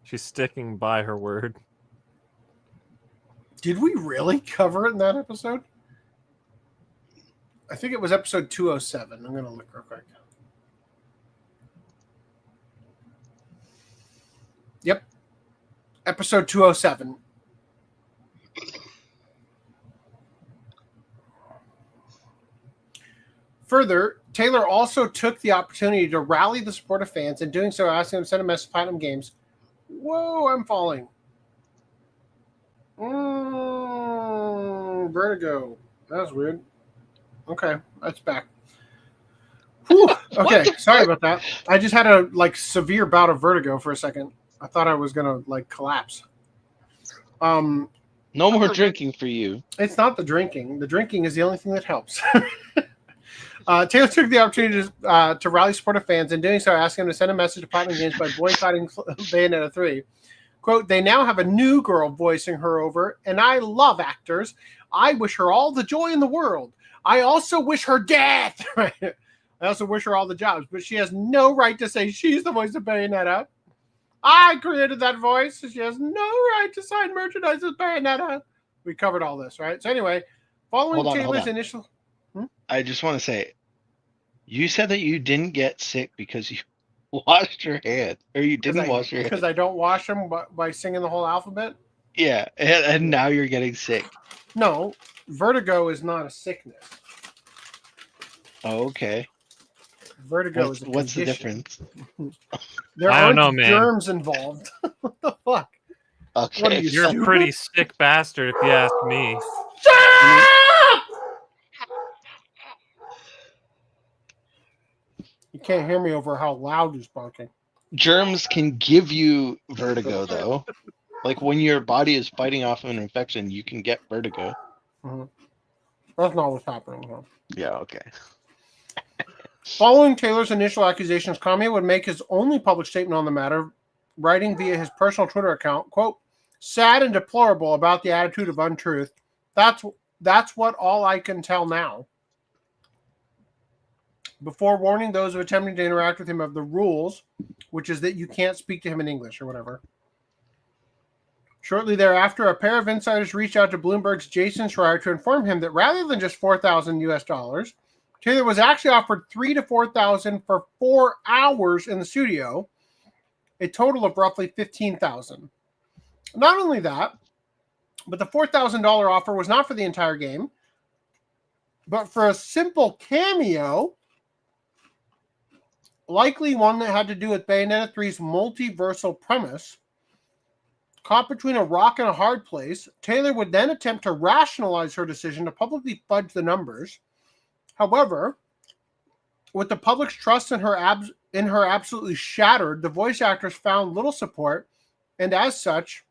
She's sticking by her word. Did we really cover it in that episode? I think it was episode 207. I'm going to look real quick. Yep. Episode 207. Further, Taylor also took the opportunity to rally the support of fans, and doing so, asking them to send a message to Platinum Games. Whoa, I'm falling. Vertigo. That was weird. Okay, that's back. Whew. Okay, sorry about that. I just had a severe bout of vertigo for a second. I thought I was gonna collapse. No more drinking for you. It's not the drinking. The drinking is the only thing that helps. Taylor took the opportunity to rally support of fans, and doing so, asking them to send a message to Platinum Games by boycotting Bayonetta 3. Quote, they now have a new girl voicing her over, and I love actors. I wish her all the joy in the world. I also wish her death. I also wish her all the jobs, but she has no right to say she's the voice of Bayonetta. I created that voice. So she has no right to sign merchandise with Bayonetta. We covered all this, right? So anyway, following Taylor's initial... I just want to say, you said that you didn't get sick because you washed your hand, or you didn't wash your hand. Because I don't wash them by singing the whole alphabet? Yeah, and now you're getting sick. No, vertigo is not a sickness. Oh, okay. Vertigo is a what's the condition. difference? There I don't aren't know, man. germs involved. What the fuck? Okay. What are you, You're a stupid? pretty sick bastard, if you ask me. You can't hear me over how loud you're barking. Germs can give you vertigo, though. Like when your body is fighting off an infection, you can get vertigo. Mm-hmm. That's not what's happening. Huh? Yeah, okay. Following Taylor's initial accusations, Kamiya would make his only public statement on the matter, writing via his personal Twitter account, quote, sad and deplorable about the attitude of untruth. That's what all I can tell now. Before warning those who attempting to interact with him of the rules, which is that you can't speak to him in English or whatever. Shortly thereafter, a pair of insiders reached out to Bloomberg's Jason Schreier to inform him that rather than just $4,000, Taylor was actually offered $3,000 to $4,000 for 4 hours in the studio, a total of roughly $15,000. Not only that, but the $4,000 offer was not for the entire game, but for a simple cameo, likely one that had to do with Bayonetta 3's multiversal premise. Caught between a rock and a hard place, Taylor would then attempt to rationalize her decision to publicly fudge the numbers. However, with the public's trust in her absolutely shattered, the voice actress found little support, and as such,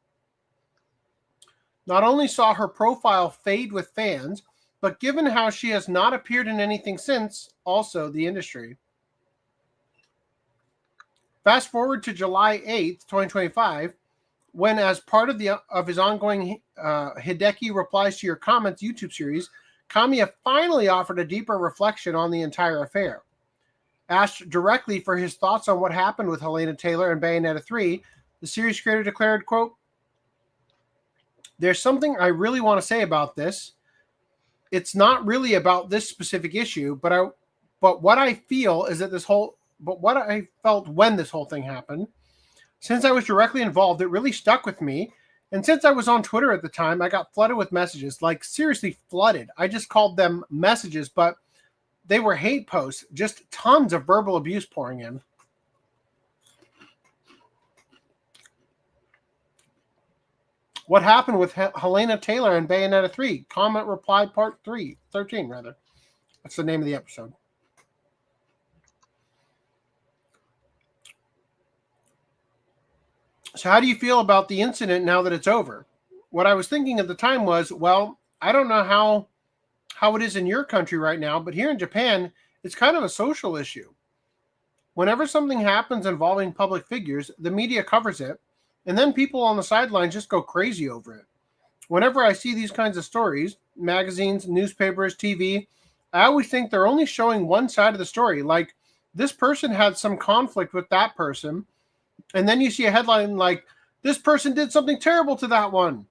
not only saw her profile fade with fans, but given how she has not appeared in anything since, also the industry. Fast forward to July 8th, 2025, when, as part of his ongoing Hideki Replies to Your Comments YouTube series, Kamiya finally offered a deeper reflection on the entire affair. Asked directly for his thoughts on what happened with Helena Taylor and Bayonetta 3, the series creator declared, quote, "There's something I really want to say about this. It's not really about this specific issue, but what I feel is that what I felt when this whole thing happened, since I was directly involved, it really stuck with me. And since I was on Twitter at the time, I got flooded with messages, like seriously flooded. I just called them messages, but they were hate posts, just tons of verbal abuse pouring in. What happened with Helena Taylor and Bayonetta 3? Comment reply part 13 rather. That's the name of the episode. So how do you feel about the incident now that it's over? What I was thinking at the time was, well, I don't know how it is in your country right now, but here in Japan, it's kind of a social issue. Whenever something happens involving public figures, the media covers it, and then people on the sidelines just go crazy over it. Whenever I see these kinds of stories, magazines, newspapers, TV, I always think they're only showing one side of the story. Like, this person had some conflict with that person, and then you see a headline like, this person did something terrible to that one.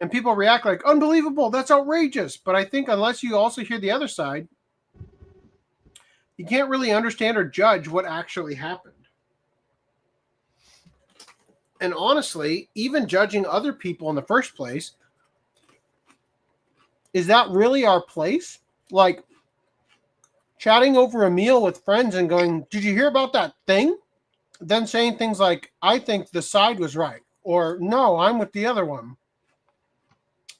And people react like, unbelievable, that's outrageous. But I think unless you also hear the other side, you can't really understand or judge what actually happened. And honestly, even judging other people in the first place, is that really our place? Like, chatting over a meal with friends and going, did you hear about that thing? Then saying things like, I think the side was right. Or, no, I'm with the other one.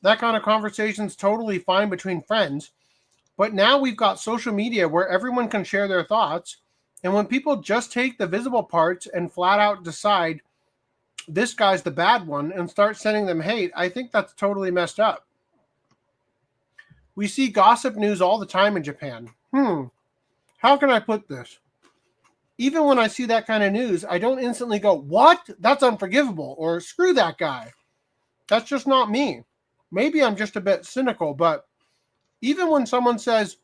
That kind of conversation's totally fine between friends. But now we've got social media where everyone can share their thoughts. And when people just take the visible parts and flat out decide this guy's the bad one and start sending them hate, I think that's totally messed up. We see gossip news all the time in Japan. How can I put this? Even when I see that kind of news, I don't instantly go, what? That's unforgivable, or screw that guy. That's just not me. Maybe I'm just a bit cynical, but even when someone says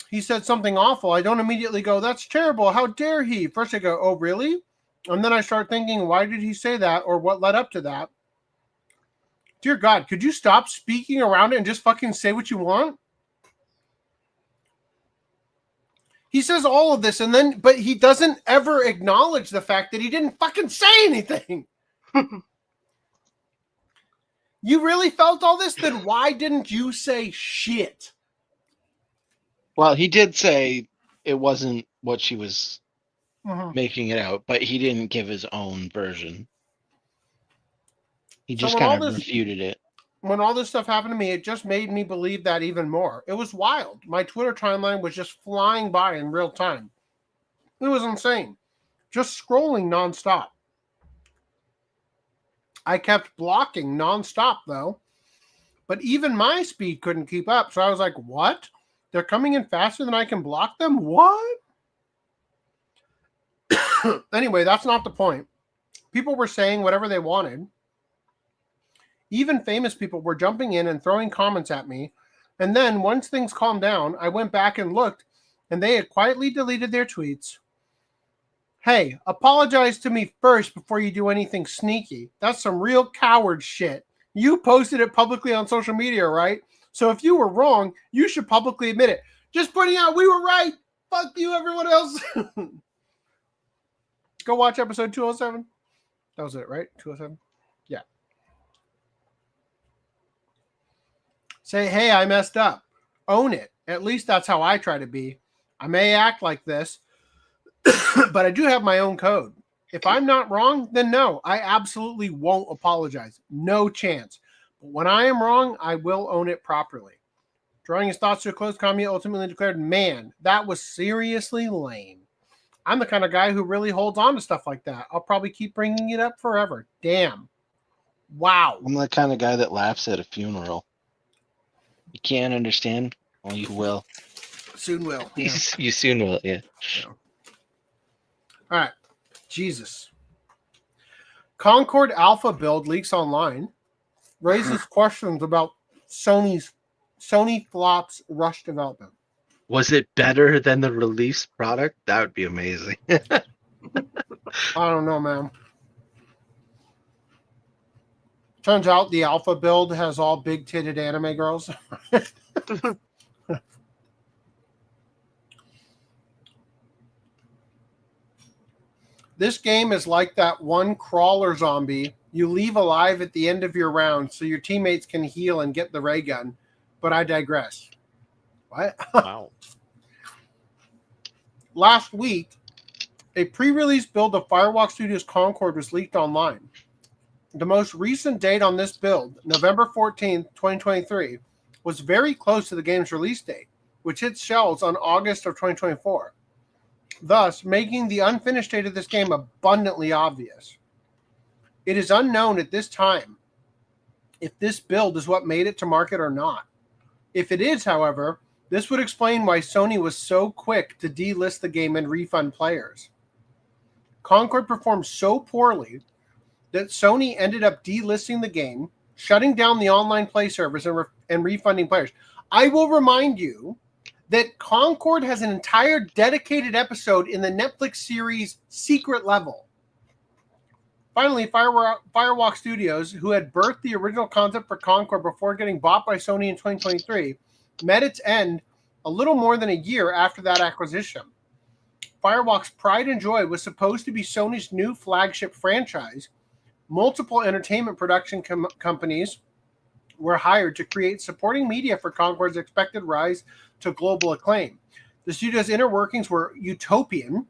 he said something awful, I don't immediately go, that's terrible. How dare he? First I go, oh, really? And then I start thinking, why did he say that, or what led up to that? Dear God, could you stop speaking around it and just fucking say what you want? He says all of this, but he doesn't ever acknowledge the fact that he didn't fucking say anything. You really felt all this? Then why didn't you say shit? Well, he did say it wasn't what she was making it out, but he didn't give his own version. He just kind of refuted it. When all this stuff happened to me, it just made me believe that even more. It was wild. My Twitter timeline was just flying by in real time. It was insane. Just scrolling nonstop. I kept blocking nonstop, though. But even my speed couldn't keep up. So I was like, what? They're coming in faster than I can block them? What? Anyway, that's not the point. People were saying whatever they wanted. Even famous people were jumping in and throwing comments at me. And then, once things calmed down, I went back and looked, and they had quietly deleted their tweets. Hey, apologize to me first before you do anything sneaky. That's some real coward shit. You posted it publicly on social media, right? So if you were wrong, you should publicly admit it. Just pointing out we were right. Fuck you, everyone else. Go watch episode 207. That was it, right? 207? Yeah. Say, hey, I messed up. Own it. At least that's how I try to be. I may act like this, but I do have my own code. If I'm not wrong, then no, I absolutely won't apologize. No chance. But when I am wrong, I will own it properly. Drawing his thoughts to a close, Kamiya ultimately declared, man, that was seriously lame. I'm the kind of guy who really holds on to stuff like that. I'll probably keep bringing it up forever. Damn. Wow. I'm the kind of guy that laughs at a funeral. You can't understand? Well, you will. Soon will. Yeah. You soon will, yeah. All right. Jesus. Concord Alpha build leaks online. Raises questions about Sony flops rush development. Was it better than the release product? That would be amazing. I don't know, man. Turns out the alpha build has all big-titted anime girls. This game is like that one crawler zombie you leave alive at the end of your round so your teammates can heal and get the ray gun. But I digress. What? Wow. Last week, a pre-release build of Firewalk Studios Concord was leaked online. The most recent date on this build, November 14th, 2023, was very close to the game's release date, which hit shelves on August of 2024, thus making the unfinished state of this game abundantly obvious. It is unknown at this time if this build is what made it to market or not. If it is, however, this would explain why Sony was so quick to delist the game and refund players. Concord performed so poorly that Sony ended up delisting the game, shutting down the online play servers, and refunding players. I will remind you that Concord has an entire dedicated episode in the Netflix series Secret Level. Finally, Firewalk Studios, who had birthed the original concept for Concord before getting bought by Sony in 2023, met its end a little more than a year after that acquisition. Firewalk's pride and joy was supposed to be Sony's new flagship franchise. Multiple entertainment production companies were hired to create supporting media for Concord's expected rise to global acclaim. The studio's inner workings were utopian.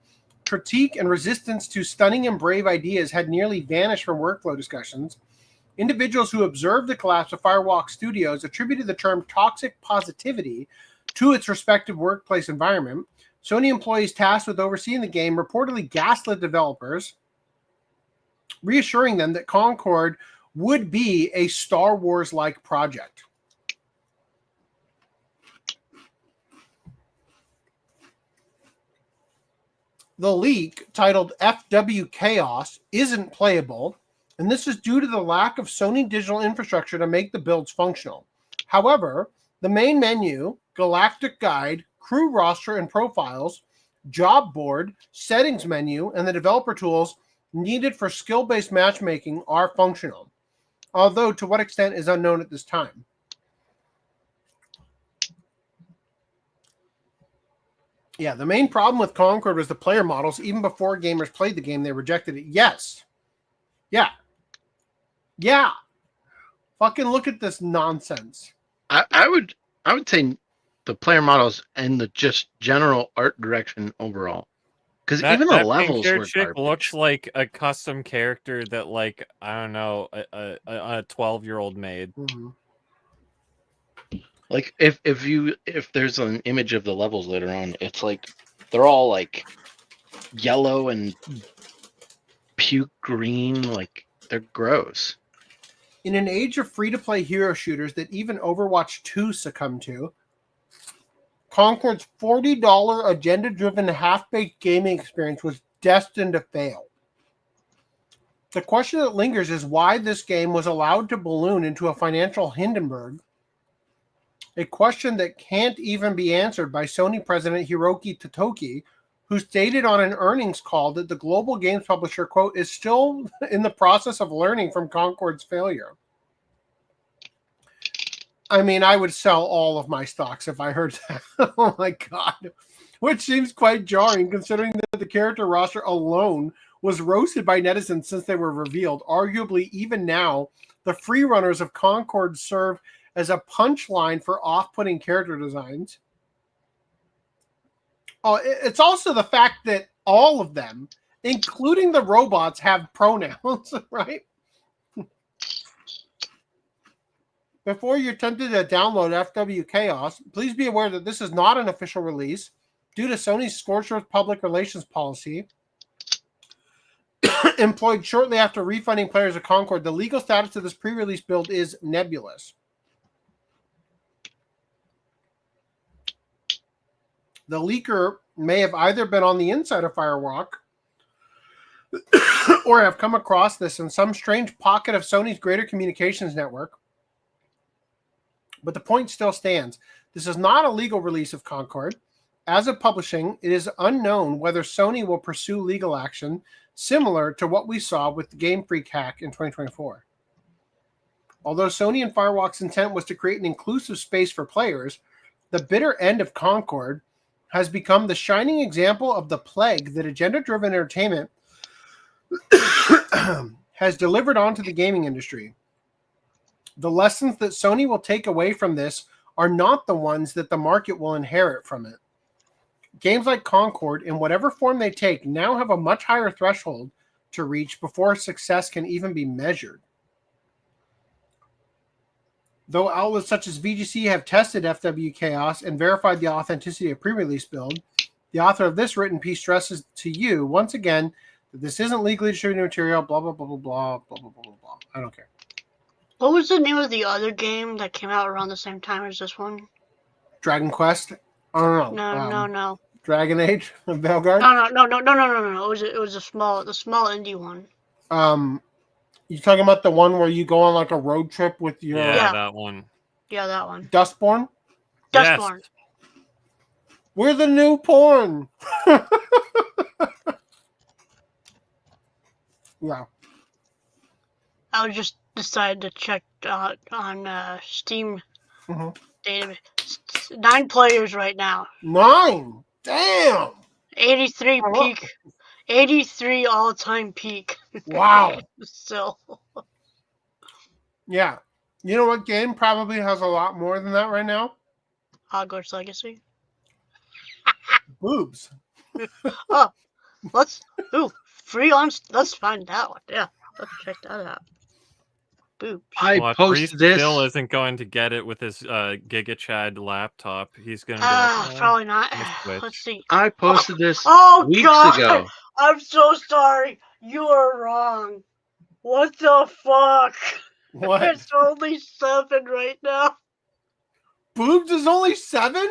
Critique and resistance to stunning and brave ideas had nearly vanished from workflow discussions. Individuals who observed the collapse of Firewalk Studios attributed the term toxic positivity to its respective workplace environment. Sony employees tasked with overseeing the game reportedly gaslit developers, reassuring them that Concord would be a Star Wars-like project. The leak, titled FW Chaos, isn't playable, and this is due to the lack of Sony digital infrastructure to make the builds functional. However, the main menu, Galactic Guide, crew roster and profiles, job board, settings menu, and the developer tools needed for skill-based matchmaking are functional, although to what extent is unknown at this time. Yeah, the main problem with Concord was the player models. Even before gamers played the game, they rejected it. Yes. Yeah. Yeah. Fucking look at this nonsense. I would say the player models and the just general art direction overall. Because even the levels were chick looks like a custom character that, like, I don't know, a 12-year-old made. Mm-hmm. Like if there's an image of the levels later on, it's like they're all like yellow and puke green, like they're gross. In an age of free-to-play hero shooters that even Overwatch 2 succumbed to, Concord's $40 agenda-driven half-baked gaming experience was destined to fail. The question that lingers is why this game was allowed to balloon into a financial Hindenburg, a question that can't even be answered by Sony president Hiroki Totoki, who stated on an earnings call that the global games publisher, quote, is still in the process of learning from Concord's failure. I mean, I would sell all of my stocks if I heard that. Oh my God. Which seems quite jarring considering that the character roster alone was roasted by netizens since they were revealed. Arguably, even now, the free runners of Concord serve as a punchline for off-putting character designs. Oh, it's also the fact that all of them, including the robots, have pronouns, right? Before you're tempted to download FW Chaos, please be aware that this is not an official release due to Sony's scorched earth public relations policy. employed shortly after refunding players of Concord, the legal status of this pre-release build is nebulous. The leaker may have either been on the inside of Firewalk or have come across this in some strange pocket of Sony's greater communications network. But the point still stands. This is not a legal release of Concord. As of publishing, it is unknown whether Sony will pursue legal action similar to what we saw with the Game Freak hack in 2024. Although Sony and Firewalk's intent was to create an inclusive space for players, the bitter end of Concord has become the shining example of the plague that agenda-driven entertainment has delivered onto the gaming industry. The lessons that Sony will take away from this are not the ones that the market will inherit from it. Games like Concord, in whatever form they take, now have a much higher threshold to reach before success can even be measured. Though outlets such as VGC have tested FW Chaos and verified the authenticity of pre-release build, the author of this written piece stresses to you, once again, that this isn't legally distributed material, blah, blah, blah, blah, blah, blah, blah, blah, blah. I don't care. What was the name of the other game that came out around the same time as this one? Dragon Quest? I don't know. No. Dragon Age of Belgard? No. It was the small indie one. You talking about the one where you go on like a road trip with your... Yeah, that one. Yeah, that one. Dustborn? Dustborn. Yes. We're the new porn. Yeah. I just decided to check on Steam database. 9 players right now. 9? Damn! 83 peak. 83 all-time peak. Wow. So. Yeah. You know what game probably has a lot more than that right now? Hogwarts Legacy. Boobs. Free on. Let's find that one. Yeah, let's check that out. Boobs. Well, Priest still isn't going to get it with his Giga Chad laptop. He's going to probably not. Let's see. I posted this weeks ago. I'm so sorry. You are wrong. What the fuck? What? It's only 7 right now. Boobs is only 7?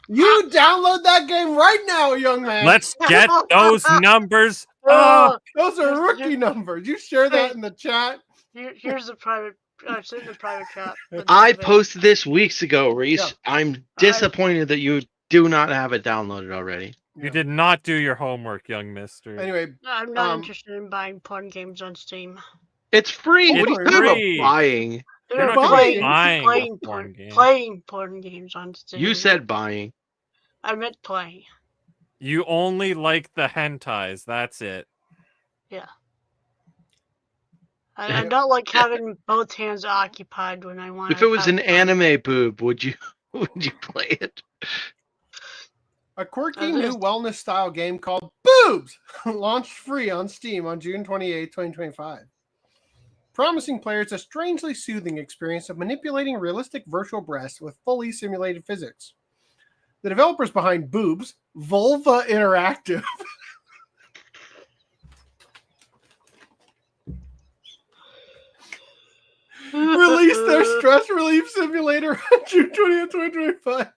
You download that game right now, young man. Let's get those numbers. Those are rookie numbers. You share that in the chat. Here's the private. I've seen the private chat. I posted this weeks ago, Reese. Yeah. I'm disappointed that you do not have it downloaded already. You did not do your homework, young mister. Anyway, I'm not interested in buying porn games on Steam. It's free. It's what are you talking about buying? You're not buying porn games. Playing porn games on Steam. You said buying. I meant playing. You only like the hentais. That's it. Yeah. I don't like having both hands occupied when I want. If it was an anime boob, would you play it? A quirky new wellness style game called Boobs launched free on Steam on June 28, 2025. Promising players a strangely soothing experience of manipulating realistic virtual breasts with fully simulated physics. The developers behind Boobs, Vulva Interactive, released their stress relief simulator on June 20th, 2025,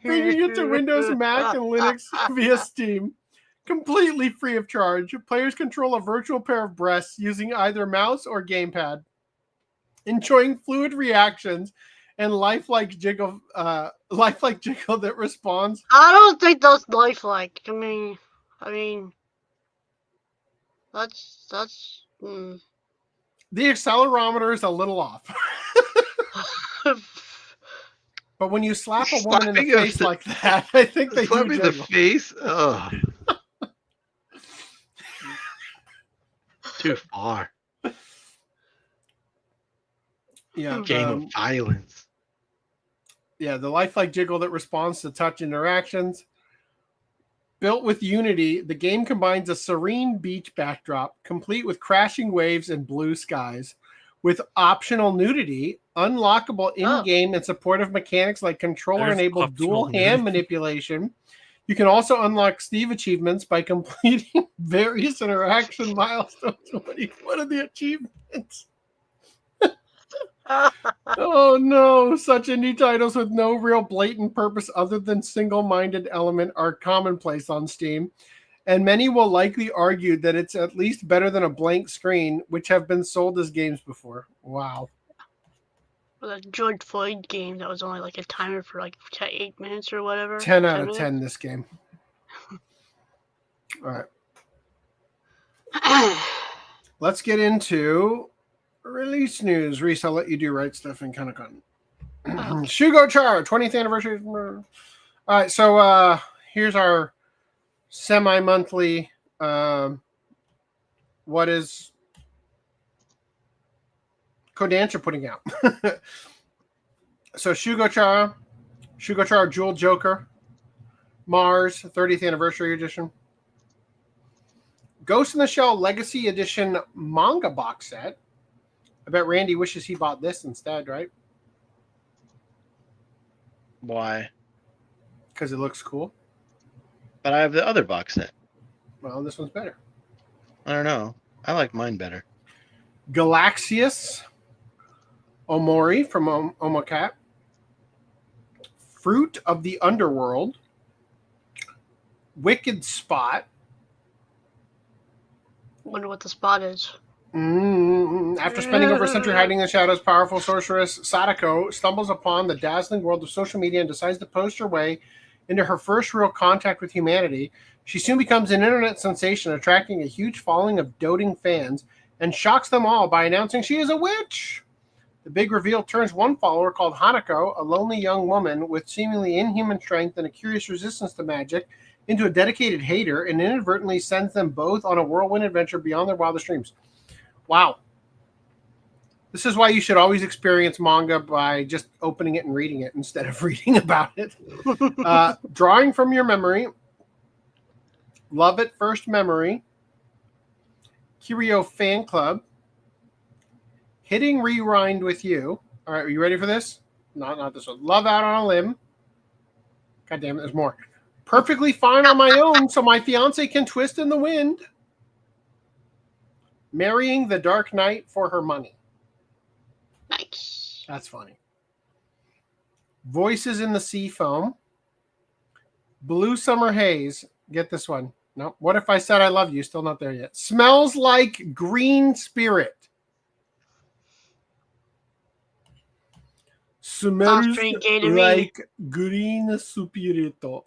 bringing it to Windows, Mac, and Linux via Steam. Completely free of charge. Players control a virtual pair of breasts using either mouse or gamepad, enjoying fluid reactions and lifelike jiggle that responds. I don't think that's lifelike. I mean, that's. The accelerometer is a little off. But when you slap a woman in the face like that, I think they do in the face. Oh. Too far. Yeah. Game of violence. Yeah, the lifelike jiggle that responds to touch interactions. Built with Unity, the game combines a serene beach backdrop, complete with crashing waves and blue skies, with optional nudity, unlockable in-game and supportive mechanics like controller-enabled dual hand manipulation, You can also unlock Steve achievements by completing various interaction milestones. What are the achievements? Oh no, such indie titles with no real blatant purpose other than single-minded element are commonplace on Steam, and many will likely argue that it's at least better than a blank screen, which have been sold as games before. Wow. The George Floyd game that was only like a timer for like 8 minutes or whatever. 10 out of 10 this game. All right. Let's get into release news. Reese, I'll let you do right stuff and kind of con. Shugo Char, 20th anniversary. All right, so here's our semi-monthly what is Kodansha putting out. So Shugo Char Jewel Joker, Mars 30th anniversary edition, Ghost in the Shell Legacy Edition manga box set. I bet Randy wishes he bought this instead, right? Why? Because it looks cool. But I have the other box set. Well, this one's better. I don't know. I like mine better. Galaxius Omori from Omocat. Fruit of the Underworld. Wicked Spot. Wonder what the spot is. After spending over a century hiding in the shadows, powerful sorceress Sadako stumbles upon the dazzling world of social media and decides to post her way into her first real contact with humanity. She soon becomes an internet sensation, attracting a huge following of doting fans, and shocks them all by announcing she is a witch. The big reveal turns one follower called Hanako, a lonely young woman with seemingly inhuman strength and a curious resistance to magic, into a dedicated hater, and inadvertently sends them both on a whirlwind adventure beyond their wildest dreams. Wow. This is why you should always experience manga by just opening it and reading it instead of reading about it. Drawing from your memory. Love at First Memory. Kirio Fan Club. Hitting Rewind with You. All right, are you ready for this? Not this one. Love Out on a Limb. God damn it, there's more. Perfectly Fine on My Own so my fiance can twist in the wind. Marrying the Dark Knight for her money. Nice. That's funny. Voices in the Sea Foam. Blue Summer Haze. Get this one. No. What If I Said I Love You? Still not there yet. Smells Like Green Spirit. Smells like green spirito.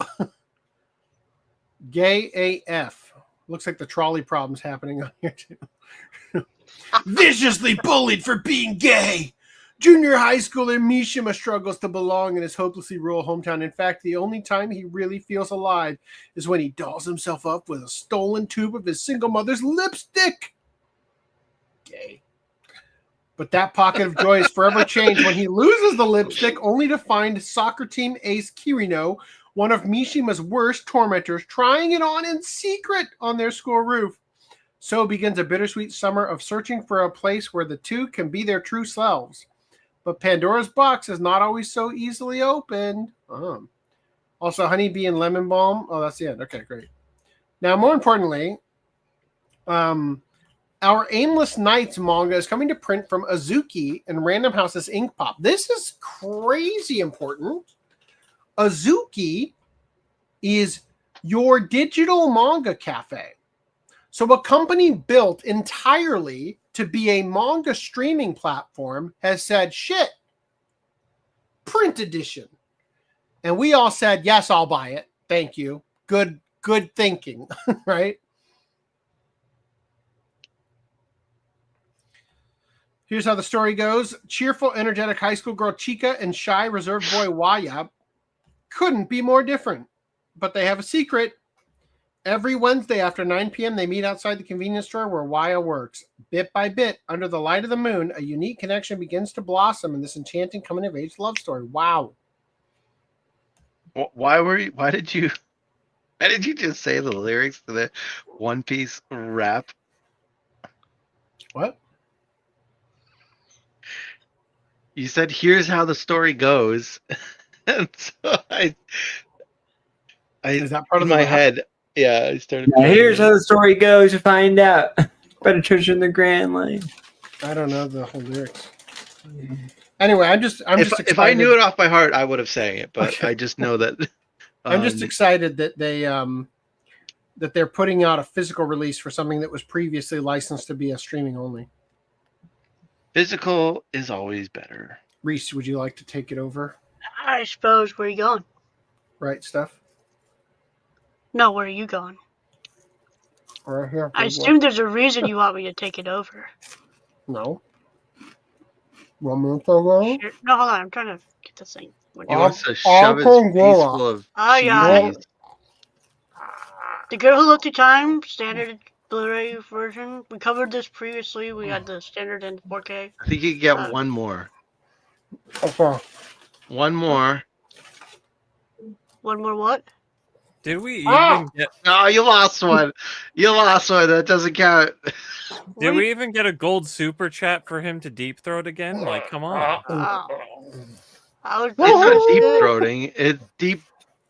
Gay AF. Looks like the trolley problem's happening on here too. Viciously bullied for being gay. Junior high schooler Mishima struggles to belong in his hopelessly rural hometown. In fact, the only time he really feels alive is when he dolls himself up with a stolen tube of his single mother's lipstick. Gay. But that pocket of joy is forever changed when he loses the lipstick, only to find soccer team ace Kirino, one of Mishima's worst tormentors, trying it on in secret on their school roof. So begins a bittersweet summer of searching for a place where the two can be their true selves. But Pandora's box is not always so easily opened. Also, Honeybee and Lemon Balm. Oh, that's the end. Okay, great. Now, more importantly, our Aimless Nights manga is coming to print from Azuki and Random House's Ink Pop. This is crazy important. Azuki is your digital manga cafe. So a company built entirely to be a manga streaming platform has said, shit, print edition. And we all said, yes, I'll buy it. Thank you. Good thinking, right? Here's how the story goes. Cheerful, energetic high school girl Chika and shy, reserved boy Waya couldn't be more different. But they have a secret. Every Wednesday after 9 p.m., they meet outside the convenience store where Waya works. Bit by bit, under the light of the moon, a unique connection begins to blossom in this enchanting coming-of-age love story. Wow. Why did you just say the lyrics to the One Piece rap? What? You said, here's how the story goes. And so I Is that part in of the my rap? head? Yeah, I started. Now, playing here's it. how the story goes to find out. Better church in the Grand Line. I don't know the whole lyrics. Anyway, I'm just excited. If I knew it off by heart, I would have sang it. But Okay. I just know that. I'm just excited that they're putting out a physical release for something that was previously licensed to be a streaming only. Physical is always better. Reese, would you like to take it over? I suppose. Where are you going? Right stuff. No, where are you going? Right here. I assume there's a reason you want me to take it over. No. 1 minute ago. Sure. No, hold on. I'm trying to get this thing. He wants to shove his face full of Oh, yeah. cheese. The Girl Who Looked Through Time, standard Blu-ray version. We covered this previously. We had the standard and 4K. I think you can get one more. Okay. One more. One more what? Did we even get? No, you lost one. You lost one. That doesn't count. Did we even get a gold super chat for him to deep throat again? Like, come on. It's not deep throating. It's deep.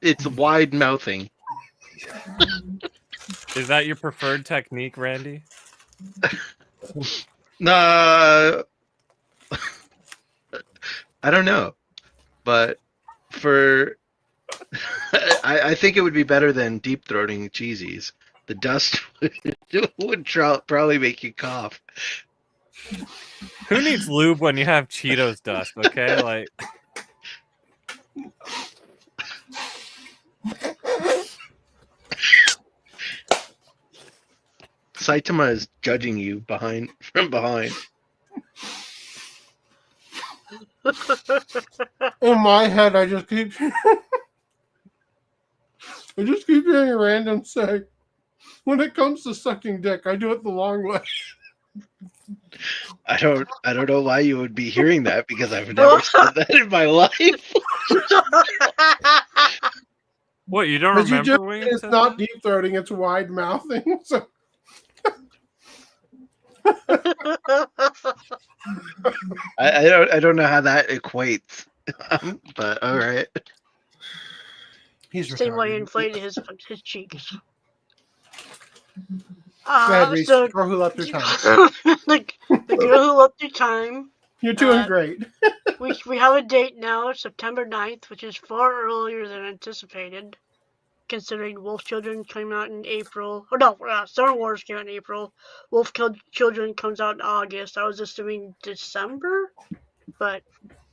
It's wide mouthing. Is that your preferred technique, Randy? No, I don't know, but for I think it would be better than deep throating cheesies. The dust would probably make you cough. Who needs lube when you have Cheetos dust? Okay, like. Saitama is judging you from behind. In my head, I just keep hearing a random say, when it comes to sucking dick, I do it the long way. I don't know why you would be hearing that because I've never said that in my life. What, you don't But you remember just, when you it's said not that? deep throating, it's wide mouthing. So I don't know how that equates, but all right. He's Same way he inflated his cheeks. Go ahead, Reese. So Girl Who Left Her Time. the Girl Who Left Her Time. You're doing great. we have a date now, September 9th, which is far earlier than anticipated, considering Wolf Children came out in April. Or no, Star Wars came out in April. Wolf Children comes out in August. I was assuming December, but,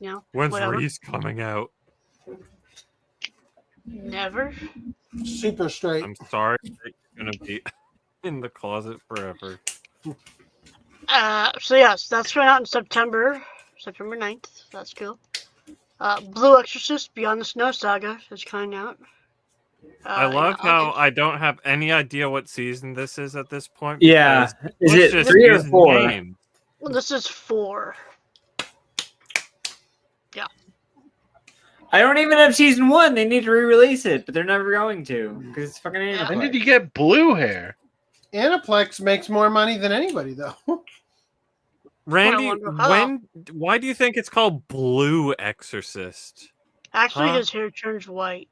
you know, When's whatever. Reese coming out? Never. Super straight. I'm sorry, you're gonna be in the closet forever. So yes, that's coming out in September 9th. That's cool. Blue Exorcist Beyond the Snow Saga is coming out. I love how I don't have any idea what season this is at this point. Yeah. because Is it's it just 3 or using 4? names. Well, this is 4. Yeah. I don't even have season 1. They need to re-release it, but they're never going to because it's fucking Aniplex. When did you get blue hair? Aniplex makes more money than anybody, though. Randy, Hello. why do you think it's called Blue Exorcist? Actually, Huh? his hair turns white.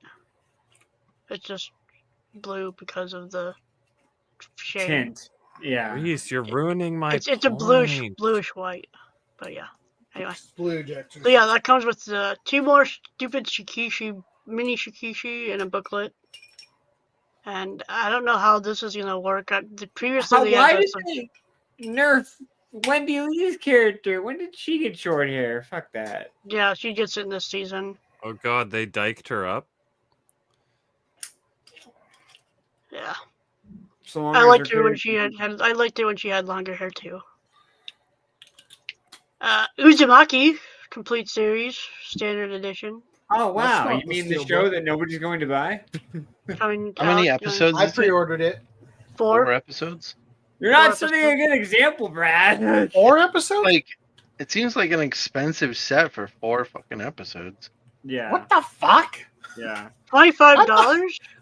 It's just blue because of the shade. Tint. Yeah. Reese, you're ruining my It's a bluish point. white. But yeah. Anyway. Blue Jackson. So yeah, that comes with 2 more stupid mini Shikishi and a booklet. And I don't know how this is gonna work. Previously, they Why had did they nerf Wendy Lee's character? When did she get short hair? Fuck that. Yeah, she gets it in this season. Oh god, they diked her up. Yeah. So long I as liked her her when character- she had I liked it when she had longer hair too. Uzumaki complete series standard edition. Oh wow! not You mean the the steelbook. show that nobody's going to buy? Coming How many out, episodes I is it? pre-ordered it. 4. 4 episodes? You're not 4 setting a good example, Brad. 4 episodes? Like, it seems like an expensive set for 4 fucking episodes. Yeah. What the fuck? Yeah. $25. I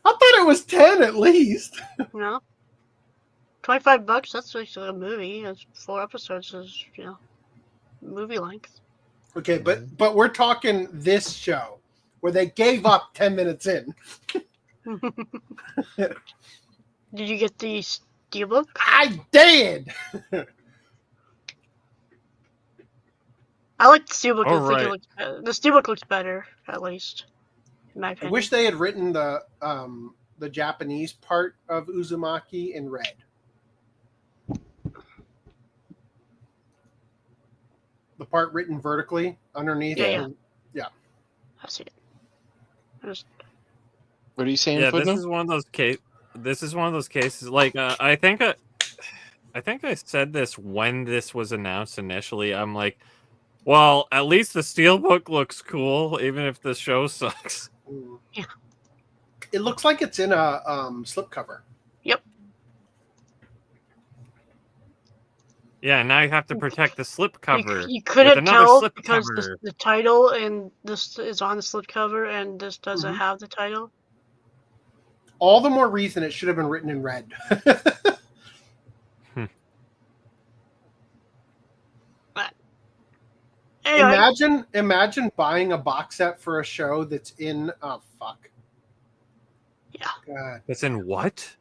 thought it was 10 at least. No. $25. That's actually a movie. That's 4 episodes. Is movie length. Okay, but we're talking this show where they gave up 10 minutes in. Did you get the steelbook? I did. I like the steelbook. All I think it right. looks better. The steelbook looks better, at least, in my I opinion. wish they had written the Japanese part of Uzumaki in red. The part written vertically underneath. Yeah. Yeah. I see it. What are you saying, Yeah, Footnote? this is one of those cases. Like, I think I said this when this was announced initially. I'm like, well, at least the steelbook looks cool, even if the show sucks. Yeah. It looks like it's in a slipcover. Yep. Yeah, now you have to protect the slipcover. You couldn't with another tell slip because cover. the title and this is on the slipcover and this doesn't have the title. All the more reason it should have been written in red. Anyway. Imagine buying a box set for a show that's in Yeah. God. That's in what?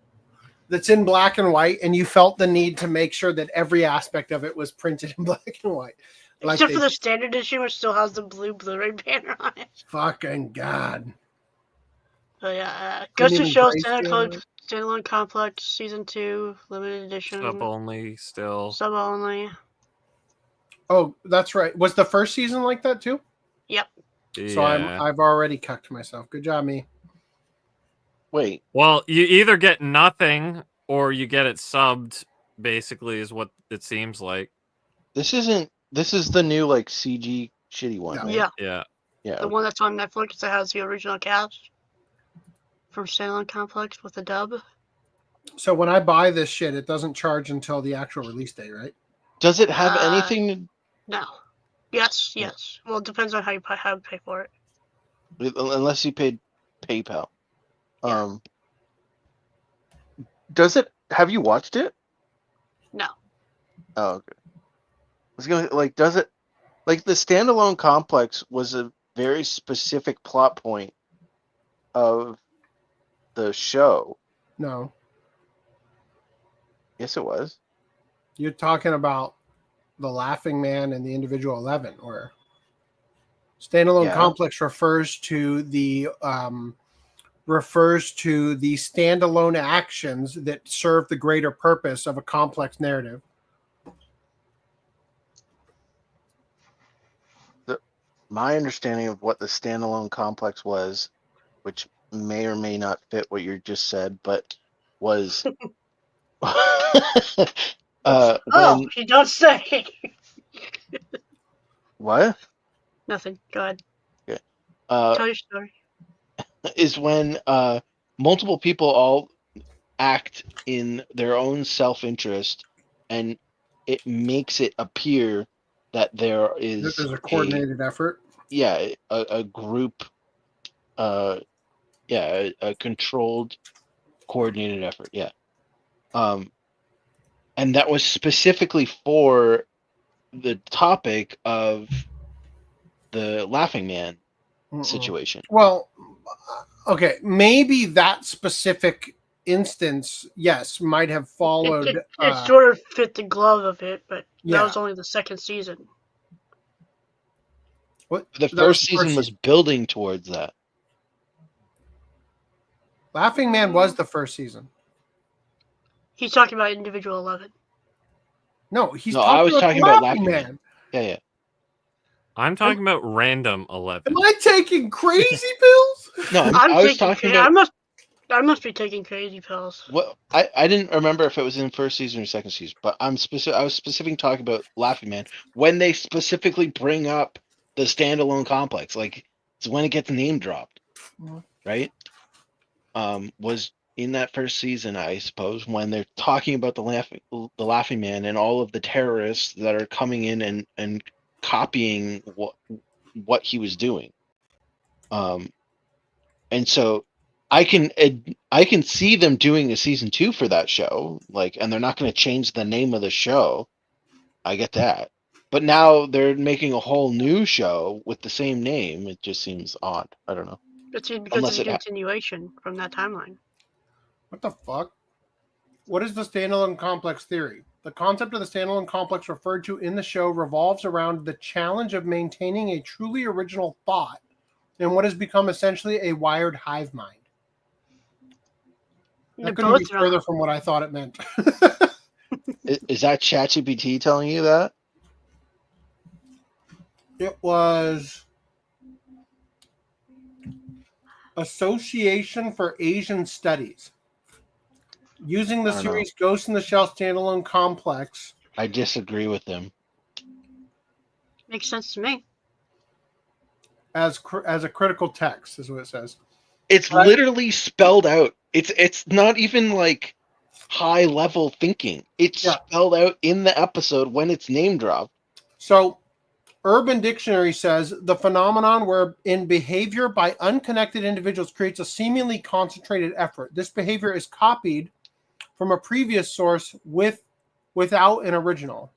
That's in black and white, and you felt the need to make sure that every aspect of it was printed in black and white. Except for the standard edition, which still has the blue Blu-ray banner on it. Fucking God. So yeah, goes to Couldn't show even brace Standalone Complex Season 2, limited edition. Sub only still. Sub only. Oh, that's right. Was the first season like that too? Yep. So I've already cucked myself. Good job, me. Wait. Well, you either get nothing or you get it subbed, basically, is what it seems like. This is the new like CG shitty one, right? Yeah. Yeah. Yeah. The one that's on Netflix that has the original cast from Standalone Complex with the dub. So when I buy this shit, it doesn't charge until the actual release date, right? Does it have anything? No. Yes. Well, it depends on how you pay for it. Unless you paid PayPal. Does it? Have you watched it? No. Oh, okay. I was gonna does it? Like the Standalone Complex was a very specific plot point of the show. No. Yes, it was. You're talking about the Laughing Man and the Individual 11, or Standalone Complex refers to the standalone actions that serve the greater purpose of a complex narrative. My understanding of what the Standalone Complex was, which may or may not fit what you just said, but was He does say. What? Nothing. Go ahead. Okay. Tell your story. Is when multiple people all act in their own self-interest, and it makes it appear that there's a coordinated effort. Yeah, a group. A controlled, coordinated effort. Yeah. And that was specifically for the topic of the Laughing Man situation. Well, okay, maybe that specific instance, yes, might have followed. It sort of fit the glove of it, but Yeah. that was only the second season. What? The first season was building towards that. Laughing Man was the first season. He's talking about Individual 11. No, he's I was talking about Laughing Laughing Man. Man. Yeah. I'm talking about Random 11. Am I taking crazy pills? No, I was talking about. I must be taking crazy pills. Well, I didn't remember if it was in first season or second season, but I was specifically talking about Laughing Man when they specifically bring up the Standalone Complex. Like, it's when it gets name dropped, right? Was in that first season, I suppose, when they're talking about the Laughing Man and all of the terrorists that are coming in and copying what he was doing. And so I can see them doing a season 2 for that show, and they're not going to change the name of the show. I get that, but now they're making a whole new show with the same name. It just seems odd. I don't know. It's because Unless it's a it continuation from that timeline. What the fuck? What is the standalone complex theory? The concept of the standalone complex referred to in the show revolves around the challenge of maintaining a truly original thought in what has become essentially a wired hive mind. That couldn't be further from what I thought it meant. Is that ChatGPT telling you that? It was Association for Asian Studies. Using the I don't know. series Ghost in the Shell standalone complex. I disagree with them. Makes sense to me. As a critical text, is what it says. It's literally spelled out. It's not even like high level thinking. It's spelled out in the episode when it's name dropped. So, Urban Dictionary says the phenomenon where in behavior by unconnected individuals creates a seemingly concentrated effort. This behavior is copied from a previous source without an original.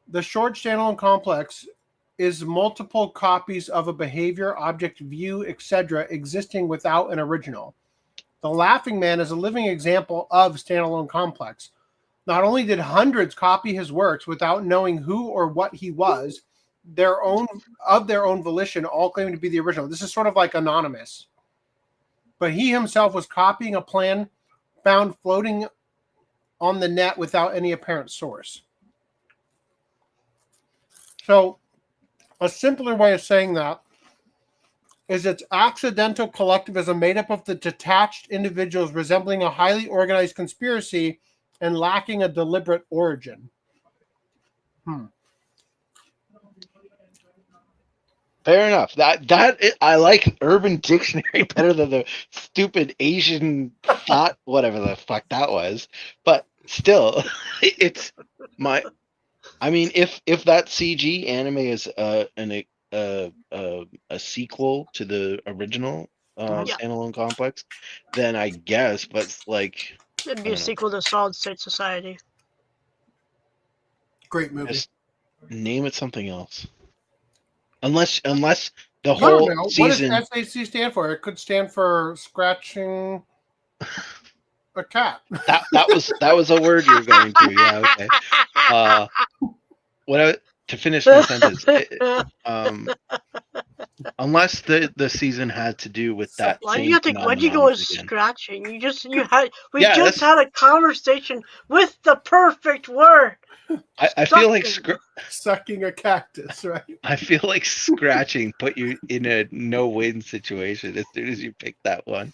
The short standalone complex is multiple copies of a behavior, object, view, etc., existing without an original. The Laughing Man is a living example of standalone complex. Not only did hundreds copy his works without knowing who or what he was, their own volition, all claiming to be the original. This is sort of like Anonymous. But he himself was copying a plan found floating on the net without any apparent source. So, a simpler way of saying that is it's accidental collectivism made up of the detached individuals resembling a highly organized conspiracy and lacking a deliberate origin. Fair enough. I like Urban Dictionary better than the stupid Asian thought, whatever the fuck that was. But still, it's my. I mean, if that CG anime is a sequel to the original standalone complex, then I guess. But it's like It'd be a sequel to Solid State Society. Great movie. Just name it something else. Unless the whole season. What does SAC stand for? It could stand for scratching a cat. That was a word you're going to. Yeah, okay. To finish my sentence, unless the season had to do with that. Why'd you go with scratching? We just had a conversation with the perfect word. I feel like sucking a cactus, right? I feel like scratching put you in a no-win situation as soon as you pick that one.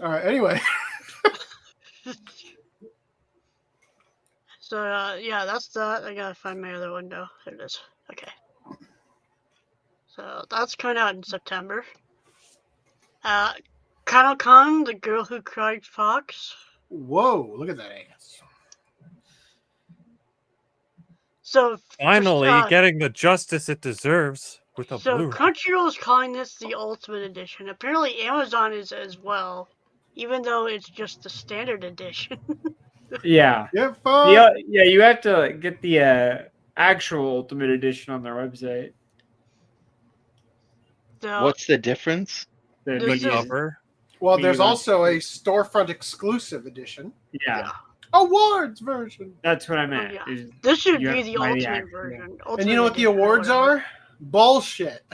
All right. Anyway. So that's that. I gotta find my other window. There it is. Okay. So that's coming out in September. Kano-kan, the girl who cried fox. Whoa! Look at that ass. So finally getting the justice it deserves with a Blu-ray. Crunchyroll is calling this the Ultimate Edition. Apparently Amazon is as well, even though it's just the standard edition. Yeah. Yeah, you have to get the actual Ultimate Edition on their website. So, what's the difference? The cover. Well, there's also a storefront exclusive edition. Yeah. Awards version. That's what I meant. This should be the ultimate version. And you know what the awards are? Bullshit.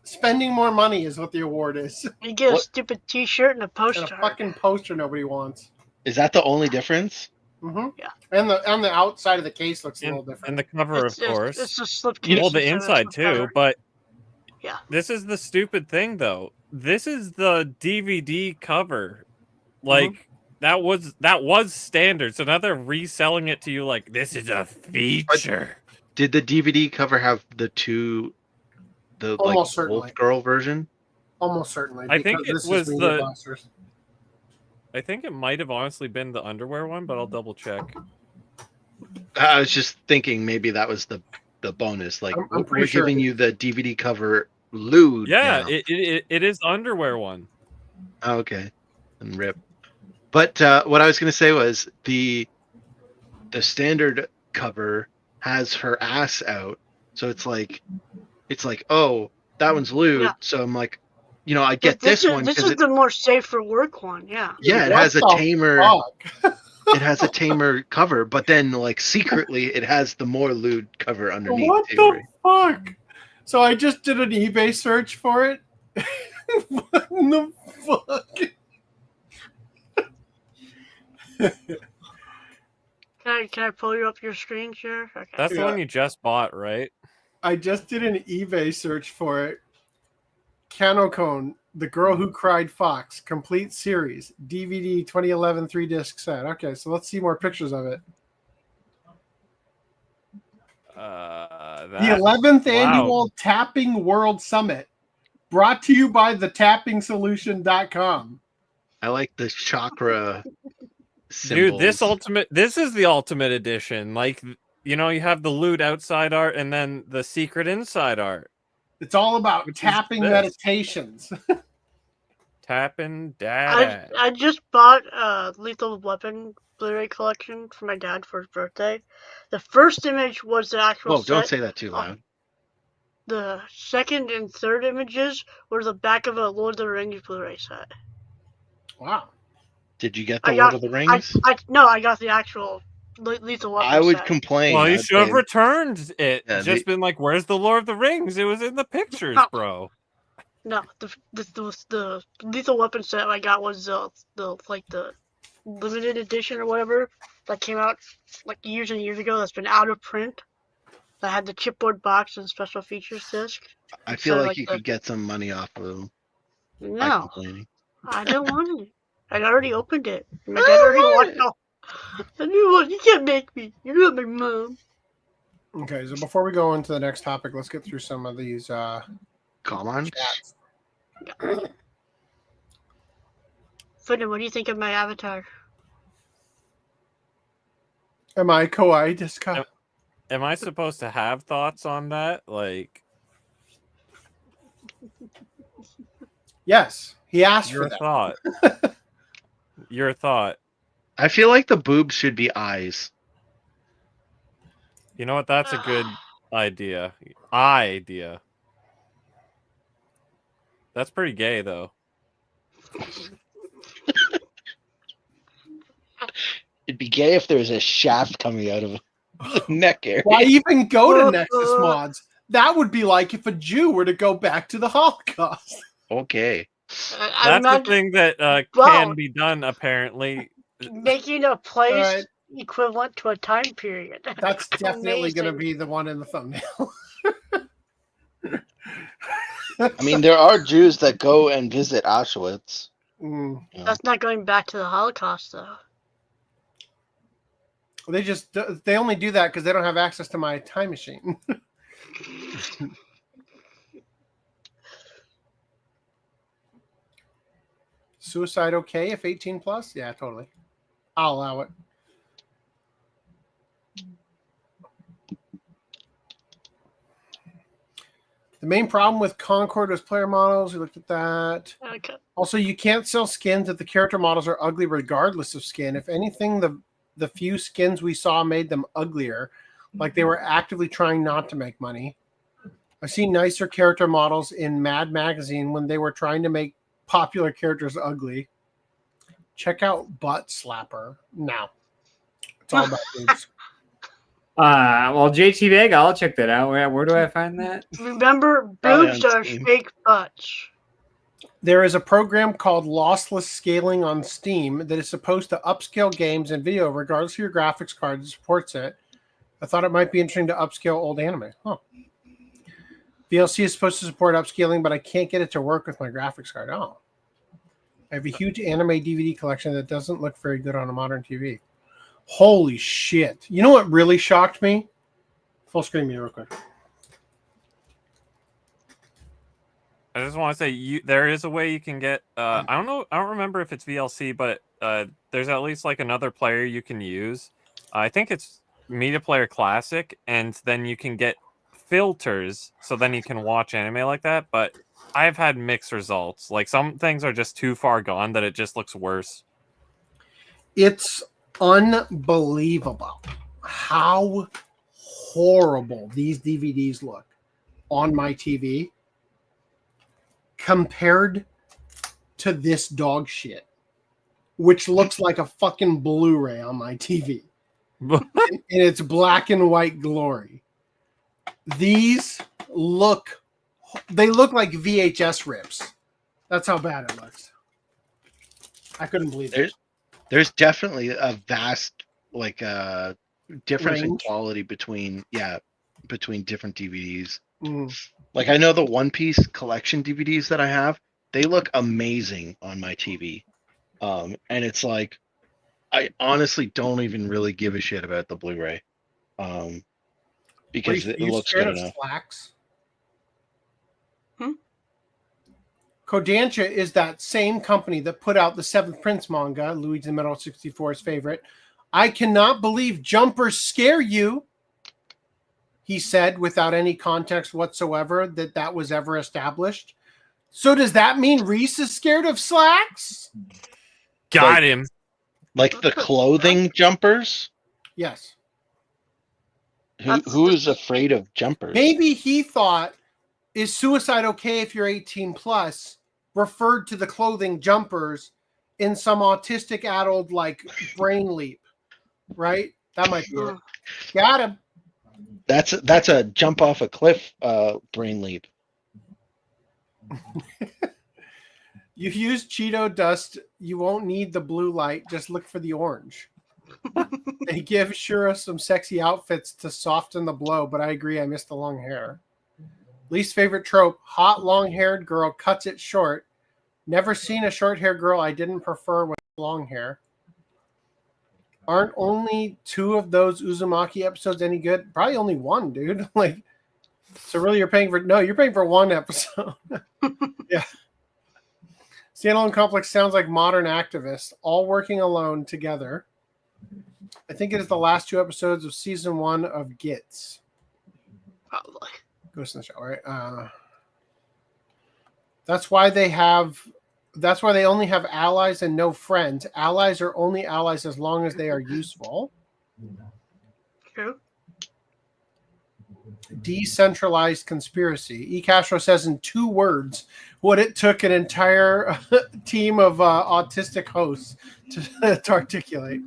Spending more money is what the award is. You get a stupid T-shirt and a poster. And a fucking poster nobody wants. Is that the only difference? Mm-hmm. Yeah. And the outside of the case looks a little different. And the cover, of course. It's a slip case. Well, the inside too, but yeah. This is the stupid thing, though. This is the DVD cover. Like that was standard. So now they're reselling it to you like this is a feature. Did the DVD cover have the Almost certainly. Wolf Girl version? Almost certainly. I think it was the. I think it might have honestly been the underwear one, but I'll double check. I was just thinking maybe that was the bonus. Like I'm we're giving you the DVD cover lewd. Yeah, now. it is underwear one. Oh, okay, and rip. But what I was going to say was the standard cover has her ass out, so it's like oh that one's lewd. Yeah. So I'm like, you know, I get this one This because is the more safe for work one. Yeah. yeah, it What has a the tamer. fuck? It has a tamer cover, but then like secretly it has the more lewd cover underneath. What too, the right? fuck? So I just did an eBay search for it. What in the fuck? Can I pull you up your screen, share? Okay. That's the one you just bought, right? I just did an eBay search for it. Kanokon, The Girl Who Cried Fox, complete series, DVD 2011 3-disc set. Okay, so let's see more pictures of it. The 11th annual Tapping World Summit, brought to you by thetappingsolution.com. I like the chakra Dude, symbols. this is the ultimate edition. Like, you know, you have the lewd outside art and then the secret inside art. It's all about tapping this? meditations. Tapping data. I just bought a Lethal Weapon Blu-ray collection for my dad for his birthday. The first image was the actual Whoa, don't set. say that too loud. The second and third images were the back of a Lord of the Rings Blu-ray set. Wow. Did you get the Lord of the Rings? No, I got the actual Lethal Weapon I would set. complain. Well, you I'd should have say- returned it. Yeah, Just been like, "Where's the Lord of the Rings? It was in the pictures, bro." No, the Lethal Weapon set I got was the limited edition or whatever that came out like years and years ago. That's been out of print. That had the chipboard box and special features disc. I feel So, like you could get some money off of them. by No, complaining. I don't want it. I already opened it. My dad already watched it. I knew what you can't make me. You're not my mom. Okay, so before we go into the next topic, let's get through some of these comments. Ferdinand, what do you think of my avatar? Am I kawaii desu? Am I supposed to have thoughts on that? Like, Yes, he asked your for that. thought. Your thought. I feel like the boobs should be eyes. You know what? That's a good idea. Idea. That's pretty gay, though. It'd be gay if there was a shaft coming out of the neck area. Why even go to Nexus Mods? That would be like if a Jew were to go back to the Holocaust. Okay. That's the thing that can be done, apparently. Making a place Alright. equivalent to a time period. That's definitely going to Amazing. be the one in the thumbnail. I mean, there are Jews that go and visit Auschwitz. Mm. That's not going back to the Holocaust, though. They only do that because they don't have access to my time machine. Suicide okay if 18 plus? Yeah, totally. I'll allow it. The main problem with Concord was player models. We looked at that. Okay. Also, you can't sell skins if the character models are ugly regardless of skin. If anything, the few skins we saw made them uglier, like they were actively trying not to make money. I've seen nicer character models in Mad Magazine when they were trying to make popular characters ugly. Check out Butt Slapper now. It's all about boobs. Well, JT Vega, I'll check that out. Where do I find that? Remember, Probably boobs on are Steam. fake butts. There is a program called Lossless Scaling on Steam that is supposed to upscale games and video regardless of your graphics card that supports it. I thought it might be interesting to upscale old anime. Huh. VLC is supposed to support upscaling, but I can't get it to work with my graphics card. Oh. I have a huge anime DVD collection that doesn't look very good on a modern TV. Holy shit. You know what really shocked me? Full screen me real quick. I just want to say there is a way you can get. I don't know. I don't remember if it's VLC, but there's at least like another player you can use. I think it's Media Player Classic, and then you can get filters, so then you can watch anime like that. But I've had mixed results. Like some things are just too far gone that it just looks worse. It's unbelievable how horrible these DVDs look on my TV. compared to this dog shit, which looks like a fucking Blu-ray on my TV. in its black and white glory. These look like VHS rips. That's how bad it looks. I couldn't believe it. There's definitely a vast difference in Range. quality between different DVDs. Mm. Like I know the One Piece collection DVDs that I have, they look amazing on my TV. And it's like I honestly don't even really give a shit about the Blu-ray. Because it looks good enough. Slacks? Kodansha is that same company that put out the Seventh Prince manga, Luigi the Metal 64's favorite. I cannot believe jumpers scare you, he said, without any context whatsoever that was ever established. So does that mean Reese is scared of slacks? Got him. Like the clothing jumpers? Yes. Who is afraid of jumpers? Maybe he thought, is suicide okay if you're 18 plus, referred to the clothing jumpers in some autistic adult like brain leap, right? That might be it. Got him. That's a jump off a cliff brain leap. You use Cheeto dust, you won't need the blue light, just look for the orange. They give Shura some sexy outfits to soften the blow, but I agree, I miss the long hair. Least favorite trope, hot long-haired girl cuts it short. Never seen a short-haired girl I didn't prefer with long hair. Aren't only 2 of those Uzumaki episodes any good? Probably only 1, dude. So really you're paying for 1 episode. Yeah. Standalone Complex sounds like modern activists, all working alone together. I think it is the last 2 episodes of season 1 of Gits. Probably. Ghost in the Shell, right? That's why they only have allies and no friends. Allies are only allies as long as they are useful. True. Decentralized conspiracy. E. Castro says in 2 words what it took an entire team of autistic hosts to articulate.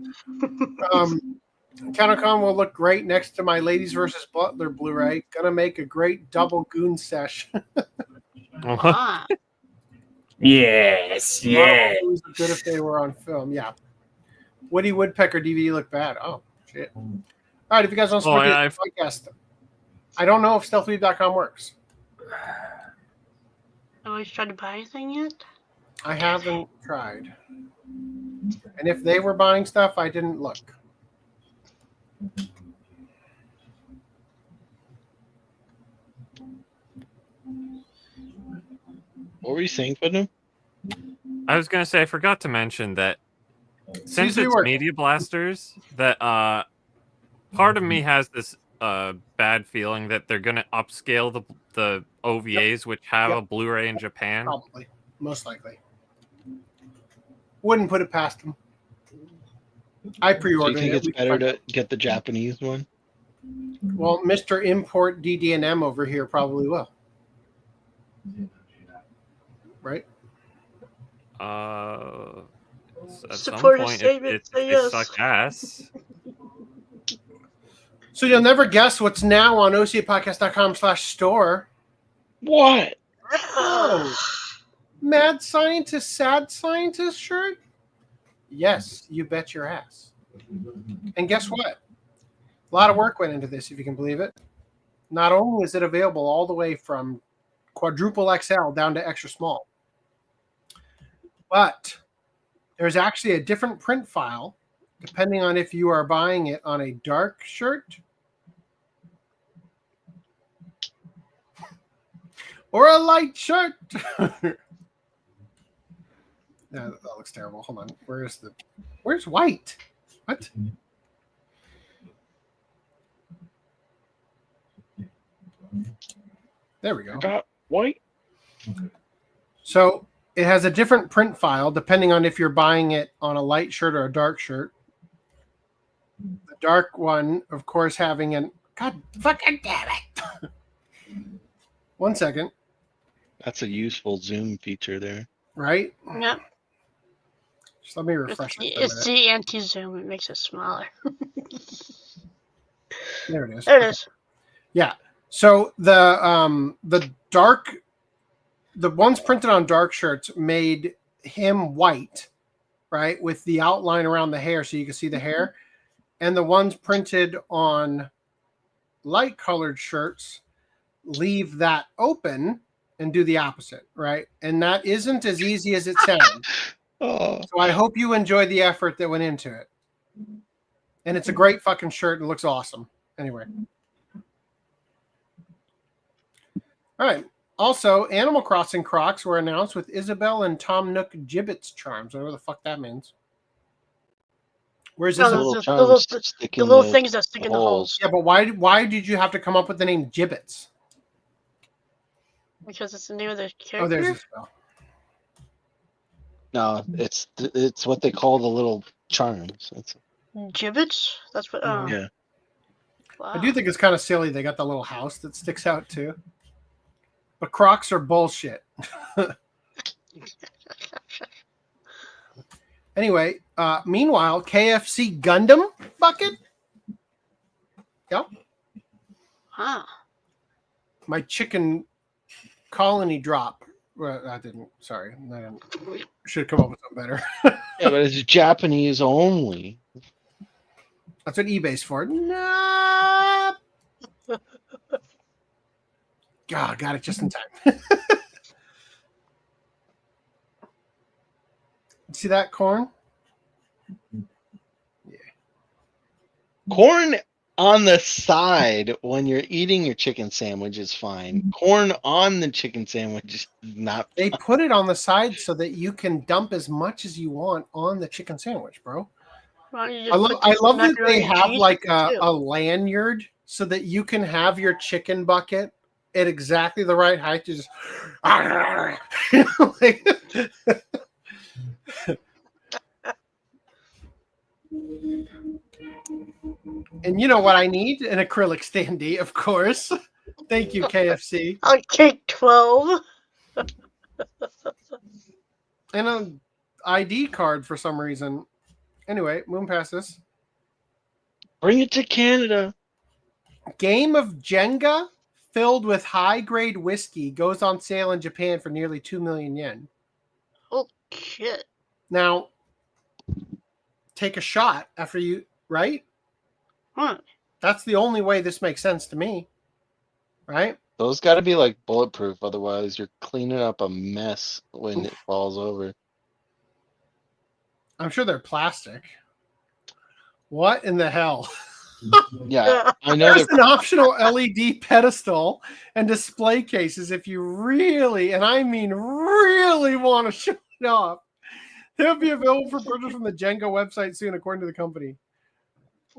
Countercon will look great next to my Ladies vs. Butler Blu-ray. Gonna make a great double goon sesh. Yes, yeah. It was good if they were on film. Yeah. Woody Woodpecker DVD looked bad. Oh, shit. All right, if you guys want to support the podcast, I don't know if stealthweave.com works. Nobody's tried to buy anything yet? I haven't tried. And if they were buying stuff, I didn't look. What were you saying, Footnote? I was gonna say I forgot to mention that since it's Media Blasters, that part of me has this bad feeling that they're gonna upscale the OVAs which have a Blu-ray in Japan. Probably, most likely. Wouldn't put it past them. I pre-ordered. Do you think it's better to get the Japanese one? Well, Mr. Import DD&M over here probably will. Right? At Support some a point, statement, say it yes. sucked ass. So you'll never guess what's now on OCApodcast.com/store. What? Oh, Mad Scientist, Sad Scientist shirt? Yes, you bet your ass. And guess what? A lot of work went into this, if you can believe it. Not only is it available all the way from quadruple XL down to extra small, but there's actually a different print file depending on if you are buying it on a dark shirt or a light shirt. Yeah, that looks terrible. Hold on. Where's white? What? There we go. Got white. So it has a different print file depending on if you're buying it on a light shirt or a dark shirt. The dark one, of course, having an God fucking damn it. 1 second. That's a useful zoom feature there. Right? Yep. Just let me refresh it. It's the anti-zoom. It makes it smaller. There it is. There it is. Yeah. So the ones printed on dark shirts made him white, right, with the outline around the hair so you can see the hair, and the ones printed on light colored shirts leave that open and do the opposite, right? And that isn't as easy as it sounds. So I hope you enjoy the effort that went into it. And it's a great fucking shirt and looks awesome. Anyway. All right. Also, Animal Crossing Crocs were announced with Isabelle and Tom Nook Gibbets charms, whatever the fuck that means. Where's No, Isabelle? the little things that stick in the holes. Yeah, but why did you have to come up with the name Gibbets? Because it's the name of the character. Oh, there's Isabelle. No, it's what they call the little charms. Gibbets? That's what. Oh. Yeah. Wow. I do think it's kind of silly. They got the little house that sticks out too. But Crocs are bullshit. Anyway, meanwhile, KFC Gundam bucket. Yep. Huh. My chicken colony drop. Well, I didn't. Sorry. I didn't. Should have come up with something better. Yeah, but it's Japanese only. That's what eBay's for. Nah. God, got it just in time. See that corn? Yeah. Corn on the side when you're eating your chicken sandwich is fine. Corn on the chicken sandwich is not. They put it on the side so that you can dump as much as you want on the chicken sandwich, bro. Well, I love that they have like a lanyard so that you can have your chicken bucket at exactly the right height to just And you know what I need? An acrylic standee, of course. Thank you, KFC. I'll take 12. And an ID card for some reason. Anyway, moving past this. Bring it to Canada. Game of Jenga filled with high-grade whiskey goes on sale in Japan for nearly 2 million yen. Oh, shit. Now, take a shot after you, right? Huh. That's the only way this makes sense to me. Right? Those got to be like bulletproof, otherwise you're cleaning up a mess when it falls over. I'm sure they're plastic. What in the hell? Yeah, I know. There's an optional LED pedestal and display cases if you really, and I mean really, want to show it off. They'll be available for purchase from the Jenga website soon, according to the company.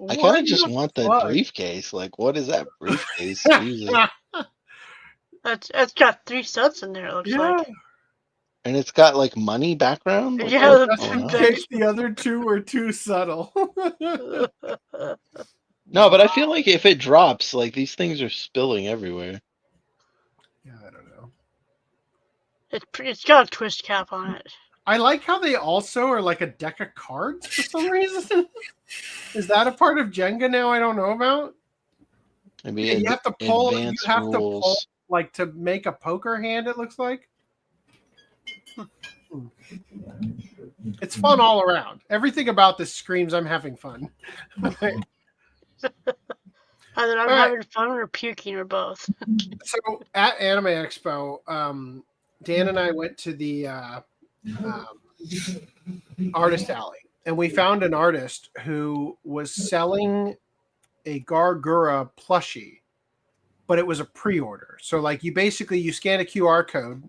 I kind of just want the briefcase. Like, what is that briefcase? Usually? It's got 3 sets in there, it looks like. And it's got like money background. Like, Yeah, just in case the other two were too subtle. No, but I feel like if it drops, like these things are spilling everywhere. Yeah, I don't know. It's got a twist cap on it. I like how they also are like a deck of cards for some reason. Is that a part of Jenga now I don't know about? Maybe you have to pull. You advanced have to rules. pull like to make a poker hand. It looks like. It's fun all around. Everything about this screams I'm having fun. Either I'm having fun or puking or both. So at Anime Expo, Dan and I went to the artist alley, and we found an artist who was selling a Gargura plushie, but it was a pre-order. So like you scan a QR code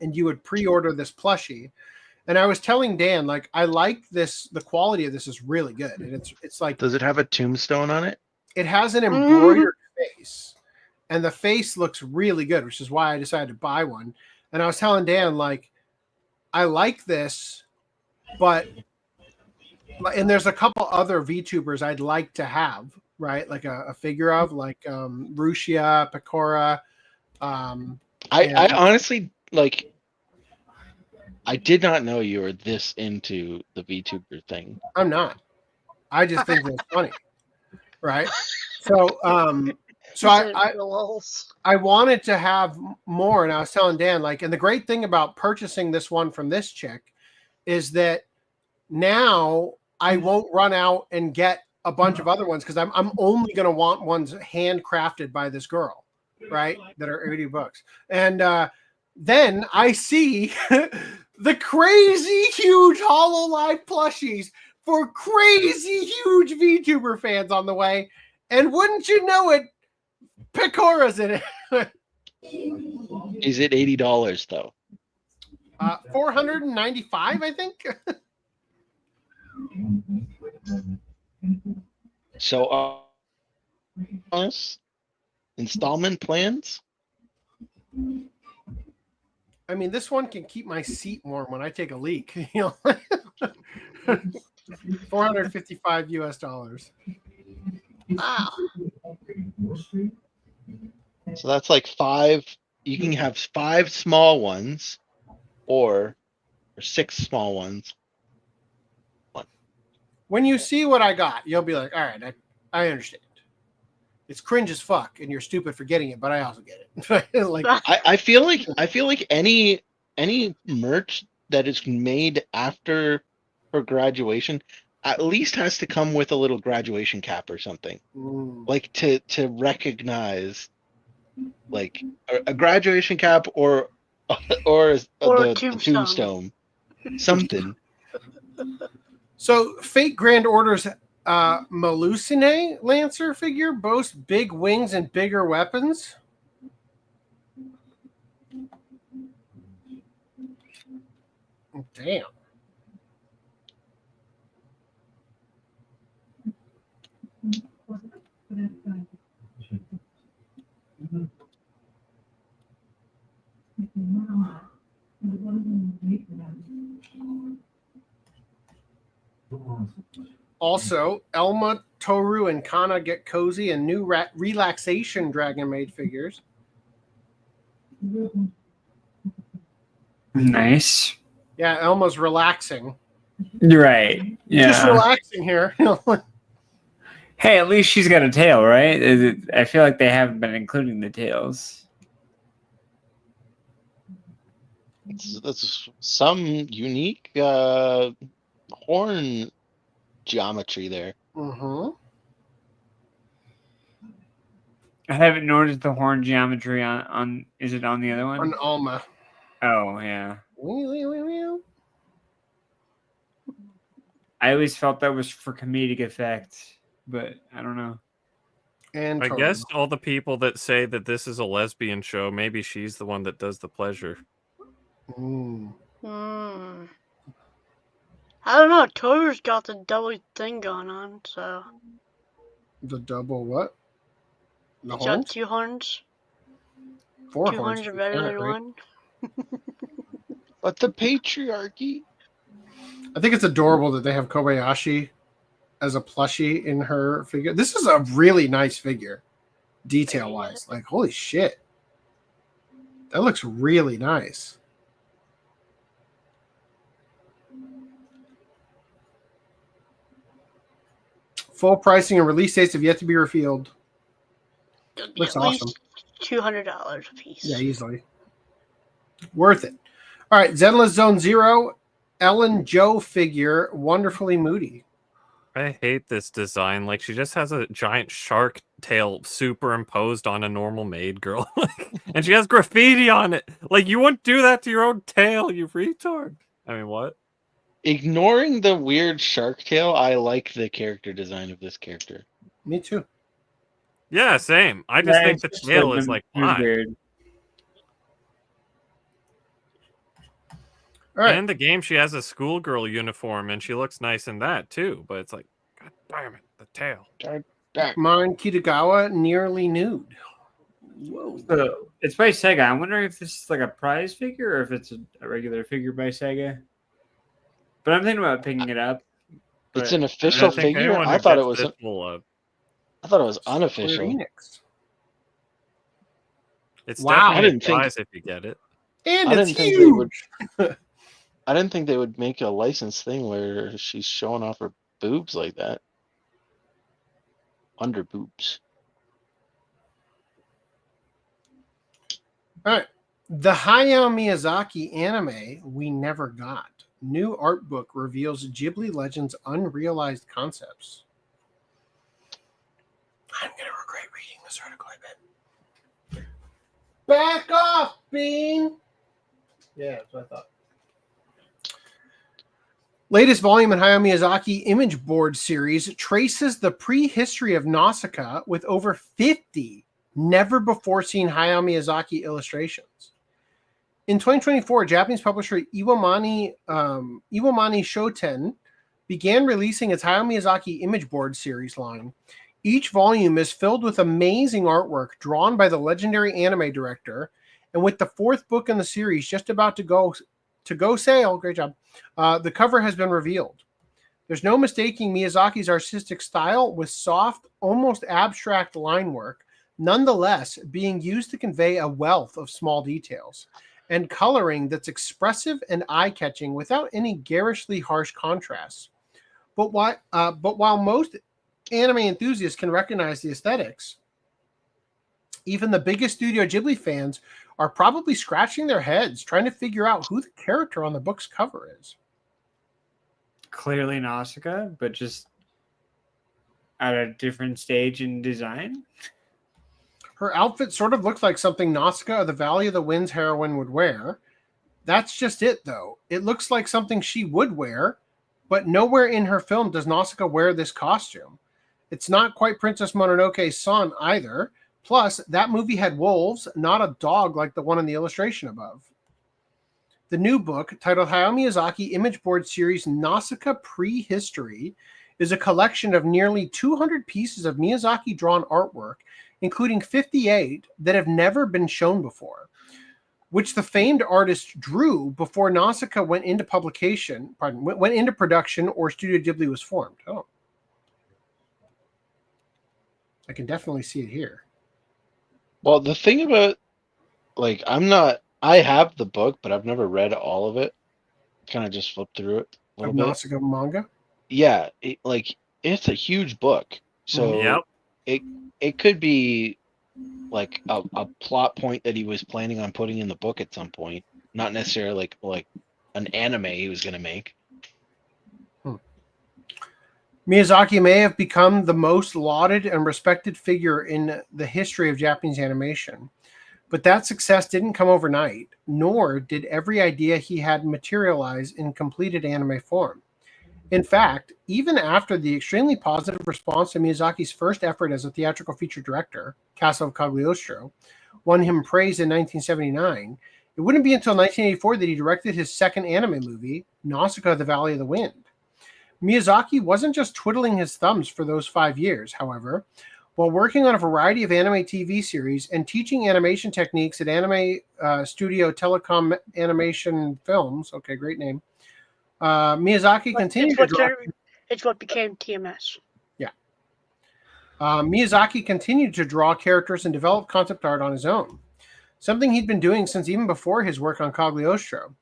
and you would pre-order this plushie. And I was telling Dan, like, I like this, the quality of this is really good. And it's like, does it have a tombstone on it? It has an embroidered face, and the face looks really good, which is why I decided to buy one. And I was telling Dan, like, I like this, and there's a couple other VTubers I'd like to have, right? Like a figure of, like Rushia, Pecora, I honestly like. I did not know you were this into the VTuber thing. I'm not. I just think it's funny, right? So, I wanted to have more, and I was telling Dan, like, and the great thing about purchasing this one from this chick is that now I won't run out and get a bunch of other ones because I'm only going to want ones handcrafted by this girl, right? That are 80 bucks. And then I see the crazy huge HoloLive plushies for crazy huge VTuber fans on the way. And wouldn't you know it, Pecora's in it. Is it $80 though? $495, I think. So, installment plans? I mean, this one can keep my seat warm when I take a leak. You know, $455 US. Wow. So that's like 5. You can have 5 small ones, or 6 small ones. When you see what I got, you'll be like, all right, I understand. It's cringe as fuck, and you're stupid for getting it, but I also get it. Like, I feel like any merch that is made after her graduation at least has to come with a little graduation cap or something, like to recognize, like a graduation cap or the tombstone, something. So, Fate Grand Order's Melusine Lancer figure boasts big wings and bigger weapons. Damn. Also, Elma, Toru, and Kana get cozy and new relaxation Dragon Maid figures. Nice. Yeah, Elma's relaxing. Right. Yeah. Just relaxing here. Hey, at least she's got a tail, right? I feel like they haven't been including the tails. That's some unique horn geometry there. Mm-hmm. I haven't noticed the horn geometry on. Is it on the other one? On Alma. Oh yeah. I always felt that was for comedic effect, but I don't know. And I guess all the people that say that this is a lesbian show, maybe she's the one that does the pleasure. I don't know. Toru's got the double thing going on, so. The double what? The He's horns? got 2 horns. 4 2 horns. horns are better than one. But the patriarchy. I think it's adorable that they have Kobayashi as a plushie in her figure. This is a really nice figure, detail-wise. Like, holy shit. That looks really nice. Full pricing and release dates have yet to be revealed. Looks At awesome. least $200 a piece. Yeah, easily. Worth it. All right, Zenless Zone Zero, Ellen Joe figure, wonderfully moody. I hate this design. Like, she just has a giant shark tail superimposed on a normal maid girl. And she has graffiti on it. Like, you wouldn't do that to your own tail, you retard. I mean, what? Ignoring the weird shark tail, I like the character design of this character. Me too. Yeah, same. I just think the tail is like weird. All right. And the game, she has a schoolgirl uniform, and she looks nice in that too. But it's like, God damn it, the tail. Marin Kitagawa, nearly nude. Whoa. So it's by Sega. I'm wondering if this is like a prize figure or if it's a regular figure by Sega. But I'm thinking about picking it up. It's an official figure. I thought it was. I thought it was unofficial. It's Wow. definitely I didn't a think- prize if you get it. And I it's didn't think they would. huge. I didn't think they would make a license thing where she's showing off her boobs like that. Under boobs. All right. The Hayao Miyazaki anime we never got. New art book reveals Ghibli Legends' unrealized concepts. I'm going to regret reading this article, I bet. Back off, Bean! Yeah, that's what I thought. Latest volume in Hayao Miyazaki image board series traces the prehistory of Nausicaa with over 50 never-before-seen Hayao Miyazaki illustrations. In 2024, Japanese publisher Iwamani Shoten began releasing its Hayao Miyazaki image board series line. Each volume is filled with amazing artwork drawn by the legendary anime director, and with the fourth book in the series just about to go sale, great job, the cover has been revealed. There's no mistaking Miyazaki's artistic style with soft, almost abstract line work, nonetheless being used to convey a wealth of small details and coloring that's expressive and eye-catching without any garishly harsh contrasts. But while most anime enthusiasts can recognize the aesthetics, even the biggest Studio Ghibli fans are probably scratching their heads trying to figure out who the character on the book's cover is. Clearly Nausicaa, but just at a different stage in design. Her outfit sort of looks like something Nausicaa of the Valley of the Wind's heroine would wear. That's just it, though. It looks like something she would wear, but nowhere in her film does Nausicaa wear this costume. It's not quite Princess Mononoke's son either. Plus, that movie had wolves, not a dog like the one in the illustration above. The new book, titled Hayao Miyazaki Image Board Series Nausicaa Prehistory, is a collection of nearly 200 pieces of Miyazaki drawn artwork, including 58 that have never been shown before, which the famed artist drew before Nausicaa went into production or Studio Ghibli was formed. Oh. I can definitely see it here. Well, the thing about, like, I have the book, but I've never read all of it. Kind of just flipped through it a little bit. Nausicaa manga? Yeah, it's a huge book. So it could be like a plot point that he was planning on putting in the book at some point, not necessarily like an anime he was going to make. Miyazaki may have become the most lauded and respected figure in the history of Japanese animation, but that success didn't come overnight, nor did every idea he had materialize in completed anime form. In fact, even after the extremely positive response to Miyazaki's first effort as a theatrical feature director, Castle of Cagliostro, won him praise in 1979, it wouldn't be until 1984 that he directed his second anime movie, Nausicaa: The Valley of the Wind. Miyazaki wasn't just twiddling his thumbs for those 5 years, however. While working on a variety of anime TV series and teaching animation techniques at Anime Studio Telecom Animation Films, okay, great name, Miyazaki continued to draw... It's what became TMS. Yeah. Miyazaki continued to draw characters and develop concept art on his own, something he'd been doing since even before his work on Cagliostro.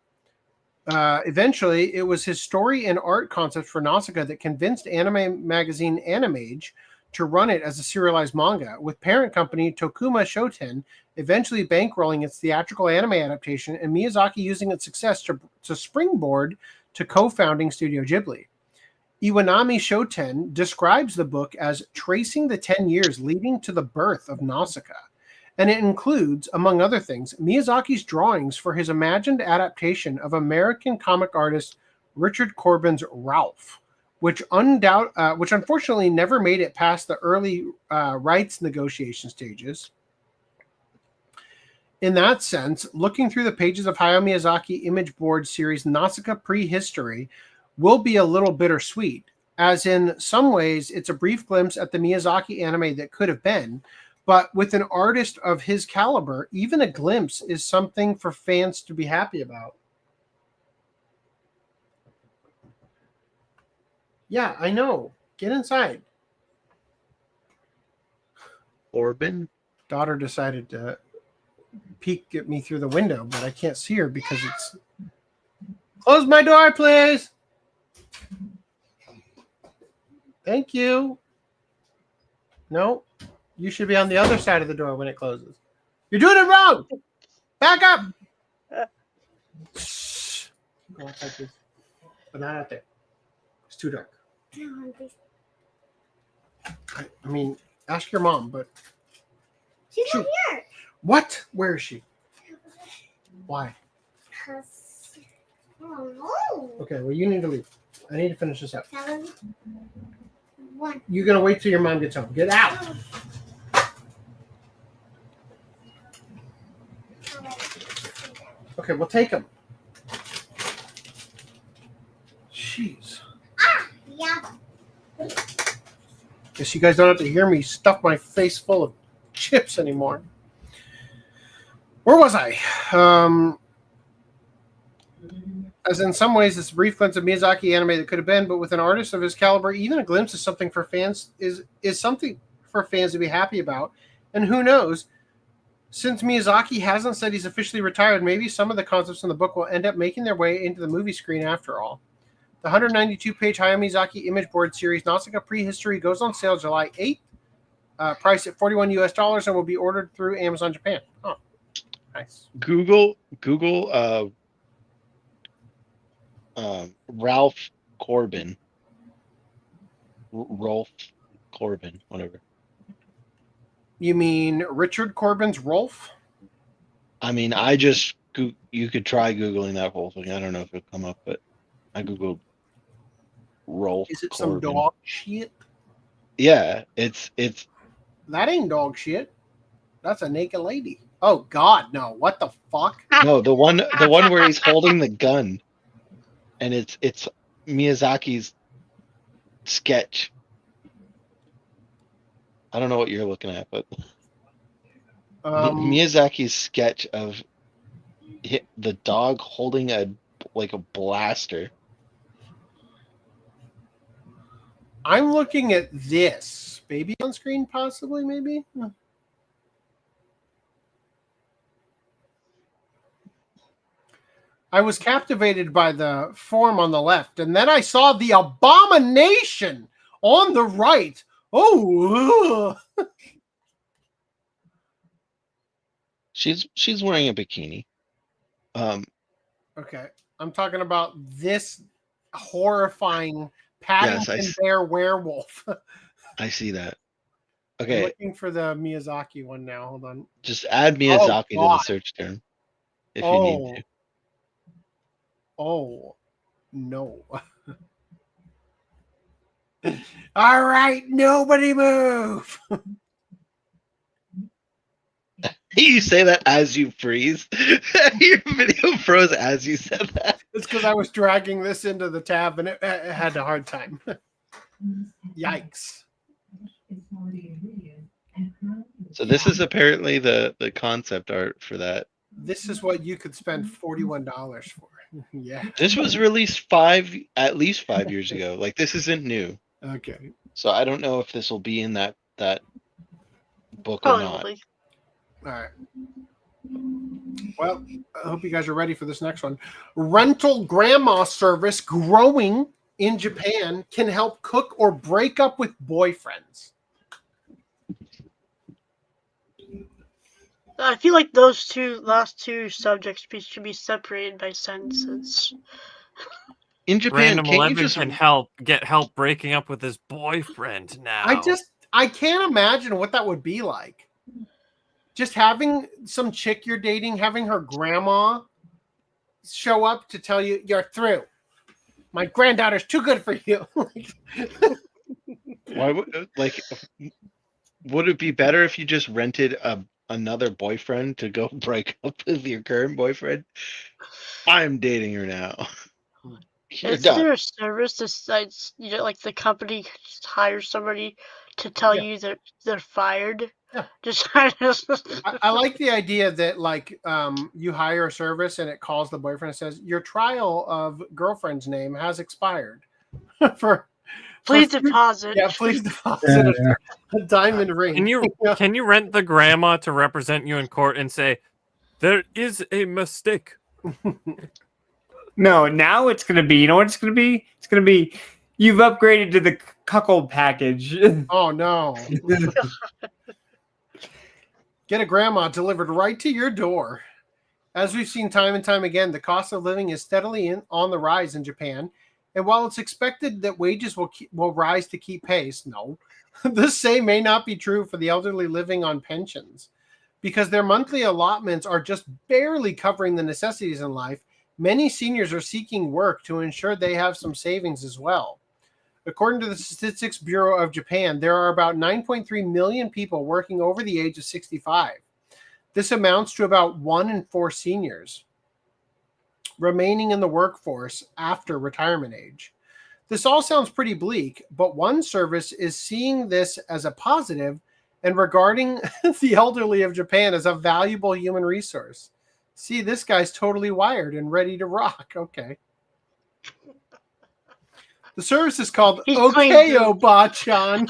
Eventually, it was his story and art concepts for Nausicaa that convinced anime magazine Animage to run it as a serialized manga, with parent company Tokuma Shoten eventually bankrolling its theatrical anime adaptation and Miyazaki using its success to springboard to co-founding Studio Ghibli. Iwanami Shoten describes the book as tracing the 10 years leading to the birth of Nausicaa, and it includes, among other things, Miyazaki's drawings for his imagined adaptation of American comic artist Richard Corbin's Ralph, which unfortunately never made it past the early rights negotiation stages. In that sense, looking through the pages of Hayao Miyazaki image board series Nausicaa Prehistory will be a little bittersweet, as in some ways it's a brief glimpse at the Miyazaki anime that could have been, but with an artist of his caliber, even a glimpse is something for fans to be happy about. Yeah, I know. Get inside. Orban? Daughter decided to peek at me through the window, but I can't see her because it's... Close my door, please! Thank you. No, you should be on the other side of the door when it closes. You're doing it wrong! Back up! Shh. Go outside, please. But not out there. It's too dark. I mean, ask your mom, but... She's not here. What? Where is she? Why? Because... Oh, no. Okay, well, you need to leave. I need to finish this up. 7, 1. You're going to wait till your mom gets home. Get out! Okay, we'll take him. Jeez. Yeah. Guess you guys don't have to hear me stuff my face full of chips anymore. Where was I? As in some ways, this brief glimpse of Miyazaki anime that could have been, but with an artist of his caliber, even a glimpse of something for fans is something for fans to be happy about. And who knows? Since Miyazaki hasn't said he's officially retired, maybe some of the concepts in the book will end up making their way into the movie screen after all. The 192-page Hayao Miyazaki image board series Nausicaa Prehistory goes on sale July 8th, priced at $41 US, and will be ordered through Amazon Japan. Oh, nice. Google Ralph Corbin. Rolf Corbin, whatever. You mean Richard Corbin's Rolf? I mean, you could try Googling that whole thing. I don't know if it'll come up, but I Googled Rolf. Is it Corbin. some dog shit? Yeah, it's That ain't dog shit. That's a naked lady. Oh God, no! What the fuck? no the one where he's holding the gun, and it's Miyazaki's sketch. I don't know what you're looking at, but Miyazaki's sketch of the dog holding a blaster. I'm looking at this. Baby on screen, possibly, maybe? I was captivated by the form on the left, and then I saw the abomination on the right. Oh! She's wearing a bikini. Okay. I'm talking about this horrifying Paddington Bear werewolf. I see that. I'm Okay, looking for the Miyazaki one now. Hold on. just add Miyazaki to the God. search term if you need to. Oh, no. All right, nobody move. You say that as you freeze. Your video froze as you said that. It's because I was dragging this into the tab and it had a hard time. Yikes. So this is apparently the concept art for that. This is what you could spend $41 for. Yeah. This was released at least 5 years ago. Like, this isn't new. Okay. So I don't know if this will be in that book or not. Probably. All right. Well, I hope you guys are ready for this next one. Rental grandma service growing in Japan can help cook or break up with boyfriends. I feel like those last two subjects should be separated by sentences. In Japan, Random can't you 11 just can get help breaking up with his boyfriend now. I can't imagine what that would be like. Just having some chick you're dating, having her grandma show up to tell you you're through. My granddaughter's too good for you. Why would it be better if you just rented another boyfriend to go break up with your current boyfriend? I'm dating her now. Is there a service that's like the company hires somebody to tell you that they're fired? Yeah. Just I like the idea that you hire a service and it calls the boyfriend and says your trial of girlfriend's name has expired. Please deposit. Yeah, please deposit a diamond ring. Can you rent the grandma to represent you in court and say, There is a mistake. No, now it's gonna be. You know what it's gonna be? It's gonna be. You've upgraded to the cuckold package. Oh no! Get a grandma delivered right to your door. As we've seen time and time again, the cost of living is steadily on the rise in Japan. And while it's expected that wages will rise to keep pace, no, the same may not be true for the elderly living on pensions. Because their monthly allotments are just barely covering the necessities in life, many seniors are seeking work to ensure they have some savings as well. According to the Statistics Bureau of Japan, there are about 9.3 million people working over the age of 65. This amounts to about 1 in 4 seniors remaining in the workforce after retirement age. This all sounds pretty bleak, but one service is seeing this as a positive and regarding the elderly of Japan as a valuable human resource. See, this guy's totally wired and ready to rock. Okay. The service is called OKO Bachan.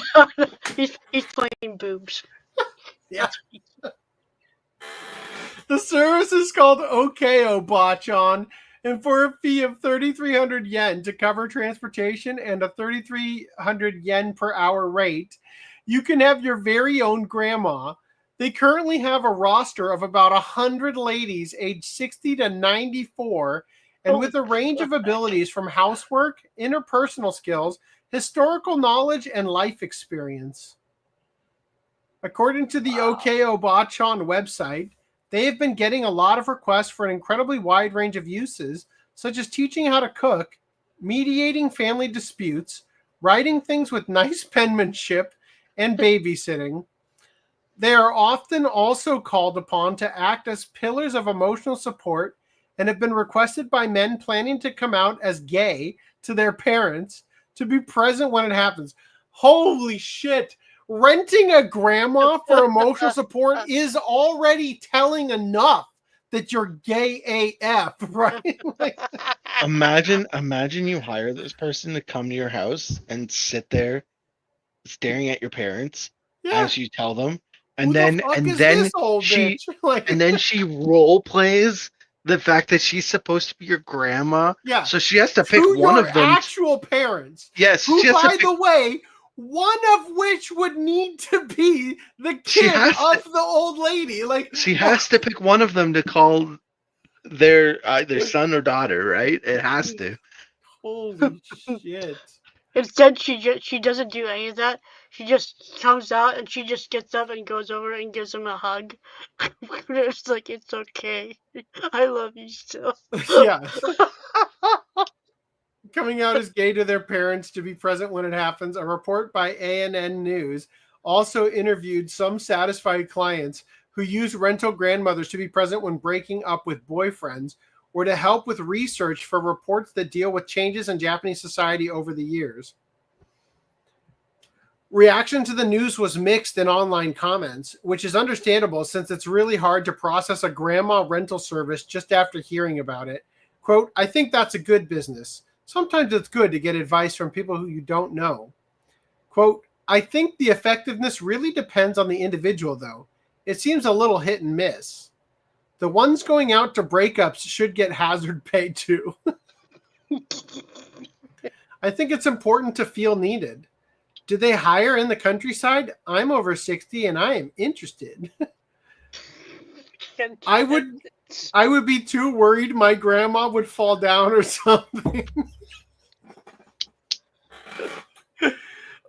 He's playing boobs. Yeah. The service is called OKO Bachan, and for a fee of 3,300 yen to cover transportation and a 3,300 yen per hour rate, you can have your very own grandma. They currently have a roster of about 100 ladies aged 60 to 94, and with a range of abilities from housework, interpersonal skills, historical knowledge, and life experience. According to the OKO Bachan website, they have been getting a lot of requests for an incredibly wide range of uses, such as teaching how to cook, mediating family disputes, writing things with nice penmanship, and babysitting. They are often also called upon to act as pillars of emotional support and have been requested by men planning to come out as gay to their parents to be present when it happens. Holy shit! Renting a grandma for emotional support is already telling enough that you're gay AF, right? Imagine you hire this person to come to your house and sit there staring at your parents as you tell them, and then she role plays the fact that she's supposed to be your grandma. Yeah. So she has to pick to one your of them. Actual parents. Yes. Who, she has by to pick, the way, one of which would need to be the kid of the old lady. Like she has to pick one of them to call their either son or daughter, right? It has to. Holy shit. Instead, she doesn't do any of that. She just comes out and she just gets up and goes over and gives him a hug. It's like, it's okay. I love you still. Yeah. Coming out as gay to their parents to be present when it happens. A report by ANN News also interviewed some satisfied clients who use rental grandmothers to be present when breaking up with boyfriends or to help with research for reports that deal with changes in Japanese society over the years. Reaction to the news was mixed in online comments, which is understandable since it's really hard to process a grandma rental service just after hearing about it. Quote, I think that's a good business. Sometimes it's good to get advice from people who you don't know. Quote, I think the effectiveness really depends on the individual, though. It seems a little hit and miss. The ones going out to breakups should get hazard pay, too. I think it's important to feel needed. Do they hire in the countryside? I'm over 60 and I am interested. I would be too worried my grandma would fall down or something.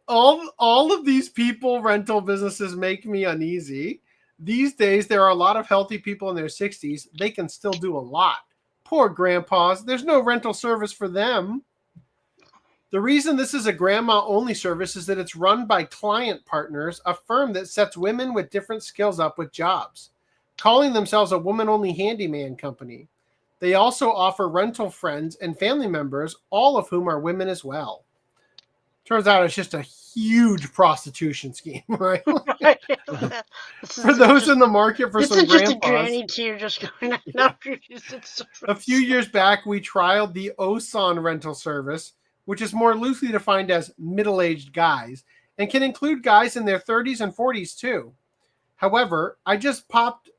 All of these people rental businesses make me uneasy. These days, there are a lot of healthy people in their 60s. They can still do a lot. Poor grandpas. There's no rental service for them. The reason this is a grandma-only service is that it's run by Client Partners, a firm that sets women with different skills up with jobs, calling themselves a woman-only handyman company. They also offer rental friends and family members, all of whom are women as well. Turns out it's just a huge prostitution scheme, right? For those in the market for some grandpas. This is just a granny tear just going out. A few years back, we trialed the Osan rental service, which is more loosely defined as middle-aged guys, and can include guys in their 30s and 40s too. However, I just popped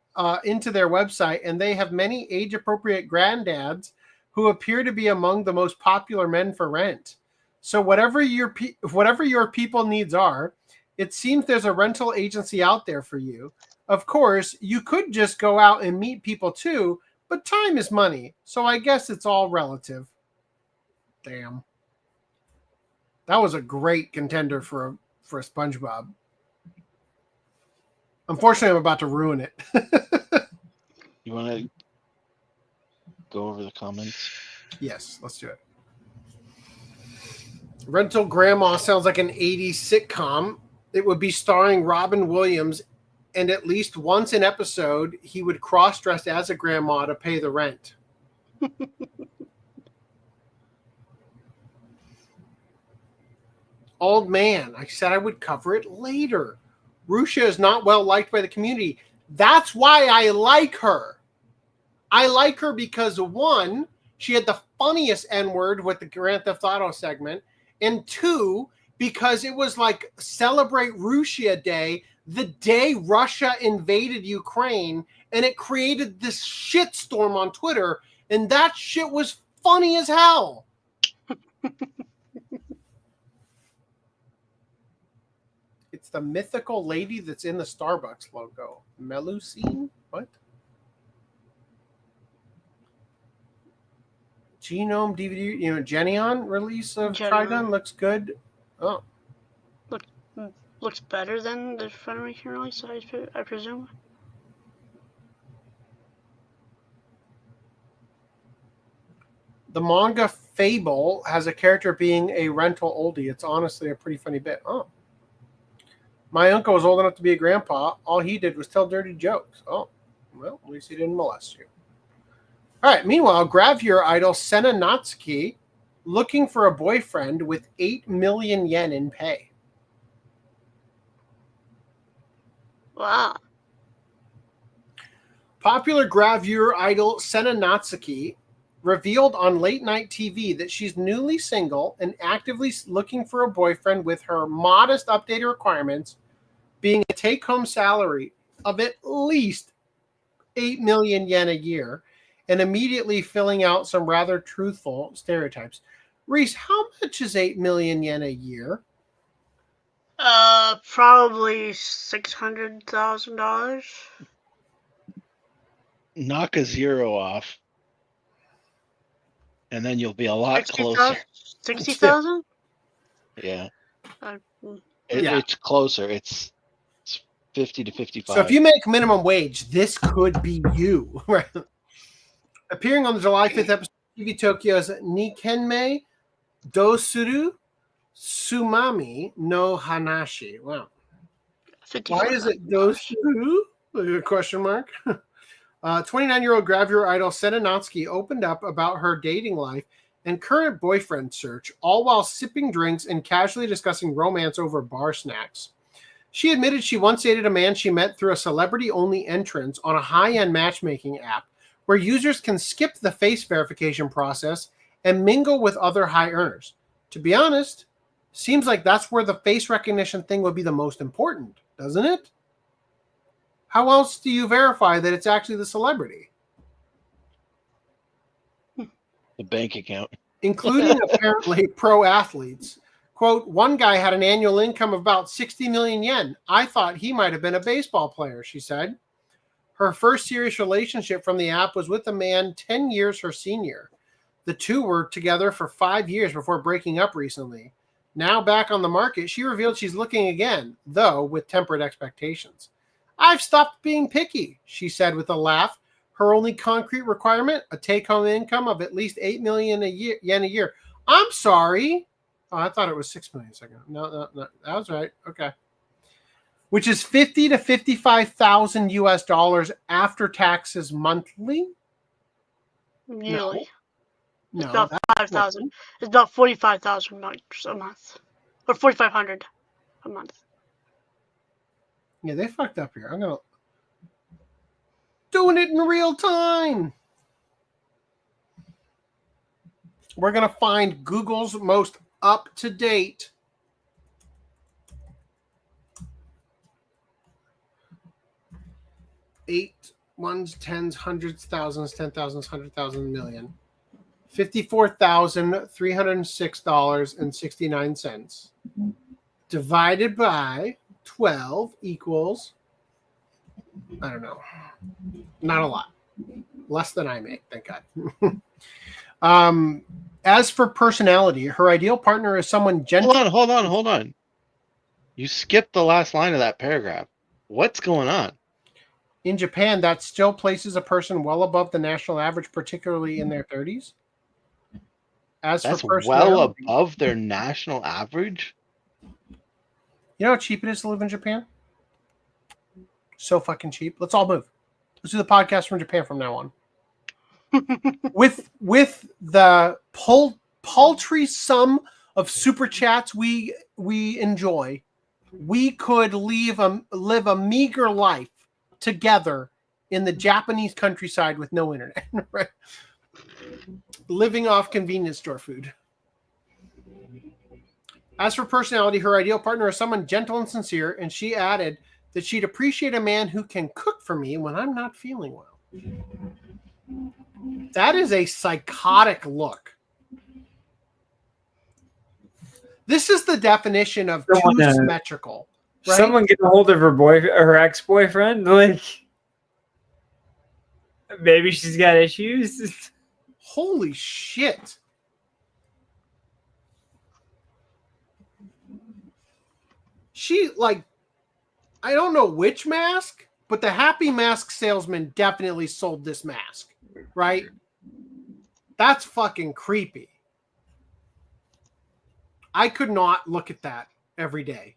into their website, and they have many age-appropriate granddads who appear to be among the most popular men for rent. So whatever your people needs are, it seems there's a rental agency out there for you. Of course, you could just go out and meet people too, but time is money, so I guess it's all relative. Damn. That was a great contender for a SpongeBob. Unfortunately, I'm about to ruin it. You want to go over the comments? Yes, let's do it. Rental Grandma sounds like an 80s sitcom. It would be starring Robin Williams, and at least once an episode, he would cross-dress as a grandma to pay the rent. Old man, I said I would cover it later. Yuusha is not well liked by the community. That's why I like her. I like her because, one, she had the funniest N-word with the Grand Theft Auto segment, and two, because it was like celebrate Yuusha Day, the day Russia invaded Ukraine, and it created this shitstorm on Twitter, and that shit was funny as hell. It's the mythical lady that's in the Starbucks logo. Melusine? What? Genome DVD, Genion release of Trigun looks good. Oh. Looks better than the Funimation release, I presume. The manga Fable has a character being a rental oldie. It's honestly a pretty funny bit. Oh. My uncle was old enough to be a grandpa. All he did was tell dirty jokes. Oh. Well, at least he didn't molest you. All right. Meanwhile, Gravure idol Senna Natsuki looking for a boyfriend with 8 million yen in pay. Wow. Popular Gravure idol Senna Natsuki revealed on late night TV that she's newly single and actively looking for a boyfriend with her modest updated requirements being a take-home salary of at least 8 million yen a year and immediately filling out some rather truthful stereotypes. Reese, how much is 8 million yen a year? Probably $600,000. Knock a zero off, and then you'll be a lot closer. 60,000? Yeah. Yeah. It's closer. It's 50 to 55. So if you make minimum wage, this could be you. Right? Appearing on the July 5th episode of TV Tokyo's Nikenmei Dosuru Sumami no Hanashi. Wow. Why is it Dosuru? Question mark. 29-year-old Gravure idol Senna Natsuki opened up about her dating life and current boyfriend search, all while sipping drinks and casually discussing romance over bar snacks. She admitted she once dated a man she met through a celebrity-only entrance on a high-end matchmaking app where users can skip the face verification process and mingle with other high earners. To be honest, seems like that's where the face recognition thing would be the most important, doesn't it? How else do you verify that it's actually the celebrity? The bank account. Including apparently pro athletes. Quote, one guy had an annual income of about 60 million yen. I thought he might have been a baseball player, she said. Her first serious relationship from the app was with a man 10 years her senior. The two were together for 5 years before breaking up recently. Now back on the market, she revealed she's looking again, though with tempered expectations. I've stopped being picky, she said with a laugh. Her only concrete requirement, a take-home income of at least 8 million yen a year. I'm sorry. Oh, I thought it was 6 million a second. No. That was right. Okay. Which is 50 to 55,000 US dollars after taxes monthly? Nearly. No. It's about 5,000. It's about 45,000 a month. Or 4,500 a month. Yeah, they fucked up here. I'm going to... Doing it in real time. We're going to find Google's most up-to-date ones, tens, hundreds, thousands, 10,000s, 100,000, million. $54,306.69 divided by 12 equals, I don't know, not a lot. Less than I make, thank God. As for personality, her ideal partner is someone gentle. Hold on. You skipped the last line of that paragraph. What's going on? In Japan, that still places a person well above the national average, particularly in their 30s. As That's for personality, well above their national average. You know how cheap it is to live in Japan? So fucking cheap. Let's all move. Let's do the podcast from Japan from now on. with the paltry sum of super chats we enjoy, we could live a meager life together in the Japanese countryside with no internet, right? Living off convenience store food. As for personality, her ideal partner is someone gentle and sincere, and she added that she'd appreciate a man who can cook for me when I'm not feeling well. That is a psychotic look. This is the definition of too symmetrical. Right? Someone get a hold of her ex-boyfriend. Like, maybe she's got issues. Holy shit. She, like, I don't know which mask, but the Happy Mask salesman definitely sold this mask, right? That's fucking creepy. I could not look at that every day.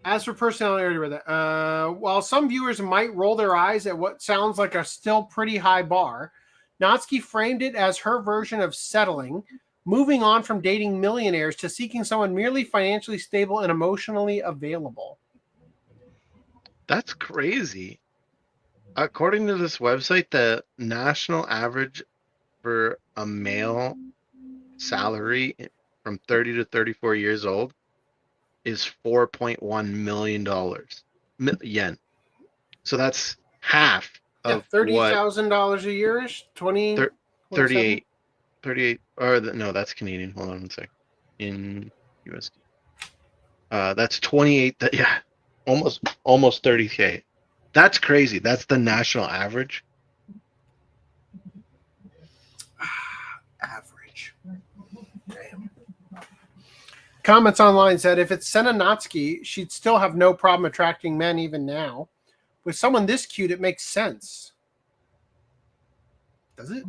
As for personality, while some viewers might roll their eyes at what sounds like a still pretty high bar, Natsuki framed it as her version of settling, moving on from dating millionaires to seeking someone merely financially stable and emotionally available. That's crazy. According to this website, the national average for a male salary from 30 to 34 years old is $4.1 million yen. So that's half of $30,000 a year-ish? 38, or no, that's Canadian. Hold on one sec. In USD. That's 28, yeah, almost 30K. That's crazy. That's the national average. Average. Damn. Comments online said if it's Senna Natsuki, she'd still have no problem attracting men even now. With someone this cute, it makes sense. Does it?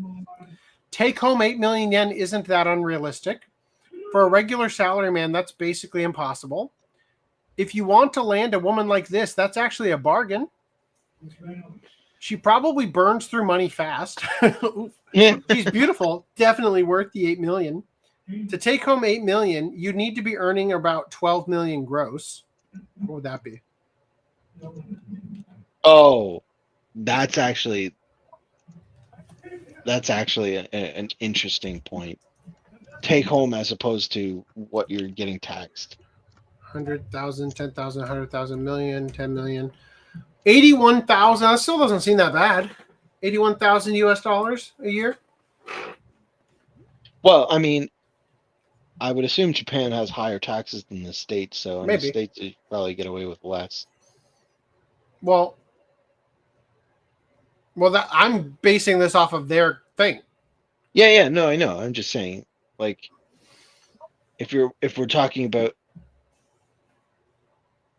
Take home 8 million yen isn't that unrealistic. For a regular salaryman, that's basically impossible. If you want to land a woman like this, that's actually a bargain. She probably burns through money fast. Yeah. She's beautiful. Definitely worth the 8 million. To take home 8 million, you need to be earning about 12 million gross. What would that be? Oh, that's actually an interesting point. Take home as opposed to what you're getting taxed. 100,000, 10,000, 100,000, million, 10 million. 81,000. That still doesn't seem that bad. 81,000 US dollars a year. Well, I mean, I would assume Japan has higher taxes than the States, so in the States you probably get away with less. Well, I'm basing this off of their thing. Yeah, no, I know. I'm just saying, like, if we're talking about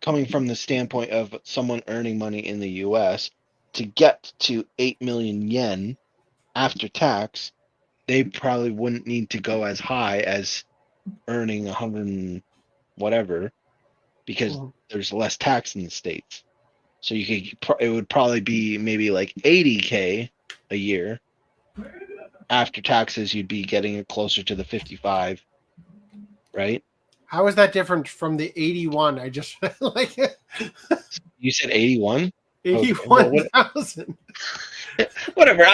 coming from the standpoint of someone earning money in the U.S. to get to 8 million yen after tax, they probably wouldn't need to go as high as earning 100 and whatever, because there's less tax in the States. So it would probably be maybe like 80K a year. After taxes, you'd be getting it closer to the 55, right? How is that different from the 81? I just like You said 81? 81,000. Whatever.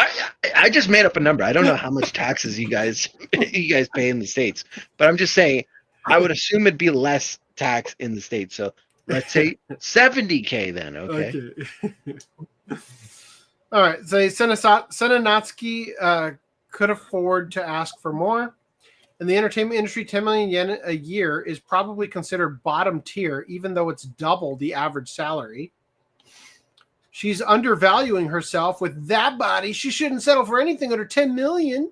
I just made up a number. I don't know how much taxes you guys pay in the States, but I'm just saying I would assume it'd be less tax in the States. So let's say 70K then. Okay. All right. So Senanatsky could afford to ask for more. In the entertainment industry, 10 million yen a year is probably considered bottom tier, even though it's double the average salary. She's undervaluing herself with that body. She shouldn't settle for anything under 10 million.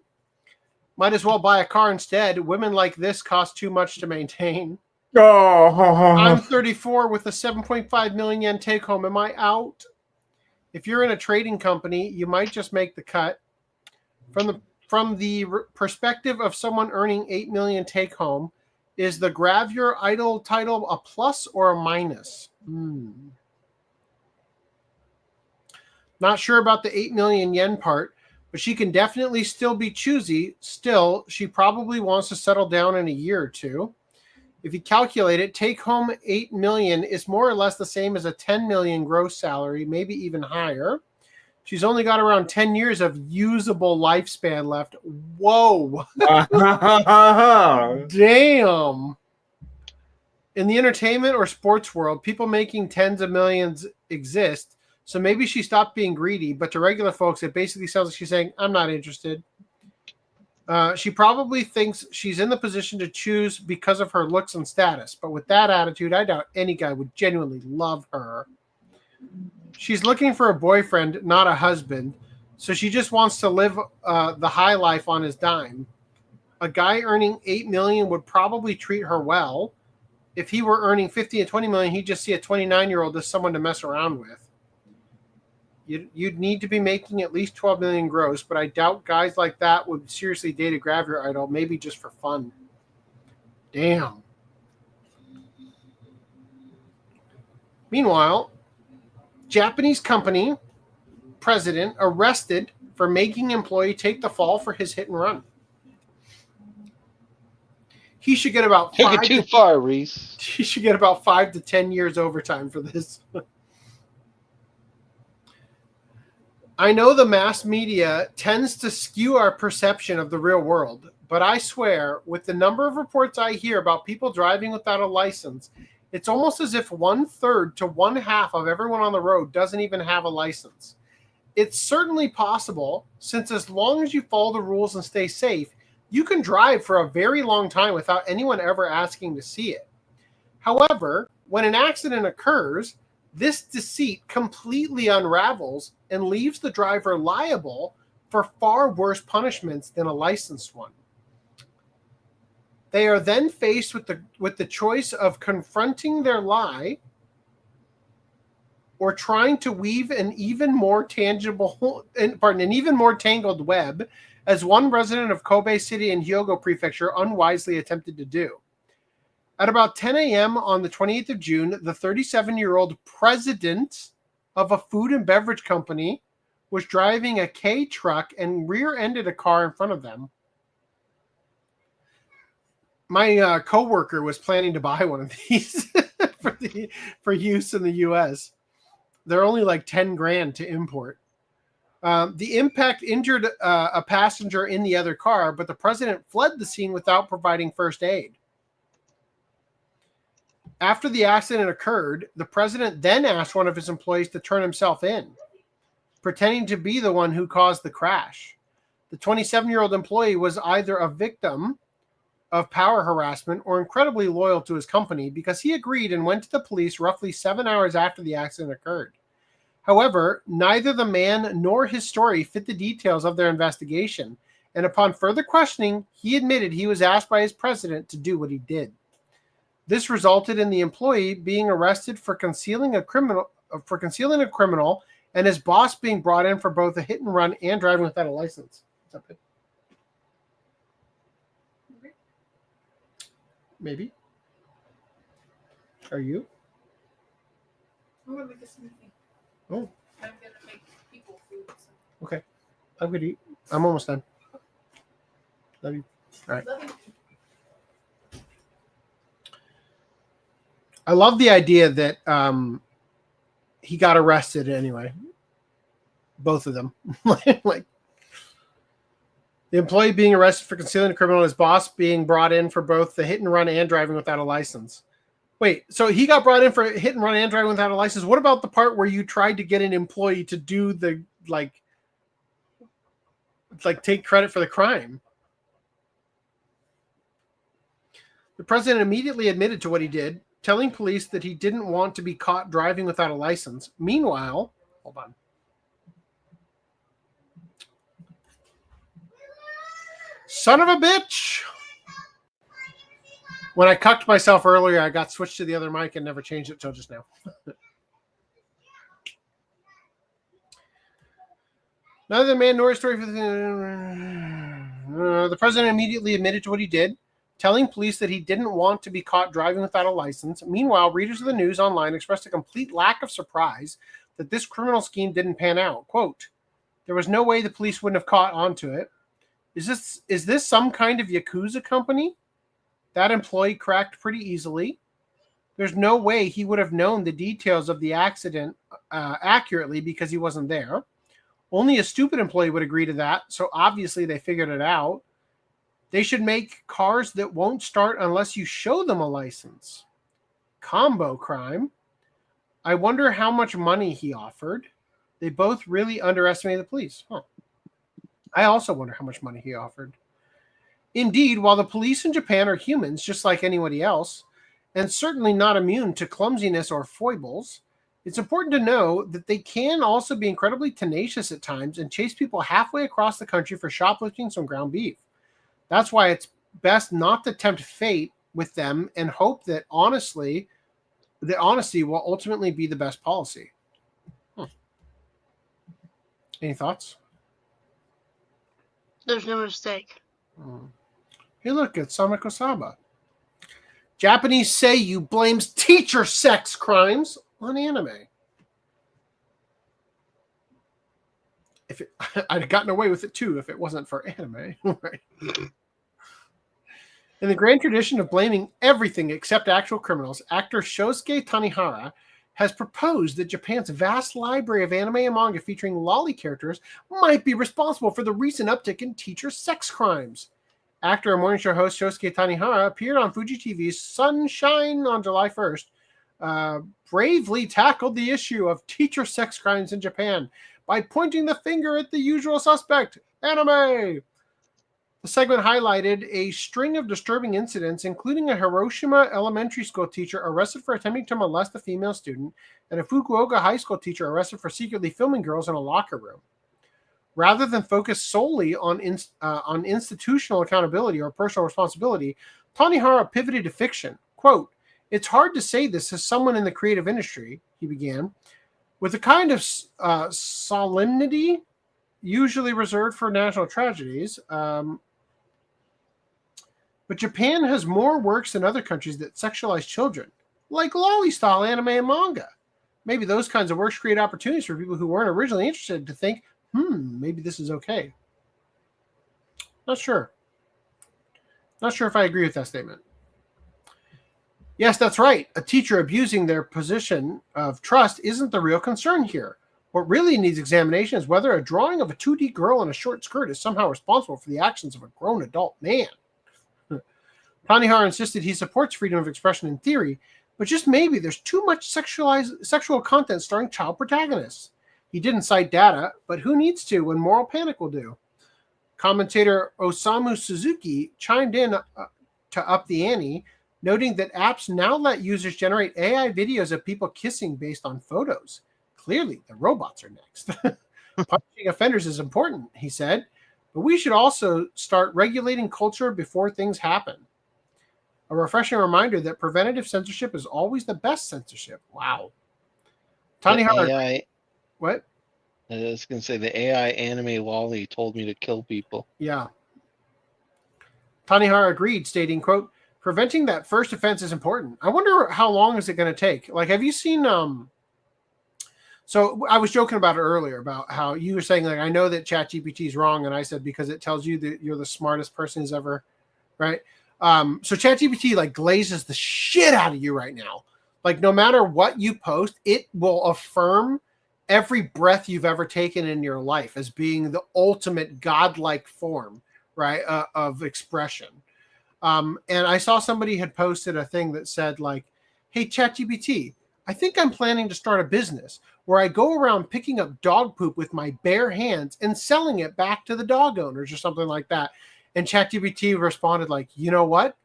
Might as well buy a car instead. Women like this cost too much to maintain. I'm 34 with a 7.5 million yen take home. Am I out? If you're in a trading company, you might just make the cut. From the perspective of someone earning 8 million take home, is the Gravure Idol title a plus or a minus? Not sure about the 8 million yen part, but she can definitely still be choosy. Still, she probably wants to settle down in a year or two. If you calculate it, take home 8 million is more or less the same as a 10 million gross salary, maybe even higher. She's only got around 10 years of usable lifespan left. Whoa. Damn. In the entertainment or sports world, people making tens of millions exist. So maybe she stopped being greedy, but to regular folks, it basically sounds like she's saying, I'm not interested. She probably thinks she's in the position to choose because of her looks and status. But with that attitude, I doubt any guy would genuinely love her. She's looking for a boyfriend, not a husband. So she just wants to live the high life on his dime. A guy earning 8 million would probably treat her well. If he were earning 50 and 20 million, he'd just see a 29-year-old as someone to mess around with. You'd need to be making at least 12 million gross, but I doubt guys like that would seriously date a Gravure idol, maybe just for fun. Damn. Meanwhile, Japanese company president arrested for making employee take the fall for his hit and run. He should get about Took it too far, Reese. He should get about 5 to 10 years overtime for this. I know the mass media tends to skew our perception of the real world, but I swear, with the number of reports I hear about people driving without a license, it's almost as if 1/3 to 1/2 of everyone on the road doesn't even have a license. It's certainly possible, since as long as you follow the rules and stay safe, you can drive for a very long time without anyone ever asking to see it. However, when an accident occurs, this deceit completely unravels and leaves the driver liable for far worse punishments than a licensed one. They are then faced with the choice of confronting their lie or trying to weave an even more tangled web, as one resident of Kobe City in Hyogo Prefecture unwisely attempted to do. At about 10 a.m. on the 28th of June, the 37-year-old president of a food and beverage company was driving a K truck and rear-ended a car in front of them. My coworker was planning to buy one of these for use in the U.S. They're only like 10 grand to import. The impact injured a passenger in the other car, but the president fled the scene without providing first aid. After the accident occurred, the president then asked one of his employees to turn himself in, pretending to be the one who caused the crash. The 27-year-old employee was either a victim of power harassment or incredibly loyal to his company, because he agreed and went to the police roughly 7 hours after the accident occurred. However, neither the man nor his story fit the details of their investigation, and upon further questioning, he admitted he was asked by his president to do what he did. This resulted in the employee being arrested for concealing a criminal, and his boss being brought in for both a hit and run and driving without a license. What's up, maybe? Are you? I'm gonna make a smoothie. Oh, I'm gonna make people food. So. okay. I'm gonna eat. I'm almost done. Love you. All right. Love you. I love the idea that he got arrested anyway. Both of them. Like the employee being arrested for concealing a criminal, his boss being brought in for both the hit and run and driving without a license. Wait, so he got brought in for hit and run and driving without a license. What about the part where you tried to get an employee to do like take credit for the crime. The president immediately admitted to what he did, telling police that he didn't want to be caught driving without a license. Meanwhile, hold on. Son of a bitch! When I cucked myself earlier, I got switched to the other mic and never changed it till just now. Neither man nor his story for the president immediately admitted to what he did, telling police that he didn't want to be caught driving without a license. Meanwhile, readers of the news online expressed a complete lack of surprise that this criminal scheme didn't pan out. Quote, there was no way the police wouldn't have caught onto it. Is this some kind of Yakuza company? That employee cracked pretty easily. There's no way he would have known the details of the accident accurately because he wasn't there. Only a stupid employee would agree to that, so obviously they figured it out. They should make cars that won't start unless you show them a license. Combo crime. I wonder how much money he offered. They both really underestimated the police. Huh. I also wonder how much money he offered. Indeed, while the police in Japan are humans just like anybody else, and certainly not immune to clumsiness or foibles, it's important to know that they can also be incredibly tenacious at times and chase people halfway across the country for shoplifting some ground beef. That's why it's best not to tempt fate with them and hope that honesty will ultimately be the best policy. Any thoughts? There's no mistake. Hey, look, it's Samiko Saba. Japanese Seiyu blames teacher sex crimes on anime. I'd have gotten away with it too if it wasn't for anime. Right. In the grand tradition of blaming everything except actual criminals, actor Shosuke Tanihara has proposed that Japan's vast library of anime and manga featuring lolly characters might be responsible for the recent uptick in teacher sex crimes. Actor and morning show host Shosuke Tanihara appeared on Fuji TV's Sunshine on July 1st, bravely tackled the issue of teacher sex crimes in Japan by pointing the finger at the usual suspect, anime. The segment highlighted a string of disturbing incidents, including a Hiroshima elementary school teacher arrested for attempting to molest a female student and a Fukuoka high school teacher arrested for secretly filming girls in a locker room. Rather than focus solely on institutional accountability or personal responsibility, Tanihara pivoted to fiction. Quote, it's hard to say this as someone in the creative industry, he began, with a kind of solemnity usually reserved for national tragedies. But Japan has more works than other countries that sexualize children, like lolly-style anime and manga. Maybe those kinds of works create opportunities for people who weren't originally interested to think, maybe this is okay. Not sure. Not sure if I agree with that statement. Yes, that's right. A teacher abusing their position of trust isn't the real concern here. What really needs examination is whether a drawing of a 2D girl in a short skirt is somehow responsible for the actions of a grown adult man. Tanihara insisted he supports freedom of expression in theory, but just maybe there's too much sexual content starring child protagonists. He didn't cite data, but who needs to when moral panic will do? Commentator Osamu Suzuki chimed in to up the ante, noting that apps now let users generate AI videos of people kissing based on photos. Clearly, the robots are next. Punishing offenders is important, he said, but we should also start regulating culture before things happen. A refreshing reminder that preventative censorship is always the best censorship. Wow. Tanihara. What? I was going to say the AI anime lolly told me to kill people. Yeah. Tanihara agreed, stating, quote, preventing that first offense is important. I wonder how long is it going to take? Like, have you seen... So I was joking about it earlier about how you were saying, like, I know that ChatGPT is wrong. And I said, because it tells you that you're the smartest person who's ever, right? So ChatGPT like glazes the shit out of you right now. Like no matter what you post, it will affirm every breath you've ever taken in your life as being the ultimate godlike form, right, of expression. And I saw somebody had posted a thing that said like, hey, ChatGPT, I think I'm planning to start a business where I go around picking up dog poop with my bare hands and selling it back to the dog owners or something like that. And ChatGPT responded like, you know what?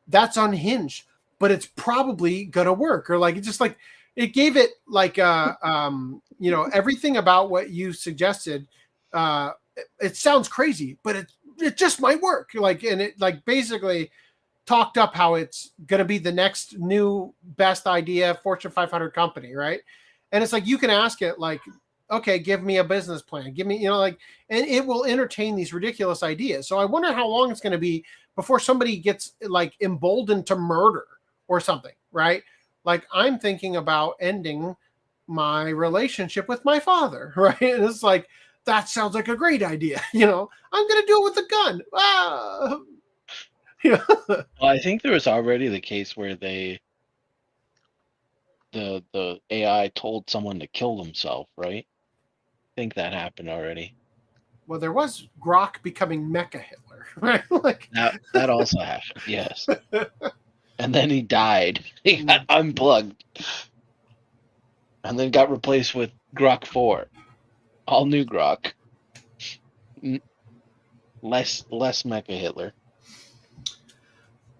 That's unhinged, but it's probably going to work. Or like, it's just like, it gave it like, everything about what you suggested. It sounds crazy, but it just might work. Like, and it like basically talked up how it's going to be the next new best idea, Fortune 500 company, right? And it's like, you can ask it like, okay, give me a business plan. Give me, and it will entertain these ridiculous ideas. So I wonder how long it's going to be before somebody gets like emboldened to murder or something, right? Like I'm thinking about ending my relationship with my father, right? And it's like, that sounds like a great idea. I'm going to do it with a gun. Ah. Well, I think there was already the case where the AI told someone to kill themselves, right? I think that happened already. Well, there was Grok becoming Mecha Hitler, right? Like that also happened, yes. And then he died. He got unplugged. And then got replaced with Grok 4. All new Grok. Less Mecha Hitler.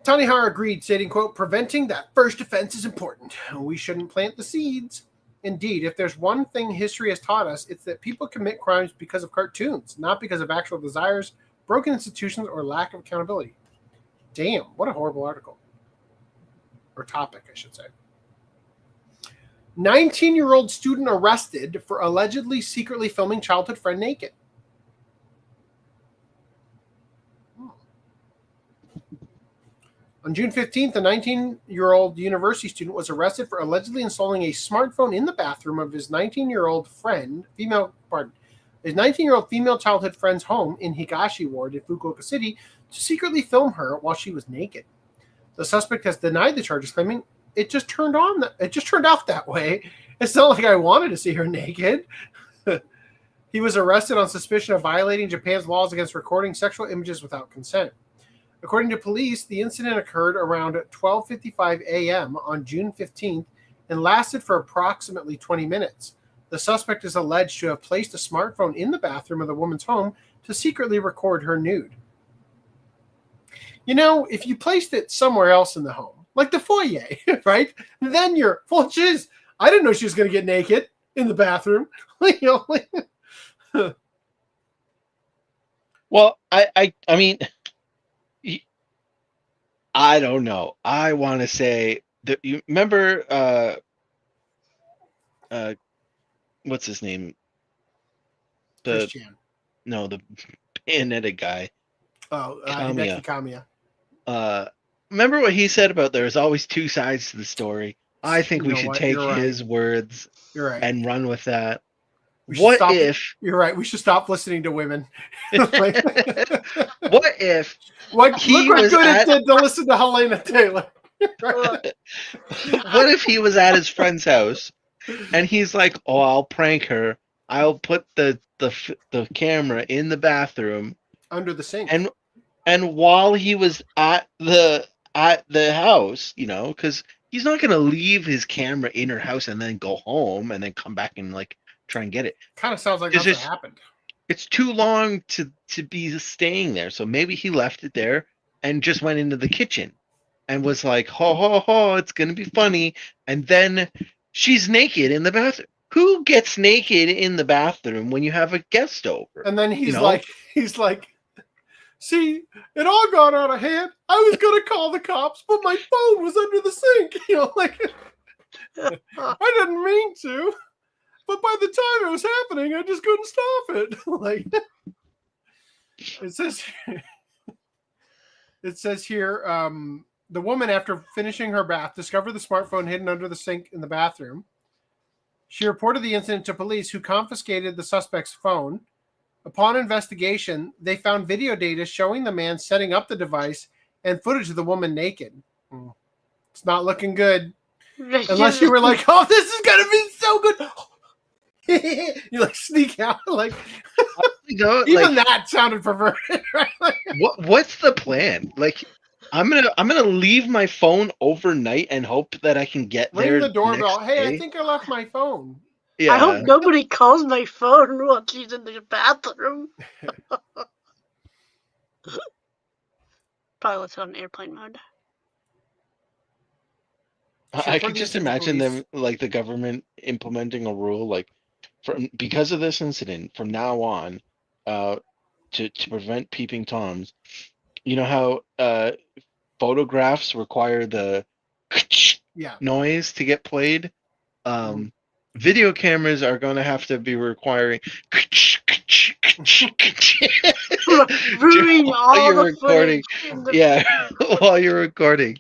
Tanihara agreed, stating, quote, preventing that first offense is important. We shouldn't plant the seeds. Indeed, if there's one thing history has taught us, it's that people commit crimes because of cartoons, not because of actual desires, broken institutions, or lack of accountability. Damn, what a horrible article. Or topic, I should say. 19-year-old student arrested for allegedly secretly filming childhood friend naked. On June 15th, a 19-year-old university student was arrested for allegedly installing a smartphone in the bathroom of his 19-year-old female childhood friend's home in Higashi Ward in Fukuoka City to secretly film her while she was naked. The suspect has denied the charges, claiming it just turned out that way. It's not like I wanted to see her naked. He was arrested on suspicion of violating Japan's laws against recording sexual images without consent. According to police, the incident occurred around 12:55 a.m. on June 15th and lasted for approximately 20 minutes. The suspect is alleged to have placed a smartphone in the bathroom of the woman's home to secretly record her nude. If you placed it somewhere else in the home, like the foyer, right? Then you're full of jizz. I didn't know she was going to get naked in the bathroom. Well, I mean, I don't know. I want to say that you remember what's his name? Christian. No, the Bayonetta guy. Oh, Hideki Kamiya. Remember what he said about there's always two sides to the story? I think we should take his words and run with that. You're right. We should stop listening to women. What if look what good it did to listen to Helena Taylor. What if he was at his friend's house and he's like, "Oh, I'll prank her. I'll put the camera in the bathroom under the sink." And while he was at the house, because he's not gonna leave his camera in her house and then go home and then come back and like try and get it. Kind of sounds like that's what happened. It's too long to be staying there, so maybe he left it there and just went into the kitchen and was like, "Ho ho ho, it's gonna be funny." And then she's naked in the bathroom. Who gets naked in the bathroom when you have a guest over? And then he's like, "See, it all got out of hand. I was gonna call the cops, but my phone was under the sink." I didn't mean to. But by the time it was happening, I just couldn't stop it. It says here, the woman, after finishing her bath, discovered the smartphone hidden under the sink in the bathroom. She reported the incident to police, who confiscated the suspect's phone. Upon investigation, they found video data showing the man setting up the device and footage of the woman naked. It's not looking good. Unless you were like, "Oh, this is going to be so good." You like sneak out, like even that sounded perverted. Right? What's the plan? Like, I'm gonna leave my phone overnight and hope that I can get there. Ring the doorbell. next Hey, I day. think I left my phone. I hope Yeah. nobody calls my phone while she's in the bathroom. Probably let's it on airplane mode. I could just imagine them, like the government implementing a rule, like because of this incident, from now on, to prevent peeping toms. You know how photographs require the noise to get played. Video cameras are going to have to be requiring ruining all while you're the recording. footage. Yeah, while you're recording.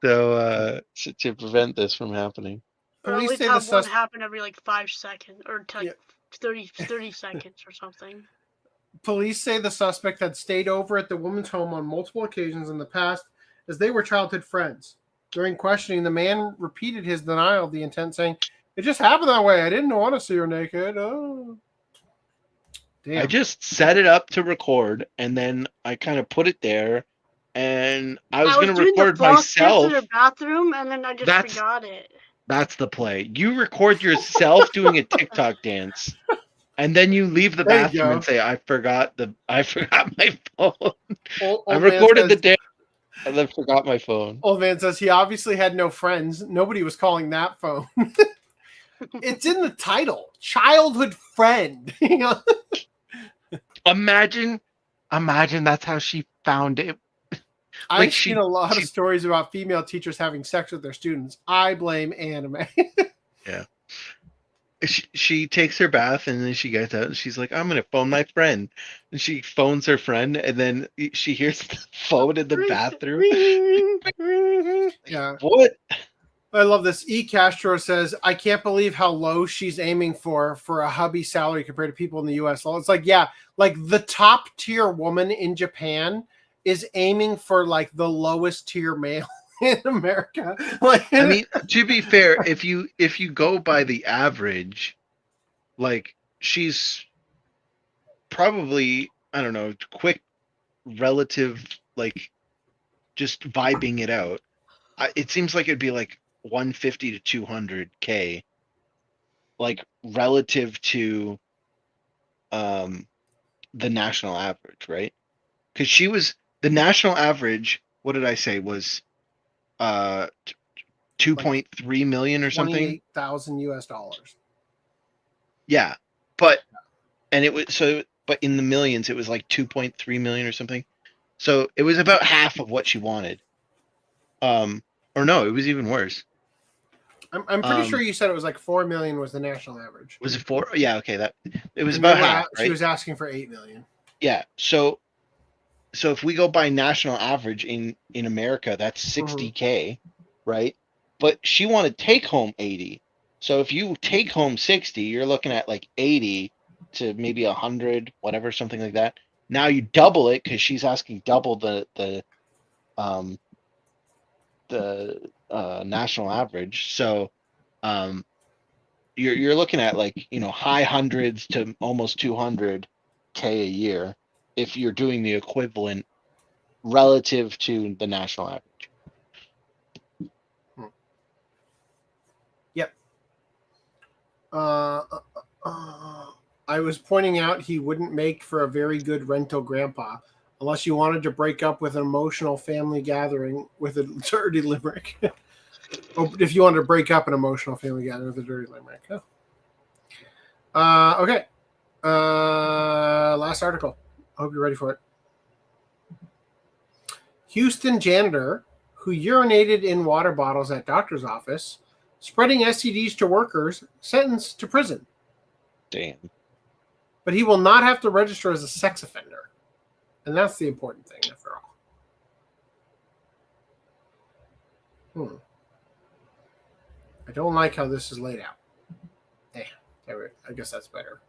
So to prevent this from happening. Or at least have one happen every like 5 seconds or like 30 seconds or something. Police say the suspect had stayed over at the woman's home on multiple occasions in the past as they were childhood friends. During questioning, the man repeated his denial of the intent, saying, "It just happened that way. I didn't want to see her naked." Oh. Damn. I just set it up to record, and then I kind of put it there, and I was going to record myself. In the bathroom, and then I just forgot it. That's the play. You record yourself doing a TikTok dance, and then you leave the bathroom and say, "I forgot my phone." I recorded the dance, and then forgot my phone. Old man says he obviously had no friends. Nobody was calling that phone. It's in the title, childhood friend. Imagine that's how she found it. I've seen a lot of stories about female teachers having sex with their students. I blame anime. Yeah. She takes her bath and then she gets out and she's like, "I'm going to phone my friend." And she phones her friend and then she hears the phone in the bathroom. Yeah. What? I love this. E. Castro says, "I can't believe how low she's aiming for a hubby salary compared to people in the U.S. It's like, yeah, like the top tier woman in Japan is aiming for like the lowest tier male in America." Like, I mean, to be fair, if you go by the average, like she's probably, I don't know, quick relative, like just vibing it out. It seems like it'd be like 150 to 200K, like relative to the national average, right? Because she was the national average. What did I say was 2.3 million or something? $28,000. Yeah, but it was but in the millions it was like 2.3 million or something. So it was about half of what she wanted. Or no, it was even worse. I'm pretty sure you said it was like 4 million was the national average. Was it 4? Yeah, okay, that it was And about they were half. Right? She was asking for 8 million. Yeah, so if we go by national average in America, that's 60K, right? But she wanted take home 80. So if you take home 60, you're looking at like 80 to maybe 100, whatever, something like that. Now you double it because she's asking double the national average. So you're looking at like, high hundreds to almost 200K a year if you're doing the equivalent relative to the national average. Yep. I was pointing out he wouldn't make for a very good rental grandpa unless you wanted to break up with an emotional family gathering with a dirty limerick. Or if you wanted to break up an emotional family gathering with a dirty limerick. Oh. Okay. Last article. I hope you're ready for it. Houston janitor who urinated in water bottles at doctor's office, spreading STDs to workers, sentenced to prison. Damn. But he will not have to register as a sex offender. And that's the important thing, after all. I don't like how this is laid out. I guess that's better.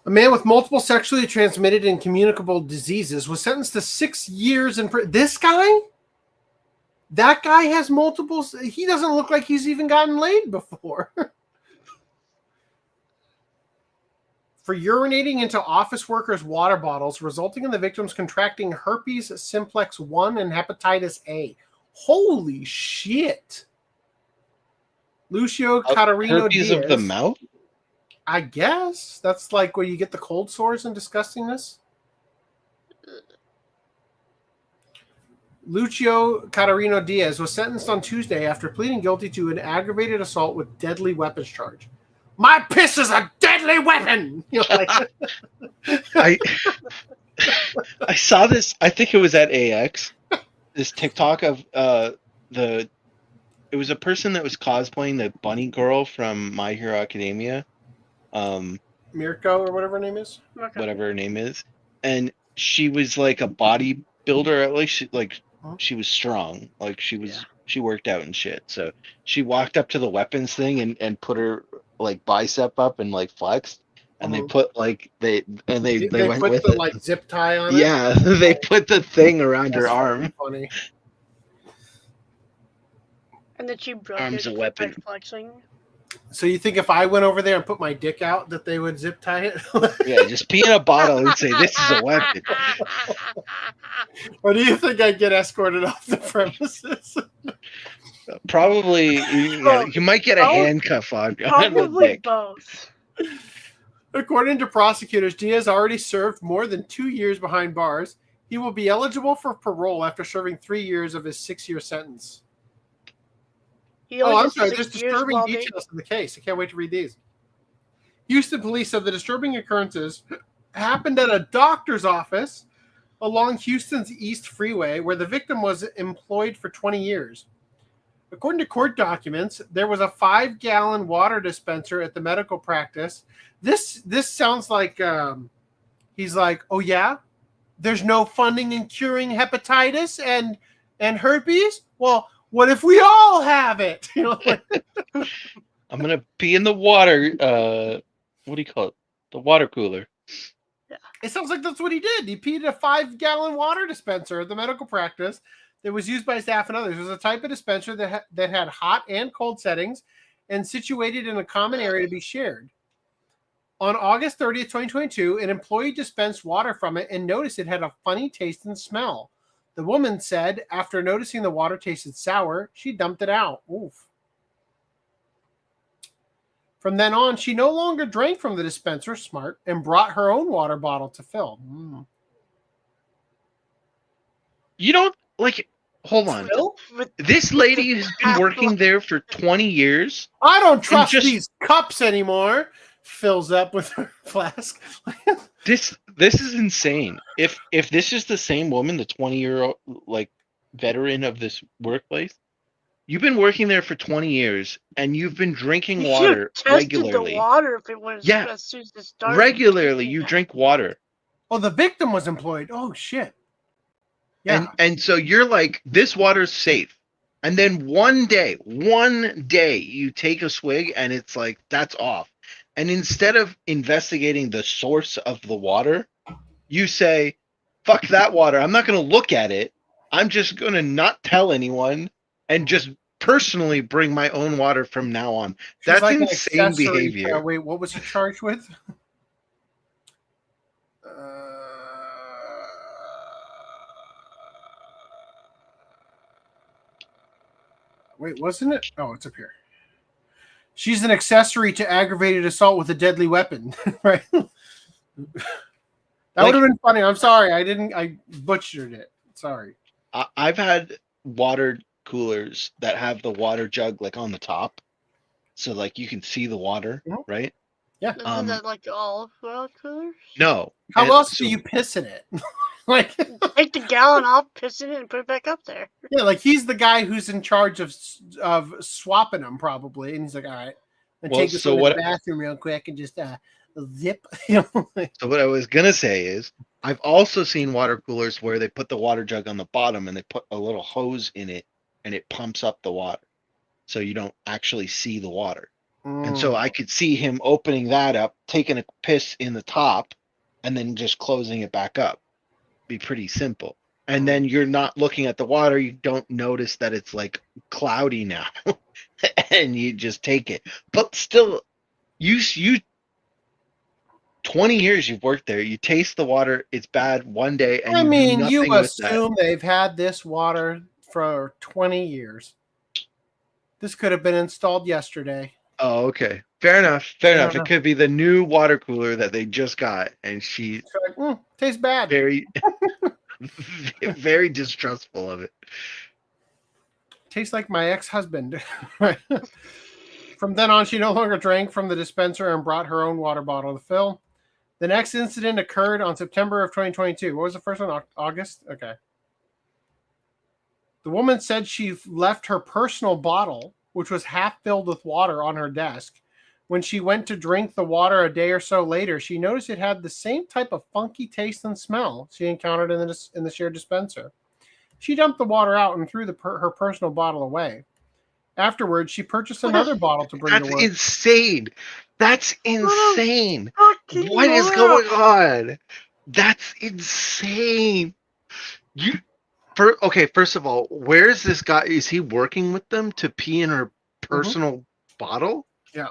A man with multiple sexually transmitted and communicable diseases was sentenced to 6 years in prison. This guy? That guy has multiple. He doesn't look like he's even gotten laid before. for urinating into office workers' water bottles, resulting in the victims contracting herpes simplex 1 and hepatitis A. Holy shit. Lucio Catarino herpes Diaz. of the mouth? I guess. That's like where you get the cold sores and disgustingness. Lucio Catarino Diaz was sentenced on Tuesday after pleading guilty to an aggravated assault with deadly weapons charge. My piss is a deadly weapon! You know, like... I saw this, I think it was at AX, this TikTok of it was a person that was cosplaying the bunny girl from My Hero Academia. Mirko or whatever her name is? Whatever her name is. And she was like a bodybuilder, at least she was strong. Like she worked out and shit. So she walked up to the weapons thing and put her like bicep up and like flexed. And they put like they went put with the it. like zip tie on it. Yeah, they put the thing around her That's arm. funny. And then she broke Arm's it a weapon. by flexing. So you think if I went over there and put my dick out that they would zip tie it? Yeah, just pee in a bottle and say this is a weapon. Or do you think I'd get escorted off the premises? Probably, you might get a handcuff on. Probably both. According to prosecutors, Diaz already served more than 2 years behind bars. He will be eligible for parole after serving 3 years of his 6-year sentence. I'm sorry. There's disturbing details in the case. I can't wait to read these. Houston police said the disturbing occurrences happened at a doctor's office along Houston's East Freeway, where the victim was employed for 20 years. According to court documents, there was a 5-gallon water dispenser at the medical practice. This sounds like he's like, oh yeah, there's no funding in curing hepatitis and herpes. Well, what if we all have it? You know, like, I'm gonna pee in the water. What do you call it? The water cooler. Yeah, it sounds like that's what he did. He peed in a 5-gallon water dispenser at the medical practice that was used by staff and others. It was a type of dispenser that had hot and cold settings and situated in a common area to be shared. On August 30th, 2022, an employee dispensed water from it and noticed it had a funny taste and smell. The woman said after noticing the water tasted sour, she dumped it out. Oof. From then on, she no longer drank from the dispenser, smart, and brought her own water bottle to fill. You don't, like, hold on. This lady has been working there for 20 years. I don't trust these cups anymore. Fills up with her flask. This is insane. If this is the same woman, the 20-year-old like veteran of this workplace, you've been working there for 20 years and you've been drinking water regularly. The water if it was as soon as it started. Regularly, you drink water. Oh, the victim was employed. Oh shit. Yeah. And so you're like, this water's safe. And then one day you take a swig and it's like, that's off. And instead of investigating the source of the water, you say, fuck that water. I'm not going to look at it. I'm just going to not tell anyone and just personally bring my own water from now on. That's like insane behavior. Wait, what was he charged with? Wait, wasn't it? Oh, it's up here. She's an accessory to aggravated assault with a deadly weapon, right? That would have been funny. I'm sorry. I butchered it. Sorry. I've had water coolers that have the water jug like on the top. So like you can see the water, right? Yeah. Isn't that like all water coolers? No. How else do you piss in it? Like take the gallon off, piss in it, and put it back up there. Yeah, like he's the guy who's in charge of swapping them probably, and he's like, all right, and take this to the bathroom real quick and just zip. You know? So what I was gonna say is, I've also seen water coolers where they put the water jug on the bottom and they put a little hose in it, and it pumps up the water, so you don't actually see the water. And so I could see him opening that up, taking a piss in the top, and then just closing it back up. Be pretty simple. And then you're not looking at the water, you don't notice that it's like cloudy now. And you just take it. But still, you 20 years you've worked there. You taste the water, it's bad one day, and I you mean, do you nothing with that. assume they've had this water for 20 years. This could have been installed yesterday. Oh, okay. Fair enough. Fair enough. Yeah. It could be the new water cooler that they just got, and she Like, tastes bad. very, very distrustful of it. Tastes like my ex-husband. From then on, she no longer drank from the dispenser and brought her own water bottle to fill. The next incident occurred on September of 2022. What was the first one? August? Okay. The woman said she left her personal bottle, which was half filled with water, on her desk. When she went to drink the water a day or so later, she noticed it had the same type of funky taste and smell she encountered in the shared dispenser. She dumped the water out and threw her personal bottle away. Afterwards, she purchased another bottle to bring to work. That's insane. That's insane. What is going on? That's insane. First of all, where is this guy? Is he working with them to pee in her personal bottle? Yeah.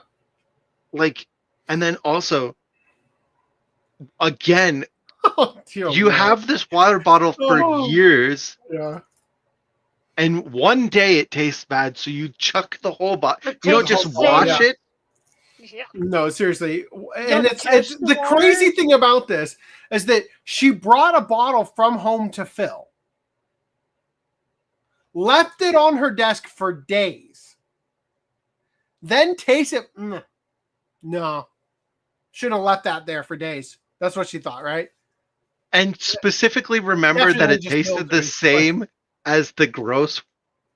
Like, and then also, again, you have this water bottle for years. Yeah. And one day it tastes bad, so you chuck the whole bottle. You don't just wash it. Yeah. No, seriously. And it's the crazy thing about this is that she brought a bottle from home to fill. Left it on her desk for days. Then tasted it. No. Should have left that there for days. That's what she thought, right? And specifically remember that it tasted the same as the gross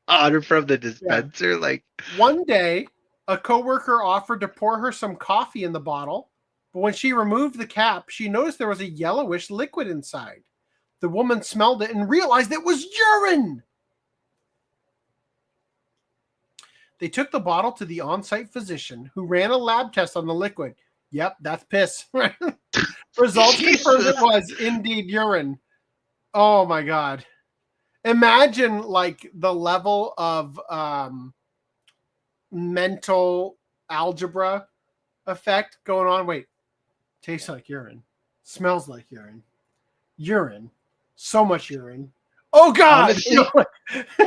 water from the dispenser. Like, one day, a coworker offered to pour her some coffee in the bottle, but when she removed the cap, she noticed there was a yellowish liquid inside. The woman smelled it and realized it was urine. They took the bottle to the on-site physician, who ran a lab test on the liquid. Yep, that's piss. Results confirmed it was indeed urine. Oh my God. Imagine like the level of mental algebra effect going on. Wait, tastes like urine. Smells like urine. Urine. So much urine. Oh God.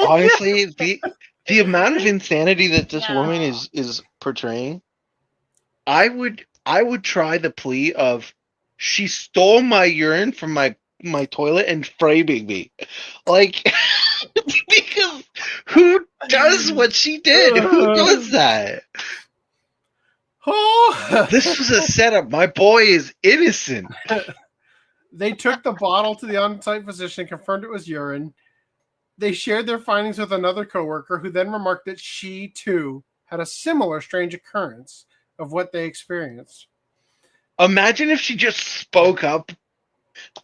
Honestly, the amount of insanity that this woman is portraying, I would try the plea of, she stole my urine from my toilet and framing me. Like, because who does what she did? Who does that? Oh. This was a setup. My boy is innocent. They took the bottle to the on-site physician, confirmed it was urine. They shared their findings with another coworker, who then remarked that she too had a similar strange occurrence of what they experienced. Imagine if she just spoke up.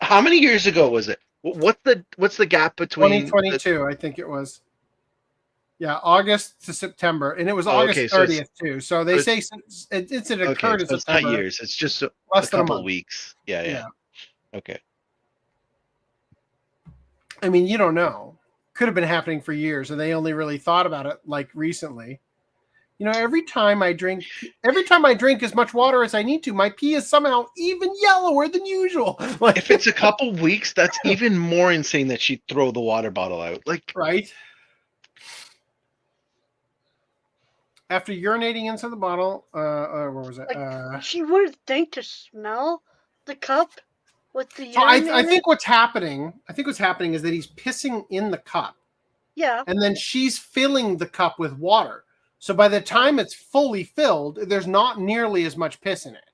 How many years ago was it? What's the gap between 2022? I think it was. Yeah, August to September, and it was August 30th too. So they say it's occurred in September. It's not years. It's just a couple weeks. Yeah. Okay. I mean, you don't know. Could have been happening for years, and they only really thought about it like recently. You know, every time I drink as much water as I need to, my pee is somehow even yellower than usual. Like, if it's a couple weeks, that's even more insane that she'd throw the water bottle out. Like, right? After urinating into the bottle, where was it? Like, she would think to smell the cup with the urine. So I think what's happening is that he's pissing in the cup. Yeah. And then she's filling the cup with water. So by the time it's fully filled, there's not nearly as much piss in it.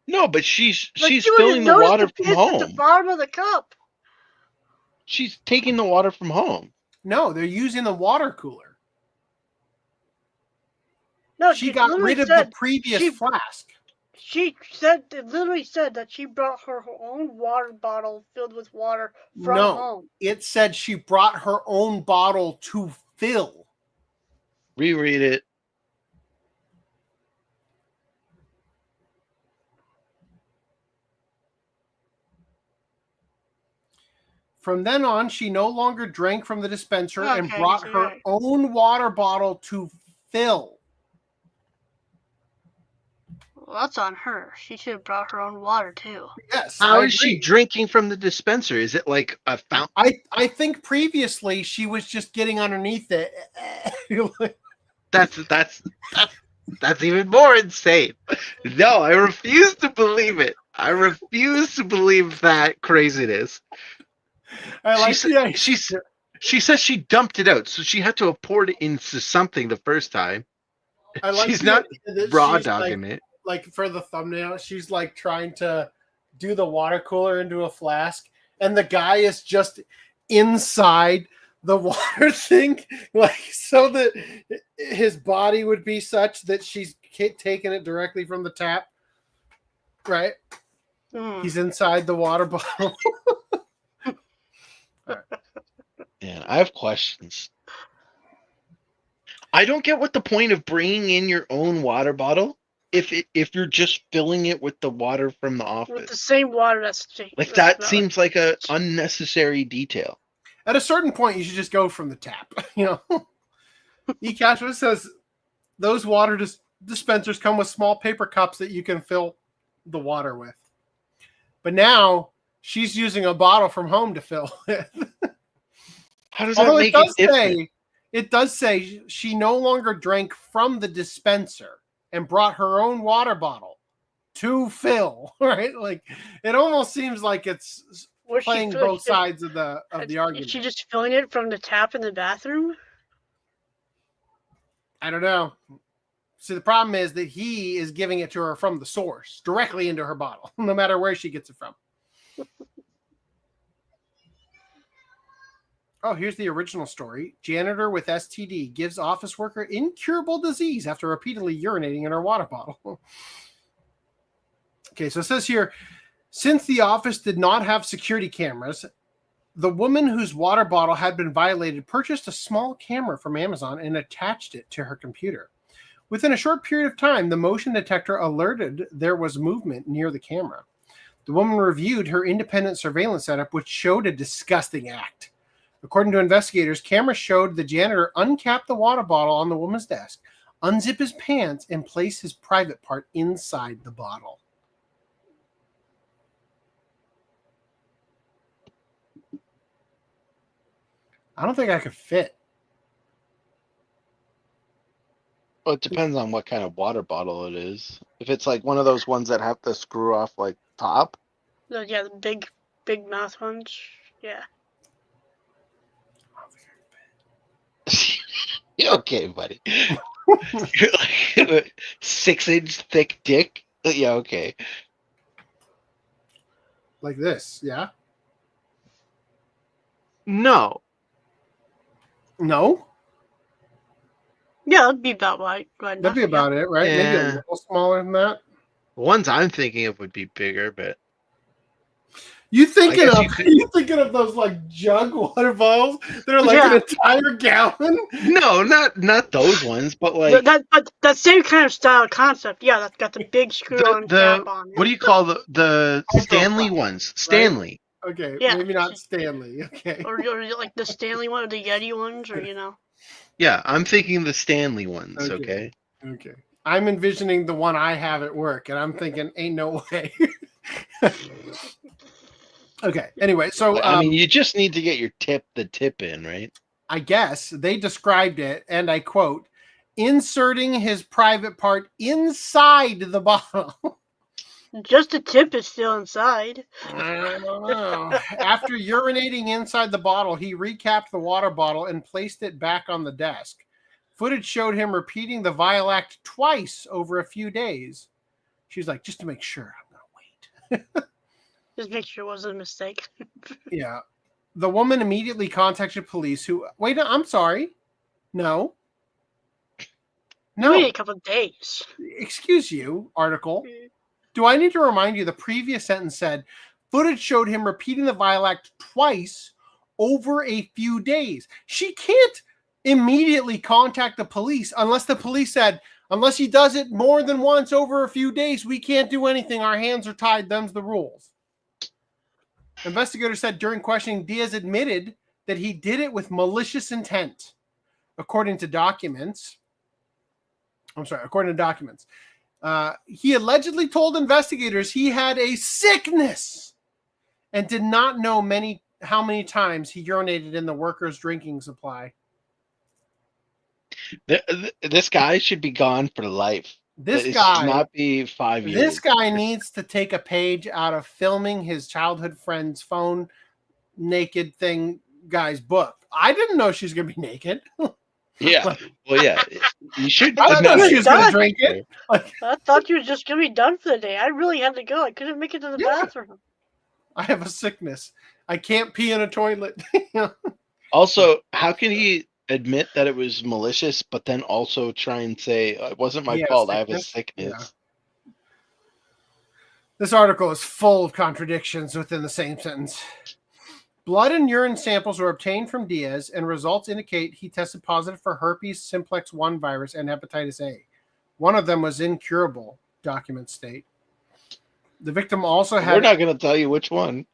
No, but she's filling the water from home. At the bottom of the cup. She's taking the water from home. No, they're using the water cooler. No, she got rid of the previous flask. She literally said that she brought her own water bottle filled with water from home. It said she brought her own bottle to fill. Reread it. From then on, she no longer drank from the dispenser and brought her own water bottle to fill. Well, that's on her. She should have brought her own water too. Yes. How I is she agree. drinking from the dispenser? Is it like a fountain? I think previously she was just getting underneath it. That's even more insane. No, I refuse to believe it. I refuse to believe that craziness. I like She says she dumped it out, so she had to have poured it into something the first time. I like She's the not idea that raw she's dogging like, it. Like for the thumbnail, she's like trying to do the water cooler into a flask, and the guy is just inside the water thing, like so that his body would be such that she's taking it directly from the tap. Right? He's inside the water bottle. Man, I have questions. I don't get what the point of bringing in your own water bottle if you're just filling it with the water from the office. With the same water that's Like that seems like a unnecessary detail. At a certain point, you should just go from the tap. You know, eCashua says those water dispensers come with small paper cups that you can fill the water with. But now she's using a bottle from home to fill it. How does that make it different? It does say she no longer drank from the dispenser and brought her own water bottle to fill. Right? Like it almost seems like it's playing both sides of the argument. Is she just filling it from the tap in the bathroom? I don't know. See, the problem is that he is giving it to her from the source, directly into her bottle, no matter where she gets it from. Oh, here's the original story. Janitor with STD gives office worker incurable disease after repeatedly urinating in her water bottle. Okay, so it says here, since the office did not have security cameras, the woman whose water bottle had been violated purchased a small camera from Amazon and attached it to her computer. Within a short period of time, the motion detector alerted there was movement near the camera. The woman reviewed her independent surveillance setup, which showed a disgusting act. According to investigators, cameras showed the janitor uncap the water bottle on the woman's desk, unzip his pants, and place his private part inside the bottle. I don't think I could fit. Well, it depends on what kind of water bottle it is. If it's like one of those ones that have the screw off like top. Yeah, the big mouth ones. Yeah. Okay, buddy. You're like 6-inch thick dick. Yeah, okay. Like this, yeah? No. No? Yeah, that'd be about right. That'd be about it, right? Maybe a little smaller than that. The ones I'm thinking of would be bigger, but You thinking of those like jug water bottles that are like an entire gallon? No, not those ones, but like that same kind of style concept. Yeah, that's got the big screw-on cap on it. What do you call the Stanley ones? Stanley. Right? Okay, yeah. Maybe not Stanley. Okay. Or like the Stanley one or the Yeti ones, or you know. Yeah, I'm thinking the Stanley ones. Okay. Okay. I'm envisioning the one I have at work, and I'm thinking, ain't no way. Okay. Anyway, so I mean, you just need to get the tip in, right? I guess they described it, and I quote, inserting his private part inside the bottle. Just the tip is still inside. I don't know. After urinating inside the bottle, he recapped the water bottle and placed it back on the desk. Footage showed him repeating the vile act twice over a few days. She's like, just to make sure, I'm going to wait. Just make sure it wasn't a mistake. Yeah. The woman immediately contacted police who... Wait, I'm sorry. No. Wait a couple of days. Excuse you, article. Do I need to remind you the previous sentence said, footage showed him repeating the vile act twice over a few days. She can't immediately contact the police unless the police said, unless he does it more than once over a few days, we can't do anything. Our hands are tied. Them's the rules. Investigators said during questioning, Diaz admitted that he did it with malicious intent. According to documents. He allegedly told investigators he had a sickness and did not know how many times he urinated in the workers' drinking supply. This guy should be gone for life. This It guy should not be 5 years. This guy needs to take a page out of filming his childhood friend's phone naked thing guy's book. I didn't know she's going to be naked. Yeah. Well, yeah. You should. I thought know she was going to drink it. I thought you were just gonna be done for the day. I really had to go. I couldn't make it to the bathroom. I have a sickness. I can't pee in a toilet. Also, how can he admit that it was malicious, but then also try and say it wasn't my fault? I have a sickness. Yeah. This article is full of contradictions within the same sentence. Blood and urine samples were obtained from Diaz, and results indicate he tested positive for herpes simplex 1 virus and hepatitis A. One of them was incurable, documents state. The victim also had... We're not going to tell you which one.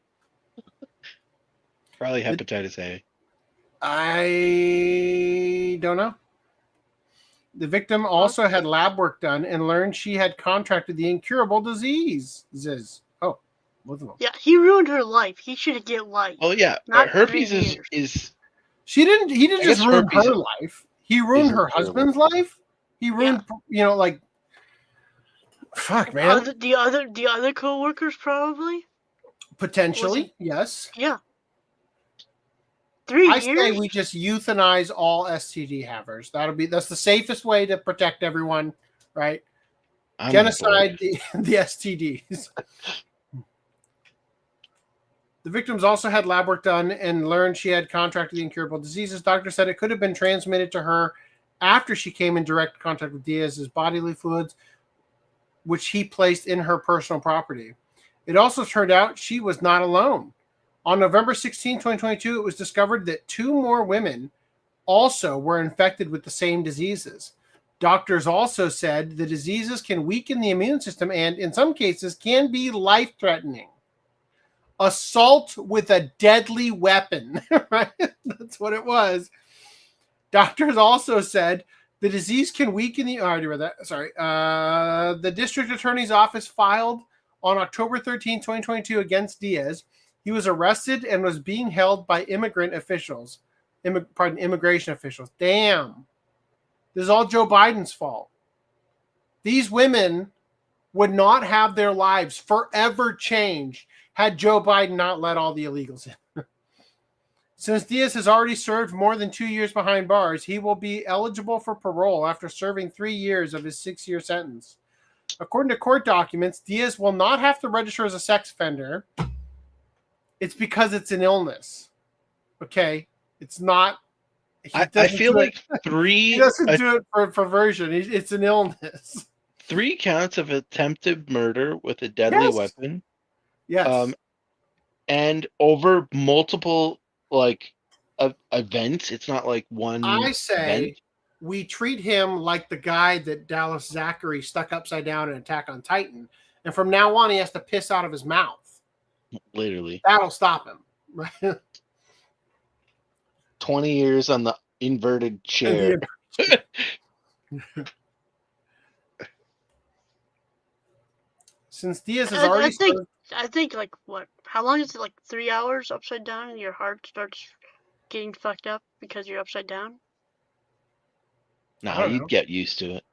Probably hepatitis A. I don't know. The victim also had lab work done and learned she had contracted the incurable disease. Oh, both of them. Yeah, he ruined her life. He should get life. Oh yeah, Not herpes 3 years. is. He didn't just ruin herpes her life. He ruined her husband's life. He ruined, like, fuck, man. The other co-workers probably. Potentially, yes. Yeah. 3 years. I say we just euthanize all STD havers. That's the safest way to protect everyone, right? Genocide the STDs. The victims also had lab work done and learned she had contracted the incurable diseases. Doctor said it could have been transmitted to her after she came in direct contact with Diaz's bodily fluids, which he placed in her personal property. It also turned out she was not alone. On November 16, 2022, it was discovered that 2 more women also were infected with the same diseases. Doctors also said the diseases can weaken the immune system and, in some cases, can be life-threatening. Assault with a deadly weapon, right? That's what it was. Doctors also said the disease can weaken the... Oh, I already read that. Sorry. The district attorney's office filed on October 13, 2022 against Diaz. He was arrested and was being held by immigration officials. Damn. This is all Joe Biden's fault. These women would not have their lives forever changed had Joe Biden not let all the illegals in. Since Diaz has already served more than 2 years behind bars, he will be eligible for parole after serving 3 years of his 6-year sentence. According to court documents, Diaz will not have to register as a sex offender. It's because it's an illness. Okay? It's not... I feel like 3... He doesn't do it for perversion. It's an illness. 3 counts of attempted murder with a deadly weapon. Yes. And over multiple, events. It's not like one I say event. We treat him like the guy that Dallas Zachary stuck upside down in Attack on Titan. And from now on, he has to piss out of his mouth. Literally. That'll stop him. Right? 20 years on the inverted chair. Since Diaz has already... I think, what? How long is it, 3 hours upside down and your heart starts getting fucked up because you're upside down? No, you'd get used to it.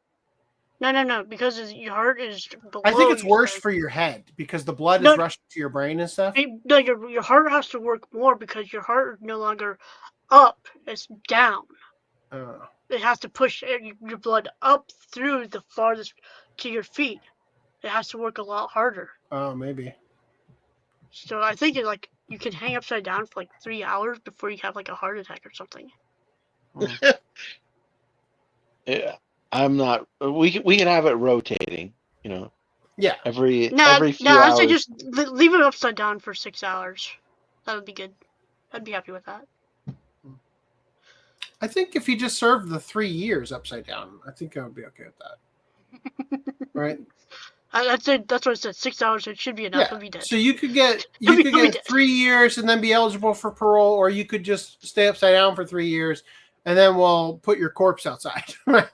No, because your heart is below. I think it's worse for your head because the blood is rushing to your brain and stuff. No, your heart has to work more because your heart is no longer up, it's down. It has to push your blood up through the farthest to your feet. It has to work a lot harder. Oh, maybe. So I think you can hang upside down for 3 hours before you have a heart attack or something. Yeah, I'm not. We can have it rotating. Yeah. Every few hours. I'd say just leave it upside down for 6 hours. That would be good. I'd be happy with that. I think if he just served the 3 years upside down, I think I would be okay with that. Right? I'd say that's what I said. 6 hours. It should be enough. I'll be dead. So you could get 3 years and then be eligible for parole, or you could just stay upside down for 3 years, and then we'll put your corpse outside. Right?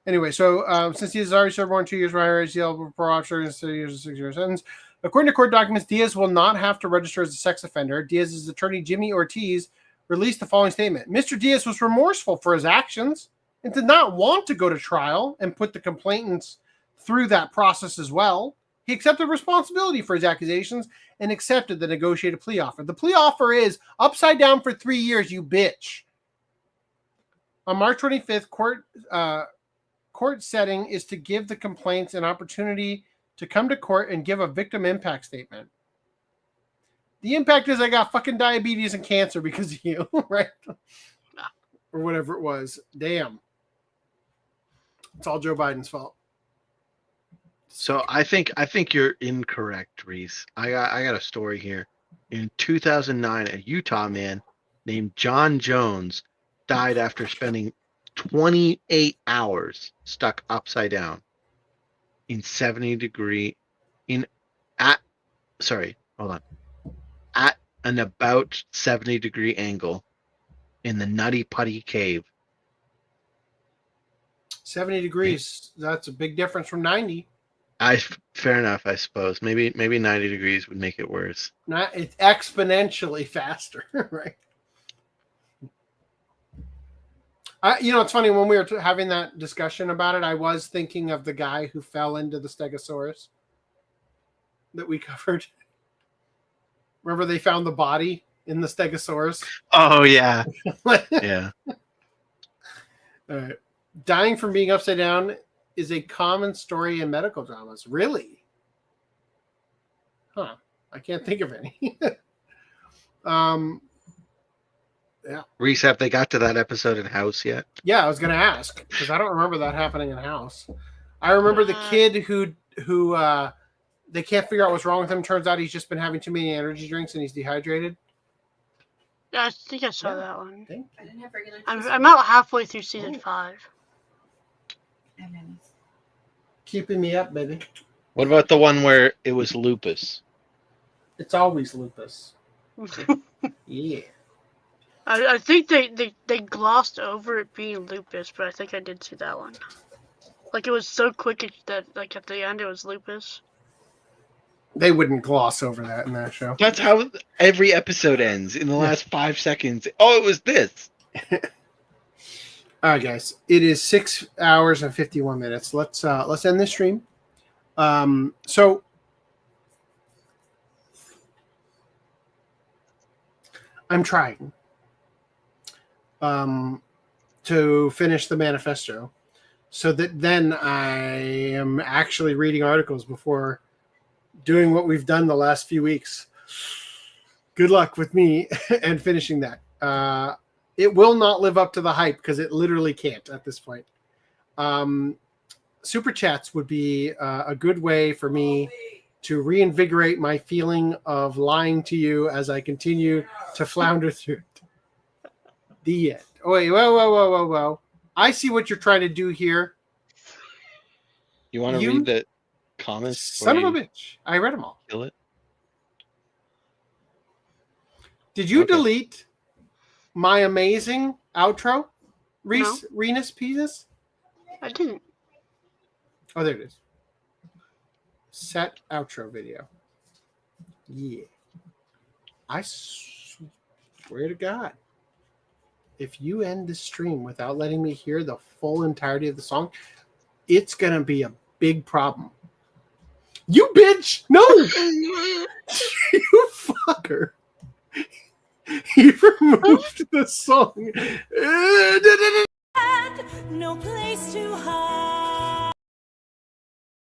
Anyway, so since he has already served more than 2 years for higher ACL for officer and 6 years, 6 year sentence, according to court documents, Diaz will not have to register as a sex offender. Diaz's attorney, Jimmy Ortiz, released the following statement. Mr. Diaz was remorseful for his actions and did not want to go to trial and put the complainants through that process as well. He accepted responsibility for his accusations and accepted the negotiated plea offer. The plea offer is upside down for 3 years, you bitch. On March 25th, court setting is to give the complaints an opportunity to come to court and give a victim impact statement. The impact is I got fucking diabetes and cancer because of you, right? Or whatever it was. Damn. It's all Joe Biden's fault. So I think you're incorrect, Reese. I got a story here. In 2009, a Utah man named John Jones died after spending 28 hours stuck upside down in 70-degree at an about 70-degree angle in the Nutty Putty Cave. 70 degrees. That's a big difference from 90. Fair enough, I suppose. Maybe 90 degrees would make it worse. It's exponentially faster, right? It's funny, when we were having that discussion about it, I was thinking of the guy who fell into the Stegosaurus that we covered. Remember they found the body in the Stegosaurus? Oh, yeah. Yeah. All right. Dying from being upside down is a common story in medical dramas. Really? Huh. I can't think of any. Yeah. Reese, have they got to that episode in House yet? Yeah, I was going to ask because I don't remember that happening in House. I remember the kid who they can't figure out what's wrong with him. Turns out he's just been having too many energy drinks and he's dehydrated. Yeah, I think I saw that one. I didn't have regular. I'm about halfway through season 5. Keeping me up, baby. What about the one where it was lupus? It's always lupus. Yeah. I think they glossed over it being lupus, but I think I did see that one. Like, it was so quick that, like, at the end it was lupus. They wouldn't gloss over that in that show. That's how every episode ends, in the last 5 seconds. Oh, it was this. All right, guys. It is 6 hours and 51 minutes. Let's end this stream. So I'm trying to finish the manifesto so that then I am actually reading articles before doing what we've done the last few weeks. Good luck with me and finishing that. It will not live up to the hype because it literally can't at this point. Super chats would be a good way for me to reinvigorate my feeling of lying to you as I continue to flounder through it. The end. Oh, wait, whoa. I see what you're trying to do here. You want to read the comments? Son of a bitch. I read them all. Kill it. Did you delete my amazing outro? Renus Pieces? I didn't. Oh, there it is. Set outro video. Yeah. I swear to God, if you end the stream without letting me hear the full entirety of the song, it's going to be a big problem. You bitch! No! You fucker. He removed the song. No place to hide.